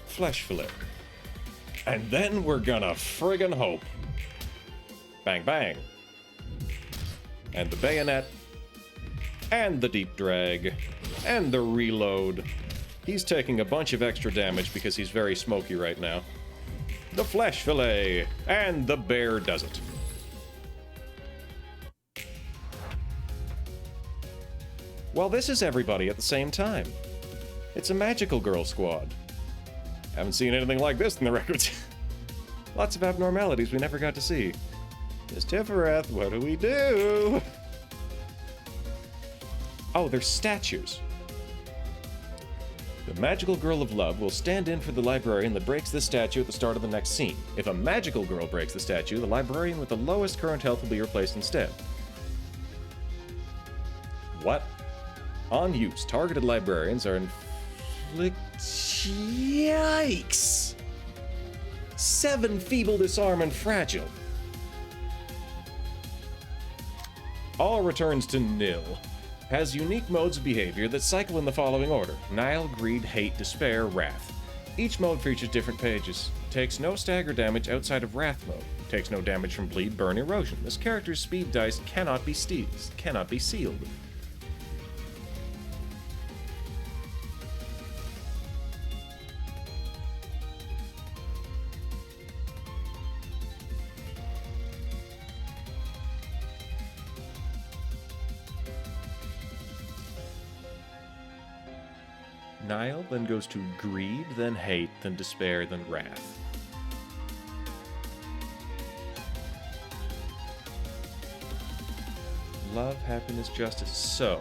[SPEAKER 1] flesh fillet. And then we're gonna friggin' hope. Bang, bang. And the bayonet. And the deep drag. And the reload. He's taking a bunch of extra damage because he's very smoky right now. The flesh fillet. And the bear does it. Well, this is everybody at the same time. It's a magical girl squad. Haven't seen anything like this in the records. Lots of abnormalities we never got to see. Miss Tifereth, what do we do? Oh, they're statues. The magical girl of love will stand in for the librarian that breaks this statue at the start of the next scene. If a magical girl breaks the statue, the librarian with the lowest current health will be replaced instead. What? On use, targeted librarians are inflict... Yikes! 7 feeble, disarm, and fragile. All returns to nil. Has unique modes of behavior that cycle in the following order: Nile, Greed, Hate, Despair, Wrath. Each mode features different pages. Takes no stagger damage outside of Wrath mode. Takes no damage from Bleed, Burn, Erosion. This character's speed dice cannot be sealed. Nile, then goes to greed, then hate, then despair, then wrath. Love, happiness, justice. So,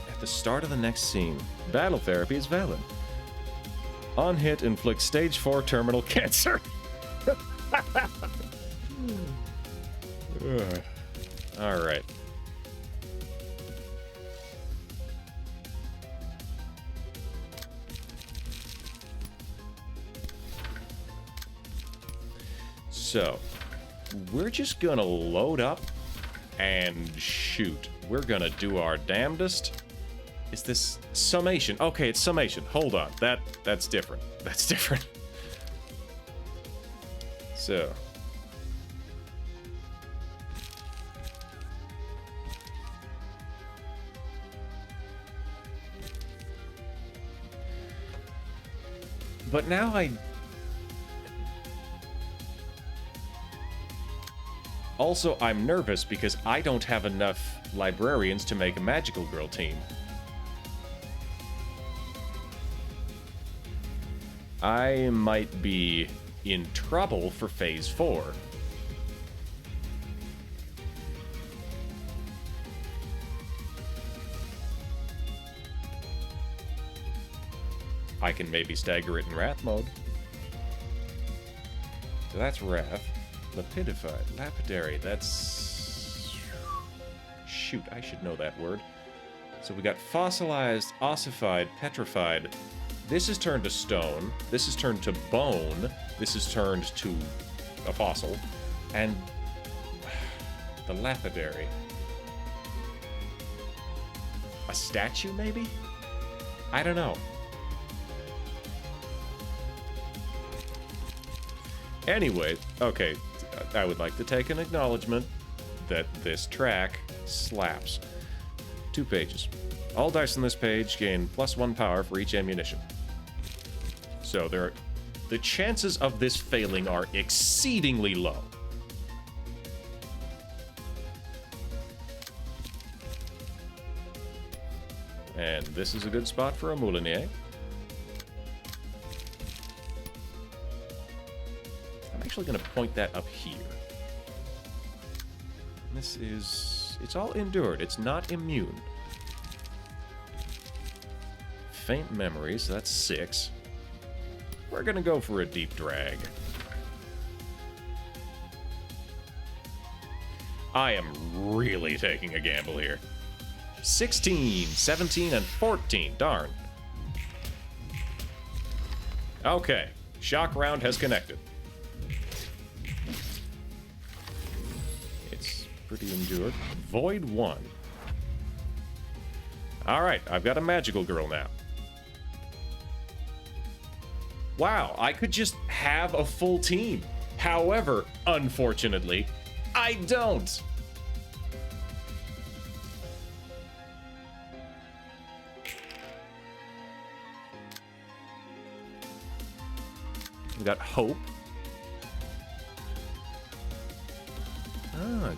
[SPEAKER 1] at the start of the next scene, battle therapy is valid. On hit, inflicts stage 4 terminal cancer. All right. So, we're just gonna load up and shoot. We're gonna do our damnedest. Is this summation? Okay, it's summation. Hold on. That's different. That's different. So, but now also, I'm nervous because I don't have enough librarians to make a magical girl team. I might be in trouble for phase 4. I can maybe stagger it in Wrath mode. So that's Wrath. Lapidified. Lapidary. That's... Shoot, I should know that word. So we got fossilized, ossified, petrified. This is turned to stone. This is turned to bone. This is turned to a fossil. And the lapidary. A statue, maybe? I don't know. Anyway, okay, I would like to take an acknowledgement that this track slaps. 2 pages. All dice on this page gain +1 power for each ammunition. So the chances of this failing are exceedingly low. And this is a good spot for a Moulinier. I'm actually going to point that up here. This is... it's all endured. It's not immune. Faint memories, that's 6. We're going to go for a deep drag. I am really taking a gamble here. 16, 17, and 14. Darn. Okay. Shock round has connected. It's pretty endured. Void 1. Alright, I've got a magical girl now. Wow, I could just have a full team. However, unfortunately, I don't. We got Hope.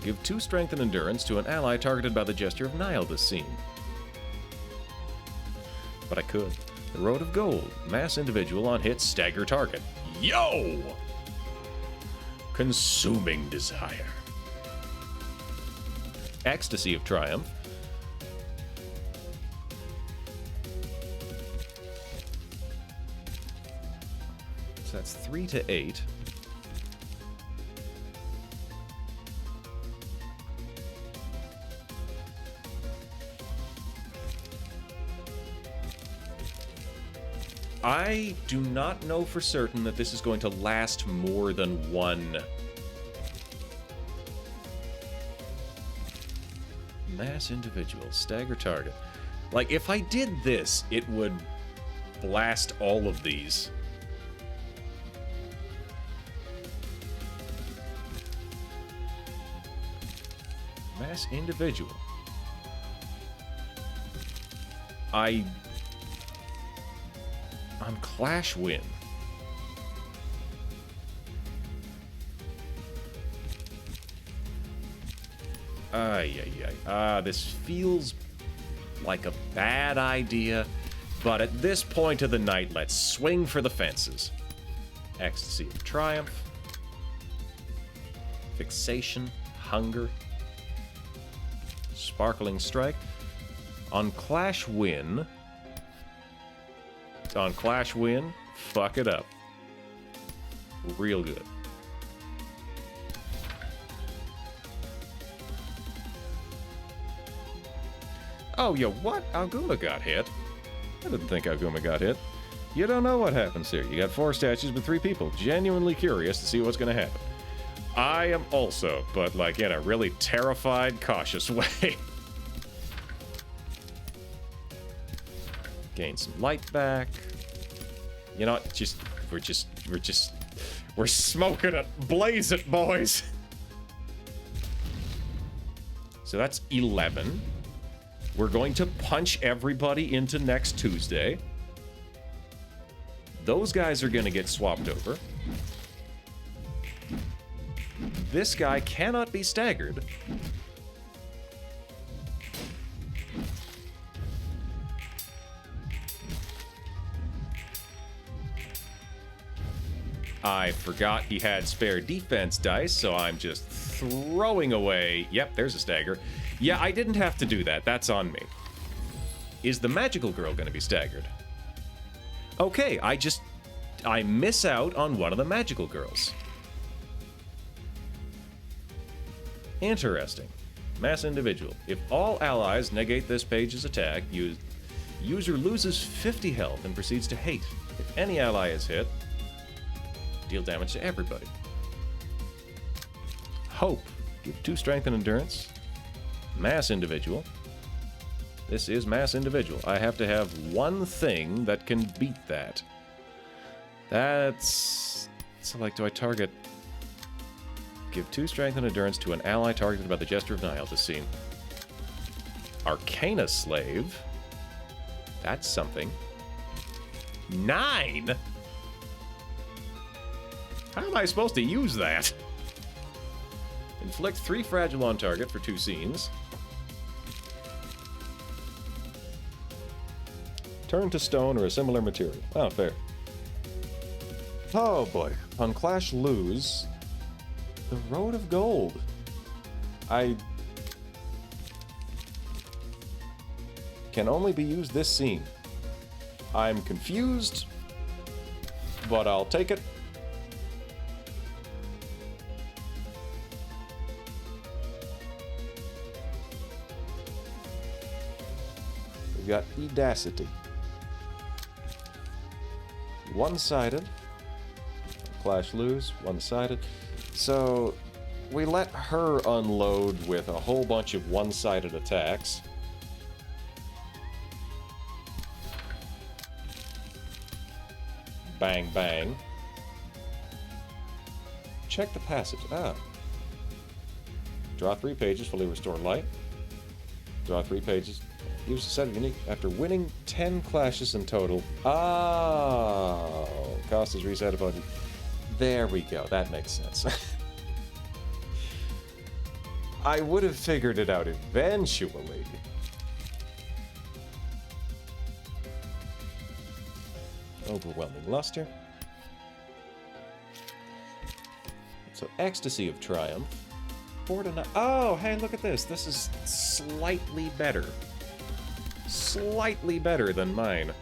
[SPEAKER 1] Give 2 strength and endurance to an ally targeted by the gesture of Nile this scene. But I could. The Road of Gold. Mass individual on hit, stagger target. Yo! Consuming Desire. Ecstasy of Triumph. So that's 3 to 8. I do not know for certain that this is going to last more than 1. Mass individual, stagger target. Like, if I did this, it would blast all of these. Mass individual. On Clash Win. This feels like a bad idea, but at this point of the night, let's swing for the fences. Ecstasy of Triumph. Fixation. Hunger. Sparkling Strike. On Clash Win. On Clash Win, fuck it up. Real good. Oh, yeah, what? Alguma got hit? I didn't think Alguma got hit. You don't know what happens here. You got 4 statues with 3 people. Genuinely curious to see what's going to happen. I am also, but like in a really terrified, cautious way. Gain some light back. You know what? We're smoking it. Blaze it, boys. So that's 11. We're going to punch everybody into next Tuesday. Those guys are going to get swapped over. This guy cannot be staggered. I forgot he had spare defense dice, so I'm just throwing away. Yep, there's a stagger. Yeah, I didn't have to do that. That's on me. Is the magical girl going to be staggered? Okay, I miss out on one of the magical girls. Interesting. Mass individual. If all allies negate this page's attack, user loses 50 health and proceeds to hate. If any ally is hit, deal damage to everybody. Hope. Give 2 strength and endurance. Mass individual. This is mass individual. I have to have one thing that can beat that. That's... So, like, do I target... Give 2 strength and endurance to an ally targeted by the Jester of Nihil this scene. Arcana Slave. That's something. 9? How am I supposed to use that? Inflict 3 fragile on target for 2 scenes. Turn to stone or a similar material. Oh, fair. Oh boy. On Clash lose. The Road of Gold. I can only be used this scene. I'm confused, but I'll take it. We've got Edacity. One-sided. Clash lose, one-sided. So we let her unload with a whole bunch of one-sided attacks. Bang, bang. Check the passage. Ah. Draw 3 pages, fully restore light. Draw 3 pages. Use a set of unique after winning 10 clashes in total. Oh, cost is reset about. There we go. That makes sense. I would have figured it out eventually. Overwhelming luster. So Ecstasy of Triumph. 4 to 9. Oh, hey, look at this. This is slightly better. Slightly better than mine.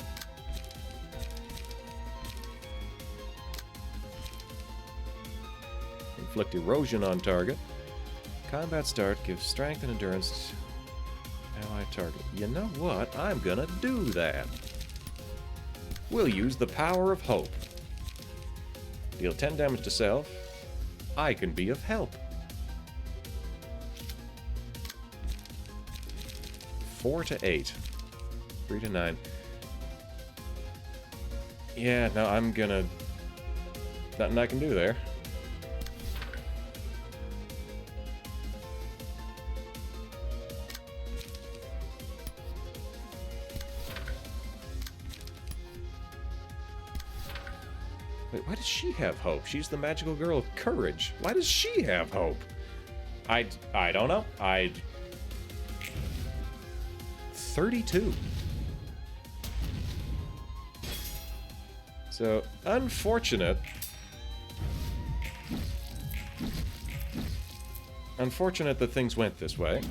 [SPEAKER 1] Inflict erosion on target. Combat start gives strength and endurance to ally target. You know what? I'm gonna do that. We'll use the power of hope. Deal 10 damage to self. I can be of help. 4 to 8. 3 to 9. Yeah, no, I'm gonna... Nothing I can do there. Wait, why does she have hope? She's the magical girl of courage. Why does she have hope? I don't know. 32. So, unfortunate. Unfortunate that things went this way.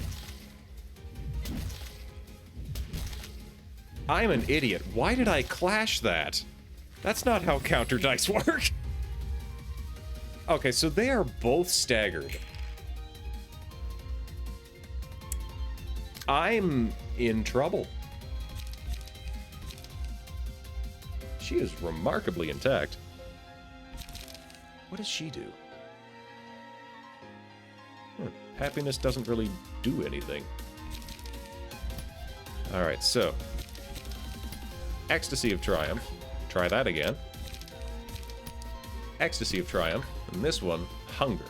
[SPEAKER 1] I'm an idiot. Why did I clash that? That's not how counter dice work. Okay, so they are both staggered. I'm in trouble. She is remarkably intact. What does she do? Happiness doesn't really do anything. Alright, so. Ecstasy of Triumph. Try that again. Ecstasy of Triumph. And this one, Hunger.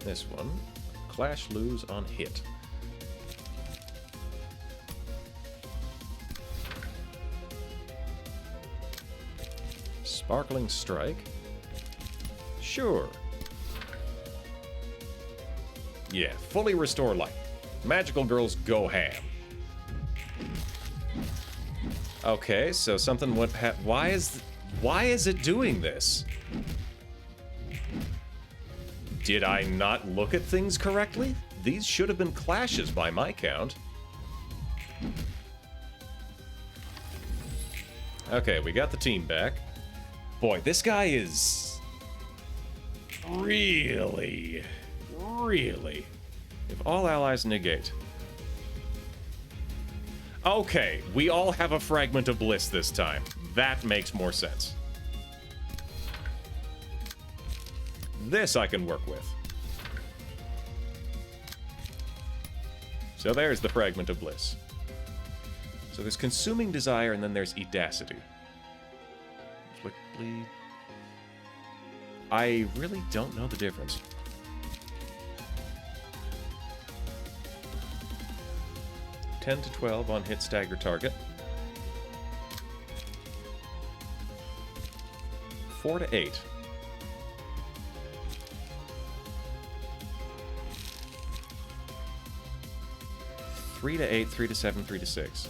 [SPEAKER 1] This one, Clash Lose on hit. Sparkling Strike. Sure. Yeah, fully restore life. Magical girls go ham. Okay, so something went why is it doing this? Did I not look at things correctly? These should have been clashes by my count. Okay, we got the team back. Boy, this guy is really. If all allies negate. Okay, we all have a Fragment of Bliss this time. That makes more sense. This I can work with. So there's the Fragment of Bliss. So there's Consuming Desire, and then there's Edacity. Inflict Bleed. I really don't know the difference. (10 to 12) on hit stagger target. 4 to 8. 3 to 8, 3 to 7, 3 to 6.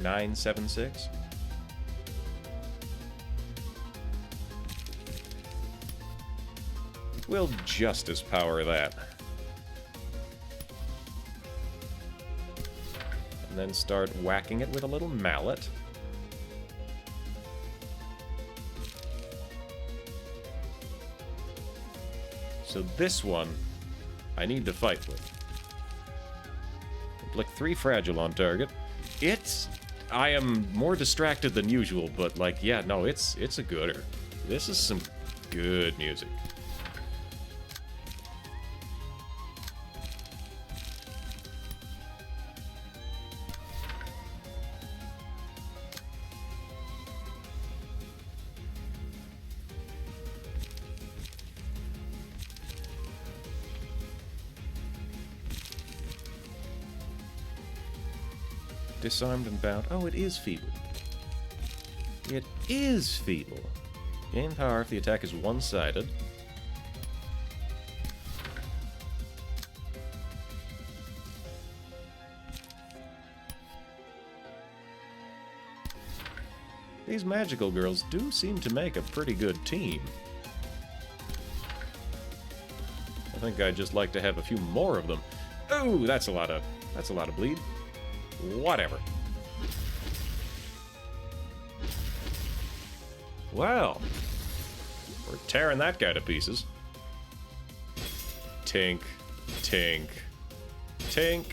[SPEAKER 1] Nine, 7, 6. We'll Justice Power that. And then start whacking it with a little mallet. So this one, I need to fight with. Inflict 3 fragile on target. I am more distracted than usual, but like, yeah, no, it's a gooder. This is some good music. Disarmed and bound. Oh, it is feeble. It is feeble. Gain power if the attack is one-sided. These magical girls do seem to make a pretty good team. I think I'd just like to have a few more of them. Oh, that's a lot of bleed. Whatever. Well, we're tearing that guy to pieces. Tink, tink, tink.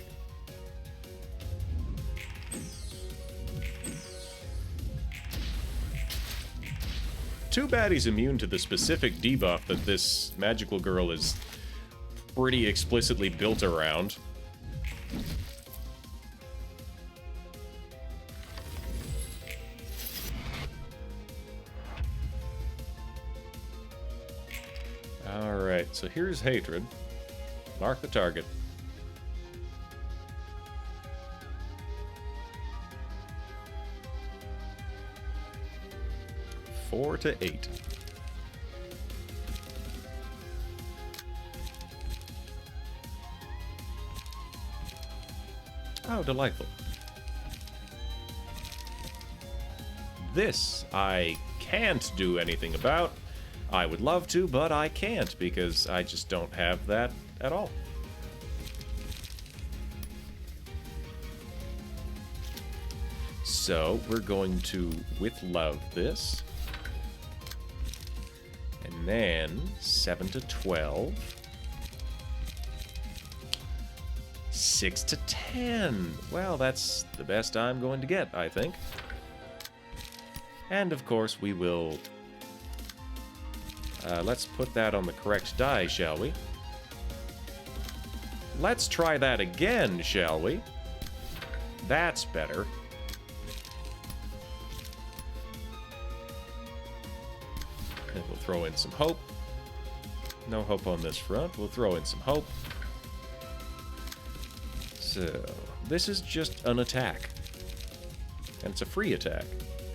[SPEAKER 1] Too bad he's immune to the specific debuff that this magical girl is pretty explicitly built around. Alright, so here's hatred. Mark the target. Four to 8. Oh, delightful. This I can't do anything about. I would love to, but I can't because I just don't have that at all. So we're going to with love this. And then 7 to 12. 6 to 10. Well, that's the best I'm going to get, I think. And of course we will... let's put that on the correct die, shall we? Let's try that again, shall we? That's better. And we'll throw in some hope. No hope on this front. We'll throw in some hope. So, this is just an attack. And it's a free attack.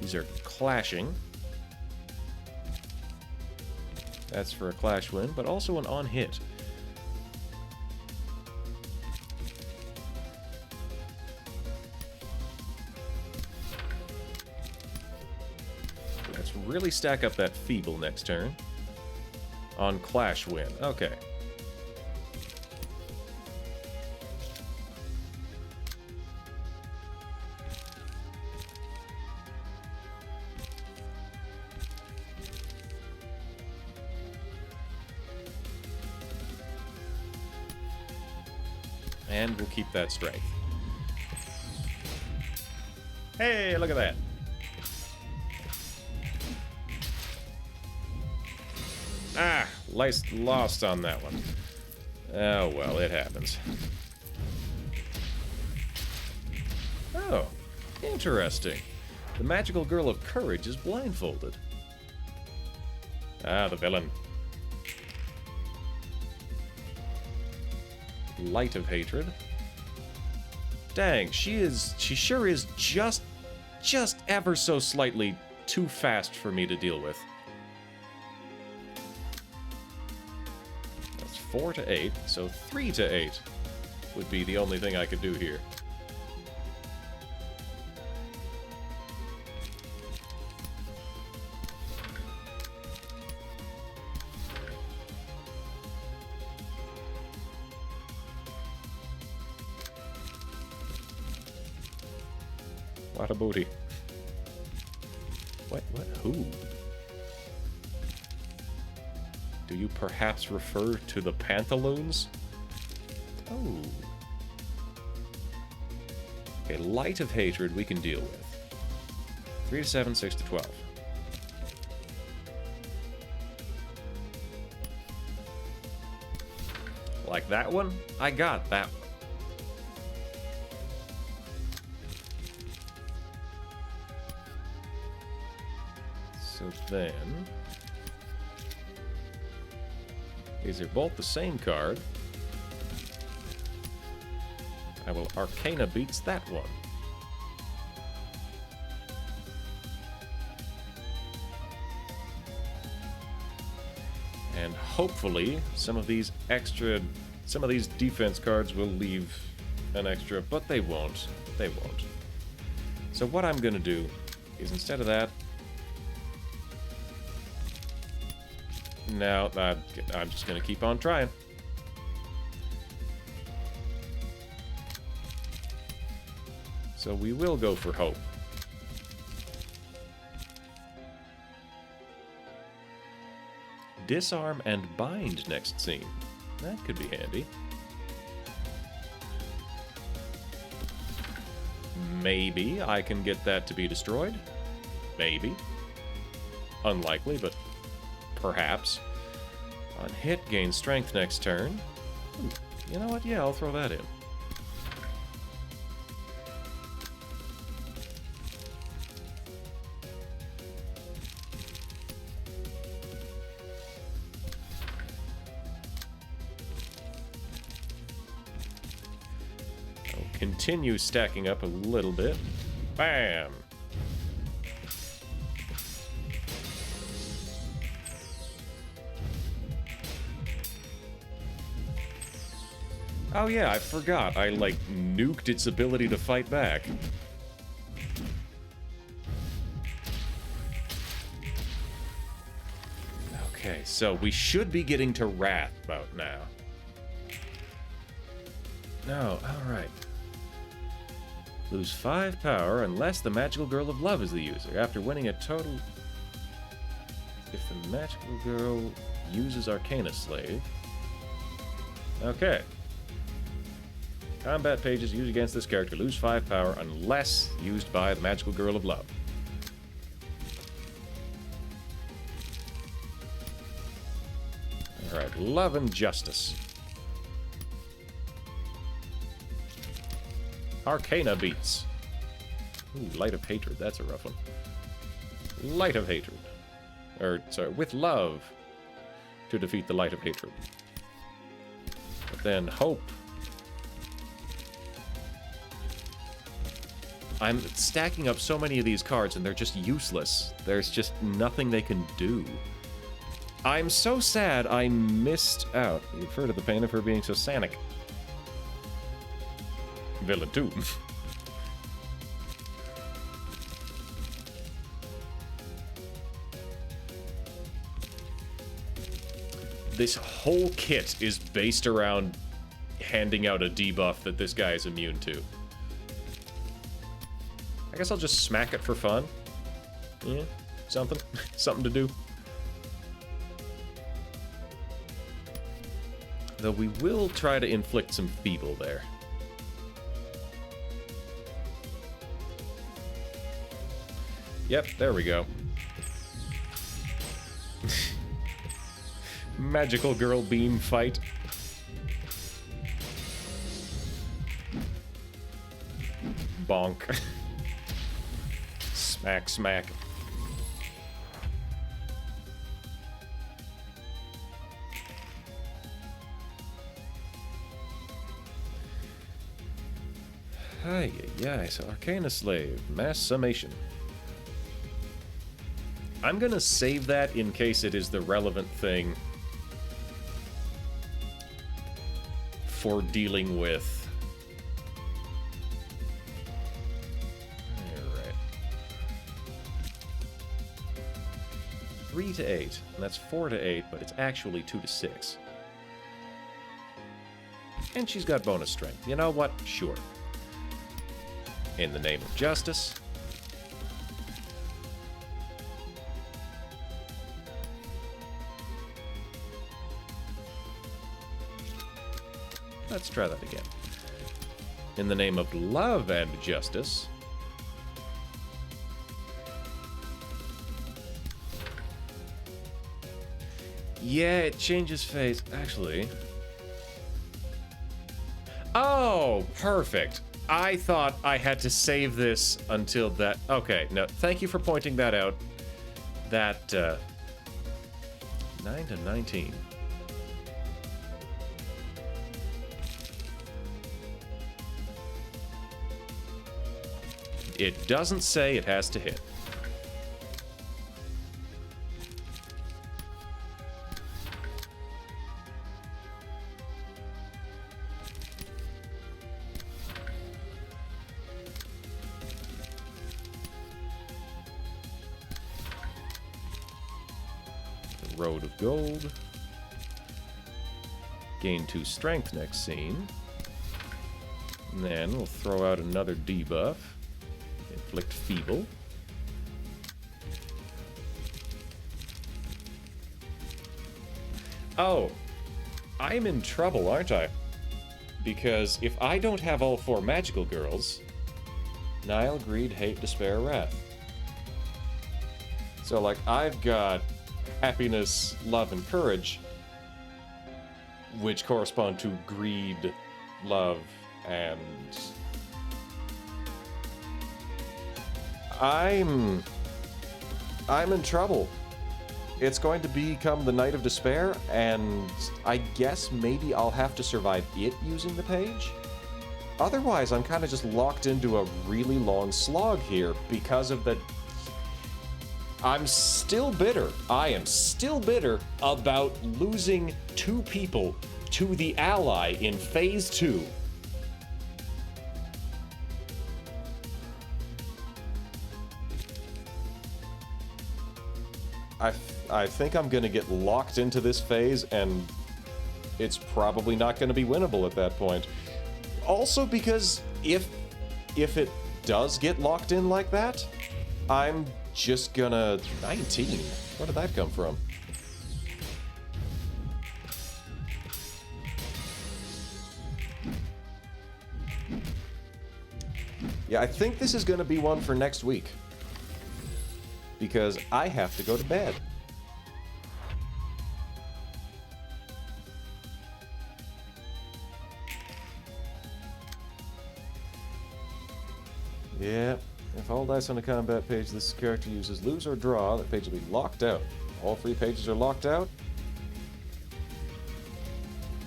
[SPEAKER 1] These are clashing. That's for a clash win, but also an on-hit. Let's really stack up that feeble next turn. On clash win. Okay. And we'll keep that strength. Hey, look at that. Ah, lost on that one. Oh, well, it happens. Oh, interesting. The magical girl of courage is blindfolded. Ah, the villain. Light of hatred. Dang, she sure is just ever so slightly too fast for me to deal with. That's 4 to 8, so 3 to 8 would be the only thing I could do here. What a booty. What? Who? Do you perhaps refer to the Pantaloons? Oh. Okay, Light of Hatred we can deal with. 3 to 7, 6 to 12. Like that one? I got that one. So then, these are both the same card. I will Arcana Beats that one. And hopefully some of these defense cards will leave an extra, but they won't. They won't. So what I'm gonna do is instead of that, no, I'm just going to keep on trying. So we will go for hope. Disarm and bind next scene. That could be handy. Maybe I can get that to be destroyed. Maybe. Unlikely, but perhaps. On hit, gain strength next turn. Ooh, you know what? Yeah, I'll throw that in. continue stacking up a little bit. Bam! Oh yeah, I forgot. I, like, nuked its ability to fight back. Okay, so we should be getting to Wrath about now. No, alright. Lose 5 power unless the Magical Girl of Love is the user. After winning a total... If the Magical Girl uses Arcana Slave... Okay. Combat pages used against this character lose 5 power unless used by the Magical Girl of Love. Alright, Love and Justice. Arcana beats. Ooh, Light of Hatred, that's a rough one. Light of Hatred. Or, sorry, with Love to defeat the Light of Hatred. But then Hope. I'm stacking up so many of these cards and they're just useless. There's just nothing they can do. I'm so sad I missed out. You refer to the pain of her being so sanic. Villain too. This whole kit is based around handing out a debuff that this guy is immune to. I guess I'll just smack it for fun. Yeah, something. Something to do. Though we will try to inflict some feeble there. Yep, there we go. Magical Girl Beam fight. Bonk. Smack, smack. Ay, ay, so Arcana Slave, Mass Summation. I'm gonna save that in case it is the relevant thing for dealing with. Alright. 3 to 8, and that's 4 to 8, but it's actually 2 to 6. And she's got bonus strength. You know what? Sure. In the name of justice. Let's try that again. In the name of love and justice. Yeah, it changes face. Actually. Oh, perfect. I thought I had to save this until that. Okay, no, thank you for pointing that out. That, 9 to 19. It doesn't say it has to hit. Road of Gold. Gain 2 strength next scene. And then we'll throw out another debuff. Inflict Feeble. Oh, I'm in trouble, aren't I? Because if I don't have all 4 magical girls, Nile, Greed, Hate, Despair, Wrath. So, like, I've got Happiness, Love, and Courage, which correspond to Greed, Love, and... I'm in trouble. It's going to become the Night of Despair, and I guess maybe I'll have to survive it using the page? otherwise, I'm kind of just locked into a really long slog here because of the... I'm still bitter. I am still bitter about losing 2 people to the ally in Phase 2. I think I'm going to get locked into this phase, and it's probably not going to be winnable at that point. Also because if it does get locked in like that, I'm just gonna... 19? Where did that come from? Yeah, I think this is gonna be one for next week. Because I have to go to bed. Yeah, if all dice on a combat page this character uses lose or draw, that page will be locked out. All 3 pages are locked out?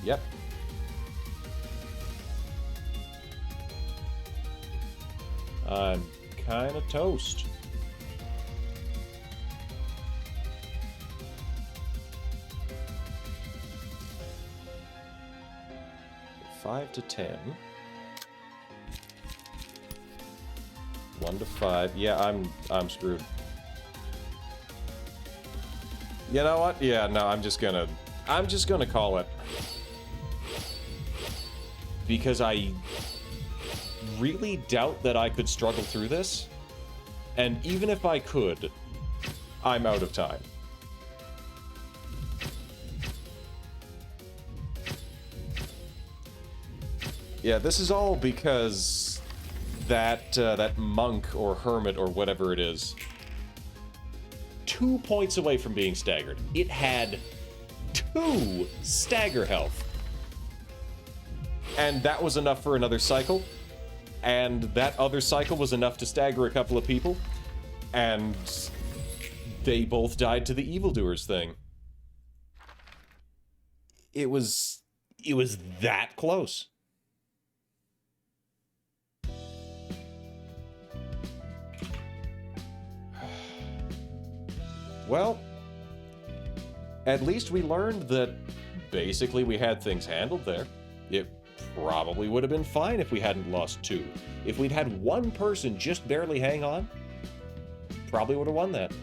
[SPEAKER 1] Yep. I'm kinda toast. Five to 10. 1 to 5. Yeah, I'm screwed. You know what? Yeah, no, I'm just gonna call it. Because I really doubt that I could struggle through this. And even if I could, I'm out of time. Yeah, this is all because that monk or hermit or whatever it is, 2 points away from being staggered. It had 2 stagger health. And that was enough for another cycle. And that other cycle was enough to stagger a couple of people. And they both died to the evildoers thing. It was that close. Well, at least we learned that basically we had things handled there. It probably would have been fine if we hadn't lost 2. If we'd had 1 person just barely hang on, probably would have won that.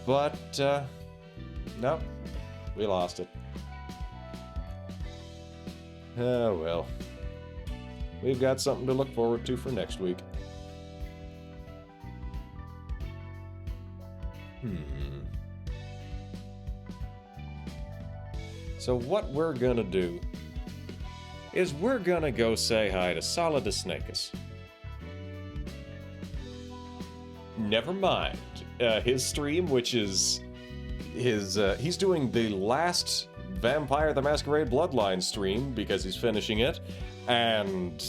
[SPEAKER 1] But, no, we lost it. Oh well. We've got something to look forward to for next week. So what we're gonna do is we're gonna go say hi to Solidusnacus. Never mind his stream, which is his he's doing the last Vampire the Masquerade Bloodline stream because he's finishing it, and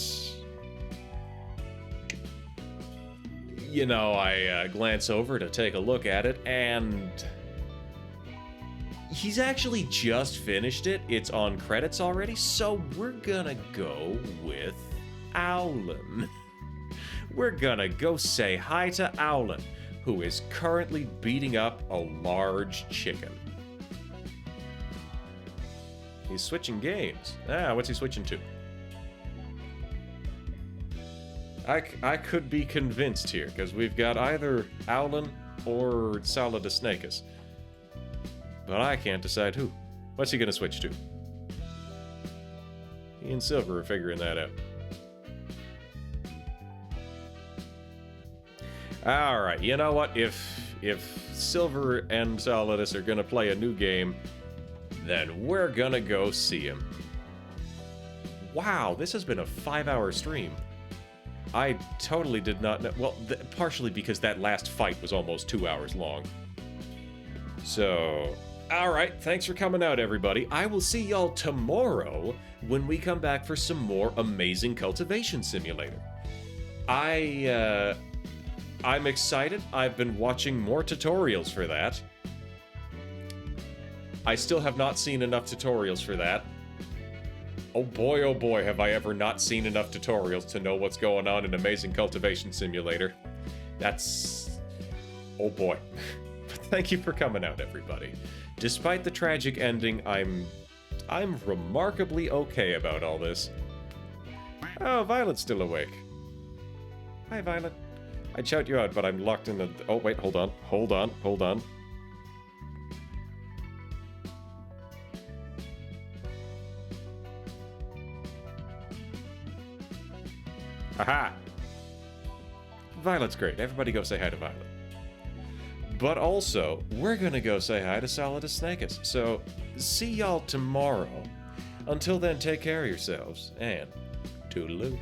[SPEAKER 1] you know, I glance over to take a look at it, and he's actually just finished it. It's on credits already, so we're gonna go with Owlin. We're gonna go say hi to Owlin, who is currently beating up a large chicken. He's switching games. What's he switching to? I could be convinced here, because we've got either Owlin or Solidusnacus. But I can't decide who. What's he gonna switch to? He and Silver are figuring that out. Alright, you know what? If Silver and Solidus are gonna play a new game, then we're gonna go see him. Wow, this has been a 5-hour stream. I totally did not know. Well, partially because that last fight was almost 2 hours long. So, alright, thanks for coming out, everybody. I will see y'all tomorrow when we come back for some more amazing Cultivation Simulator. I'm excited. I've been watching more tutorials for that. I still have not seen enough tutorials for that. oh boy, have I ever not seen enough tutorials to know what's going on in Amazing Cultivation Simulator. That's... oh boy. But thank you for coming out, everybody. Despite the tragic ending, I'm remarkably okay about all this. Oh, Violet's still awake. Hi, Violet. I'd shout you out, but I'm locked in the... oh, wait, hold on. Aha! Violet's great. Everybody go say hi to Violet. But also, we're gonna go say hi to Solidus Snakeus. So, see y'all tomorrow. Until then, take care of yourselves, and toodaloo.